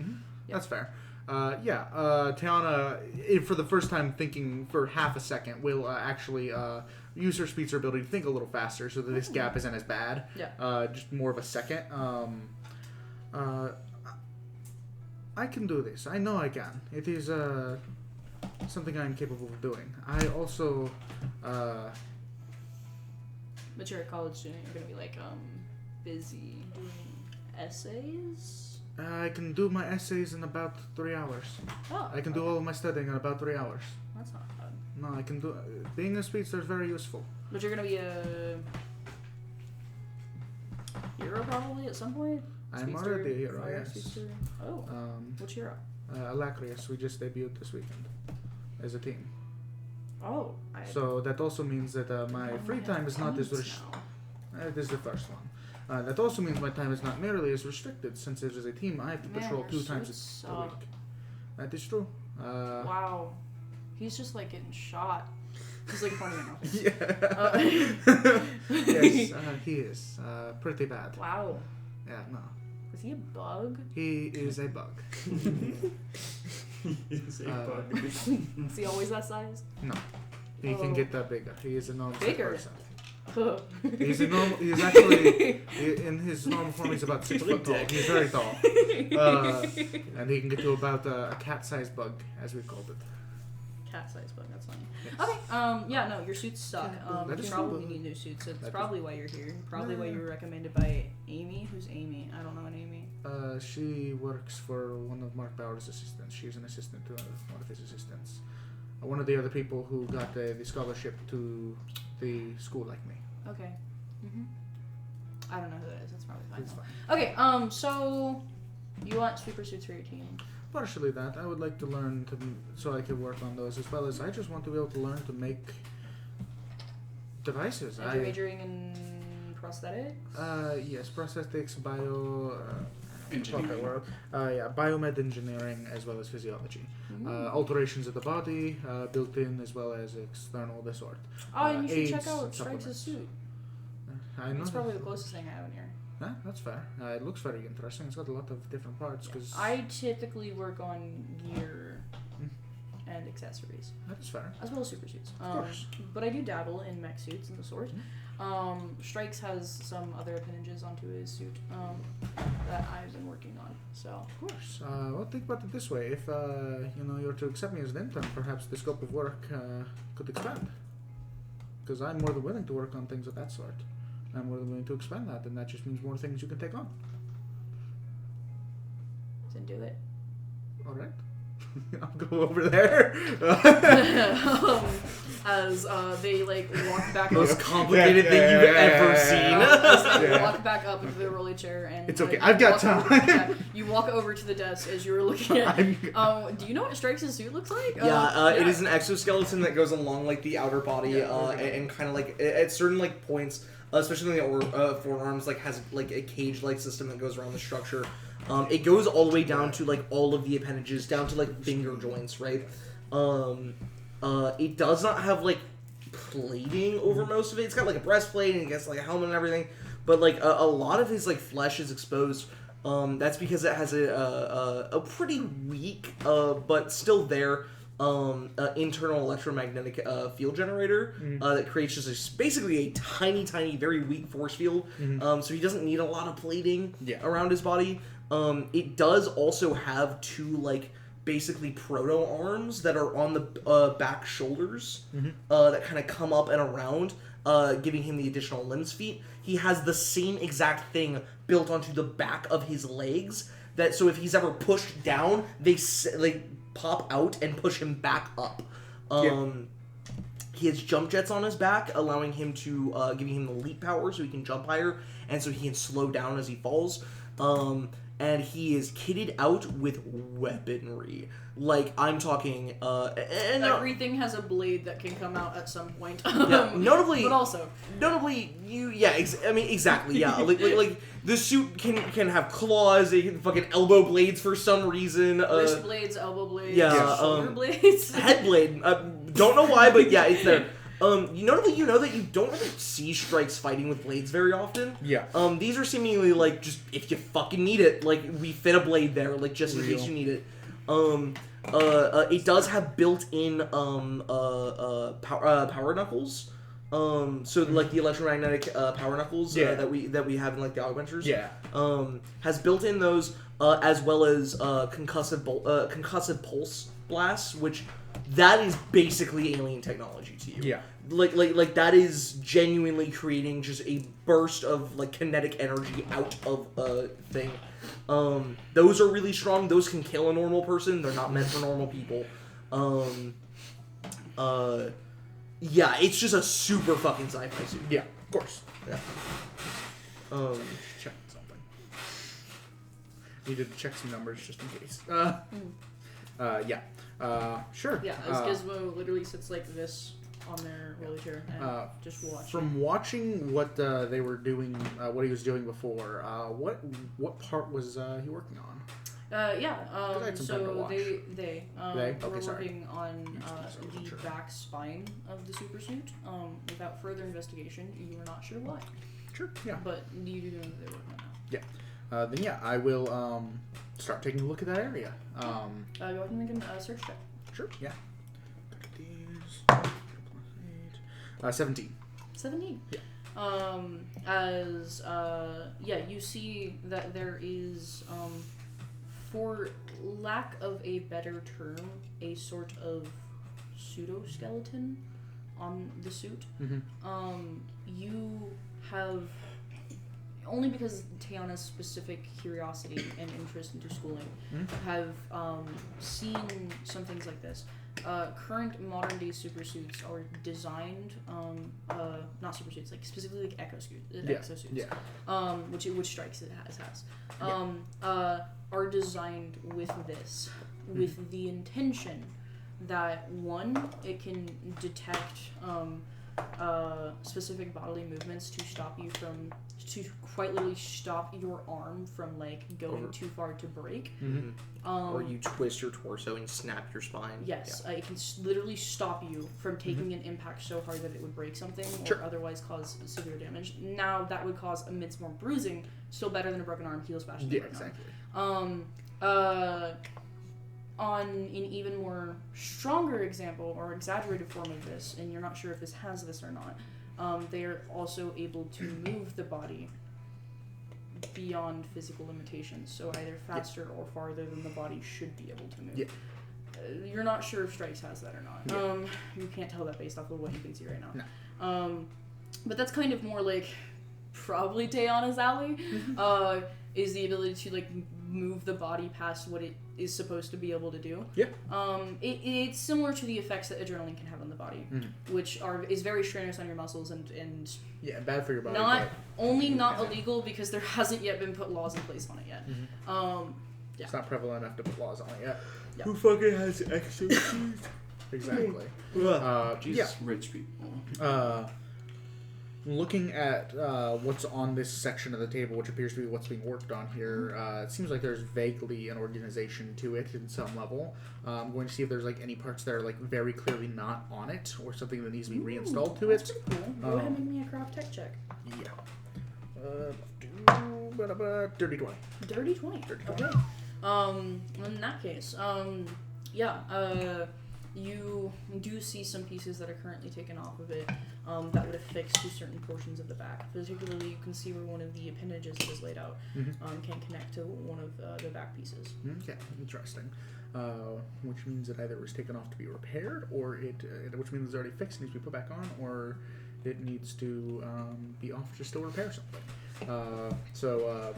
Yeah. That's fair. Tiana, for the first time thinking for half a second, will actually use her speedster ability to think a little faster so that this gap isn't as bad. Yeah. Just more of a second. I can do this. I know I can. It is something I'm capable of doing. I also... But you're a college student, you're gonna be like, busy doing essays? I can do my essays in about 3 hours. Oh. I can do all of my studying in about 3 hours. That's not bad. No, I can do... being a speedster is very useful. But you're gonna be a hero probably at some point? I'm Speedster, already a hero, fire yes. speedster. Oh. Which hero? Alacrius, we just debuted this weekend as a team. Oh. So that also means that my free time is not as it is the first one. That also means my time is not nearly as restricted since it is a team. I have to patrol 2 times a week. That is true. Wow. He's just like getting shot. He's like funny enough. Yes, he is. Pretty bad. Wow. Yeah, no. Is he a bug? He is a bug. It's a bug. Is he always that size? No. He can get that bigger. He is a normal Bigger? person. Oh. He's actually in his normal form. He's about 6 foot tall. He's very tall, and he can get to about a cat-sized bug, as we called it. Cat-sized bug. That's funny. Yes. Okay. Yeah. No, your suits suck. That You is probably true. need new suits. That's That probably why you're here. Probably why you were recommended by Amy. Who's Amy? I don't know an Amy. She works for one of Mark Bauer's assistants. She's an assistant to one of his assistants. One of the other people who got the scholarship to the school like me. Okay. I don't know who that is. That's probably fine. It's fine. Okay. So you want sweeper suits for your team? Partially that. I would like to learn so I can work on those, as well as I just want to be able to learn to make devices. And you're majoring in prosthetics? Yes, prosthetics, bio... Engineering. Biomed engineering as well as physiology. Alterations of the body, built-in as well as external, this sort. Oh, and you should check aids out and Strike's supplements. suit. I know. That's probably the closest thing I have in here. Yeah, that's fair. It looks very interesting. It's got a lot of different parts. Cause I typically work on gear and accessories, that is fair. as well as super suits. Of course. But I do dabble in mech suits and the sort. Strikes has some other appendages onto his suit that I've been working on. So Of course. Well, think about it this way. If you're to accept me as an intern, perhaps the scope of work could expand. Because I'm more than willing to work on things of that sort. I'm more than willing to expand that, and that just means more things you can take on. then do it. All right. I'll go over there. As they like walk back Most up. complicated thing you've ever seen. As they walk back up into the rolly chair and It's okay, you I've got walk- time. yeah, you walk over to the desk as you were looking at. Do you know what Strike's suit looks like? It is an exoskeleton that goes along like the outer body, and kind of like at certain like points, especially in the forearms, like has like a cage-like system that goes around the structure. It goes all the way down to like all of the appendages, down to like finger joints, right? It does not have like plating over most of it. It's got like a breastplate and it gets like a helmet and everything, but like a lot of his like flesh is exposed. That's because it has a pretty weak but still there internal electromagnetic field generator that creates just basically a tiny, very weak force field. So he doesn't need a lot of plating around his body. It does also have 2 like basically proto arms that are on the back shoulders that kind of come up and around, giving him the additional limbs feet. He has the same exact thing built onto the back of his legs, that so if he's ever pushed down, they like pop out and push him back up. He has jump jets on his back, allowing him to giving him the leap power so he can jump higher and so he can slow down as he falls. And he is kitted out with weaponry. Like, I'm talking, Everything has a blade that can come out at some point. notably, but also, exactly, yeah. like the suit can have claws, it can fucking elbow blades for some reason. wrist blades, elbow blades, yeah, shoulder blades. Head blade. Don't know why, but yeah, it's there. Notably, you know that you don't really see strikes fighting with blades very often. Yeah. These are seemingly like just if you fucking need it, like we fit a blade there, like just in case you need it. It does have built-in power knuckles. So like the electromagnetic power knuckles that we have in like the augmenters. Yeah. Has built in those as well as concussive pulse blasts, which that is basically alien technology to you. Yeah. Like that is genuinely creating just a burst of like kinetic energy out of a thing. Those are really strong. Those can kill a normal person. They're not meant for normal people. Yeah, it's just a super fucking sci-fi suit. Yeah, of course. Yeah. Check something. Needed to check some numbers just in case. Yeah. Sure. Yeah, as Gizmo literally sits like this on their wheelchair and just watch. From watching what they were doing, what he was doing before, what part was he working on? So they Okay, were sorry. working on the Sure. back spine of the super suit. Without further investigation, you were not sure why, Sure. Yeah. but you do know that they're working on that. Yeah. Then yeah, I will start taking a look at that area. Go ahead and make a search check. Sure. Yeah. Look at these. 17. 17. Yeah. You see that there is, for lack of a better term, a sort of pseudo-skeleton on the suit. Mm-hmm. You have, only because Tiana's specific curiosity and interest into schooling, have seen some things like this. Current modern day super suits are designed, not super suits, like specifically like exosuits, which strikes it has, are designed with this, with the intention that one, it can detect specific bodily movements to quite literally stop your arm from like going too far to break. Or you twist your torso and snap your spine. Yes, it can literally stop you from taking an impact so hard that it would break something or otherwise cause severe damage. Now that would cause immense more bruising. Still better than a broken arm, heals faster than a broken arm. On an even more stronger example or exaggerated form of this, and you're not sure if this has this or not, they are also able to move the body beyond physical limitations, so either faster or farther than the body should be able to move. You're not sure if Strikes has that or not. You can't tell that based off of what you can see right now. No. But that's kind of more like probably Tiana's alley, is the ability to like move the body past what it is supposed to be able to do. It's similar to the effects that adrenaline can have on the body, which is very strenuous on your muscles and bad for your body. not illegal because there hasn't yet been put laws in place on it yet. It's not prevalent enough to put laws on it yet. Yeah. Who fucking has exosuits? Exactly. Jesus, rich people. Looking at what's on this section of the table, which appears to be what's being worked on here, it seems like there's vaguely an organization to it in some level. I'm going to see if there's like any parts that are like very clearly not on it, or something that needs to be reinstalled to that's it. pretty cool. Go ahead and make me a craft tech check. Yeah. Dirty 20. Dirty 20. Okay. In that case, you do see some pieces that are currently taken off of it that would affix to certain portions of the back. Particularly, you can see where one of the appendages is laid out can connect to one of the back pieces. Okay, interesting. Which means it either was taken off to be repaired, or which means it's already fixed and needs to be put back on, or it needs to be off to still repair something. So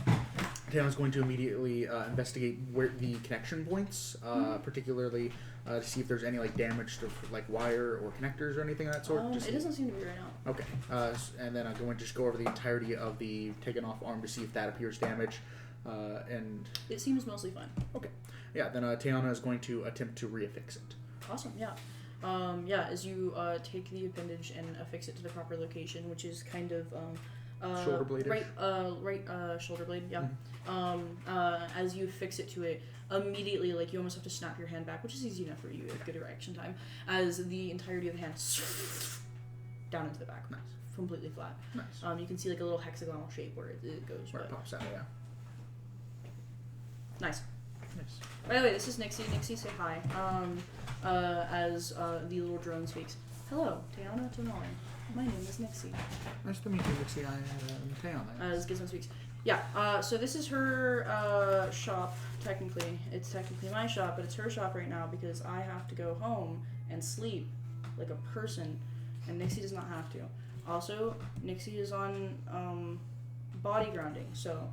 Tiana's going to immediately investigate where the connection points, particularly to see if there's any like damage to like wire or connectors or anything of that sort. It doesn't seem to be right now. Okay, and then I'm going to just go over the entirety of the taken off arm to see if that appears damaged. And it seems mostly fine. Okay, yeah. Then Tiana is going to attempt to reaffix it. Awesome. Yeah. As you take the appendage and affix it to the proper location, which is kind of shoulder blade. Right shoulder blade. Yeah. As you fix it to it, immediately, like you almost have to snap your hand back, which is easy enough for you. You have good reaction time. As the entirety of the hand down into the back. Nice. Completely flat. Nice. You can see like a little hexagonal shape where it goes. Where it but- pops out, yeah. Nice. Nice. By the way, this is Nixie. Nixie, say hi. As the little drone speaks. Hello, Teana Tonali. My name is Nixie. Nice to meet you, Lixie. I am Teana. As Gizmo speaks. Yeah, so this is her shop, technically. It's technically my shop, but it's her shop right now because I have to go home and sleep like a person, and Nixie does not have to. Also, Nixie is on body grounding, so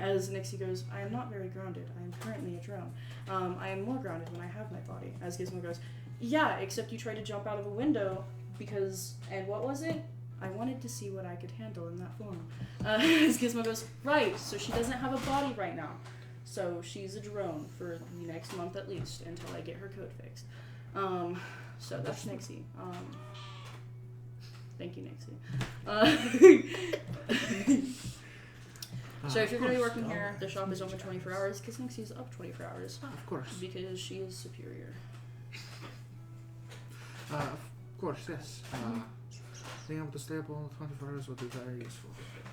as Nixie goes, I am not very grounded. I am currently a drone. I am more grounded when I have my body. As Gizmo goes, yeah, except you tried to jump out of a window because, and what was it? I wanted to see what I could handle in that form. As Gizmo goes, right, so she doesn't have a body right now. So she's a drone for the next month at least until I get her code fixed. So that's Nixie. Thank you, Nixie. So if you're going to be working here, the shop is open 24 hours because Nixie's up 24 hours. Of course. Because she is superior. Of course, yes. Being able to stay up all 24 hours would be very useful.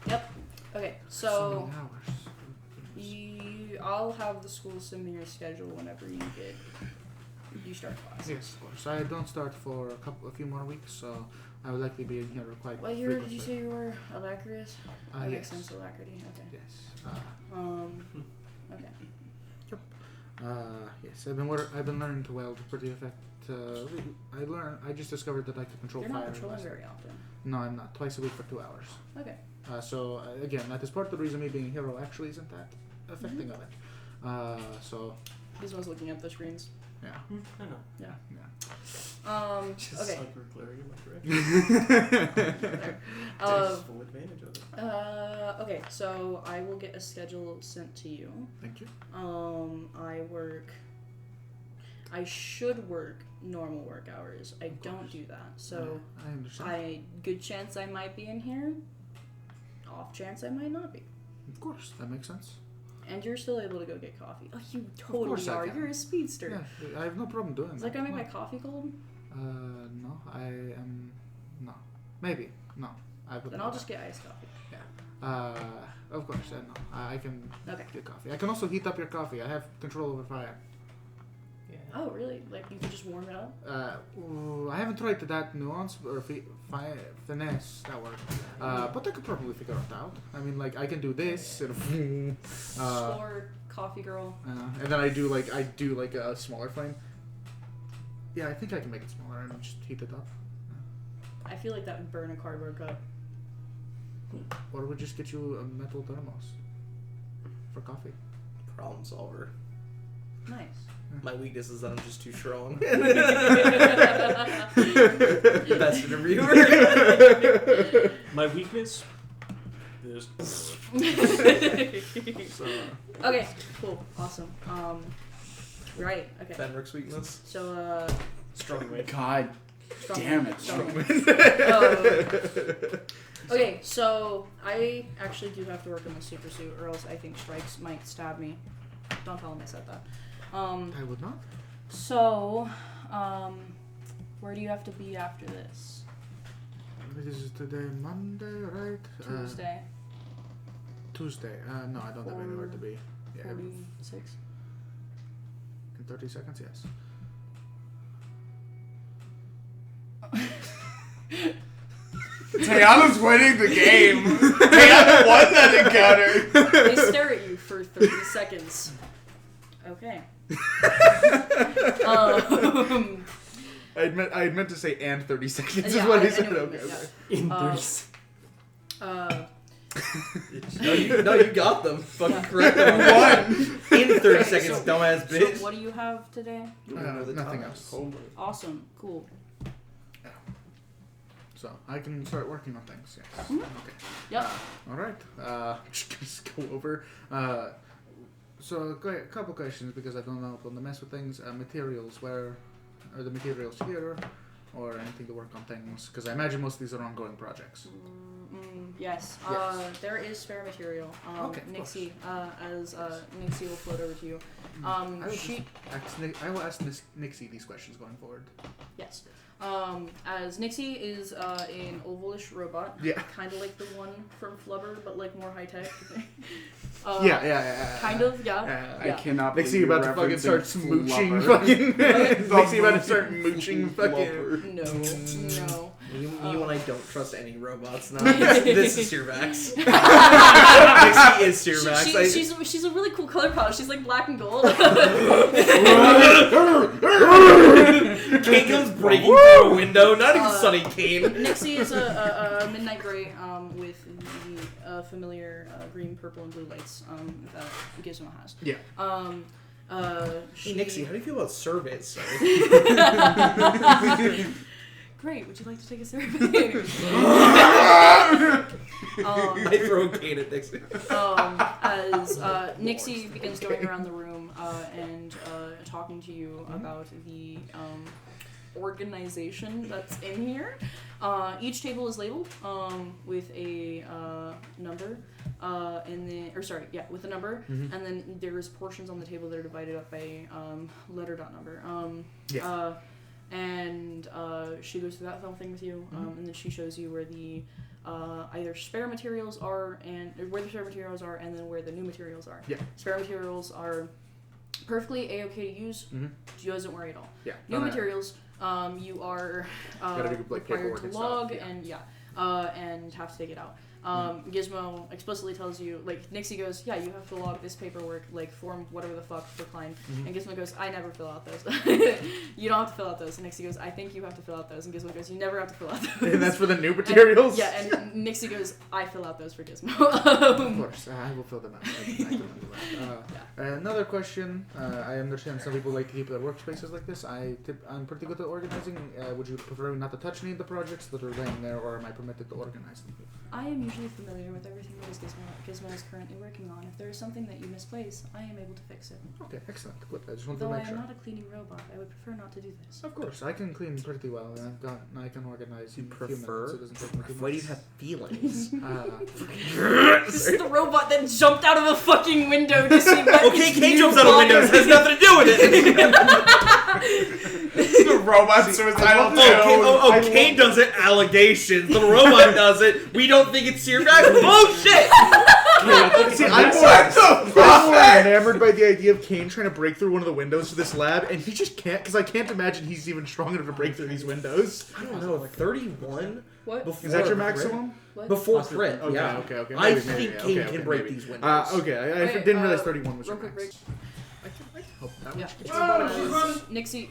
Yep. Okay, So so many hours. I'll have the school send me your schedule whenever you start class. Yes, of course. I don't start for a few more weeks, so I would likely be in here quite What year did you frequently. say you were? Alacrious? That makes Yes. sense, Alacrity. Okay. Yes. Okay. Yes. I've been learning to weld pretty I just discovered that I could control You're fire. not in patrolling my- very often. No, I'm not. Twice a week for 2 hours. Okay. So again, that is part of the reason me being a hero actually isn't that affecting of it. So Gizmo's looking at the screens. yeah. I know. Yeah. Just Okay. like we're glaring in my direction. There. Take full advantage of it. Okay, so I will get a schedule sent to you. Thank you. I should work normal work hours. I don't do that. So I understand. good chance I might be in here. Off chance I might not be. Of course, that makes sense. And you're still able to go get coffee. Oh, you course totally I are. can. You're a speedster. Yeah, I have no problem doing Is that. that gonna make my coffee cold? No, I am. No, maybe no. I wouldn't Then do I'll that. just get iced coffee. Of course, no. I can Okay. get coffee. I can also heat up your coffee. I have control over fire. Yeah. Oh, really? Like you can just warm it up? I haven't tried to that nuance or finesse that word, but I could probably figure it out. I mean, like I can do this, and, Score, coffee girl. and then I do like a smaller flame. Yeah, I think I can make it smaller and just heat it up, I feel like that would burn a cardboard cup. or we just get you a metal thermos for coffee. Problem solver. Nice. My weakness is that I'm just too strong. Best Best interviewer. My weakness is Okay, cool, awesome. Right, okay. Fenrick's weakness. So, strong wind. God strong damn wind, it, strong strong wind. Okay, so I actually do have to work in the super suit, or else I think Strikes might stab me. Don't tell him I said that. I would not. So, where do you have to be after this? This is today Monday, right? Tuesday. Tuesday. No, I don't have anywhere to be. Yeah, 46. in 30 seconds, yes. Tayana's winning the game. Tayana won that encounter. They stare at you for 30 seconds. Okay. I meant to say and 30 seconds Yeah, is what I I said. know what Okay. you meant, okay. In Uh, 30 No, you got them. Fucking Yeah. correct. One in 30 seconds, so- dumbass So bitch. what do you have today? Nothing else. Awesome. Cool. So I can start working on things. Yes. Mhm. Okay. Yep. All right. Just go over. So a couple questions because I don't know how to mess with things. Materials. Where are the materials here, or anything to work on things? Because I imagine most of these are ongoing projects. Yes. There is spare material. Okay, of Nixie, Nixie will float over to you. I will ask Nixie these questions going forward. Yes. As Nixie is an ovalish robot. Yeah. Kind of like the one from Flubber, but like more high tech. Yeah. Kind of, yeah. I cannot. Nixie believe about to you're fucking start referencing smooching Flubber. fucking. Nixie about to start mooching fucking. No. You and I don't trust any robots now. This is Sirvax. Nixie is Sirvax. She's a really cool color palette. She's like black and gold. Kane comes breaking through a window. Not even Sunny Kane. Nixie is a midnight gray with the familiar green, purple, and blue lights that Gizmo has. Yeah. Hey Nixie, how do you feel about surveys? Sorry. Great. Would you like to take a survey? I throw Kane at Nixie. As Nixie begins going around the room and talking to you about the organization that's in here. Each table is labeled with a number, with a number, and then there's portions on the table that are divided up by letter dot number. And she goes through that whole thing with you, and then she shows you where the either spare materials are and then where the new materials are. Yeah. Spare materials are perfectly a-okay to use. She doesn't worry at all. Yeah. New materials, you are required to log and and have to take it out. Gizmo explicitly tells you, like, Nixie goes, yeah, you have to log this paperwork, like, form whatever the fuck for Klein. And Gizmo goes, I never fill out those. You don't have to fill out those. And Nixie goes, I think you have to fill out those. And Gizmo goes, you never have to fill out those. And that's for the new materials? And Nixie goes, I fill out those for Gizmo. Of course, I will fill them out. I can handle that. Another question. I understand some people like to keep their workspaces like this. I'm pretty good at organizing. Would you prefer me not to touch any of the projects that are laying there, or am I permitted to organize them? I am usually familiar with everything that Gizmo is currently working on. If there is something that you misplace, I am able to fix it. Okay, excellent. Good. I just wanted Though to I make am sure. not a cleaning robot, I would prefer not to do this. Of course, I can clean pretty well. I can organize. You in a few minutes. prefer? It doesn't take me too Why do you much. have feelings? This is the robot that jumped out of a fucking window to see what Okay, his Kane new jumps out of body- windows. Has nothing to do with it. The robot suicidal too. Kane does it. Allegations. The robot does it. We don't think it's Sirvax. Bullshit. See, I'm more enamored by the idea of Kane trying to break through one of the windows to this lab, and he just can't, because I can't imagine he's even strong enough to break through these windows. I don't know. 31. What? Before Is that your crit? maximum? What? Before crit. Okay, Yeah. okay. I Maybe, think maybe. Kane can break these windows. I Wait, didn't realize 31 was real your quick break. max. I can help that Yeah. much. Nixie.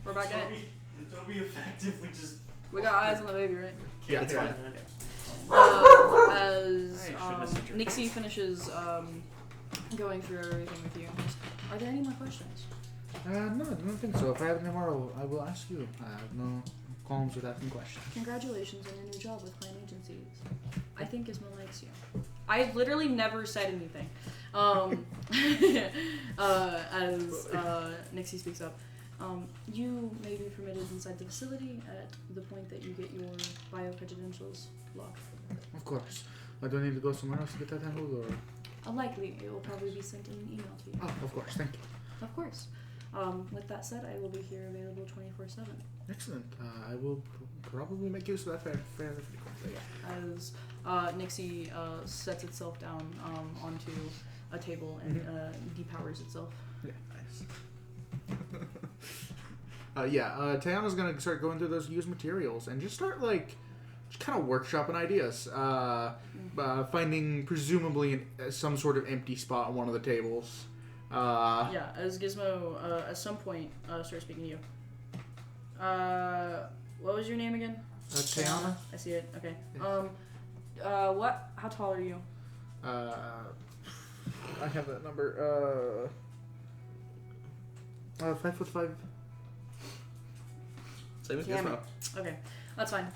We're back in it. It'll be effective. We just. We got eyes on the baby, right? Yeah, it's fine. As Nixie finishes going through everything with you, are there any more questions? No, I don't think so. If I have any more, I will ask you. I have no qualms with asking questions. Congratulations on your new job with Client Agencies. I think Gizmo likes you. I literally never said anything. As Nixie speaks up. You may be permitted inside the facility at the point that you get your bio-credentials locked. Of course. Do I need to go somewhere else to get that handled, or? Likely, it will probably be sent in an email to you. Oh, of course. Thank you. Of course. With that said, I will be here available 24/7. Excellent. I will probably make use of that fairly frequently. As Nixie sets itself down onto a table and depowers itself. Yeah, nice. Tayana's gonna start going through those used materials and just start just kind of workshopping ideas. Finding presumably some sort of empty spot on one of the tables. As Gizmo at some point starts speaking to you. What was your name again? Tayana? I see it. Okay. Yeah. What? How tall are you? I have that number. 5'5". Same as Damn Gizmo. it. Okay, that's fine.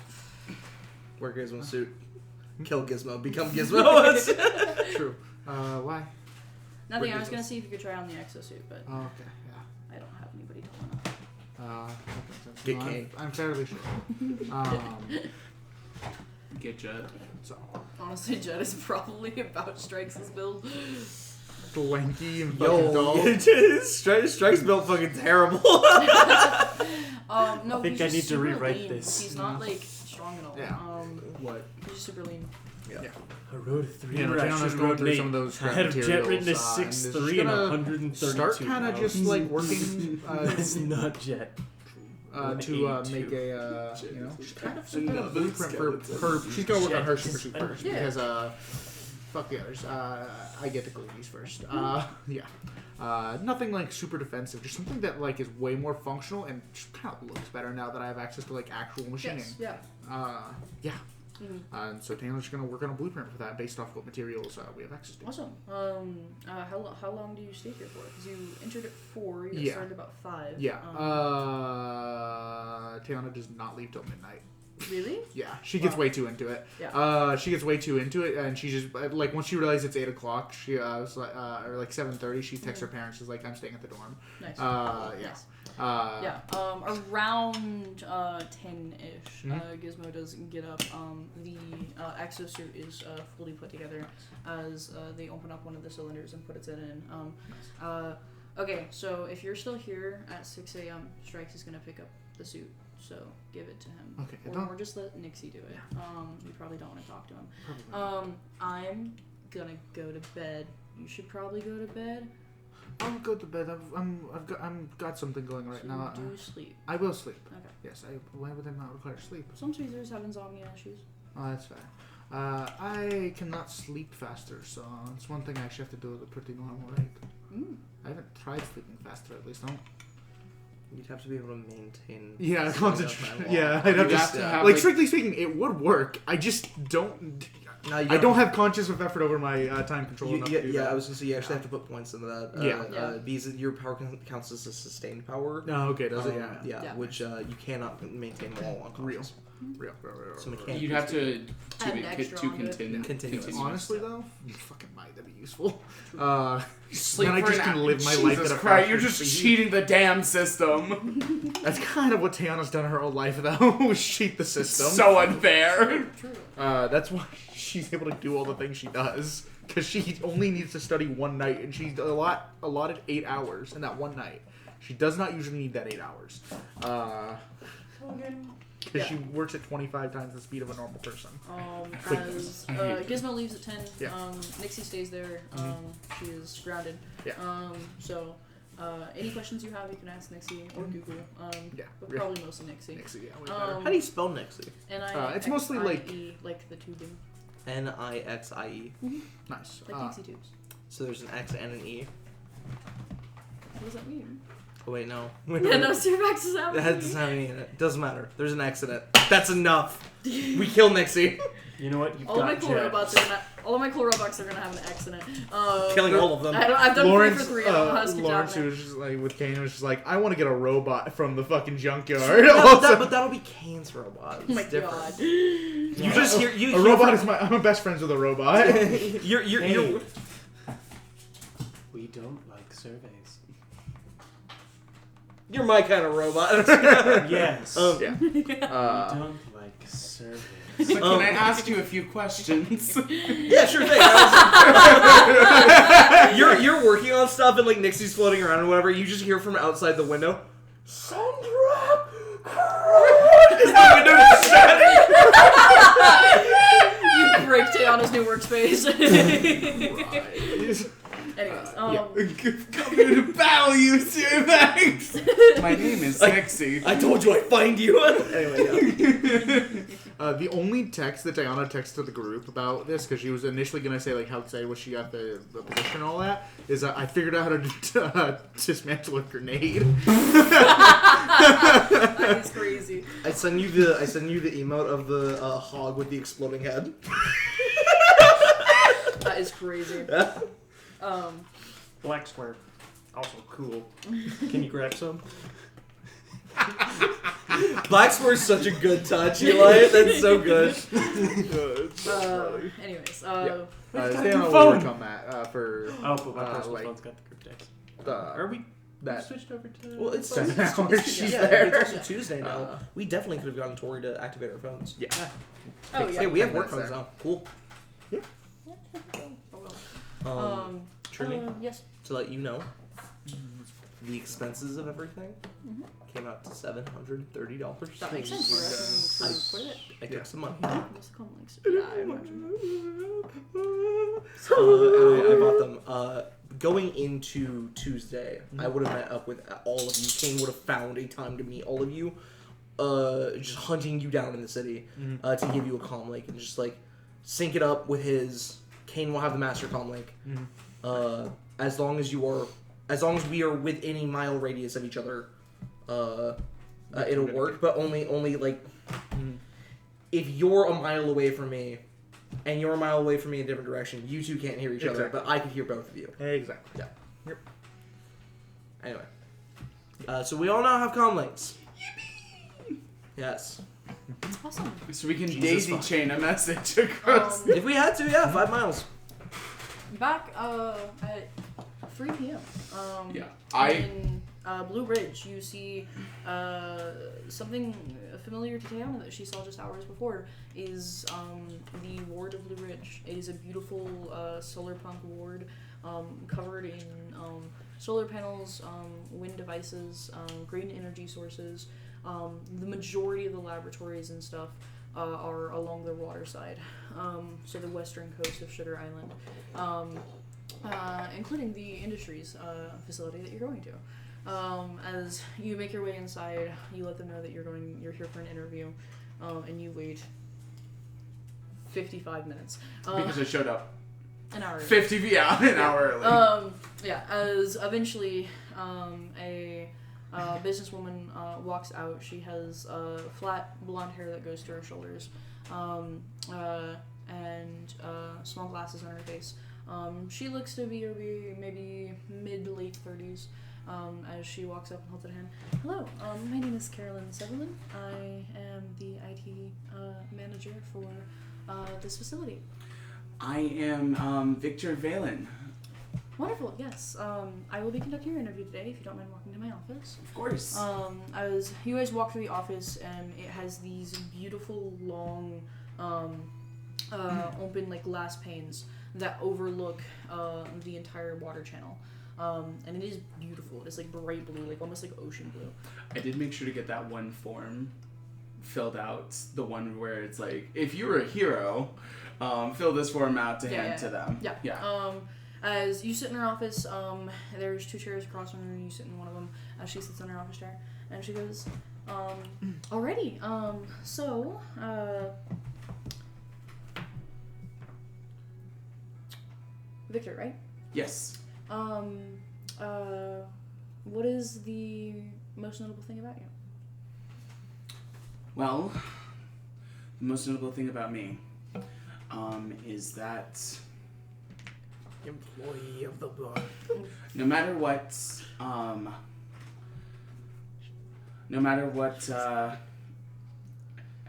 Wear Gizmo's suit. Kill Gizmo. Become Gizmo. True. Why? Nothing. I was gonna see if you could try on the exosuit, but Oh, okay. Yeah. I don't have anybody to That makes sense. Get No, Kane. I'm fairly sure. Get Jet. So Honestly, Jet is probably about Strikes' build. lanky and fucking Yo, tall. Strike's built fucking terrible. No, I think he's I just need to super rewrite lean. this. He's not like strong at all. Yeah. What? He's just super lean. I rode a 3 You know, Tiana's going through some of those scrap I had a jet written as materials, and 6'3" it's and gonna 132 Start kind of just like working It's not jet. to make a you know she's kind of some kind of blueprint for her. She's gonna work on her super suit first Yeah. because fuck the others. I get to go these first. Yeah. Nothing like super defensive, just something that like is way more functional and just kind of looks better now that I have access to like actual machining. Yes. Yeah. Yeah. Mhm. And so Taylor's gonna work on a blueprint for that based off what materials we have access to. Awesome. How long do you stay here for? Because you entered at 4. You Yeah. started about 5. Yeah. Tiana does not leave till midnight. Really? Yeah, she gets way too into it. Yeah. She gets way too into it, and she just like once she realizes it's 8 o'clock, she was like, or like 7:30, she texts her parents, she's like, "I'm staying at the dorm." Nice. Yeah. Nice. Around 10-ish, Gizmo does get up. The exosuit is fully put together as they open up one of the cylinders and put it in. Okay, so if you're still here at 6 a.m., Strikes is gonna pick up the suit. So give it to him. Okay. Or just let Nixie do it. You probably don't want to talk to him. Probably. I'm gonna go to bed. You should probably go to bed. I'll go to bed. I've got something going right So now. you do sleep. I will sleep. Okay. Yes. Why would I not require sleep? Some tweezers have insomnia issues. Oh, that's fair. I cannot sleep faster, so it's one thing I actually have to do at a pretty normal rate. I haven't tried sleeping faster, at least. You'd have to be able to maintain. Yeah, speed concentrate. up by Yeah, walk. I'd have You to. have to have, like like- strictly speaking, it would work. I just don't. No, I don't have conscious of effort over my time control enough to do that. I was gonna say you actually have to put points into that. Yeah. Because your power counts as a sustained power. Oh, okay, does it? Yeah. Yeah. Which you cannot maintain while on Real. conscious. Real. So mechanic. You'd have to Add an extra onto it. Continuous. Honestly, though, you fucking might. That'd be useful. Sleep then I for just an can hour. live my life Jesus at a Christ, faster you're just speed. cheating the damn system. That's kind of what Tiana's done her whole life, though. Cheat the system. So unfair. That's why she's able to do all the things she does. Because she only needs to study one night, and she's allotted 8 hours in that one night. She does not usually need that 8 hours. Because she works at 25 times the speed of a normal person. As Gizmo leaves at 10, Yeah. Nixie stays there. She is grounded. Yeah. So, any questions you have, you can ask Nixie or Google. Yeah. But probably mostly Nixie. Nixie, yeah, way better. How do you spell Nixie? It's mostly like- like the tubing. Nixie. Nice. Like Nixie tubes. So there's an X and an E. What does that mean? Oh wait, no. Yeah, no, Surfax is out. That doesn't have any in it. Doesn't matter. There's an X in it. That's enough. We kill Nixie. You know what? You've All of my got cool jet. robots are gonna. All of my cool robots are gonna have an X in it. Killing all of them. I've done Lawrence, 3 for 3. I don't know how to keep Lawrence, track who of was just like with Kane, was just like, I want to get a robot from the fucking junkyard. But that'll be Kane's robot. Oh my It's different. god. You just hear you. A robot is my. I'm best friends with a robot. You're. We don't like surveys. You're my kind of robot. Yes. Yeah. We don't like surveys. So can I ask you a few questions? Yeah, sure thing. You're working on stuff and like Nixie's floating around and whatever. You just hear from outside the window. Sandra, is the window just shutting? You break Tiana's new workspace. Anyways, Come here to battle you, Survex! My name is Nixie. I told you I'd find you. Anyway, yeah. The only text that Diana texted to the group about this, because she was initially going to say like how excited was she got the position and all that, is I figured out how to dismantle a grenade. that is crazy. I send you the emote of the hog with the exploding head. That is crazy. Black square. Also cool. Can you grab some? Black Square's such a good touch, Eli. That's so good. Anyways, Diana will work on that for Oh, but my personal like, phone's got the group text. the Are we that. Switched over to. Well, it's Seven also, hours, she's yeah, there. it's also Tuesday now. We definitely could have gotten Tori to activate our phones. Yeah. Oh Hey, yeah. we have work 10 minutes phones now. Cool. Oh, well. Truly, Yes. to let you know, the expenses of everything came out to $730. That makes sense. You're asking for it. I took some money. What's the common links? Yeah, I imagine. And I bought them. Going into Tuesday, I would have met up with all of you. Kane would have found a time to meet all of you, just hunting you down in the city to give you a comm link and just like sync it up with his. Kane will have the master comm link. As long as we are within a mile radius of each other, it'll work. But only like if you're a mile away from me. And you're a mile away from me in a different direction. You two can't hear each other, but I can hear both of you. Exactly. Yeah. Yep. Anyway. So we all now have comm links. Yes. Awesome. So we can Jesus daisy fuck. chain a message across. If we had to, yeah, 5 miles. Back at 3 p.m. Yeah. In Blue Ridge, you see something familiar to Tayana that she saw just hours before is the ward of Blue Ridge. It is a beautiful solar punk ward covered in solar panels, wind devices, green energy sources. The majority of the laboratories and stuff are along the water side, so the western coast of Sugar Island, including the industries facility that you're going to. As you make your way inside, you let them know that you're here for an interview, and you wait 55 minutes. Because I showed up. An hour. 50, yeah, an hour early. Yeah, as eventually a businesswoman walks out. She has flat blonde hair that goes to her shoulders, and small glasses on her face. She looks to be maybe mid to late 30s. As she walks up and holds out a hand. Hello, my name is Carolyn Sutherland. I am the IT manager for this facility. I am Victor Valen. Wonderful, yes. I will be conducting your interview today if you don't mind walking to my office. Of course. As you guys walk through the office, it has these beautiful, long, open like glass panes that overlook the entire water channel. And it is beautiful. It's like bright blue, like almost like ocean blue. I did make sure to get that one form filled out. The one where it's like, if you're a hero, fill this form out to hand to them. Yeah. As you sit in her office, there's 2 chairs across from her, and you sit in one of them. As she sits in her office chair, and she goes, "Alrighty. So, Victor, right? Yes. What is the most notable thing about you? Well, the most notable thing about me is that Employee of the blood. no matter what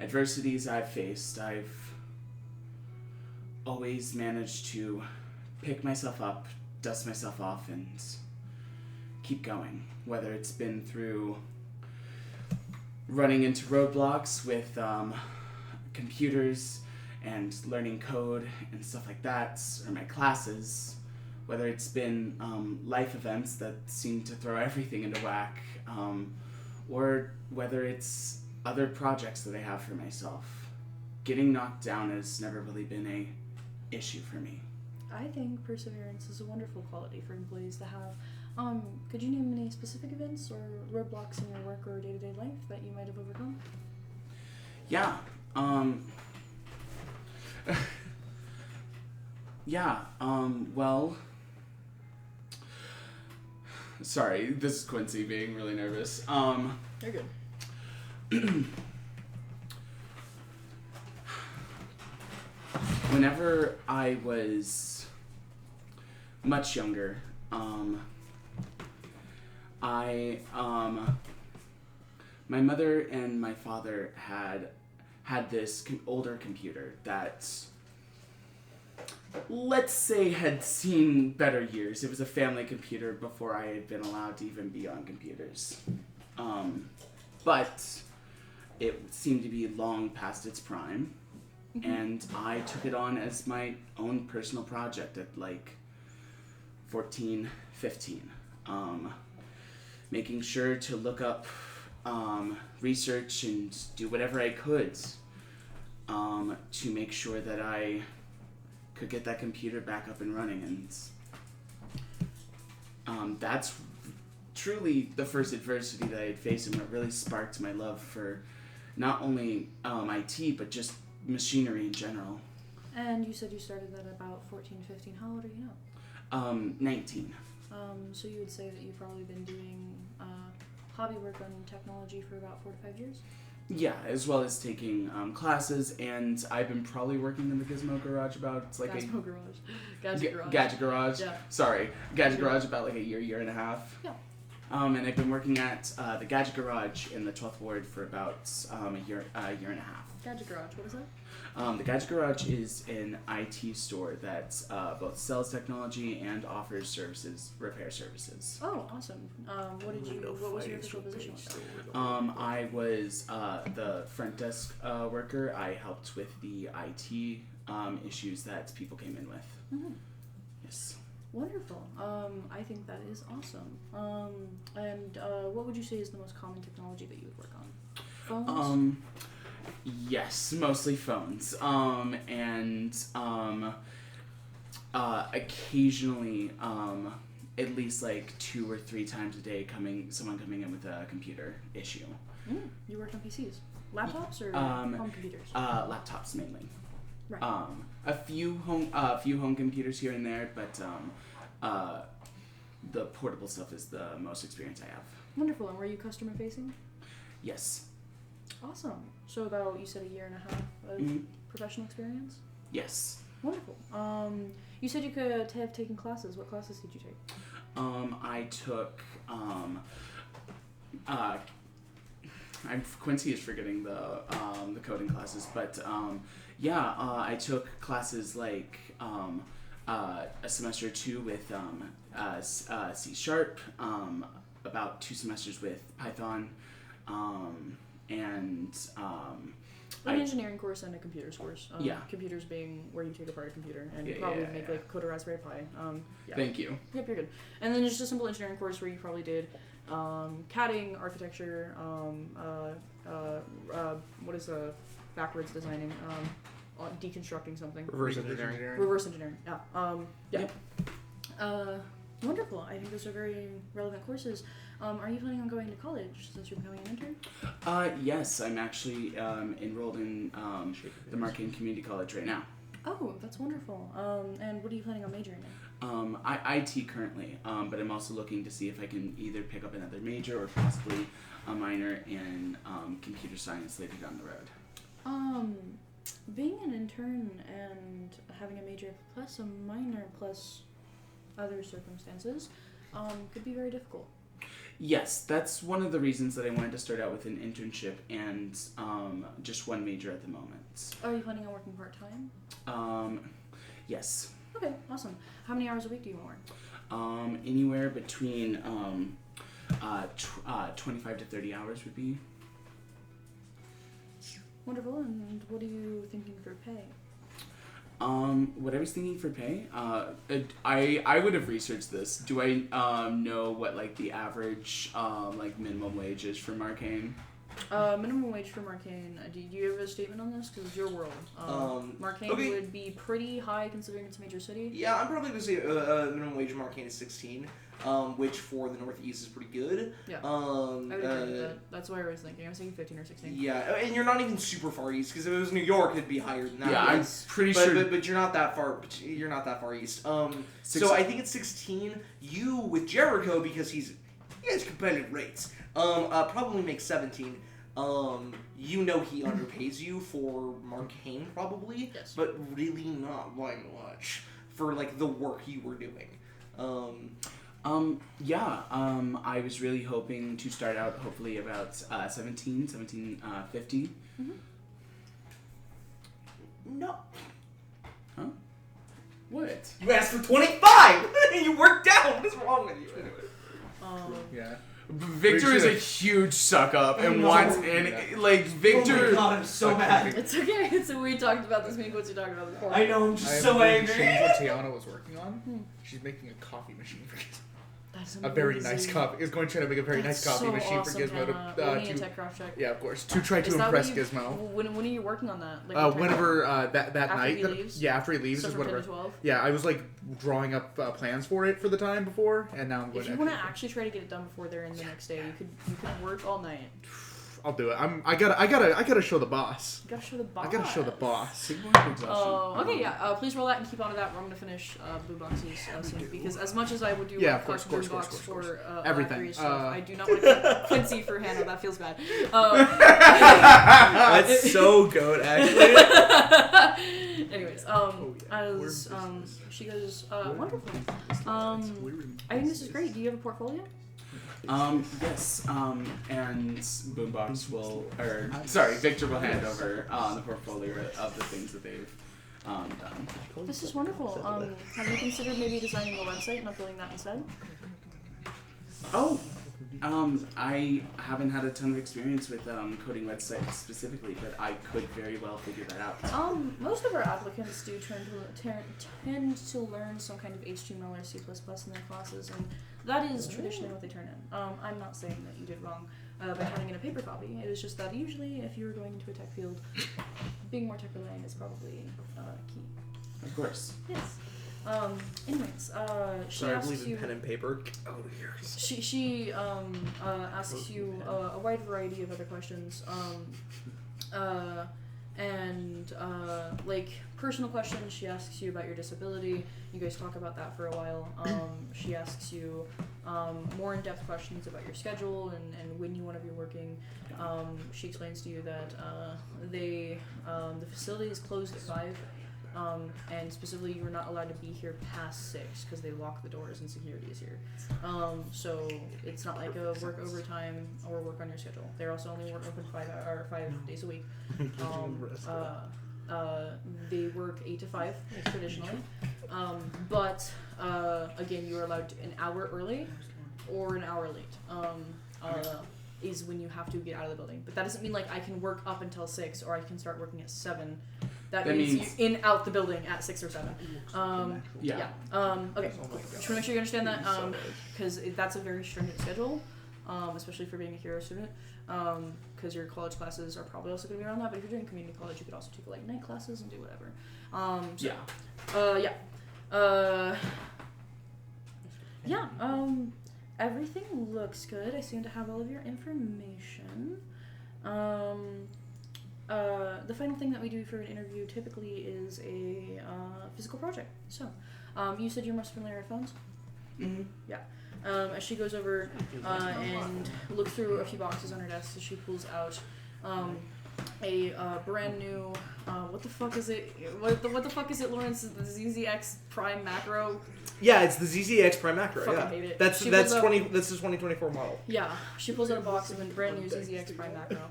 adversities I've faced, I've always managed to pick myself up, dust myself off, and keep going. Whether it's been through running into roadblocks with computers and learning code and stuff like that, or my classes, whether it's been life events that seem to throw everything into whack, or whether it's other projects that I have for myself. Getting knocked down has never really been a issue for me. I think perseverance is a wonderful quality for employees to have. Could you name any specific events or roadblocks in your work or day-to-day life that you might have overcome? Yeah. Well, sorry, this is Quincy being really nervous. You're good. Whenever I was much younger, my mother and my father had this older computer that let's say, had seen better years. It was a family computer before I had been allowed to even be on computers. But it seemed to be long past its prime, and I took it on as my own personal project at like 14, 15. Making sure to look up research and do whatever I could to make sure that I could get that computer back up and running. And that's truly the first adversity that I had faced, and what really sparked my love for not only IT, but just machinery in general. And you said you started that about 14, 15. How old are you now? 19. So you would say that you've probably been doing hobby work on technology for about 4 to 5 years? Yeah, as well as taking classes, and I've been probably working in the Gizmo Garage about Gizmo Garage. Gadget Garage. Gadget Garage. Yeah. Sorry, Gadget Garage about like a year and a half. Yeah. And I've been working at the Gadget Garage in the 12th Ward for about a year and a half. Gadget Garage, what is that? The Gadget Garage is an IT store that both sells technology and offers services, repair services. Oh, awesome. What was your official position with that? I was the front desk worker. I helped with the IT issues that people came in with. Mm-hmm. Yes. Wonderful. I think that is awesome. And what would you say is the most common technology that you would work on? Phones? Yes, mostly phones. And occasionally, at least like 2 or 3 times a day, someone coming in with a computer issue. You worked on PCs? Laptops or home computers? Laptops mainly. Right. A few home computers here and there, but the portable stuff is the most experience I have. Wonderful. And were you customer facing? Yes. Awesome. So about, you said, a year and a half of professional experience? Yes. Wonderful. You said you could have taken classes. What classes did you take? I took Quincy is forgetting the coding classes, but I took classes like a semester or 2 with C#, about 2 semesters with Python, and an engineering course and a computers course. Yeah. Computers being where you take apart a computer and Yeah, probably yeah, make yeah. like code a Raspberry Pi. Yeah. Thank you. Yep, you're good. And then just a simple engineering course where you probably did CADing, architecture, what is backwards designing, deconstructing something. Reverse engineering. Reverse engineering. Yeah. Yeah. Wonderful. I think those are very relevant courses. Are you planning on going to college since you're becoming an intern? Yes, I'm actually enrolled in the Marcainne Community College right now. Oh, that's wonderful. And what are you planning on majoring in? IT currently, but I'm also looking to see if I can either pick up another major or possibly a minor in computer science later down the road. Being an intern and having a major plus a minor plus other circumstances could be very difficult. Yes, that's one of the reasons that I wanted to start out with an internship and just one major at the moment. Are you planning on working part-time? Yes. Okay, awesome. How many hours a week do you want to work? Anywhere between 25 to 30 hours would be. Wonderful. And what are you thinking for pay? What I was thinking for pay, I would have researched this. Do I know what like the average like minimum wage is for Marcainne? Minimum wage for Marcainne. Do you have a statement on this? Because it's your world. Marcainne would be pretty high considering it's a major city. Yeah, I'm probably going to say minimum wage in Marcainne is 16, which for the Northeast is pretty good. Yeah. I would agree with that. That's what I was thinking. I was thinking 15 or 16. Yeah, and you're not even super far east, because if it was New York, it'd be higher than that. Yeah, I'm pretty sure. But you're not that far. You're not that far east. So I think it's 16. You with Jericho, because he has competitive rates. Probably makes 17. You know he underpays you for Marcainne probably, yes. But really not by much for like the work you were doing. I was really hoping to start out hopefully about 1750. No. Huh? What? You asked for 25! You worked down! What is wrong with you? Anyway. Yeah. Victor is a huge suck up and wants Victor. Oh my god, I'm so mad. It's okay. So we talked about this. Me and Quincy talked about this before. I know, I'm just I so haven't angry. changed what Tiana was working on. She's making a coffee machine for Gizmo. That's A very amazing. nice coffee. Is going to try to make a very That's nice coffee so machine awesome, for Gizmo Hannah. to Roll me a TechCraft check. yeah, of course, to try Is to that impress what you- Gizmo. When are you working on that? Like, what time? Whenever that After night, he leaves? yeah, after he leaves So is from 10 whatever. to 12? Yeah, I was like drawing up plans for it for the time before, and now I'm going If you want to actually try to get it done before they're in the next day, you could work all night. I'll do it. I gotta show the boss. You gotta show the boss. I gotta show the boss. Oh, okay, yeah. Please roll that and keep on to that. We're gonna finish blue boxes soon because as much as I would do Yeah, a of course, blue of course, box of course. for Everything. Valkyrie's stuff, I do not want to keep Quincy for Hannah. That feels bad. That's so good, actually. Anyways, she goes, wonderful. I think this is great. Do you have a portfolio? Yes, and Boombox will, Victor will hand over the portfolio of the things that they've done. This is wonderful. Have you considered maybe designing a website and uploading that instead? Oh, I haven't had a ton of experience with coding websites specifically, but I could very well figure that out. Most of our applicants do tend to learn some kind of HTML or C++ in their classes, and that is traditionally what they turn in. I'm not saying that you did wrong by turning in a paper copy. It is just that usually, if you're going into a tech field, being more tech-reliant is probably key. Of course. Yes. Anyways, she Sorry, I asks believe in you. pen and paper. Oh, yours. She asks you a wide variety of other questions, and like personal questions. She asks you about your disability. You guys talk about that for a while. She asks you more in-depth questions about your schedule and when you want to be working. She explains to you that the facility is closed at 5. And specifically, you are not allowed to be here past 6 because they lock the doors and security is here. So it's not like a work overtime or work on your schedule. They're also only open 5 days a week. They work 8 to 5 traditionally, but again, you are allowed an hour early or an hour late. Is when you have to get out of the building. But that doesn't mean like I can work up until 6 or I can start working at 7. That means you out the building at 6 or 7. Yeah. Okay. Just want to make sure you understand that because that's a very stringent schedule, especially for being a hero student. Because your college classes are probably also going to be around that. But if you're doing community college, you could also take like night classes and do whatever. Everything looks good. I seem to have all of your information. The final thing that we do for an interview typically is a physical project. So, you said you're most familiar with phones? Mm-hmm. Yeah. As she goes over and looks through a few boxes on her desk, as she pulls out a brand new what the fuck is it? What the fuck is it, Lawrence? The ZZX Prime Macro? Yeah, it's the ZZX Prime Macro. Fucking Yeah, hate it. that's She that's was, 20. That's the 2024 model. Yeah, she pulls out a box of a brand new ZZX Prime Macro,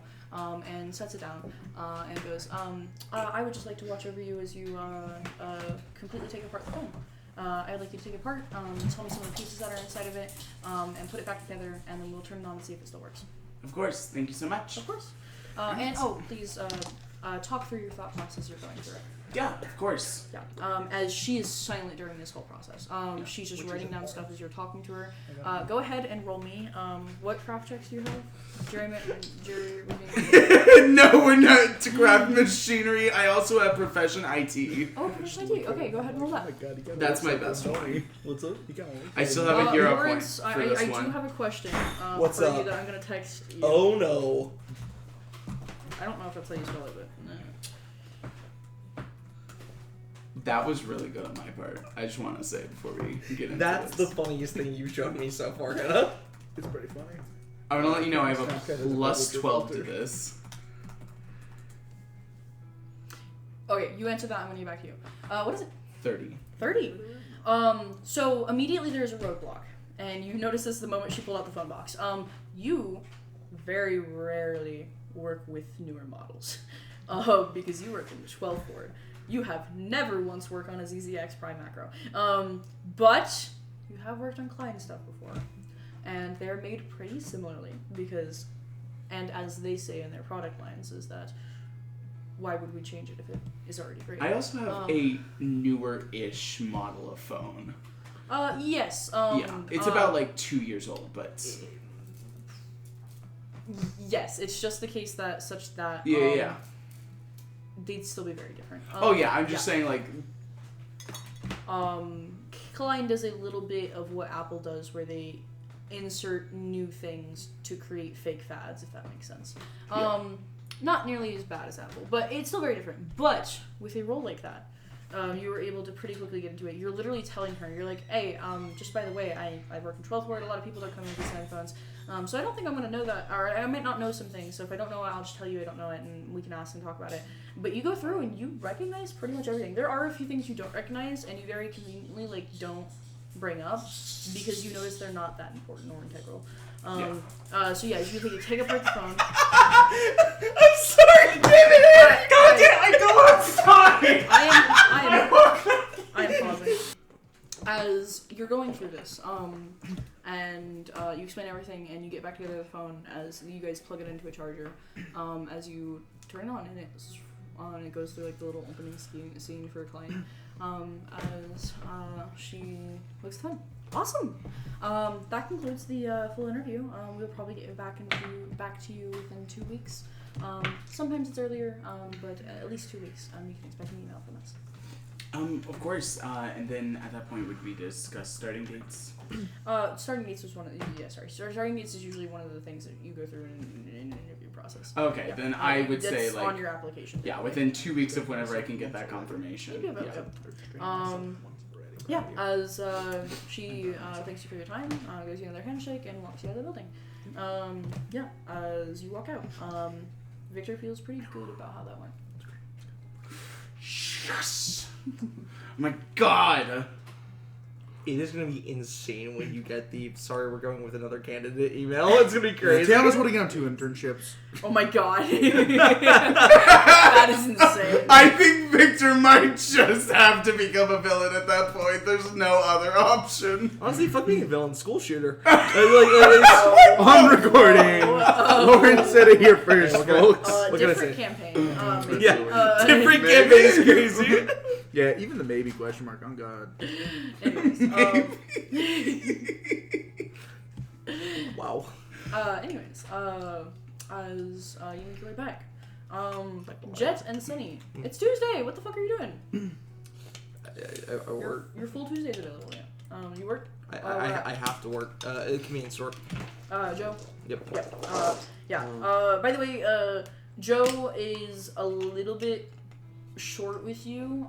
and sets it down, and goes, I would just like to watch over you as you completely take apart the phone. I'd like you to take it apart, tell me some of the pieces that are inside of it, and put it back together, and then we'll turn it on and see if it still works. Of course. Thank you so much. Of course. And please talk through your thought process you're going through it. Yeah, of course. Yeah. As she is silent during this whole process. She's just writing down stuff as you're talking to her. Go ahead and roll me. What craft checks do you have? Jerry. No, we're not to craft machinery. I also have profession IT. Oh, profession IT. Okay, go ahead and roll that. That's my best one. What's up? I still have a hero Lawrence, point for this I one. do have a question What's for up? you that I'm going to text you. Oh no. I don't know if that's how you spell it, but... That was really good on my part. I just want to say before we get into That's the this. funniest thing you've shown me so far, Hannah. It's pretty funny. I'm gonna let you know I have a plus 12 to this. Okay, you answer that, I'm going to get back to you. What is it? 30. 30. So immediately there's a roadblock, and you notice this the moment she pulled out the phone box. You very rarely work with newer models, because you work in 12 Ford. You have never once worked on a ZZX Prime macro. But you have worked on Klein stuff before. And they're made pretty similarly because, and as they say in their product lines, is that why would we change it if it is already great? I also have a newer-ish model of phone. Yes. Yeah, it's about like 2 years old, but yes, it's just the case that such that yeah. they'd still be very different. Oh yeah, I'm just saying like. Klein does a little bit of what Apple does, where they insert new things to create fake fads, if that makes sense. Not nearly as bad as Apple, but it's still very different. But with a role like that, you were able to pretty quickly get into it. You're literally telling her, you're like, hey, just by the way, I work in 12th Ward, a lot of people are coming with these headphones, so I don't think I'm going to know that, or I might not know some things, so if I don't know it, I'll just tell you I don't know it, and we can ask and talk about it. But you go through and you recognize pretty much everything. There are a few things you don't recognize, and you very conveniently, like, don't bring up, because you notice they're not that important or integral. So yeah, you take apart the phone. I'm sorry, David! God damn, I know I'm sorry! I am pausing. As you're going through this, and you explain everything, and you get back together the phone as you guys plug it into a charger, as you turn it on, and it's on, it goes through like the little opening scene for a client, as she looks fun. Awesome! That concludes the full interview. We'll probably get back to you within 2 weeks. Sometimes it's earlier, but at least 2 weeks. You can expect an email from us. Of course, and then at that point would we discuss starting dates? Starting dates was one of the, starting dates is usually one of the things that you go through in an interview process. Okay, yeah. Then I would say that's like on your application. Yeah, within 2 weeks of whenever I can get that confirmation. Yeah. As she thanks you for your time, gives you another handshake, and walks you out of the building. As you walk out, Victor feels pretty good about how that went. Yes! Oh my god! It is going to be insane when you get the sorry we're going with another candidate email. It's going to be crazy. Tiana's holding on 2 internships. Oh my god. That is insane. I think Victor might just have to become a villain at that point. There's no other option. Honestly, fuck being a villain. School shooter. On recording. Lauren said it here first, folks. Different campaign. Different campaign is crazy. Yeah, even the maybe question mark on God. Anyways, wow. Anyways, as you make your way back, Jet and Sunny, it's Tuesday. What the fuck are you doing? I work. Your full Tuesday's available. Yeah. You work. I have to work. Convenience store. Joe. Yep. By the way, Joe is a little bit short with you,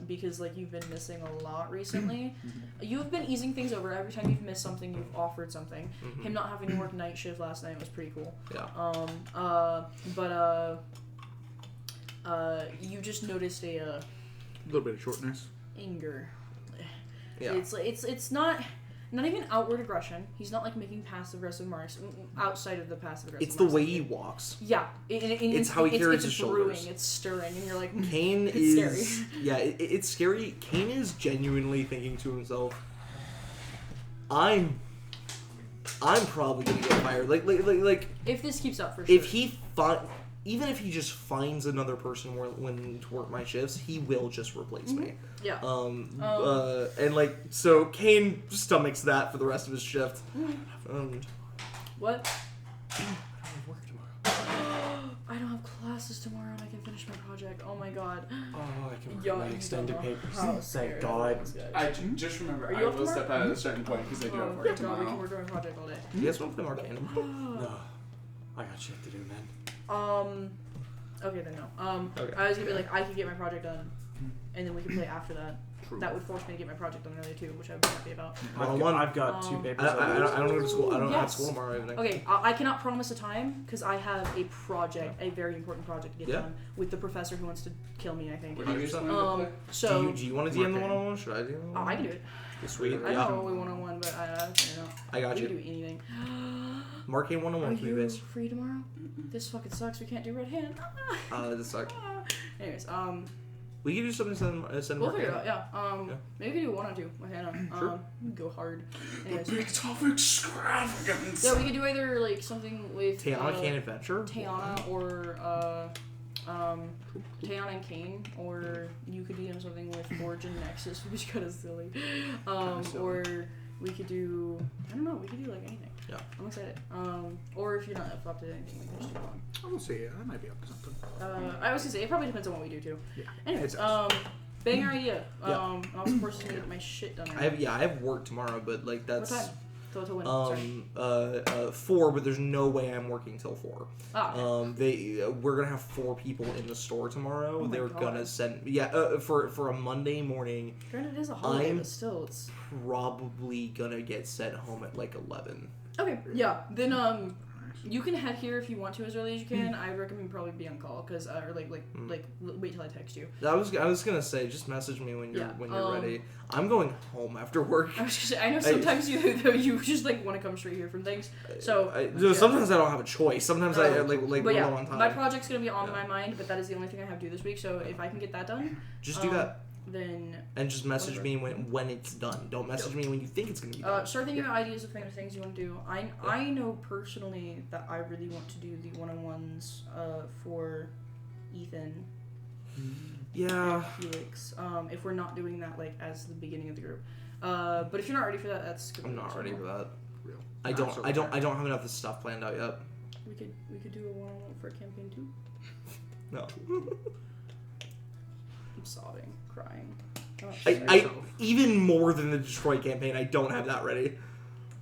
because like you've been missing a lot recently. You've been easing things over. Every time you've missed something, you've offered something. Him not having to work night shift last night was pretty cool. Yeah. You just noticed a little bit of shortness. Anger. Yeah. It's not even outward aggression. He's not like making passive aggressive marks outside of the passive aggressive. It's the way he walks. Yeah, it's how he carries his shoulders. Brewing, it's stirring, and you're like, Kane it's is scary. Yeah, it's scary. Kane is genuinely thinking to himself, I'm probably gonna get fired. Like if this keeps up for sure. If he even if he just finds another person willing to work my shifts, he will just replace me. Yeah. And like so, Kane stomachs that for the rest of his shift. What? I don't have work tomorrow. I don't have classes tomorrow, and I can finish my project. Oh my god. Oh, I can work Yo, on my you extended don't know papers. how Thank scared God. I just remember, Are I you off will tomorrow? step out at a certain point because I do have work We tomorrow. can work on my project all day. You guys want to play Marcainne? No, I got shit to do, man. Okay then no. Okay. I was gonna be like, I could get my project done, and then we can play after that. True. That would force me to get my project done early too, which I would be happy about. I've got 2 papers. I don't go to school. I don't have Yes. school tomorrow. Evening. Okay, I cannot promise a time because I have a project, a very important project to get done with the professor who wants to kill me. I think. What do you guys want to play? So Do you want to DM the one-on-one? Should I DM the one-on-one? I can do it. Sweet. I Yeah. know we one-on-one, but I don't know. I got We you. can do anything. Marcainne 101 Are for you you guys. free tomorrow? This fucking sucks. We can't do red hand. This sucks. Anyways, We can do something send we'll figure it Marcainne. out. Yeah. Yeah. Maybe we can do 1-on-2 with Hannah. Sure. We can go hard. Anyways. Big tough extravagance. Yeah, we could do either like something with Tiana Can Adventure. Tiana or Tiana and Kane, or you could DM something with Forge and Nexus, which is kind of silly. Or we could do, I don't know, we could do like anything. Yeah. I'm excited. Or if you're not up to anything, we can just do one. We'll see. I might be up to something. I was gonna say it probably depends on what we do too. Yeah. Anyways, It's- banger idea. Yeah. Of course, to get my shit done. I have work tomorrow, but like that's What time? Till when? Sorry. 4, but there's no way I'm working till 4. Okay. We're gonna have 4 people in the store tomorrow. Oh my They're God. gonna send for a Monday morning. Granted, it is a holiday, I'm- but still, it's Probably gonna get sent home at like 11. okay. Yeah. Then you can head here if you want to as early as you can. I would recommend probably be on call because or like wait till I text you. I was gonna say just message me when you're ready. I'm going home after work. I was gonna say I know sometimes you just like want to come straight here from things. So sometimes I don't have a choice. Sometimes I like But yeah, low on time. my project's gonna be on my mind, but that is the only thing I have to do this week. So if I can get that done, Just do that then and just message me when it's done. Don't message me when you think it's gonna be done. start thinking about ideas of things you want to do. I know personally that I really want to do the one-on-ones for Ethan. Yeah. Felix. If we're not doing that like as the beginning of the group, but if you're not ready for that, that's good. I'm not ready for that. Real. I don't have enough stuff planned out yet. We could do a one-on-one for campaign 2. No. I'm sobbing, crying. Oh, I even more than the Detroit campaign. I don't have that ready.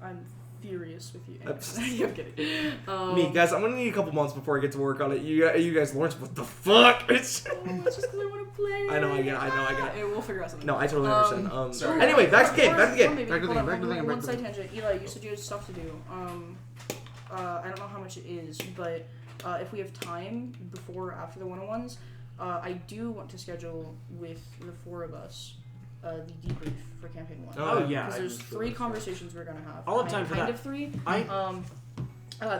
I'm furious with you. I'm I'm kidding. Me guys, I'm gonna need a couple months before I get to work on it. You guys, Lawrence, what the fuck? It's Oh, it's just because I want to play. I know, I get it. Hey, we'll figure out something. No, I totally understand. sorry. Anyway, back to the game. Back to the game, Hold on, back to the game, one back to side the tangent. Eli, you said you had stuff to do. I don't know how much it is, but if we have time before or after the one-on-ones, I do want to schedule with the 4 of us the debrief for campaign 1. Oh, yeah. Because there's 3 conversations we're gonna have. I'll have time for kind that. of 3. I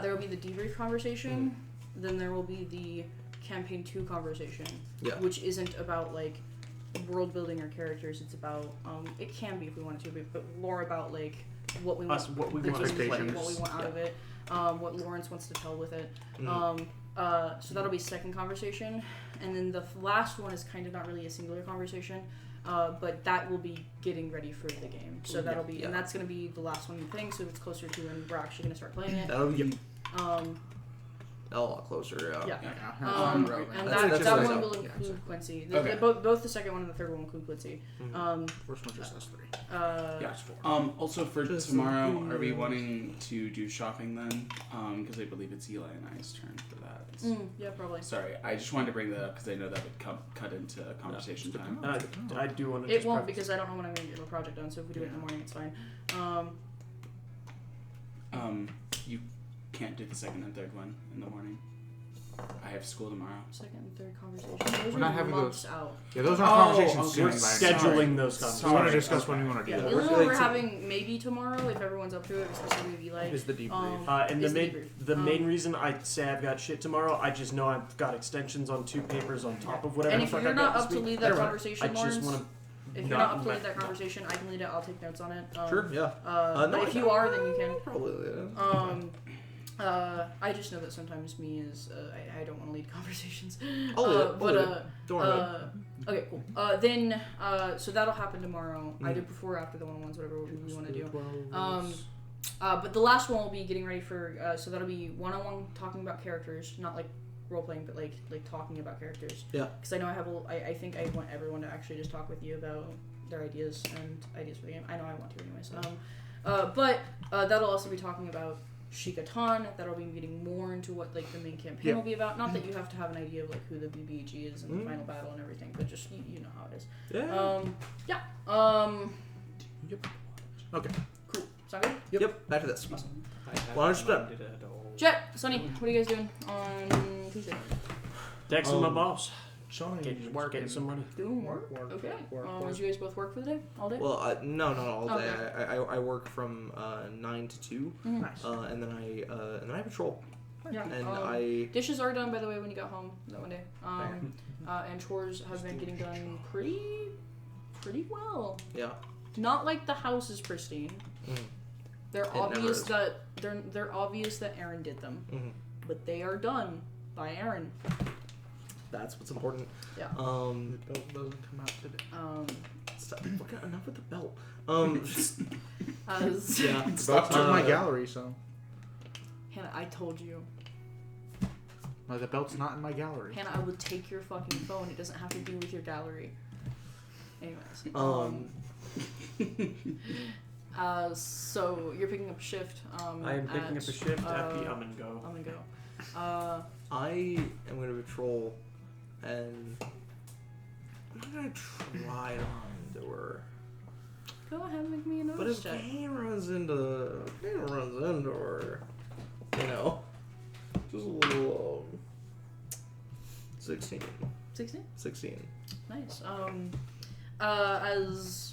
There will be the debrief conversation. Then there will be the campaign 2 conversation, Yeah. which isn't about like world building or characters. It's about it can be if we wanted to, but more about like what we Us, want, what we the want as gameplay, players. what we want out of it, what Lawrence wants to tell with it. Mhm. So that'll be second conversation, and then the last one is kind of not really a singular conversation. But that will be getting ready for the game. So that'll be, and that's going to be the last one you think, so it's closer to when we're actually going to start playing it. That'll be Um, a lot closer. yeah. Um, And That's that nice. one will Yeah, include Quincy. Okay. Both the second one and the third one will include Quincy. First one just us 3. Yeah. Also for Just tomorrow, like are we wanting to do shopping then? Because I believe it's Eli and I's turn for that. Yeah, probably. Sorry, I just wanted to bring that up because I know that would cut into conversation time. I do want to. It won't because I don't know when I'm going to get my project done. So if we do it in the morning, it's fine. You can't do the second and third one in the morning. I have school tomorrow. Second and third conversation. Those We're are not having months out. Yeah, those are Oh, conversations okay. soon. We're by scheduling those So conversations. we want to Sorry, discuss when okay. we want to Yeah, do the that. only We're one we're like- having maybe tomorrow if everyone's up to it, especially with Eli. Is the debrief. And the Is the main debrief. the main reason I say I've got shit tomorrow, I just know I've got extensions on 2 papers on top of whatever And the if fuck you're I got not this up to week. lead that I conversation, just Lawrence, want to. if you're not up to lead that conversation, I can lead it. I'll take notes on it. Sure. Yeah. But no, if you are, then you can. Probably. Yeah. I just know that sometimes me is I don't want to lead conversations. I'll lead it. But Don't worry about it. okay, cool. Then so that'll happen tomorrow. Either before or after the one-on-ones, whatever we want to do. But the last one will be getting ready for. So that'll be one-on-one talking about characters, not like role playing, but like talking about characters. Yeah. Because I know I think I want everyone to actually just talk with you about their ideas and ideas for the game. I know I want to anyways. But that'll also be talking about Shikatan. That'll be getting more into what like the main campaign will be about. Not that you have to have an idea of like who the BBG is and the final battle and everything, but just you know how it is. Yeah. Yep. Okay. Cool. Sound good? Yep. Back to this. 100%. Jet, Sunny, what are you guys doing on Tuesday? Texting my boss. Sony Getting some money. Doing work. Okay. Did you guys both work for the day? All day? Well, no, not all day. Okay. I work from 9 to 2, Nice. and then I patrol. Yeah. And Dishes are done, by the way, when you got home that one day. And chores have been getting done pretty well. Yeah. Not like the house is pristine. They're It obvious never that they're obvious that Aaron did them, but they are done by Aaron. That's what's important. Yeah. The belt doesn't come out today. Stop, enough with the belt. Yeah. The belt took my gallery, so. Hannah, I told you. Well, the belt's not in my gallery. Hannah, I would take your fucking phone. It doesn't have to do with your gallery. Anyways. So you're picking up a shift. I am picking up a shift at the and Go. And Go. I am going to patrol, and I'm not going to try to harm her. Go ahead, make me a But notice if check. Kane runs into her, you know, just a little 16. 16? 16. Nice. As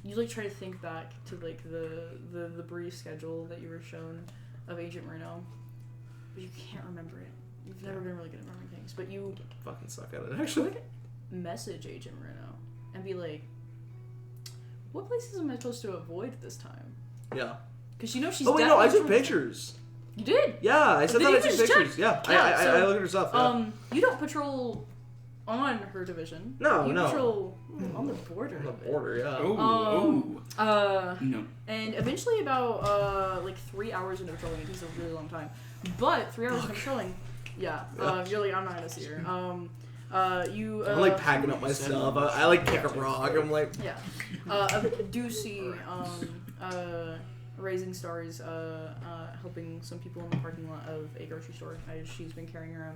you like try to think back to like the brief schedule that you were shown of Agent Marino, but you can't remember it. You've never been really good at remembering things, but you Fucking suck at it, actually. message Agent Marino and be like, "What places am I supposed to avoid this time?" Yeah. Because you know she's. Oh wait, no, I took definitely- pictures. You did. Yeah, I said Then that you I took can just pictures. Yeah, Yeah, I looked at her stuff. Yeah. You don't patrol on her division. No, you no. patrol on the border. On the of it. border, yeah. No. And eventually about like 3 hours into patrolling, it takes a really long time. But 3 hours into patrolling, you're like, I'm not gonna see her. You I'm like packing up my stuff. I like kick a rock. I'm like, do see Rising Stars helping some people in the parking lot of a grocery store as she's been carrying out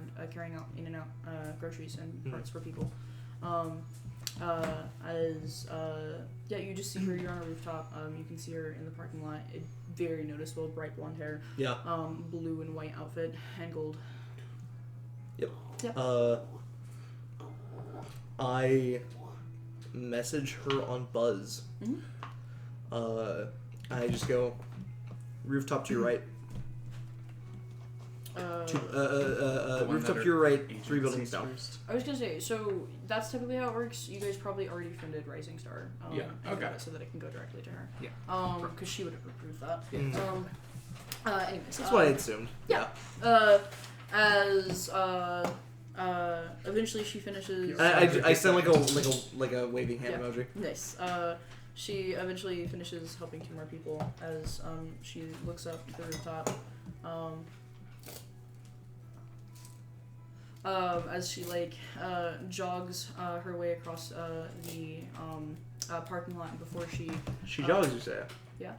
in and out groceries and parts for people. You just see her. You're on a rooftop. You can see her in the parking lot. Very noticeable, bright blonde hair. yeah. Blue and white outfit and gold. Yep. Yep. I message her on Buzz. I just go rooftop to your right. Rooftop to your right. 3 buildings down. I was gonna say, so that's typically how it works. You guys probably already friended Rising Star. Yeah, and okay. got it so that it can go directly to her. Yeah. Because she would have approved that. Anyways. That's what I assumed. Yeah. Eventually she finishes. I send like a waving hand emoji. Nice. She eventually finishes helping 2 more people as she looks up the rooftop. As she jogs her way across the parking lot before She jogs, you say? Yeah.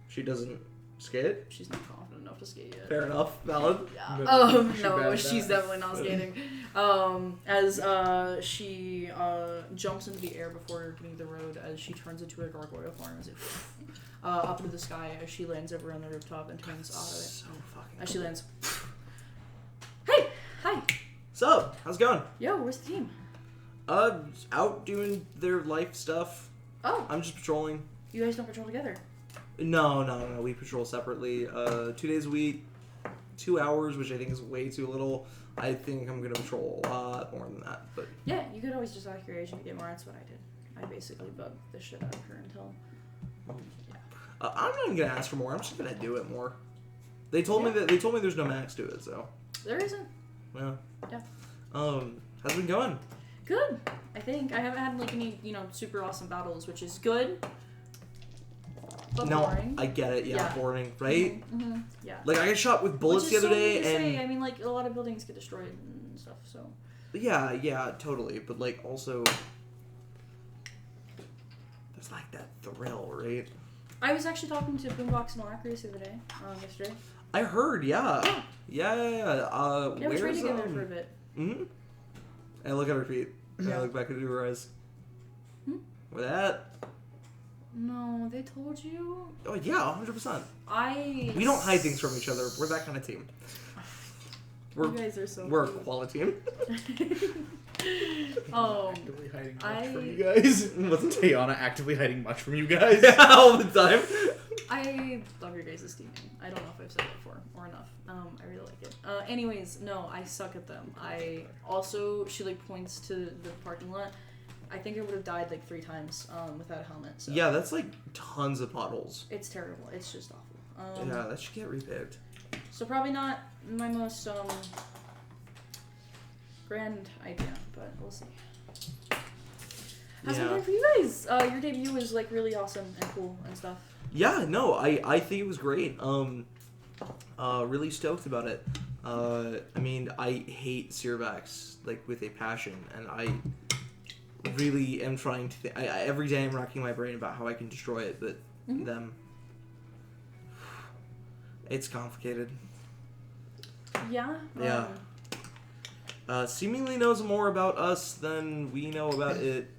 She doesn't skate? She's not confident enough to skate yet. Fair enough. Valid. Yeah. She No, bad at she's that. definitely not skating. As she jumps into the air before getting to the road, as she turns into a gargoyle form, as it up into the sky, as she lands over on the rooftop and turns out of it. So fucking As cool. she lands. Hey! Hi! So, how's it going? Yo, where's the team? Out doing their life stuff. Oh, I'm just patrolling. you guys don't patrol together. No. We patrol separately. 2 days a week, 2 hours, which I think is way too little. I think I'm gonna patrol a lot more than that. But Yeah, you could always just ask your agent to get more. That's what I did. I basically bugged the shit out of her until. I'm not even gonna ask for more. I'm just gonna do it more. They told me there's no max to it, so There isn't. yeah. Yeah. How's it been going? Good. I think I haven't had any super awesome battles, which is good. But No, boring. I get it. Yeah, Yeah. boring, right? Mm-hmm. Yeah. Like I got shot with bullets Which the is other so day, weird to say. and I mean, like a lot of buildings get destroyed and stuff. So. yeah, totally. But like also, there's like that thrill, right? I was actually talking to Boombox and Alacrius the other day, yesterday. I heard, yeah. Yeah, we Where's trained together for a bit. Mm-hmm. And I look at her feet. And I look back into her eyes. With that? No, they told you. Oh yeah, 100%. We We don't hide things from each other. We're that kind of team. You guys are so. We're a cute. quality team. Actively hiding much I- from you guys. Wasn't Tayana actively hiding much from you guys? all the time. I love your guys' team. I don't know if I've said it before or enough. I really like it. Anyways, no, I suck at them. She like points to the parking lot. I think I would have died like 3 times without a helmet. So Yeah, that's like tons of potholes. it's terrible. It's just awful. Yeah, that should get repaved. So probably not my most grand idea, but we'll see. How's it going for you guys? Your debut was like really awesome and cool and stuff. Yeah, no, I think it was great. Really stoked about it. I mean, I hate Searvax like with a passion, and I really am trying to. Every day I'm racking my brain about how I can destroy it, but them. It's complicated. Yeah. Yeah. Seemingly knows more about us than we know about it.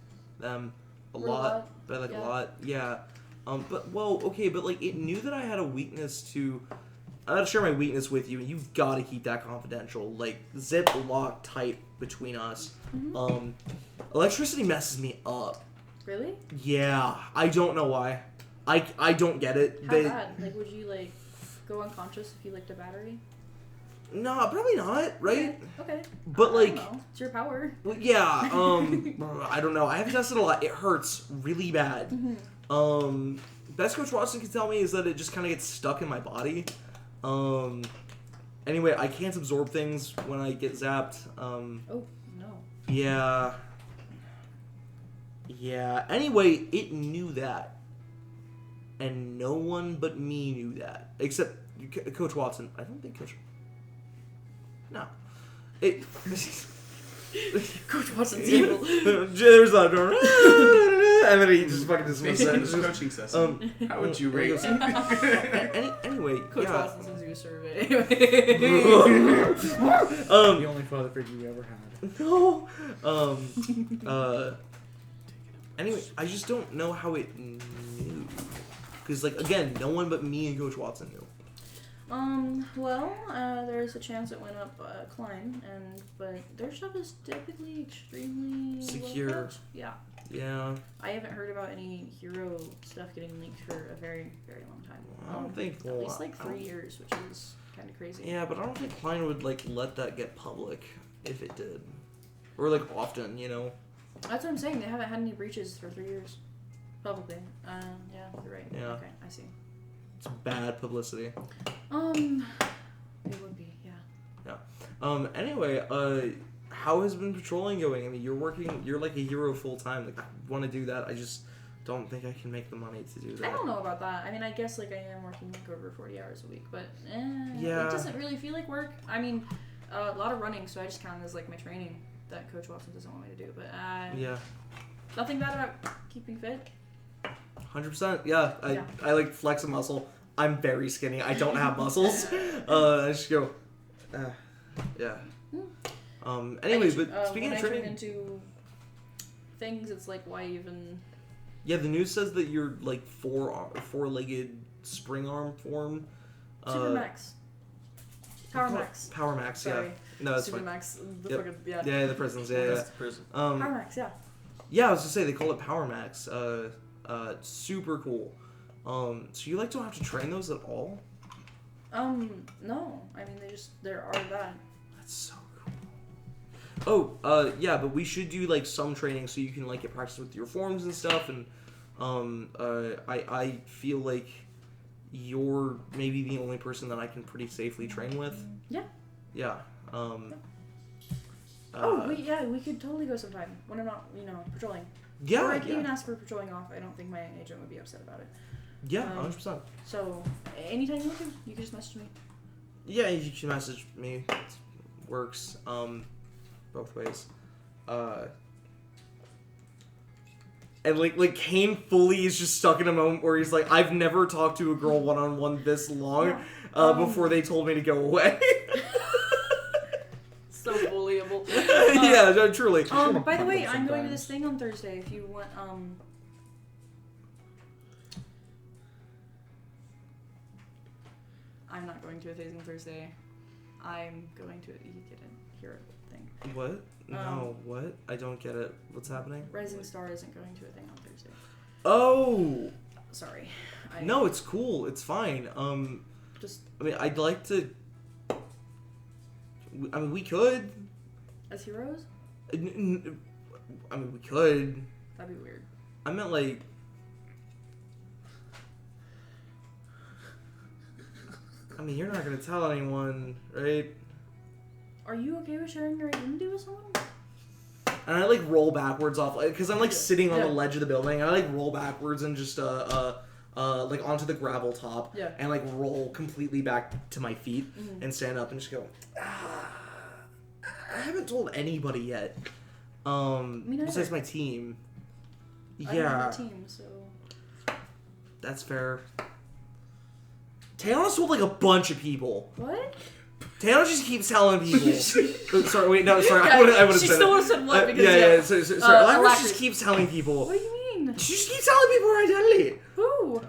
A lot. But like yeah. a lot. Yeah. But like it knew that I had a weakness to. I gotta share my weakness with you, and you've got to keep that confidential. Like zip lock tight between us. Electricity messes me up. Really? Yeah, I don't know why. I don't get it. How bad? Like, would you like go unconscious if you licked a battery? No, probably not. Right? Okay. But I like, don't know. It's your power. well, yeah. I don't know. I haven't tested a lot. It hurts really bad. Best Coach Watson can tell me is that it just kind of gets stuck in my body. Anyway, I can't absorb things when I get zapped. Oh no. Yeah. Yeah. Anyway, it knew that. And no one but me knew that. Except Coach Watson. I don't think Coach... No. It... Coach Watson's evil. There's that door. And then he just fucking dismisses Basically, it. this coaching session. How would you rate? Anyway, Coach yeah. Watson sends you a survey. The only father figure you ever had. No. Anyway, I just don't know how it knew. Because, like, again, no one but me and Coach Watson knew. Well, there's a chance it went up climb, but their stuff is typically extremely Secure. well kept. Yeah. Yeah. I haven't heard about any hero stuff getting leaked for a very, very long time. I don't think... At well, least like I 3 don't- years, which is kind of crazy. Yeah, but I don't think Klein would, like, let that get public if it did. Or, like, often, you know? That's what I'm saying. They haven't had any breaches for 3 years. Publicly. Yeah, you're right. Yeah. Okay, I see. It's bad publicity. It would be, yeah. Anyway, how has been patrolling going? I mean, you're like a hero full time. Like, I want to do that. I just don't think I can make the money to do that. I don't know about that. I mean, I guess like I am working like over 40 hours a week, but Yeah. it doesn't really feel like work. I mean, a lot of running, so I just count it as like my training that Coach Watson doesn't want me to do. But Yeah. nothing bad about keeping fit. 100%. Yeah. Yeah. I like flex a muscle. I'm very skinny. I don't have muscles. I just go. Yeah. Anyway, but speaking when of I turn training, into things, it's like why even? yeah, the news says that you're like four-legged spring arm form. Supermax. Power Max. Power Max. Yeah. Sorry. No, that's fine. Supermax. The Yep. fucking, yeah. Yeah, the prisons. Yeah, That's the prison. Power Max. Yeah. Yeah, I was gonna say they call it Power Max. Super cool. So you like don't have to train those at all? No. I mean, there are that. That's so cool. Oh, yeah, but we should do like some training so you can like get practice with your forms and stuff. And I feel like you're maybe the only person that I can pretty safely train with. Yeah. Yeah. We could totally go sometime when I'm not, patrolling. Yeah. Or I could yeah. even ask for patrolling off. I don't think my agent would be upset about it. Yeah, 100%. So, anytime you want to, you can just message me. Yeah, you can message me. It works. Both ways. And like Kane fully is just stuck in a moment where he's like, I've never talked to a girl one-on-one this long before they told me to go away. So bullyable. Yeah, no, truly. By the way, Sometimes. I'm going to this thing on Thursday. If you want, I'm not going to a thing on Thursday. I'm going to. You get a hero thing. What? No, what? I don't get it. What's happening? Rising Star isn't going to a thing on Thursday. Oh! Sorry. No, it's cool. It's fine. Just I mean, I'd like to... I mean, we could. as heroes? I mean, we could. That'd be weird. I meant, like... I mean, you're not gonna tell anyone, right? Are you okay with sharing your identity with someone? And I, like, roll backwards off... Because I'm, like, sitting on the Yeah. ledge of the building. And I, like, roll backwards and just, like, onto the gravel top. Yeah. And, like, roll completely back to my feet. And stand up and just go... I haven't told anybody yet. neither. Besides my team. I don't Yeah, have a team, so that's fair. Tayana told like a bunch of people. what? Tayana just keeps telling people. Sorry, wait, no, sorry. Yeah, I would have she said still it. would have said what because yeah. Sorry. Lyra Alacrity. just keeps telling people. What do you mean? She just keeps telling people her identity. Who?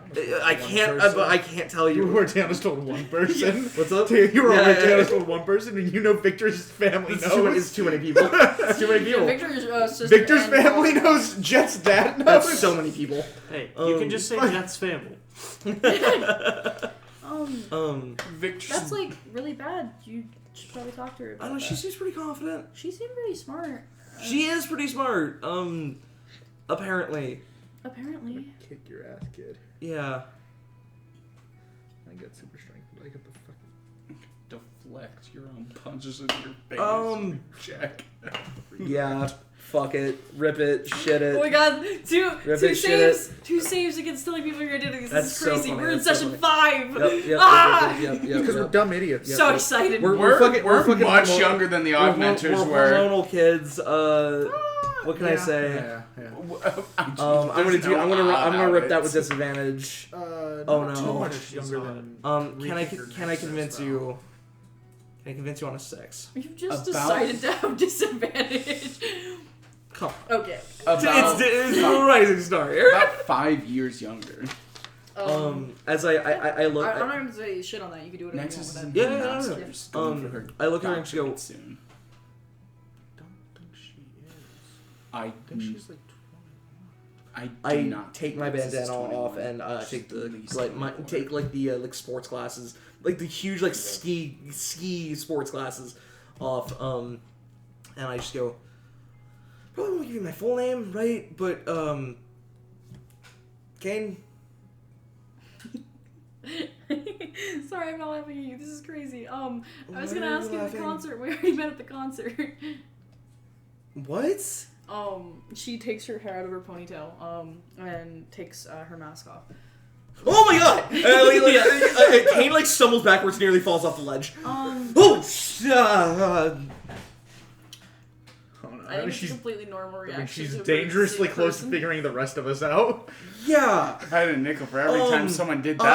I can't. But I can't tell You you. were Thanos told one person. What's up? You were Yeah, over yeah, yeah. Thanos told one person, and you know Victor's family knows. It's too many people. It's too many people. Victor's sister. Victor's and family knows. Jet's dad knows. That's so many people. Hey, you can just say Jet's family. Victor. That's like really bad. You should probably talk to her about I don't know. She that. seems pretty confident. She seemed pretty smart. She is pretty smart. Apparently. Apparently. Kick your ass, kid. Yeah. I got super strength, but I got the fucking. Deflect your own punches into your face. Jack. Yeah. Fuck it. Rip it. Shit it. Oh my god, two Rip it, shit saves! 2 saves against telling people your identities. That's This is so crazy. funny, We're in that's so session funny. 5. Yep. Because we're dumb idiots. So excited. We're fucking much hormo- younger than the we're augmenters we're were. hormonal kids. What can I say? Yeah. I'm gonna rip that with disadvantage. Oh no. Too much younger than. Can I convince you? Can I convince you on a 6? You've just About- decided to have disadvantage. Come on. Okay. About, It's a rising star here. about 5 years younger. As I look. I'm not gonna say shit on that. You can do whatever Nexus you want is with in that. Yeah, the yeah, yeah. masters. Going for her I look at her and she doctorate go. soon. Don't think she is. I think she's like 20. I do I not take my think this is bandana 21. off and She's take the at least like my 24. take like the like sports glasses, like the huge like ski sports glasses off. And I just go. Probably won't give you my full name, right? But Kane. Sorry, I'm not laughing at you. This is crazy. I was Why gonna are ask you you at the laughing? concert. We already met at the concert. What? She takes her hair out of her ponytail, and takes her mask off. Oh my god! Kane like stumbles backwards, nearly falls off the ledge. Oh! Oh no. I think it's a completely normal reaction. She's to a dangerously sick close to person. figuring the rest of us out. Yeah. I had a nickel for every time someone did that.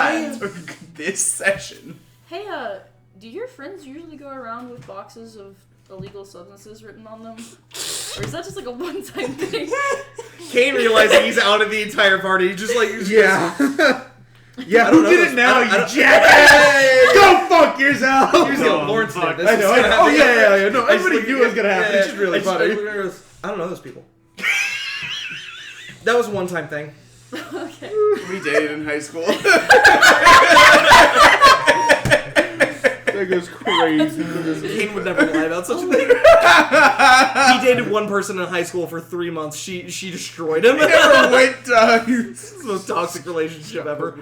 I- This session. Hey, do your friends usually go around with boxes of illegal substances written on them? Or is that just like a one-time thing? Kane realizing he's out of the entire party. He's just like, Yeah. Yeah, I don't who know did this. it now, I you don't- jackass? Go fuck yourself! Here's the Lawrence fuck. did. This I is know. gonna happen. Yeah. No, I just everybody look- knew it was gonna happen. It's just really funny. I don't know those people. That was a one-time thing. Okay. We dated in high school. That goes crazy. Kane would never lie about such a thing. He dated one person in high school for 3 months. She destroyed him. Never went It's the most toxic relationship ever.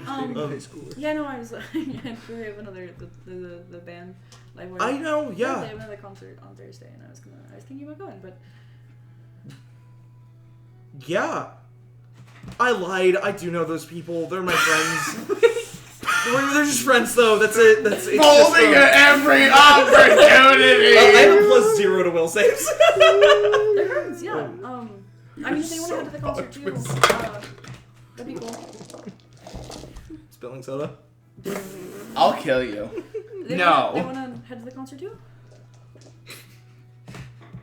Yeah, no, I was like, we have another the band. Like, I know, They yeah. have another concert on Thursday, and I was thinking about going, but Yeah. I lied. I do know those people. They're my friends. They're just friends, though. That's it. That's it. Folding at every opportunity. I have a +0 to will saves. they're friends. Yeah. I mean, if they want to head to the concert too, that'd be cool. Spilling soda. I'll kill you. They No. want to head to the concert too.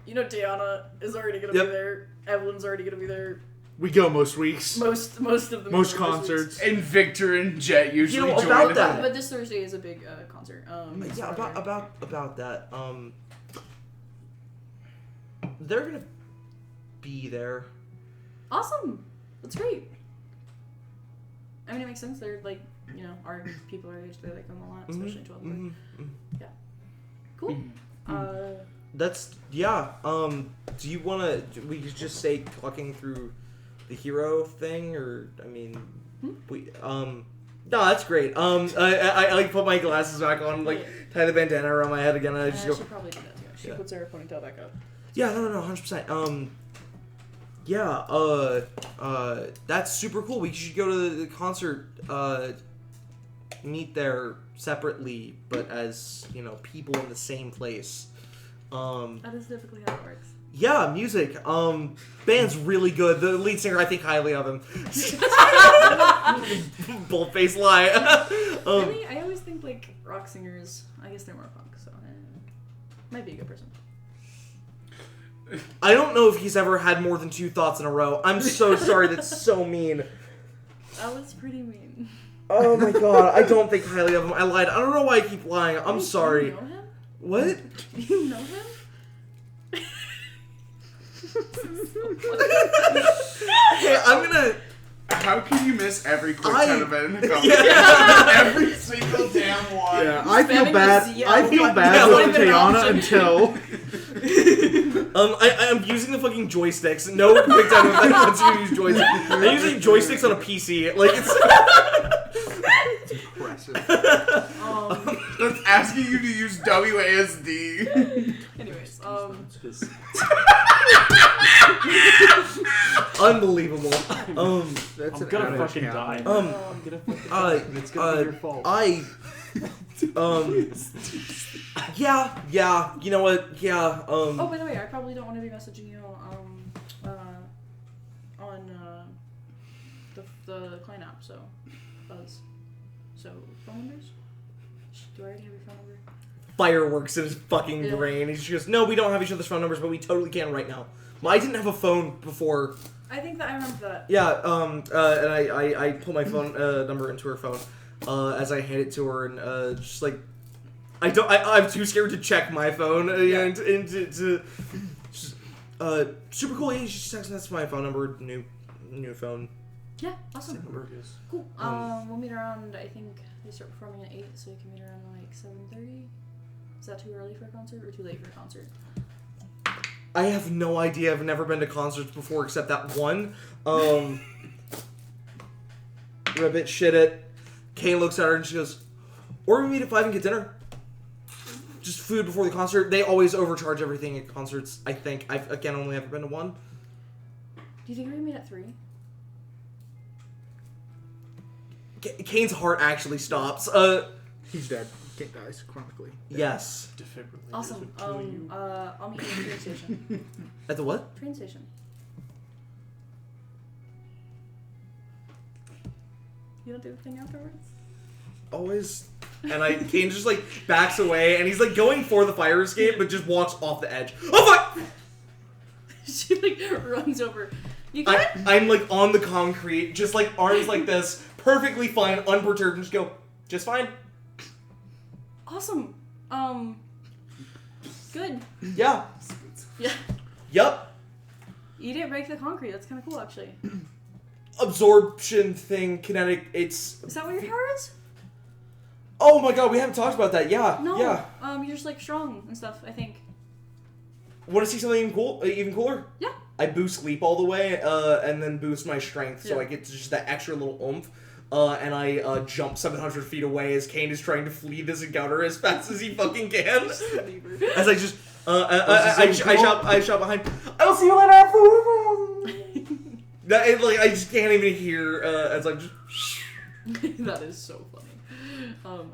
You know, Tiana is already gonna Yep. be there. Evelyn's already gonna be there. We go most weeks. Most of the Most concerts. And Victor and Jet usually join about us. that. But this Thursday is a big concert. It's Yeah, Friday. about that. They're gonna be there. Awesome. That's great. I mean, it makes sense. They're like, our people are age. They like them a lot, especially 12. Yeah. Cool. That's do you wanna? We could just say talking through the hero thing, or I mean, we No, that's great. I like put my glasses back on, like tie the bandana around my head again, and I just go. She probably did that too. She Yeah. puts her ponytail back up. Yeah, no, 100%. That's super cool. We should go to the concert, meet there separately, but as, people in the same place. That is typically how it works. Yeah, music. Band's really good. The lead singer, I think highly of him. Bold-faced lie. Really? I always think, like, rock singers, I guess they're more punk, so might be a good person. I don't know if he's ever had more than 2 thoughts in a row. I'm so sorry. That's so mean. That was pretty mean. Oh my god, I don't think highly of him. I lied. I don't know why I keep lying. I'm Wait, sorry. Do you know him? What? Do you know him? Hey, I'm gonna... How can you miss every quick I- time event in the company? Yeah. Every single damn one. Yeah, I feel Spamming bad. this, I feel yeah, bad yeah, with like an Tayana option. until I'm using the fucking joysticks. No quick time event lets you use joysticks. I'm using joysticks on a PC. Like, it's... impressive. That's asking you to use WASD. Anyways, Unbelievable. That's I'm an gonna outage fucking count. die. I'm gonna fucking It's gonna be your fault. Yeah, you know what? Yeah, Oh, by the way, I probably don't want to be messaging you on the client app, so Buzz. So phone numbers? Do I already have your phone number? fireworks in his fucking Yeah. brain. He just goes, no, we don't have each other's phone numbers, but we totally can right now. Well, I didn't have a phone before. I think that I remember that. Yeah, and I put my phone number into her phone as I hand it to her, and just like I'm too scared to check my phone and to super cool. Yeah, she's texting. That's my phone number. New phone. Yeah, awesome. Number. Cool. We'll meet around. I think they start performing at 8, so we can meet around like 7:30. Is that too early for a concert or too late for a concert? I have no idea. I've never been to concerts before except that one. Ribbit, shit it. Kane looks at her and she goes, or we meet at 5 and get dinner. Just food before the concert. They always overcharge everything at concerts, I think. I've, again, only ever been to one. Do you think we're gonna meet at 3? Kane's heart actually stops. He's dead. Kate dies chronically. Yes. Defibrillators Awesome. would kill you. I'll meet you at the train station. At the what? Train station. You don't do the thing afterwards? Always. And Kane just like backs away and he's like going for the fire escape but just walks off the edge. Oh fuck! She like runs over. You good? I'm like on the concrete, just like arms like this, perfectly fine, unperturbed, and just go, just fine. Awesome. Good. Yeah. Yeah. Yup. You didn't break the concrete. That's kind of cool, actually. Absorption thing, kinetic, it's... Is that what your power is? Oh my god, we haven't talked about that, yeah. No. Yeah. You're just like strong and stuff, I think. Want to see something even cooler? Yeah. I boost leap all the way, and then boost my strength, so Yeah. I get just that extra little oomph. And I jump 700 feet away as Kane is trying to flee this encounter as fast as he fucking can. As I just, I shot behind. I'll see you later. I just can't even hear as I'm just. That is so funny.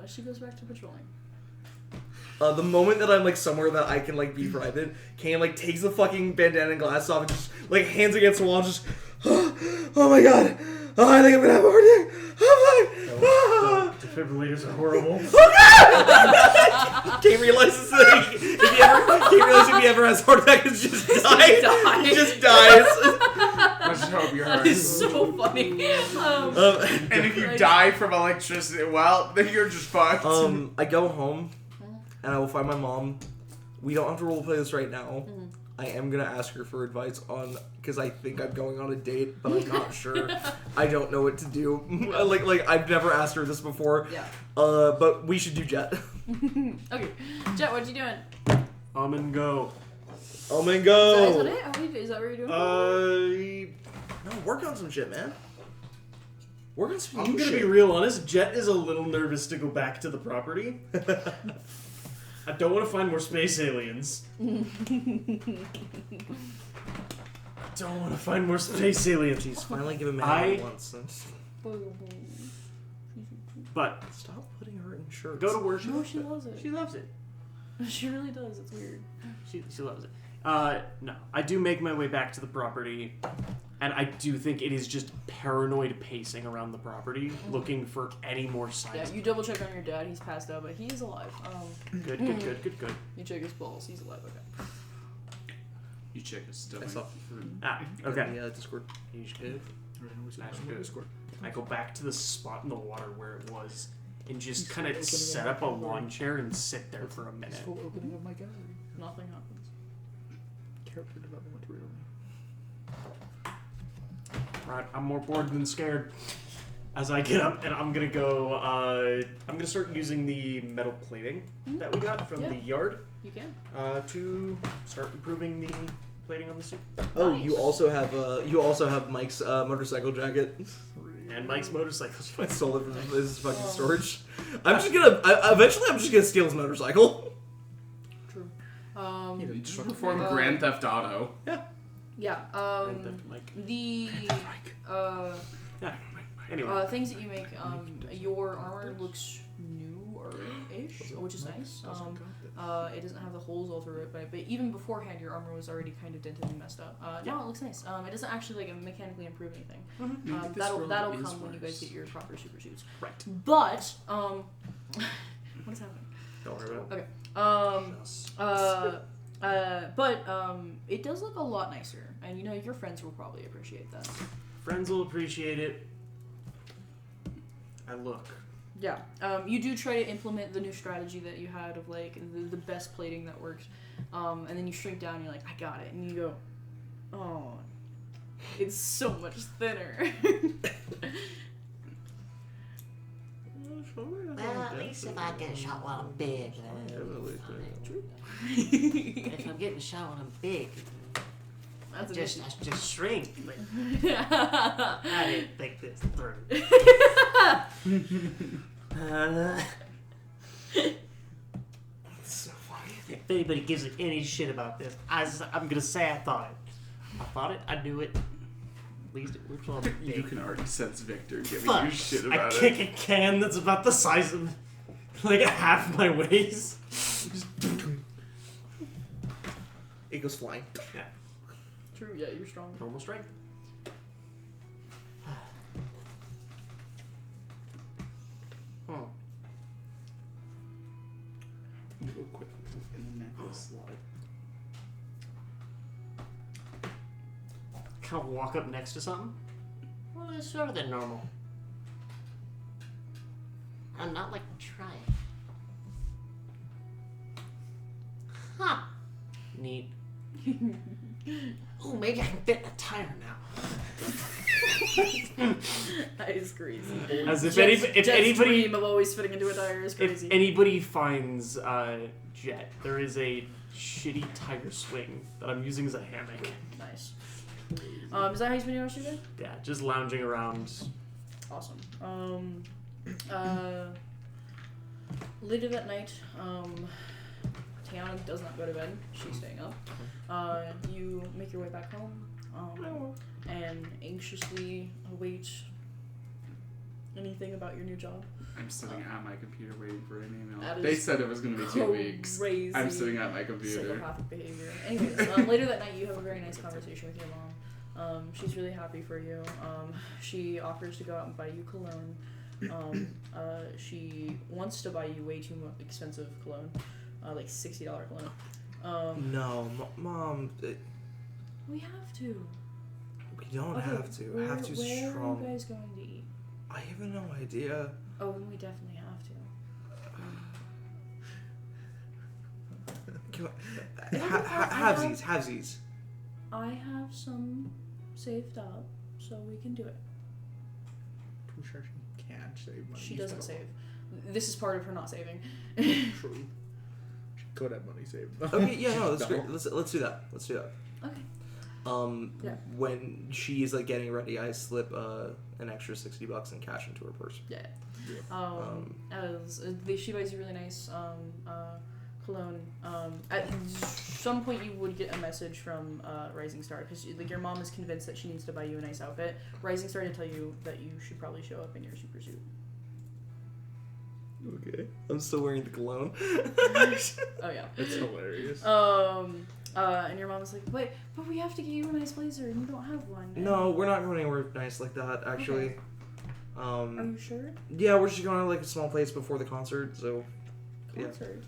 As she goes back to patrolling. The moment that I'm like somewhere that I can like be private, Kane like takes the fucking bandana and glasses off and just like hands against the wall, and just oh my god, I think I'm gonna have a heart attack. Defibrillators are horrible. Kane realizes that if he ever has a heart attack, he just dies. He just dies. Imagine hope you're That hurt. is so funny. And if you die from electricity, well, then you're just fucked. I go home, and I will find my mom. We don't have to roleplay this right now. I am gonna ask her for advice on, because I think I'm going on a date, but I'm not sure. I don't know what to do. like I've never asked her this before. Yeah. But we should do Jet. Okay, Jet, what you doing? And go. Oh my Is go. that it? Is that what you're doing? No, work on some shit, man. Work on some I'm new gonna shit. be real honest. Jet is a little nervous to go back to the property. I don't want to find more space aliens. I don't want to find more space aliens. She's finally given me I- once. But Stop putting her in shirts. go to worship. No, she loves it. She loves it. She really does. It's weird. She loves it. No, I do make my way back to the property, and I do think it is just paranoid pacing around the property, looking for any more signs. Yeah, you double check on your dad. He's passed out, but he is alive. Good. You check his balls. He's alive. Okay. You check his stomach. I saw- Okay. Yeah, Discord. He's good. That's good. I go back to the spot in the water where it was, and just kind of set up a lawn chair and sit there for a minute. Full opening of my gallery. Nothing happens. Character development material. Right, I'm more bored than scared. As I get up, and I'm gonna go. I'm gonna start using the metal plating that we got from Yeah. the yard You can. to start improving the plating on the suit. Oh, Nice. you also have Mike's motorcycle jacket. And Mike's motorcycle. I stole it from his fucking storage. Eventually I'm just gonna steal his motorcycle. True. You just perform Grand Theft Auto. Yeah. Mike. The Yeah. Anyway, things that you make. Your armor looks new-ish, which is nice. It doesn't have the holes all through it, but even beforehand, your armor was already kind of dented and messed up. No, it looks nice. It doesn't actually mechanically improve anything. Maybe this That'll world is come when you guys worse. get your proper super suits. right. But what is happening? Don't worry about it. Okay. But it does look a lot nicer, and your friends will probably appreciate that. Friends will appreciate it. I look. Yeah. You do try to implement the new strategy that you had of the best plating that works, and then you shrink down. And you're like, I got it, and you go, oh, it's so much thinner. Well, at least if I get shot while I'm big, if I'm getting shot when I'm big, That's an just issue. I just shrink. Like, I didn't think this through. So funny. If anybody gives it any shit about this, I'm gonna say I thought it. I thought it. I knew it. At least it works on You big. can already sense Victor giving Fuck. you shit I about kick it. a can that's about the size of half my waist. It goes flying. Yeah. True. Yeah, you're strong. Normal strength. Oh. Real quick in the necklace slot. Kind of walk up next to something. Well, it's shorter than normal. I'm not like trying. Huh. Neat. Ooh, maybe I can fit in a tire now. That is crazy. As if Jet's anybody dream of always fitting into a tire is if crazy. anybody finds Jet, there is a shitty tire swing that I'm using as a hammock. Nice. Is that how you spend your rest of your day? Yeah, just lounging around. Awesome. Later that night, Tiana does not go to bed. She's staying up. You make your way back home, and anxiously await anything about your new job. I'm sitting at my computer waiting for an email. That They is said it was going to be 2 weeks. Crazy. I'm sitting at my computer. Psychopathic behavior. Anyways, later that night, you have a very nice conversation with your mom. She's really happy for you. She offers to go out and buy you cologne. She wants to buy you way too expensive cologne, like $60 cologne. No, Mom. We have to. We don't have to. Have to where strong. are you guys going to eat? I have no idea. Oh, then we definitely have to. Come on. Halvesies. I have some saved up, so we can do it. I'm sure she can save money. She doesn't save. This is part of her not saving. True. She could have money saved. Okay, yeah, no, that's great. Let's do that. Okay. Yeah. When she's like getting ready, I slip an extra $60 in cash into her purse. Yeah. She buys you really nice cologne. At some point, you would get a message from Rising Star because like your mom is convinced that she needs to buy you a nice outfit. Rising Star to tell you that you should probably show up in your super suit. Okay. I'm still wearing the cologne. Oh yeah. It's hilarious. And your mom's like, wait, but we have to get you a nice blazer, and you don't have one. No, we're not going anywhere nice like that. Actually. Okay. Are you sure? Yeah, we're just going to like a small place before the concert. So. Concert.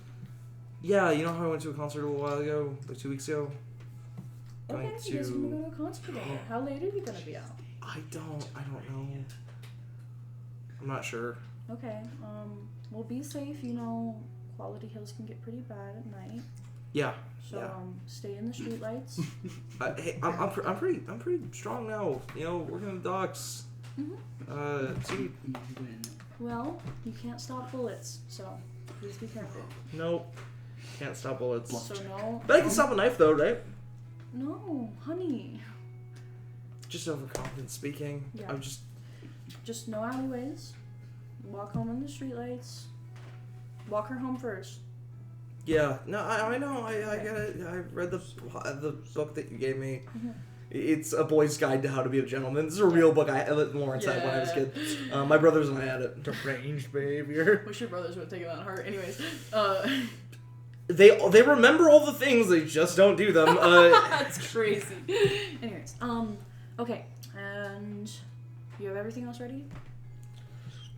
Yeah, you know how I went to a concert a little while ago, like 2 weeks ago. Okay, you guys are gonna go to a concert together. How late are you gonna be out? I don't know. I'm not sure. Okay. Well, be safe. You know, Quality Hills can get pretty bad at night. Yeah. So yeah. Stay in the streetlights. Hey, I'm pretty strong now. You know, working in the docks. See. Well, you can't stop bullets, so please be careful. Nope. Can't stop bullets. So no. But I can stop a knife though, right? No, honey. Just overconfident speaking. Yeah. I'm just no alleyways. Walk home in the streetlights. Walk her home first. Yeah. No, I know. I get it. I read the book that you gave me. Mm-hmm. It's a boy's guide to how to be a gentleman. This is a real book Lawrence had when I was a kid. My brothers and I had it. Deranged behavior. Wish your brothers would have taken that to heart. Anyways, They remember all the things, they just don't do them. That's crazy. Anyways, okay, and you have everything else ready?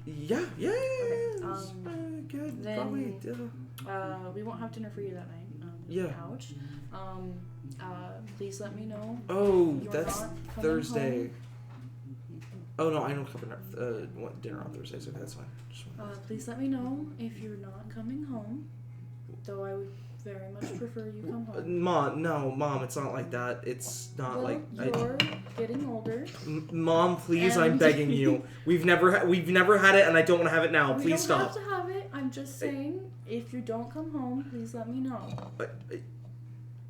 Yeah. Good. Then, Probably. we won't have dinner for you that night. Yeah. Ouch. Please let me know. Oh, you're that's not coming Thursday. home. Oh no, I don't cover dinner on Thursdays. Okay, that's fine. Please let me know if you're not coming home. Though I would very much prefer you come home. Mom, it's not like that. It's not Well, like you're getting older. Mom, please, And- I'm begging you. We've never had it, and I don't want to have it now. We Please don't stop. have to have it. I'm just saying, if you don't come home, please let me know.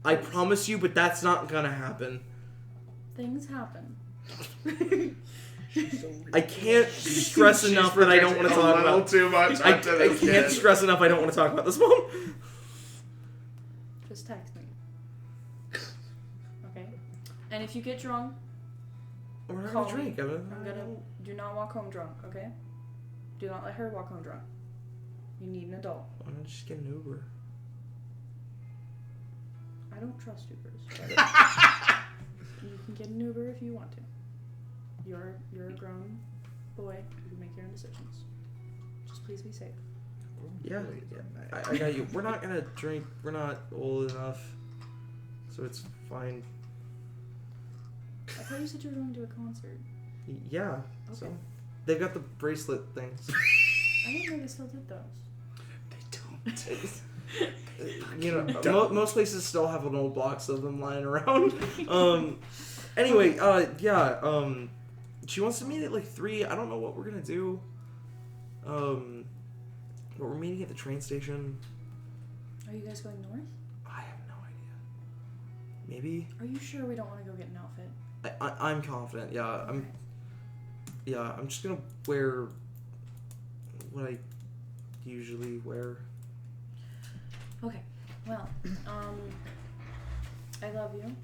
I promise you, but that's not gonna happen. Things happen. I can't stress enough that I don't want to talk about. Too much. I can't stress enough. I don't want to talk about this, Mom. Just text me. Okay? And if you get drunk, We're not Call gonna drink. do not walk home drunk, okay? Do not let her walk home drunk. You need an adult. I'm gonna just get an Uber. I don't trust Ubers. But you can get an Uber if you want to. You're a grown boy. You can make your own decisions. Just please be safe. Yeah. I got you. We're not gonna drink. We're not old enough, so it's fine. I thought you said you were going to a concert. Yeah. Okay. So they've got the bracelet things. I didn't know they still did those. You know, most places still have an old box of them lying around. Anyway, she wants to meet at like 3. I don't know what we're gonna do. But we're meeting at the train station. Are you guys going north? I have no idea. Maybe. Are you sure we don't want to go get an outfit? I'm confident. Yeah, I'm just gonna wear what I usually wear. Okay. Well, I love you.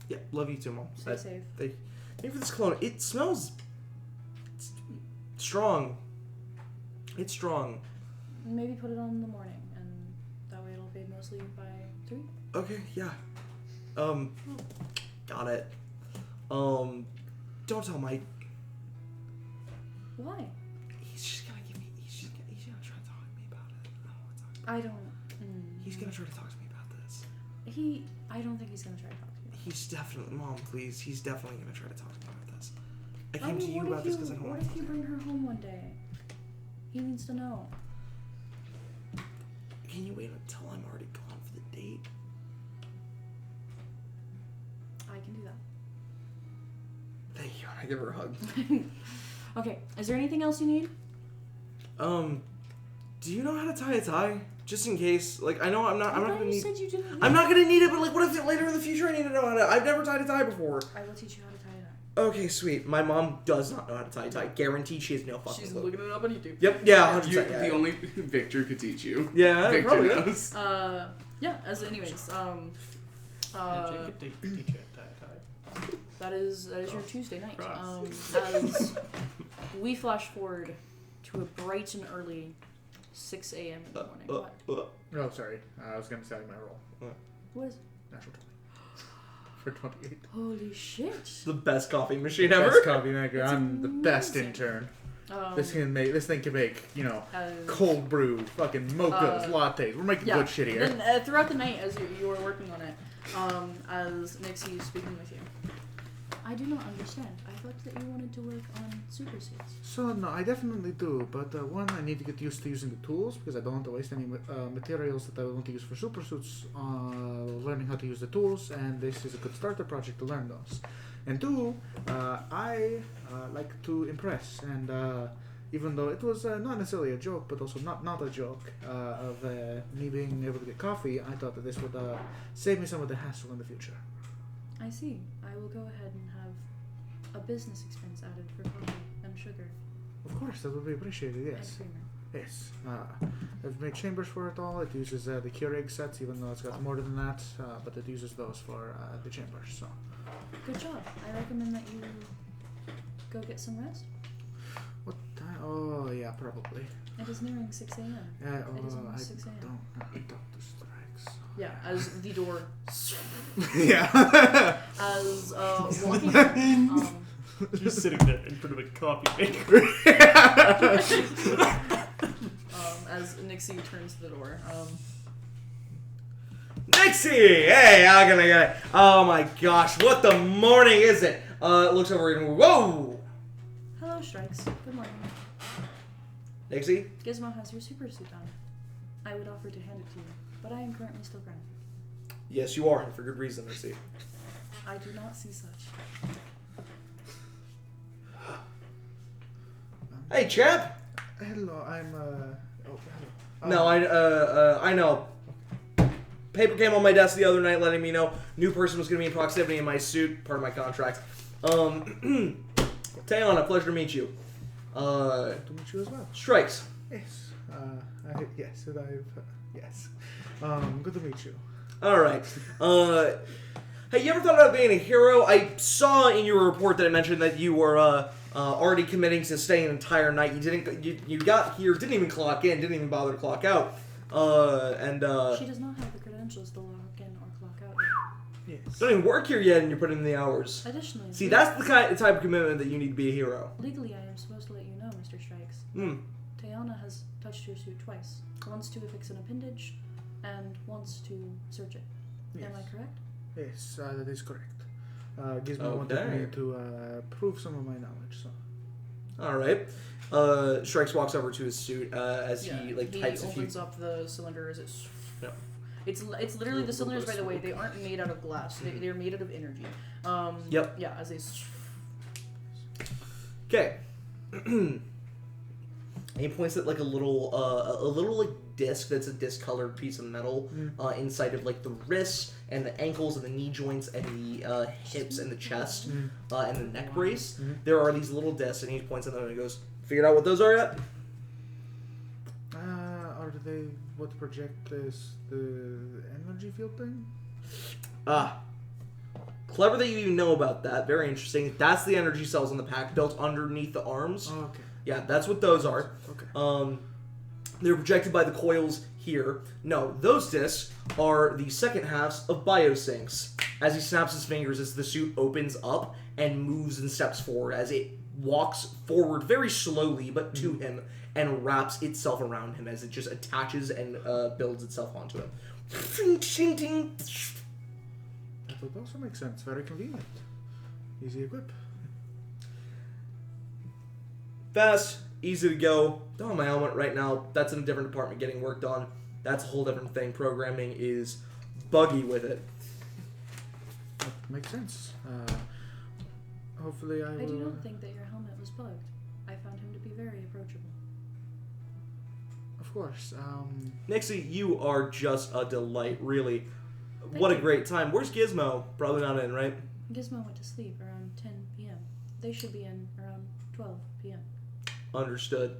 Yeah, love you too, Mom. Stay safe. Thank you for this cologne. It smells strong. It's strong. Maybe put it on in the morning, and that way it'll fade mostly by 3. Okay, yeah. Got it. Don't tell Mike. Why? He's just gonna give me. He's gonna try to talk to me about it. I don't. He's gonna try to talk to me about this. I don't think he's gonna try to talk to you. He's definitely... Mom, please. He's definitely going to try to talk to me about this. I came to you about this because I don't What want if you bring her home one day? He needs to know. Can you wait until I'm already gone for the date? I can do that. Thank you. I give her a hug. Okay, is there anything else you need? Do you know how to tie a tie? Just in case. Like, I know I'm not gonna you need... said you didn't. I'm not gonna need it, but like, what if later in the future I need to know how to... I've never tied a tie before. I will teach you how to tie it up. Okay, sweet. My mom does not know how to tie a tie. Guaranteed she has no fucking She's clue. looking it up on YouTube. Yep, yeah, 100%. You, yeah, the yeah. only Victor could teach you. Yeah, Victor probably. knows. Yeah. As anyways, Jake could teach you tie. that is your Tuesday night. Cross. As we flash forward to a bright and early 6 a.m. in the morning. What? Oh, sorry. I was gonna say my roll. What is it? Natural 20. For 28. Holy shit! The best coffee machine ever. Best coffee maker. That's I'm the best amazing. intern. Um, This thing can make, uh, cold brew, fucking mochas, lattes. We're making yeah. good shit here. Then throughout the night, as you were working on it, as Nixie is speaking with you, I do not understand. I thought that you wanted to work on super suits. So no, I definitely do, but one, I need to get used to using the tools because I don't want to waste any materials that I want to use for super suits. Learning how to use the tools, and this is a good starter project to learn those. And two, I like to impress, and even though it was not necessarily a joke, but also not a joke of me being able to get coffee, I thought that this would save me some of the hassle in the future. I see. I will go ahead and have a business expense added for coffee and sugar Of course, that would be appreciated. Yes. and creamer. Yes. I've made chambers for it all. It uses the Keurig sets, even though it's got more than that, but it uses those for the chambers. So. Good job. I recommend that you go get some rest. What time? Oh, yeah, probably. It is nearing 6 a.m. It is almost 6 a.m. don't have Doctor Strikes. Yeah, as the door, Yeah. as walking, Just sitting there in front of a coffee maker. as Nixie turns to the door. Nixie! Hey, how can I get it? Oh my gosh, what the morning is it? Looks over and whoa! Hello, Strikes. Good morning. Nixie? Gizmo has your super suit on. I would offer to hand it to you, but I am currently still grounded. Yes, you are, and for good reason, Nixie. I do not see such. Hey, champ! Hello, I'm Oh, hello. No, I know. Paper came on my desk the other night letting me know new person was going to be in proximity in my suit, part of my contract. Tayon, a pleasure to meet you. To meet you as well. Strikes. Yes. Yes, and yes. Good to meet you. Alright. Hey, you ever thought about being a hero? I saw in your report that it mentioned that you were already committing to staying an entire night. You got here, didn't even clock in, didn't even bother to clock out. She does not have the credentials to log in or clock out yet. Yes. Don't even work here yet, and you're putting in the hours. Additionally, See, that's the type of commitment that you need to be a hero. legally, I am supposed to let you know, Mr. Strikes. Tayana has touched your suit twice. Once to affix an appendage, and once to search it. Yes. Am I correct? Yes, that is correct. Gizmo wanted me to prove some of my knowledge, so. Alright. Strikes walks over to his suit as he types a few. opens up the cylinder as it's. Yeah. It's literally the cylinders, by the way. They aren't made out of glass. They're made out of energy. Yep. Yeah, as they. Okay. And he points at like a little like disc that's a discolored piece of metal inside of like the wrists and the ankles and the knee joints and the hips and the chest and the neck brace. There are these little discs, and he points at them and he goes, "Figured out what those are yet?" Are they what project this the energy field thing? Clever that you even know about that. Very interesting. That's the energy cells in the pack built underneath the arms. Oh, okay. Yeah, that's what those are. Okay. They're projected by the coils here. No, those discs are the second halves of biosinks. As he snaps his fingers, as the suit opens up and moves and steps forward, as it walks forward very slowly, but to him, and wraps itself around him as it just attaches and builds itself onto him. would also make sense. Very convenient. Easy equip. Fast, easy to go. Don't have my helmet right now. That's in a different department getting worked on. That's a whole different thing. Programming is buggy with it. That makes sense. Hopefully I will... I do not think that your helmet was bugged. I found him to be very approachable. Of course. Nixie, you are just a delight, really. Thank What a you. great time. Where's Gizmo? Probably not in, right? Gizmo went to sleep around 10 p.m. They should be in around 12 p.m. Understood.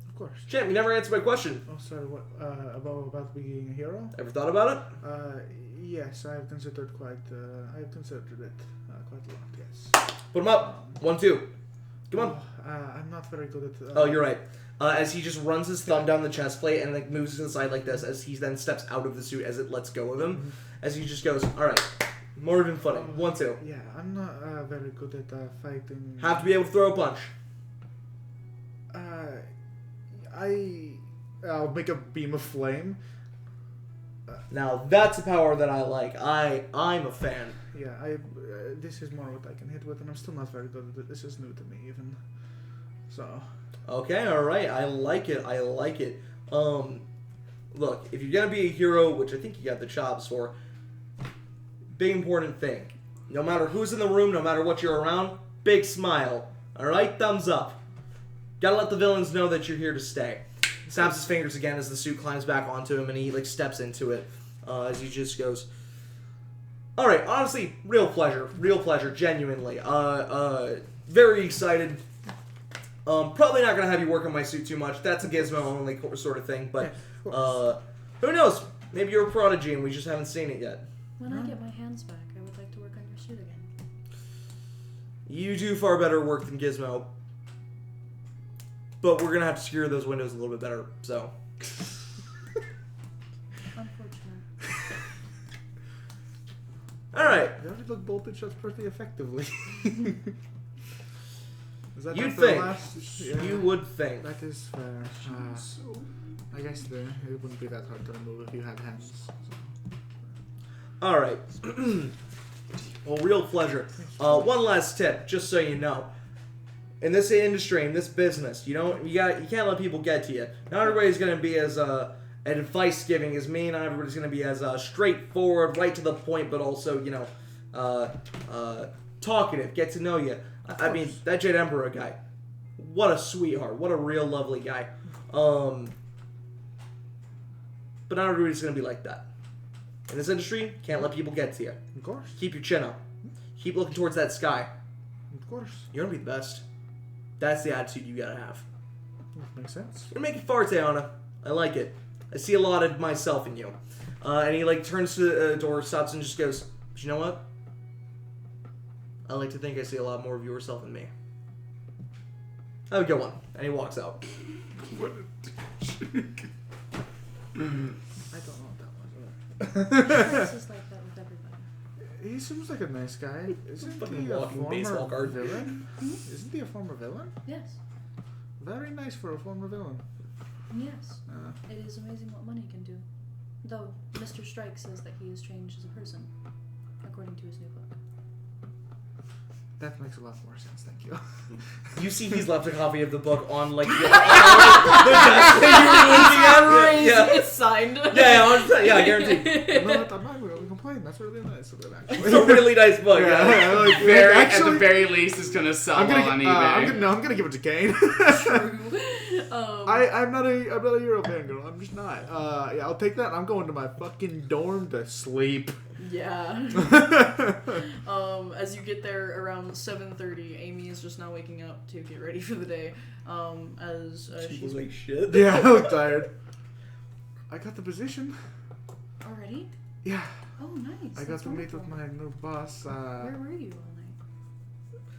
Of course. Champ, you never answered my question. Oh, sorry. What? About being a hero? Ever thought about it? Yes, I have considered it quite a lot. Yes. Put him up. 1, 2. Come on. I'm not very good at. Oh, you're right. As he just runs his thumb down the chest plate and like moves to the side like this, as he then steps out of the suit as it lets go of him, as he just goes, all right, more than funny. 1, 2. Yeah, I'm not very good at fighting. Have to be able to throw a punch. I'll make a beam of flame. Now that's a power that I like. I'm a fan. Yeah, this is more what I can hit with, and I'm still not very good at it. This is new to me, even. So. Okay, all right. I like it. Look, if you're gonna be a hero, which I think you got the chops for, big important thing. No matter who's in the room, no matter what you're around, big smile. All right, thumbs up. Gotta let the villains know that you're here to stay. Snaps his fingers again as the suit climbs back onto him, and he like steps into it as he just goes. All right, honestly, real pleasure, genuinely. Very excited. Probably not gonna have you work on my suit too much. That's a Gizmo only sort of thing, but who knows? Maybe you're a prodigy and we just haven't seen it yet. When I get my hands back, I would like to work on your suit again. You do far better work than Gizmo, but we're gonna have to secure those windows a little bit better. So. Unfortunate. All right. You already look bolted shots pretty effectively. Is that You'd not the think. last? Yeah, You would think. that is fair. I guess it wouldn't be that hard to remove if you had hands. All right. Well, real pleasure. One last tip, just so you know. In this industry, in this business, you can't let people get to you. Not everybody's gonna be as advice giving as me. Not everybody's gonna be as straightforward, right to the point, but also talkative, get to know you. I mean, that Jade Emperor guy, what a sweetheart, what a real lovely guy. But not everybody's gonna be like that. In this industry, can't let people get to you. Of course. Keep your chin up. Keep looking towards that sky. Of course. You're gonna be the best. That's the attitude you gotta have. That makes sense. You're gonna make it far, Tayana. I like it. I see a lot of myself in you. And he like turns to the door, stops, and just goes, "But you know what? I like to think I see a lot more of yourself in me." Have a good one. And he walks out. I don't know that Alex is like that with everybody. He seems like a nice guy. Isn't Fucking he a walking former baseball card. villain? Isn't he a former villain? Yes. Very nice for a former villain. Yes. It is amazing what money can do. Though Mr. Strike says that he has changed as a person, according to his new book. That makes a lot more sense, thank you. You see he's left a copy of the book on like the desk that you were looking at. Yeah. It's signed. Yeah, guaranteed. I'm not really complaining. That's really nice of it, actually. It's a really nice book. Yeah. like, At the very least, it's gonna sell I'm well gonna, on eBay. I'm gonna give it to Kane. True. I'm not a hero fangirl. I'm just not. Yeah, I'll take that. I'm going to my fucking dorm to sleep. Yeah. As you get there around 7:30, Amy is just now waking up to get ready for the day. She's like shit. Yeah, I look tired. I got the position. Already? Yeah. Oh, nice. I got to meet with my new boss. Where were you all night?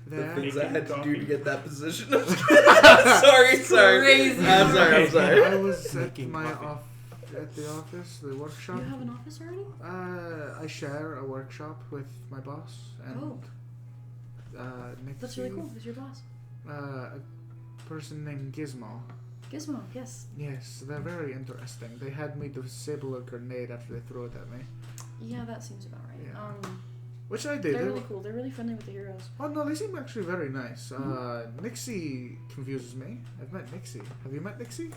The There. things I had to do to get that position. sorry. Crazy. I'm sorry. I was at Making my coffee. at the office, the workshop. You have an office already? I share a workshop with my boss and Nixie, That's really cool. Who's your boss? a person named Gizmo. Gizmo, yes. Yes, they're very interesting. They had me disable a grenade after they threw it at me. Yeah, that seems about right. Yeah. Which I did. They're really cool. They're really friendly with the heroes. Oh no, they seem actually very nice. Nixie confuses me. I've met Nixie. Have you met Nixie?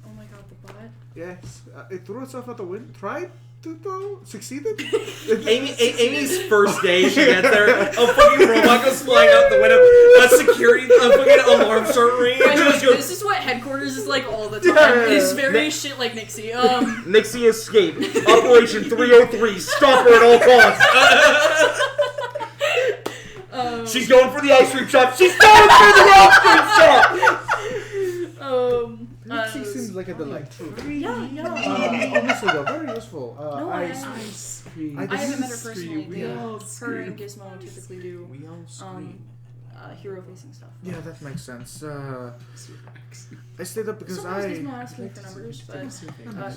Oh my god, the bot. Yes. It threw itself out the window. Tried to throw. Succeeded. Amy's first day, she gets there, a fucking robot goes flying out the window, a fucking alarm start ringing. By the way, Just goes, this is what headquarters is like all the time. Yeah. It's very shit like Nixie. Nixie escape. Operation 303. Stop her at all costs. She's going for the ice cream shop. She's going for the ice cream shop. Nixie seems like a delight. Yeah. Honestly though, very useful. No, I I haven't met her personally. Her and Gizmo typically do We all scream. hero-facing stuff. Yeah, that makes sense. I stayed up because Sometimes Gizmo asks me for numbers, but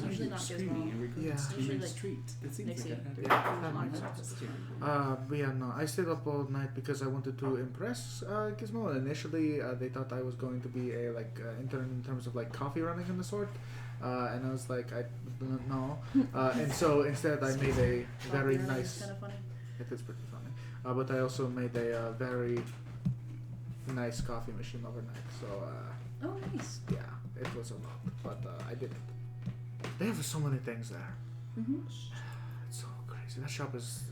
usually not Gizmo. Yeah. Usually like Nixie. That makes sense. But yeah, no, I stayed up all night because I wanted to impress Gizmo. Initially, they thought I was going to be a intern in terms of like coffee running and the sort, and I was like, I don't know. And so instead, I made a very nice. Kind of funny. It is pretty funny. But I also made a very nice coffee machine overnight. So Oh, nice. yeah, it was a lot, but I did it. They have so many things there. It's so crazy. That shop is.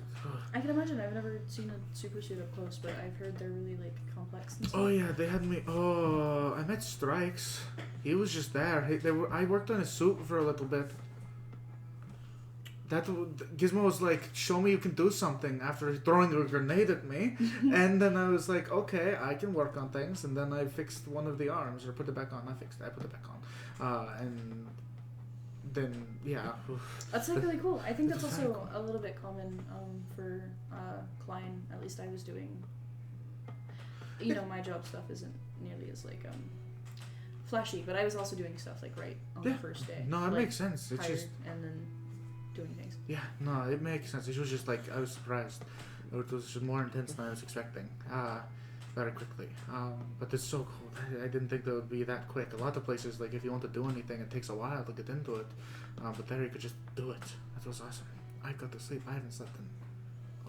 I can imagine. I've never seen a super suit up close, but I've heard they're really like complex and stuff. Oh yeah, they had me. Oh, I met Strikes. He was just there. I worked on his suit for a little bit. Gizmo was like, "Show me you can do something," after throwing a grenade at me, and then I was like, "Okay, I can work on things." And then I fixed one of the arms, or put it back on. I put it back on, and then yeah. That's like really cool. I think that's also a little bit common for Klein. At least I was doing. You know, my job stuff isn't nearly as like flashy, but I was also doing stuff like right on the first day. No, it like, makes sense. It's hired just and then doing things. yeah, no, it makes sense. It was just like I was surprised. It was just more intense than I was expecting. Very quickly. But it's so cool. I didn't think that would be that quick. A lot of places, like if you want to do anything, it takes a while to get into it. But there you could just do it. That was awesome. I got to sleep. I haven't slept in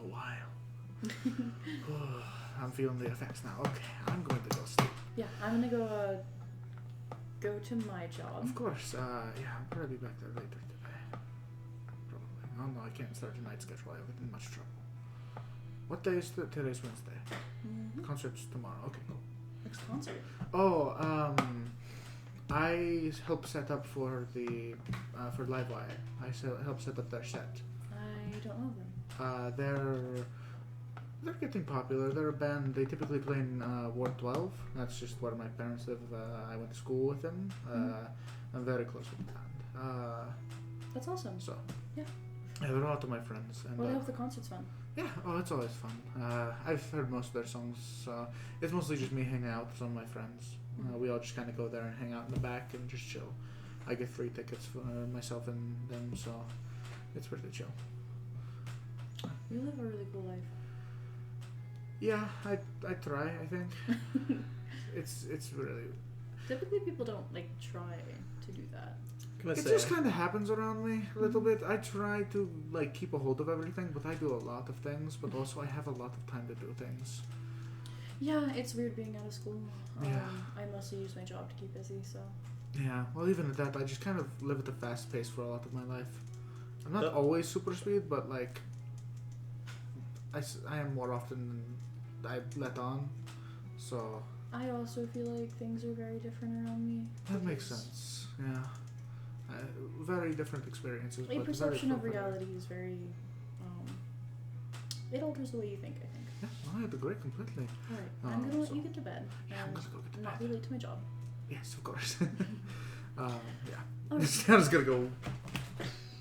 a while. I'm feeling the effects now. Okay, I'm going to go sleep. Yeah, I'm gonna go to my job. Of course. Yeah, I'll probably be back there later today. Probably. Oh no, I can't start a night schedule. I would be in much trouble. What day is today's Wednesday? Concert's tomorrow. Okay, cool. Next concert. Oh, I helped set up for the for Livewire. I helped set up their set. I don't know them. They're getting popular. They're a band. They typically play in Ward 12. That's just where my parents live. I went to school with them. I'm very close with the band. That's awesome. So yeah, they're a lot of my friends. And, well, I hope the concert's fun. Yeah, oh, it's always fun. I've heard most of their songs, so it's mostly just me hanging out with some of my friends. We all just kind of go there and hang out in the back and just chill. I get free tickets for myself and them, so it's pretty chill. You live a really cool life. Yeah, I try, I think. It's really... Typically people don't, like, try to do that. It just kind of happens around me a little bit. I try to, like, keep a hold of everything, but I do a lot of things, but also I have a lot of time to do things. Yeah, it's weird being out of school. Yeah. I mostly use my job to keep busy, so... Yeah, well, even at that, I just kind of live at a fast pace for a lot of my life. I'm not always super speed, but, like, I am more often than I let on, so... I also feel like things are very different around me. That makes sense, yeah. Very different experiences. A but perception very of reality is very... it alters the way you think, I think. Yeah, well, I agree completely. Alright, I'm gonna let you get to bed. Yeah, I'm gonna go get to not bed. be late to my job. Yes, of course. Yeah. Okay. I'm just gonna go...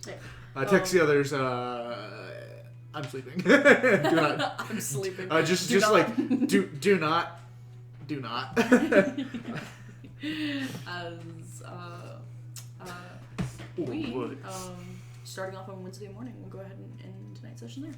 Hey. Text the others, I'm sleeping. Do not. I'm sleeping. Just not. like, do not. As, we, starting off on Wednesday morning, we'll go ahead and end tonight's session there.